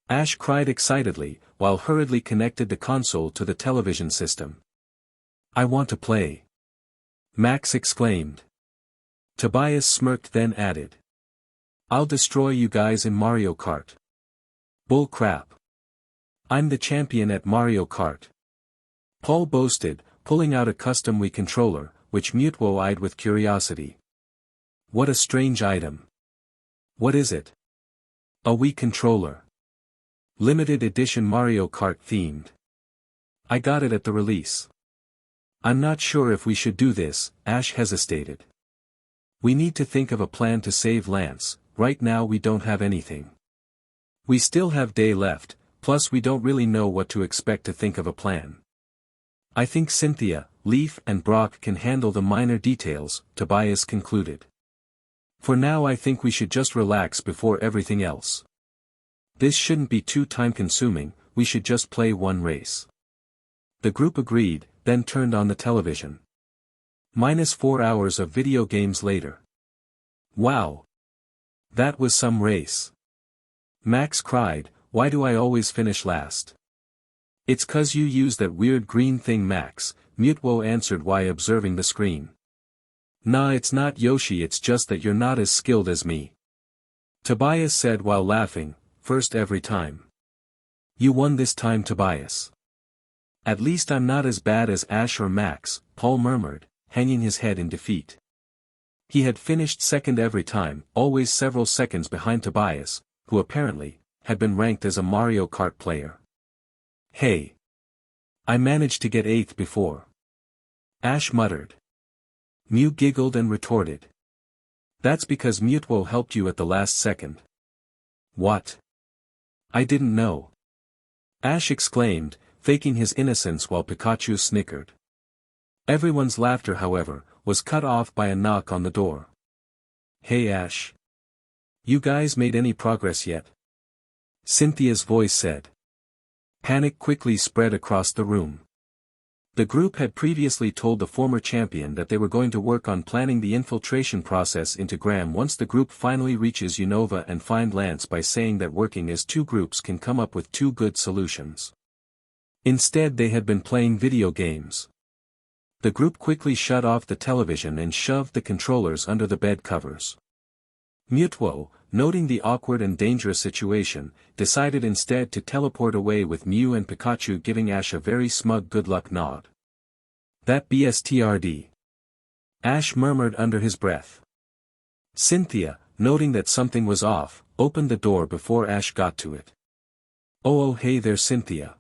Ash cried excitedly, while hurriedly connected the console to the television system. "I want to play!" Max exclaimed. Tobias smirked then added. I'll destroy you guys in Mario Kart. Bull crap. I'm the champion at Mario Kart. Paul boasted, pulling out a custom Wii controller, which Mewtwo eyed with curiosity. What a strange item. What is it? A Wii controller. Limited edition Mario Kart themed. I got it at the release. I'm not sure if we should do this, Ash hesitated. We need to think of a plan to save Lance, right now we don't have anything. We still have day left, plus we don't really know what to expect to think of a plan. I think Cynthia, Leaf and Brock can handle the minor details, Tobias concluded. For now I think we should just relax before everything else. This shouldn't be too time-consuming, we should just play one race. The group agreed, then turned on the television. -4 hours of video games later. Wow! That was some race. Max cried, why do I always finish last? It's 'cause you use that weird green thing Max, Mewtwo answered while observing the screen. Nah, it's not Yoshi, it's just that you're not as skilled as me. Tobias said while laughing, first every time. You won this time, Tobias. At least I'm not as bad as Ash or Max, Paul murmured, hanging his head in defeat. He had finished second every time, always several seconds behind Tobias, who apparently had been ranked as a Mario Kart player. Hey! I managed to get 8th before. Ash muttered. Mew giggled and retorted. That's because Mewtwo helped you at the last second. What? I didn't know. Ash exclaimed, faking his innocence while Pikachu snickered. Everyone's laughter, however, was cut off by a knock on the door. Hey Ash. You guys made any progress yet? Cynthia's voice said. Panic quickly spread across the room. The group had previously told the former champion that they were going to work on planning the infiltration process into Gram once the group finally reaches Unova and find Lance by saying that working as two groups can come up with two good solutions. Instead they had been playing video games. The group quickly shut off the television and shoved the controllers under the bed covers. Mewtwo, noting the awkward and dangerous situation, decided instead to teleport away with Mew and Pikachu giving Ash a very smug good luck nod. That BSTRD. Ash murmured under his breath. Cynthia, noting that something was off, opened the door before Ash got to it. Oh hey there Cynthia.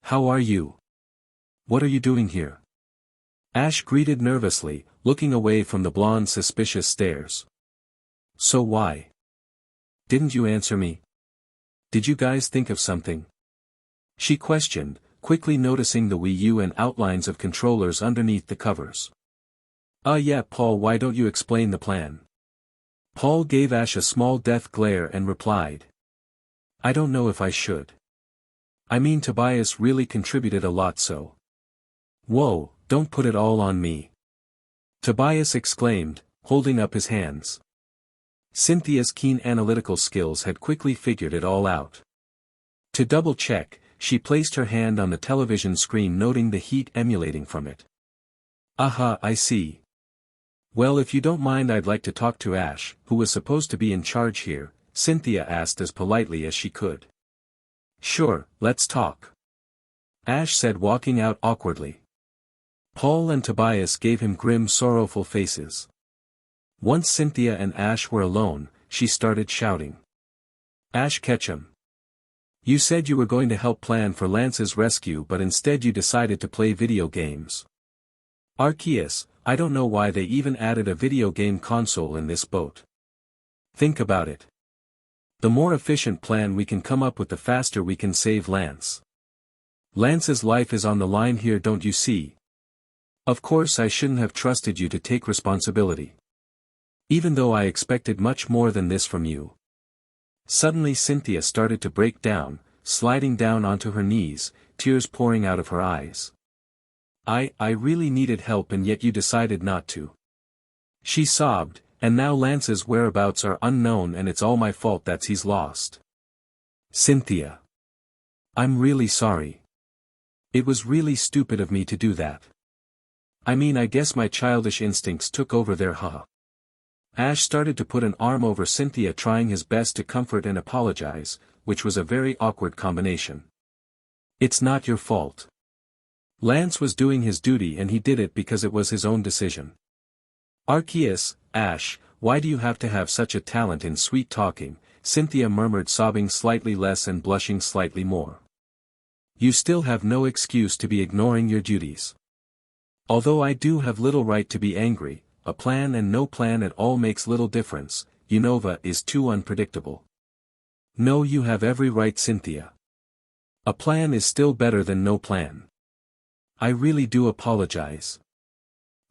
How are you? What are you doing here? Ash greeted nervously, looking away from the blonde's suspicious stares. So why? Didn't you answer me? Did you guys think of something? She questioned, quickly noticing the Wii U and outlines of controllers underneath the covers. Yeah Paul, why don't you explain the plan? Paul gave Ash a small death glare and replied. I don't know if I should. I mean Tobias really contributed a lot so. Whoa, don't put it all on me. Tobias exclaimed, holding up his hands. Cynthia's keen analytical skills had quickly figured it all out. To double-check, she placed her hand on the television screen noting the heat emanating from it. Aha, I see. Well, if you don't mind, I'd like to talk to Ash, who was supposed to be in charge here, Cynthia asked as politely as she could. Sure, let's talk. Ash said, walking out awkwardly. Paul and Tobias gave him grim, sorrowful faces. Once Cynthia and Ash were alone, she started shouting. Ash Ketchum. You said you were going to help plan for Lance's rescue, but instead you decided to play video games. Arceus, I don't know why they even added a video game console in this boat. Think about it. The more efficient plan we can come up with, the faster we can save Lance. Lance's life is on the line here, don't you see? Of course I shouldn't have trusted you to take responsibility. Even though I expected much more than this from you. Suddenly Cynthia started to break down, sliding down onto her knees, tears pouring out of her eyes. I really needed help and yet you decided not to. She sobbed, and now Lance's whereabouts are unknown and it's all my fault that he's lost. Cynthia. I'm really sorry. It was really stupid of me to do that. I mean, I guess my childish instincts took over there, huh? Ash started to put an arm over Cynthia, trying his best to comfort and apologize, which was a very awkward combination. It's not your fault. Lance was doing his duty and he did it because it was his own decision. Arceus, Ash, why do you have to have such a talent in sweet talking? Cynthia murmured, sobbing slightly less and blushing slightly more. You still have no excuse to be ignoring your duties. Although I do have little right to be angry, a plan and no plan at all makes little difference. Unova is too unpredictable. No, you have every right, Cynthia. A plan is still better than no plan. I really do apologize.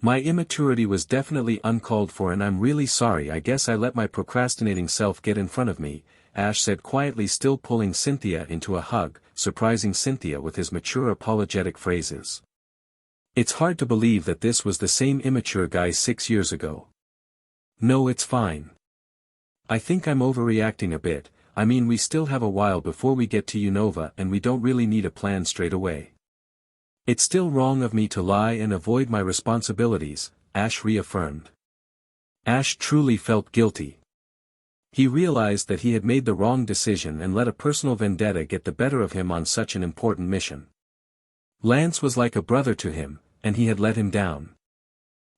My immaturity was definitely uncalled for and I'm really sorry. I guess I let my procrastinating self get in front of me, Ash said quietly, still pulling Cynthia into a hug, surprising Cynthia with his mature apologetic phrases. It's hard to believe that this was the same immature guy 6 years ago. No, it's fine. I think I'm overreacting a bit. I mean, we still have a while before we get to Unova and we don't really need a plan straight away. It's still wrong of me to lie and avoid my responsibilities, Ash reaffirmed. Ash truly felt guilty. He realized that he had made the wrong decision and let a personal vendetta get the better of him on such an important mission. Lance was like a brother to him, and he had let him down.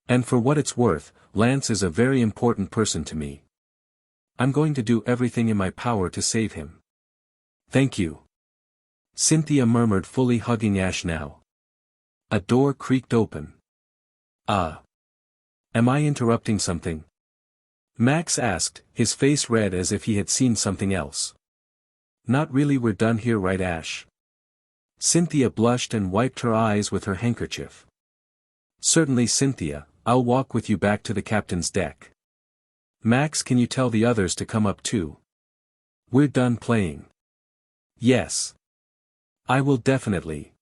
And for what it's worth, Lance is a very important person to me. I'm going to do everything in my power to save him. Thank you. Cynthia murmured, fully hugging Ash now. A door creaked open. Am I interrupting something? Max asked, his face red as if he had seen something else. Not really, we're done here, right, Ash? Cynthia blushed and wiped her eyes with her handkerchief. Certainly, Cynthia, I'll walk with you back to the captain's deck. Max, can you tell the others to come up too? We're done playing. Yes. I will definitely.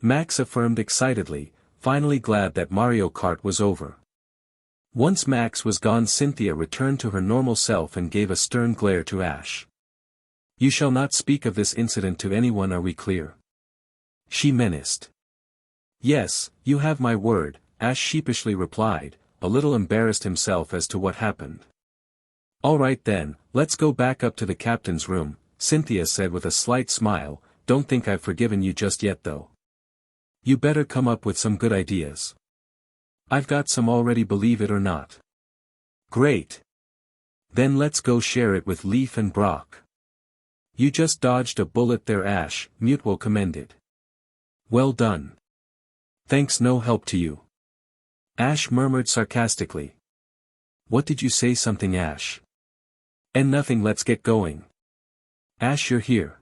Max affirmed excitedly, finally glad that Mario Kart was over. Once Max was gone, Cynthia returned to her normal self and gave a stern glare to Ash. You shall not speak of this incident to anyone, are we clear? She menaced. Yes, you have my word, Ash sheepishly replied, a little embarrassed himself as to what happened. All right then, let's go back up to the captain's room, Cynthia said with a slight smile. Don't think I've forgiven you just yet though. You better come up with some good ideas. I've got some already, believe it or not. Great. Then let's go share it with Leaf and Brock. You just dodged a bullet there, Ash, Mewtwo commended. Well done. Thanks, no help to you. Ash murmured sarcastically. What did you say, something, Ash? And nothing, let's get going. Ash, you're here.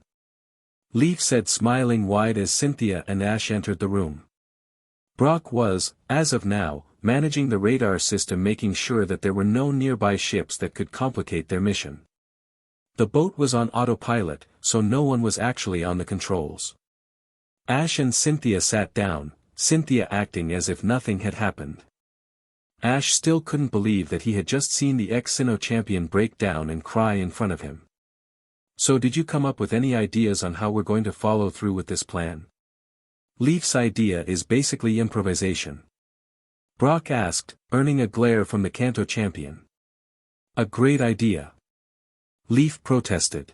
Leaf said, smiling wide as Cynthia and Ash entered the room. Brock was, as of now, managing the radar system, making sure that there were no nearby ships that could complicate their mission. The boat was on autopilot, so no one was actually on the controls. Ash and Cynthia sat down, Cynthia acting as if nothing had happened. Ash still couldn't believe that he had just seen the ex-Sinnoh champion break down and cry in front of him. So did you come up with any ideas on how we're going to follow through with this plan? Leaf's idea is basically improvisation. Brock asked, earning a glare from the Kanto champion. A great idea. Leaf protested.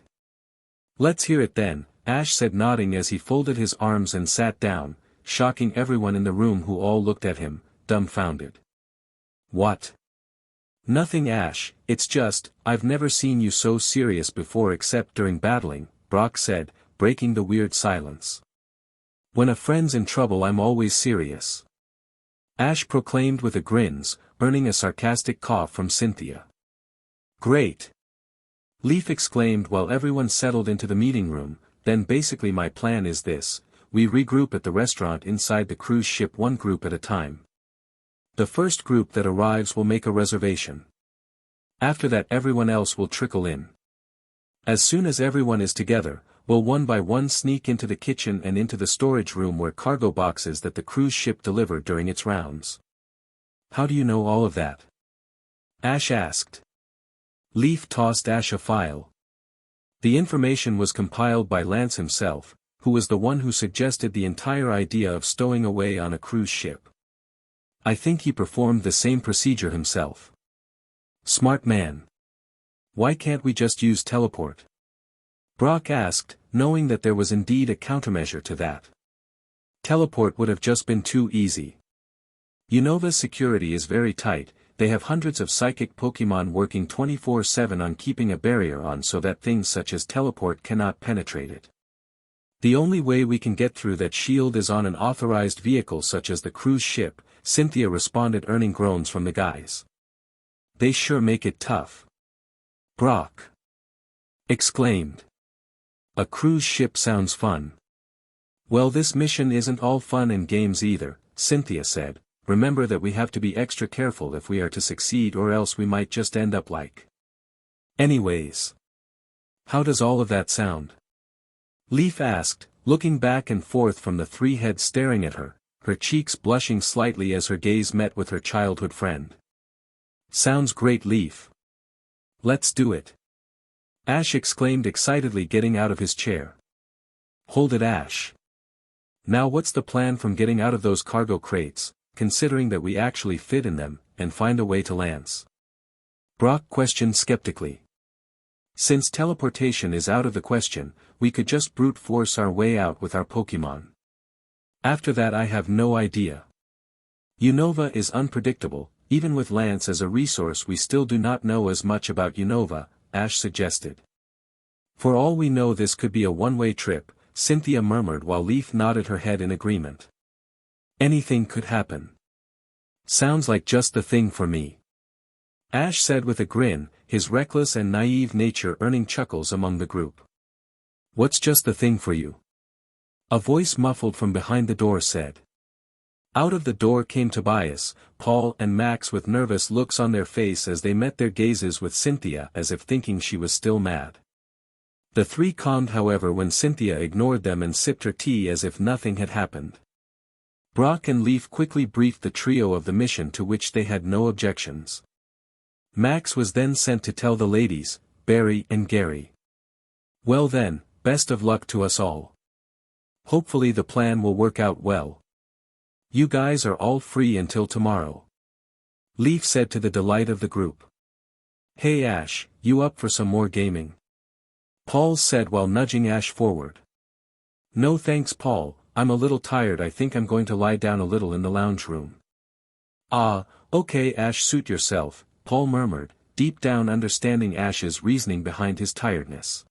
Let's hear it then, Ash said, nodding as he folded his arms and sat down, shocking everyone in the room who all looked at him, dumbfounded. What? Nothing, Ash, it's just, I've never seen you so serious before except during battling, Brock said, breaking the weird silence. When a friend's in trouble I'm always serious. Ash proclaimed with a grins, earning a sarcastic cough from Cynthia. Great! Leaf exclaimed while everyone settled into the meeting room. Then basically my plan is this, we regroup at the restaurant inside the cruise ship, one group at a time. The first group that arrives will make a reservation. After that everyone else will trickle in. As soon as everyone is together, we'll one by one sneak into the kitchen and into the storage room where cargo boxes that the cruise ship delivered during its rounds. How do you know all of that? Ash asked. Leaf tossed Ash a file. The information was compiled by Lance himself, who was the one who suggested the entire idea of stowing away on a cruise ship. I think he performed the same procedure himself. Smart man. Why can't we just use teleport? Brock asked, knowing that there was indeed a countermeasure to that. Teleport would have just been too easy. Unova's security is very tight, they have hundreds of psychic Pokémon working 24/7 on keeping a barrier on so that things such as teleport cannot penetrate it. The only way we can get through that shield is on an authorized vehicle such as the cruise ship, Cynthia responded, earning groans from the guys. They sure make it tough. Brock exclaimed. A cruise ship sounds fun. Well, this mission isn't all fun and games either, Cynthia said. Remember that we have to be extra careful if we are to succeed, or else we might just end up like. Anyways. How does all of that sound? Leaf asked, looking back and forth from the three heads staring at her, her cheeks blushing slightly as her gaze met with her childhood friend. Sounds great, Leaf. Let's do it. Ash exclaimed excitedly, getting out of his chair. Hold it, Ash. Now what's the plan from getting out of those cargo crates, considering that we actually fit in them, and find a way to Lance? Brock questioned skeptically. Since teleportation is out of the question, we could just brute force our way out with our Pokémon. After that, I have no idea. Unova is unpredictable, even with Lance as a resource we still do not know as much about Unova, Ash suggested. For all we know, this could be a one-way trip, Cynthia murmured while Leaf nodded her head in agreement. Anything could happen. Sounds like just the thing for me. Ash said with a grin, his reckless and naive nature earning chuckles among the group. What's just the thing for you? A voice muffled from behind the door said. Out of the door came Tobias, Paul and Max with nervous looks on their face as they met their gazes with Cynthia as if thinking she was still mad. The three calmed, however, when Cynthia ignored them and sipped her tea as if nothing had happened. Brock and Leaf quickly briefed the trio of the mission, to which they had no objections. Max was then sent to tell the ladies, Barry and Gary. Well then, best of luck to us all. Hopefully the plan will work out well. You guys are all free until tomorrow. Leaf said to the delight of the group. Hey Ash, you up for some more gaming? Paul said while nudging Ash forward. No thanks, Paul, I'm a little tired. I think I'm going to lie down a little in the lounge room. Ah, okay Ash, suit yourself, Paul murmured, deep down understanding Ash's reasoning behind his tiredness.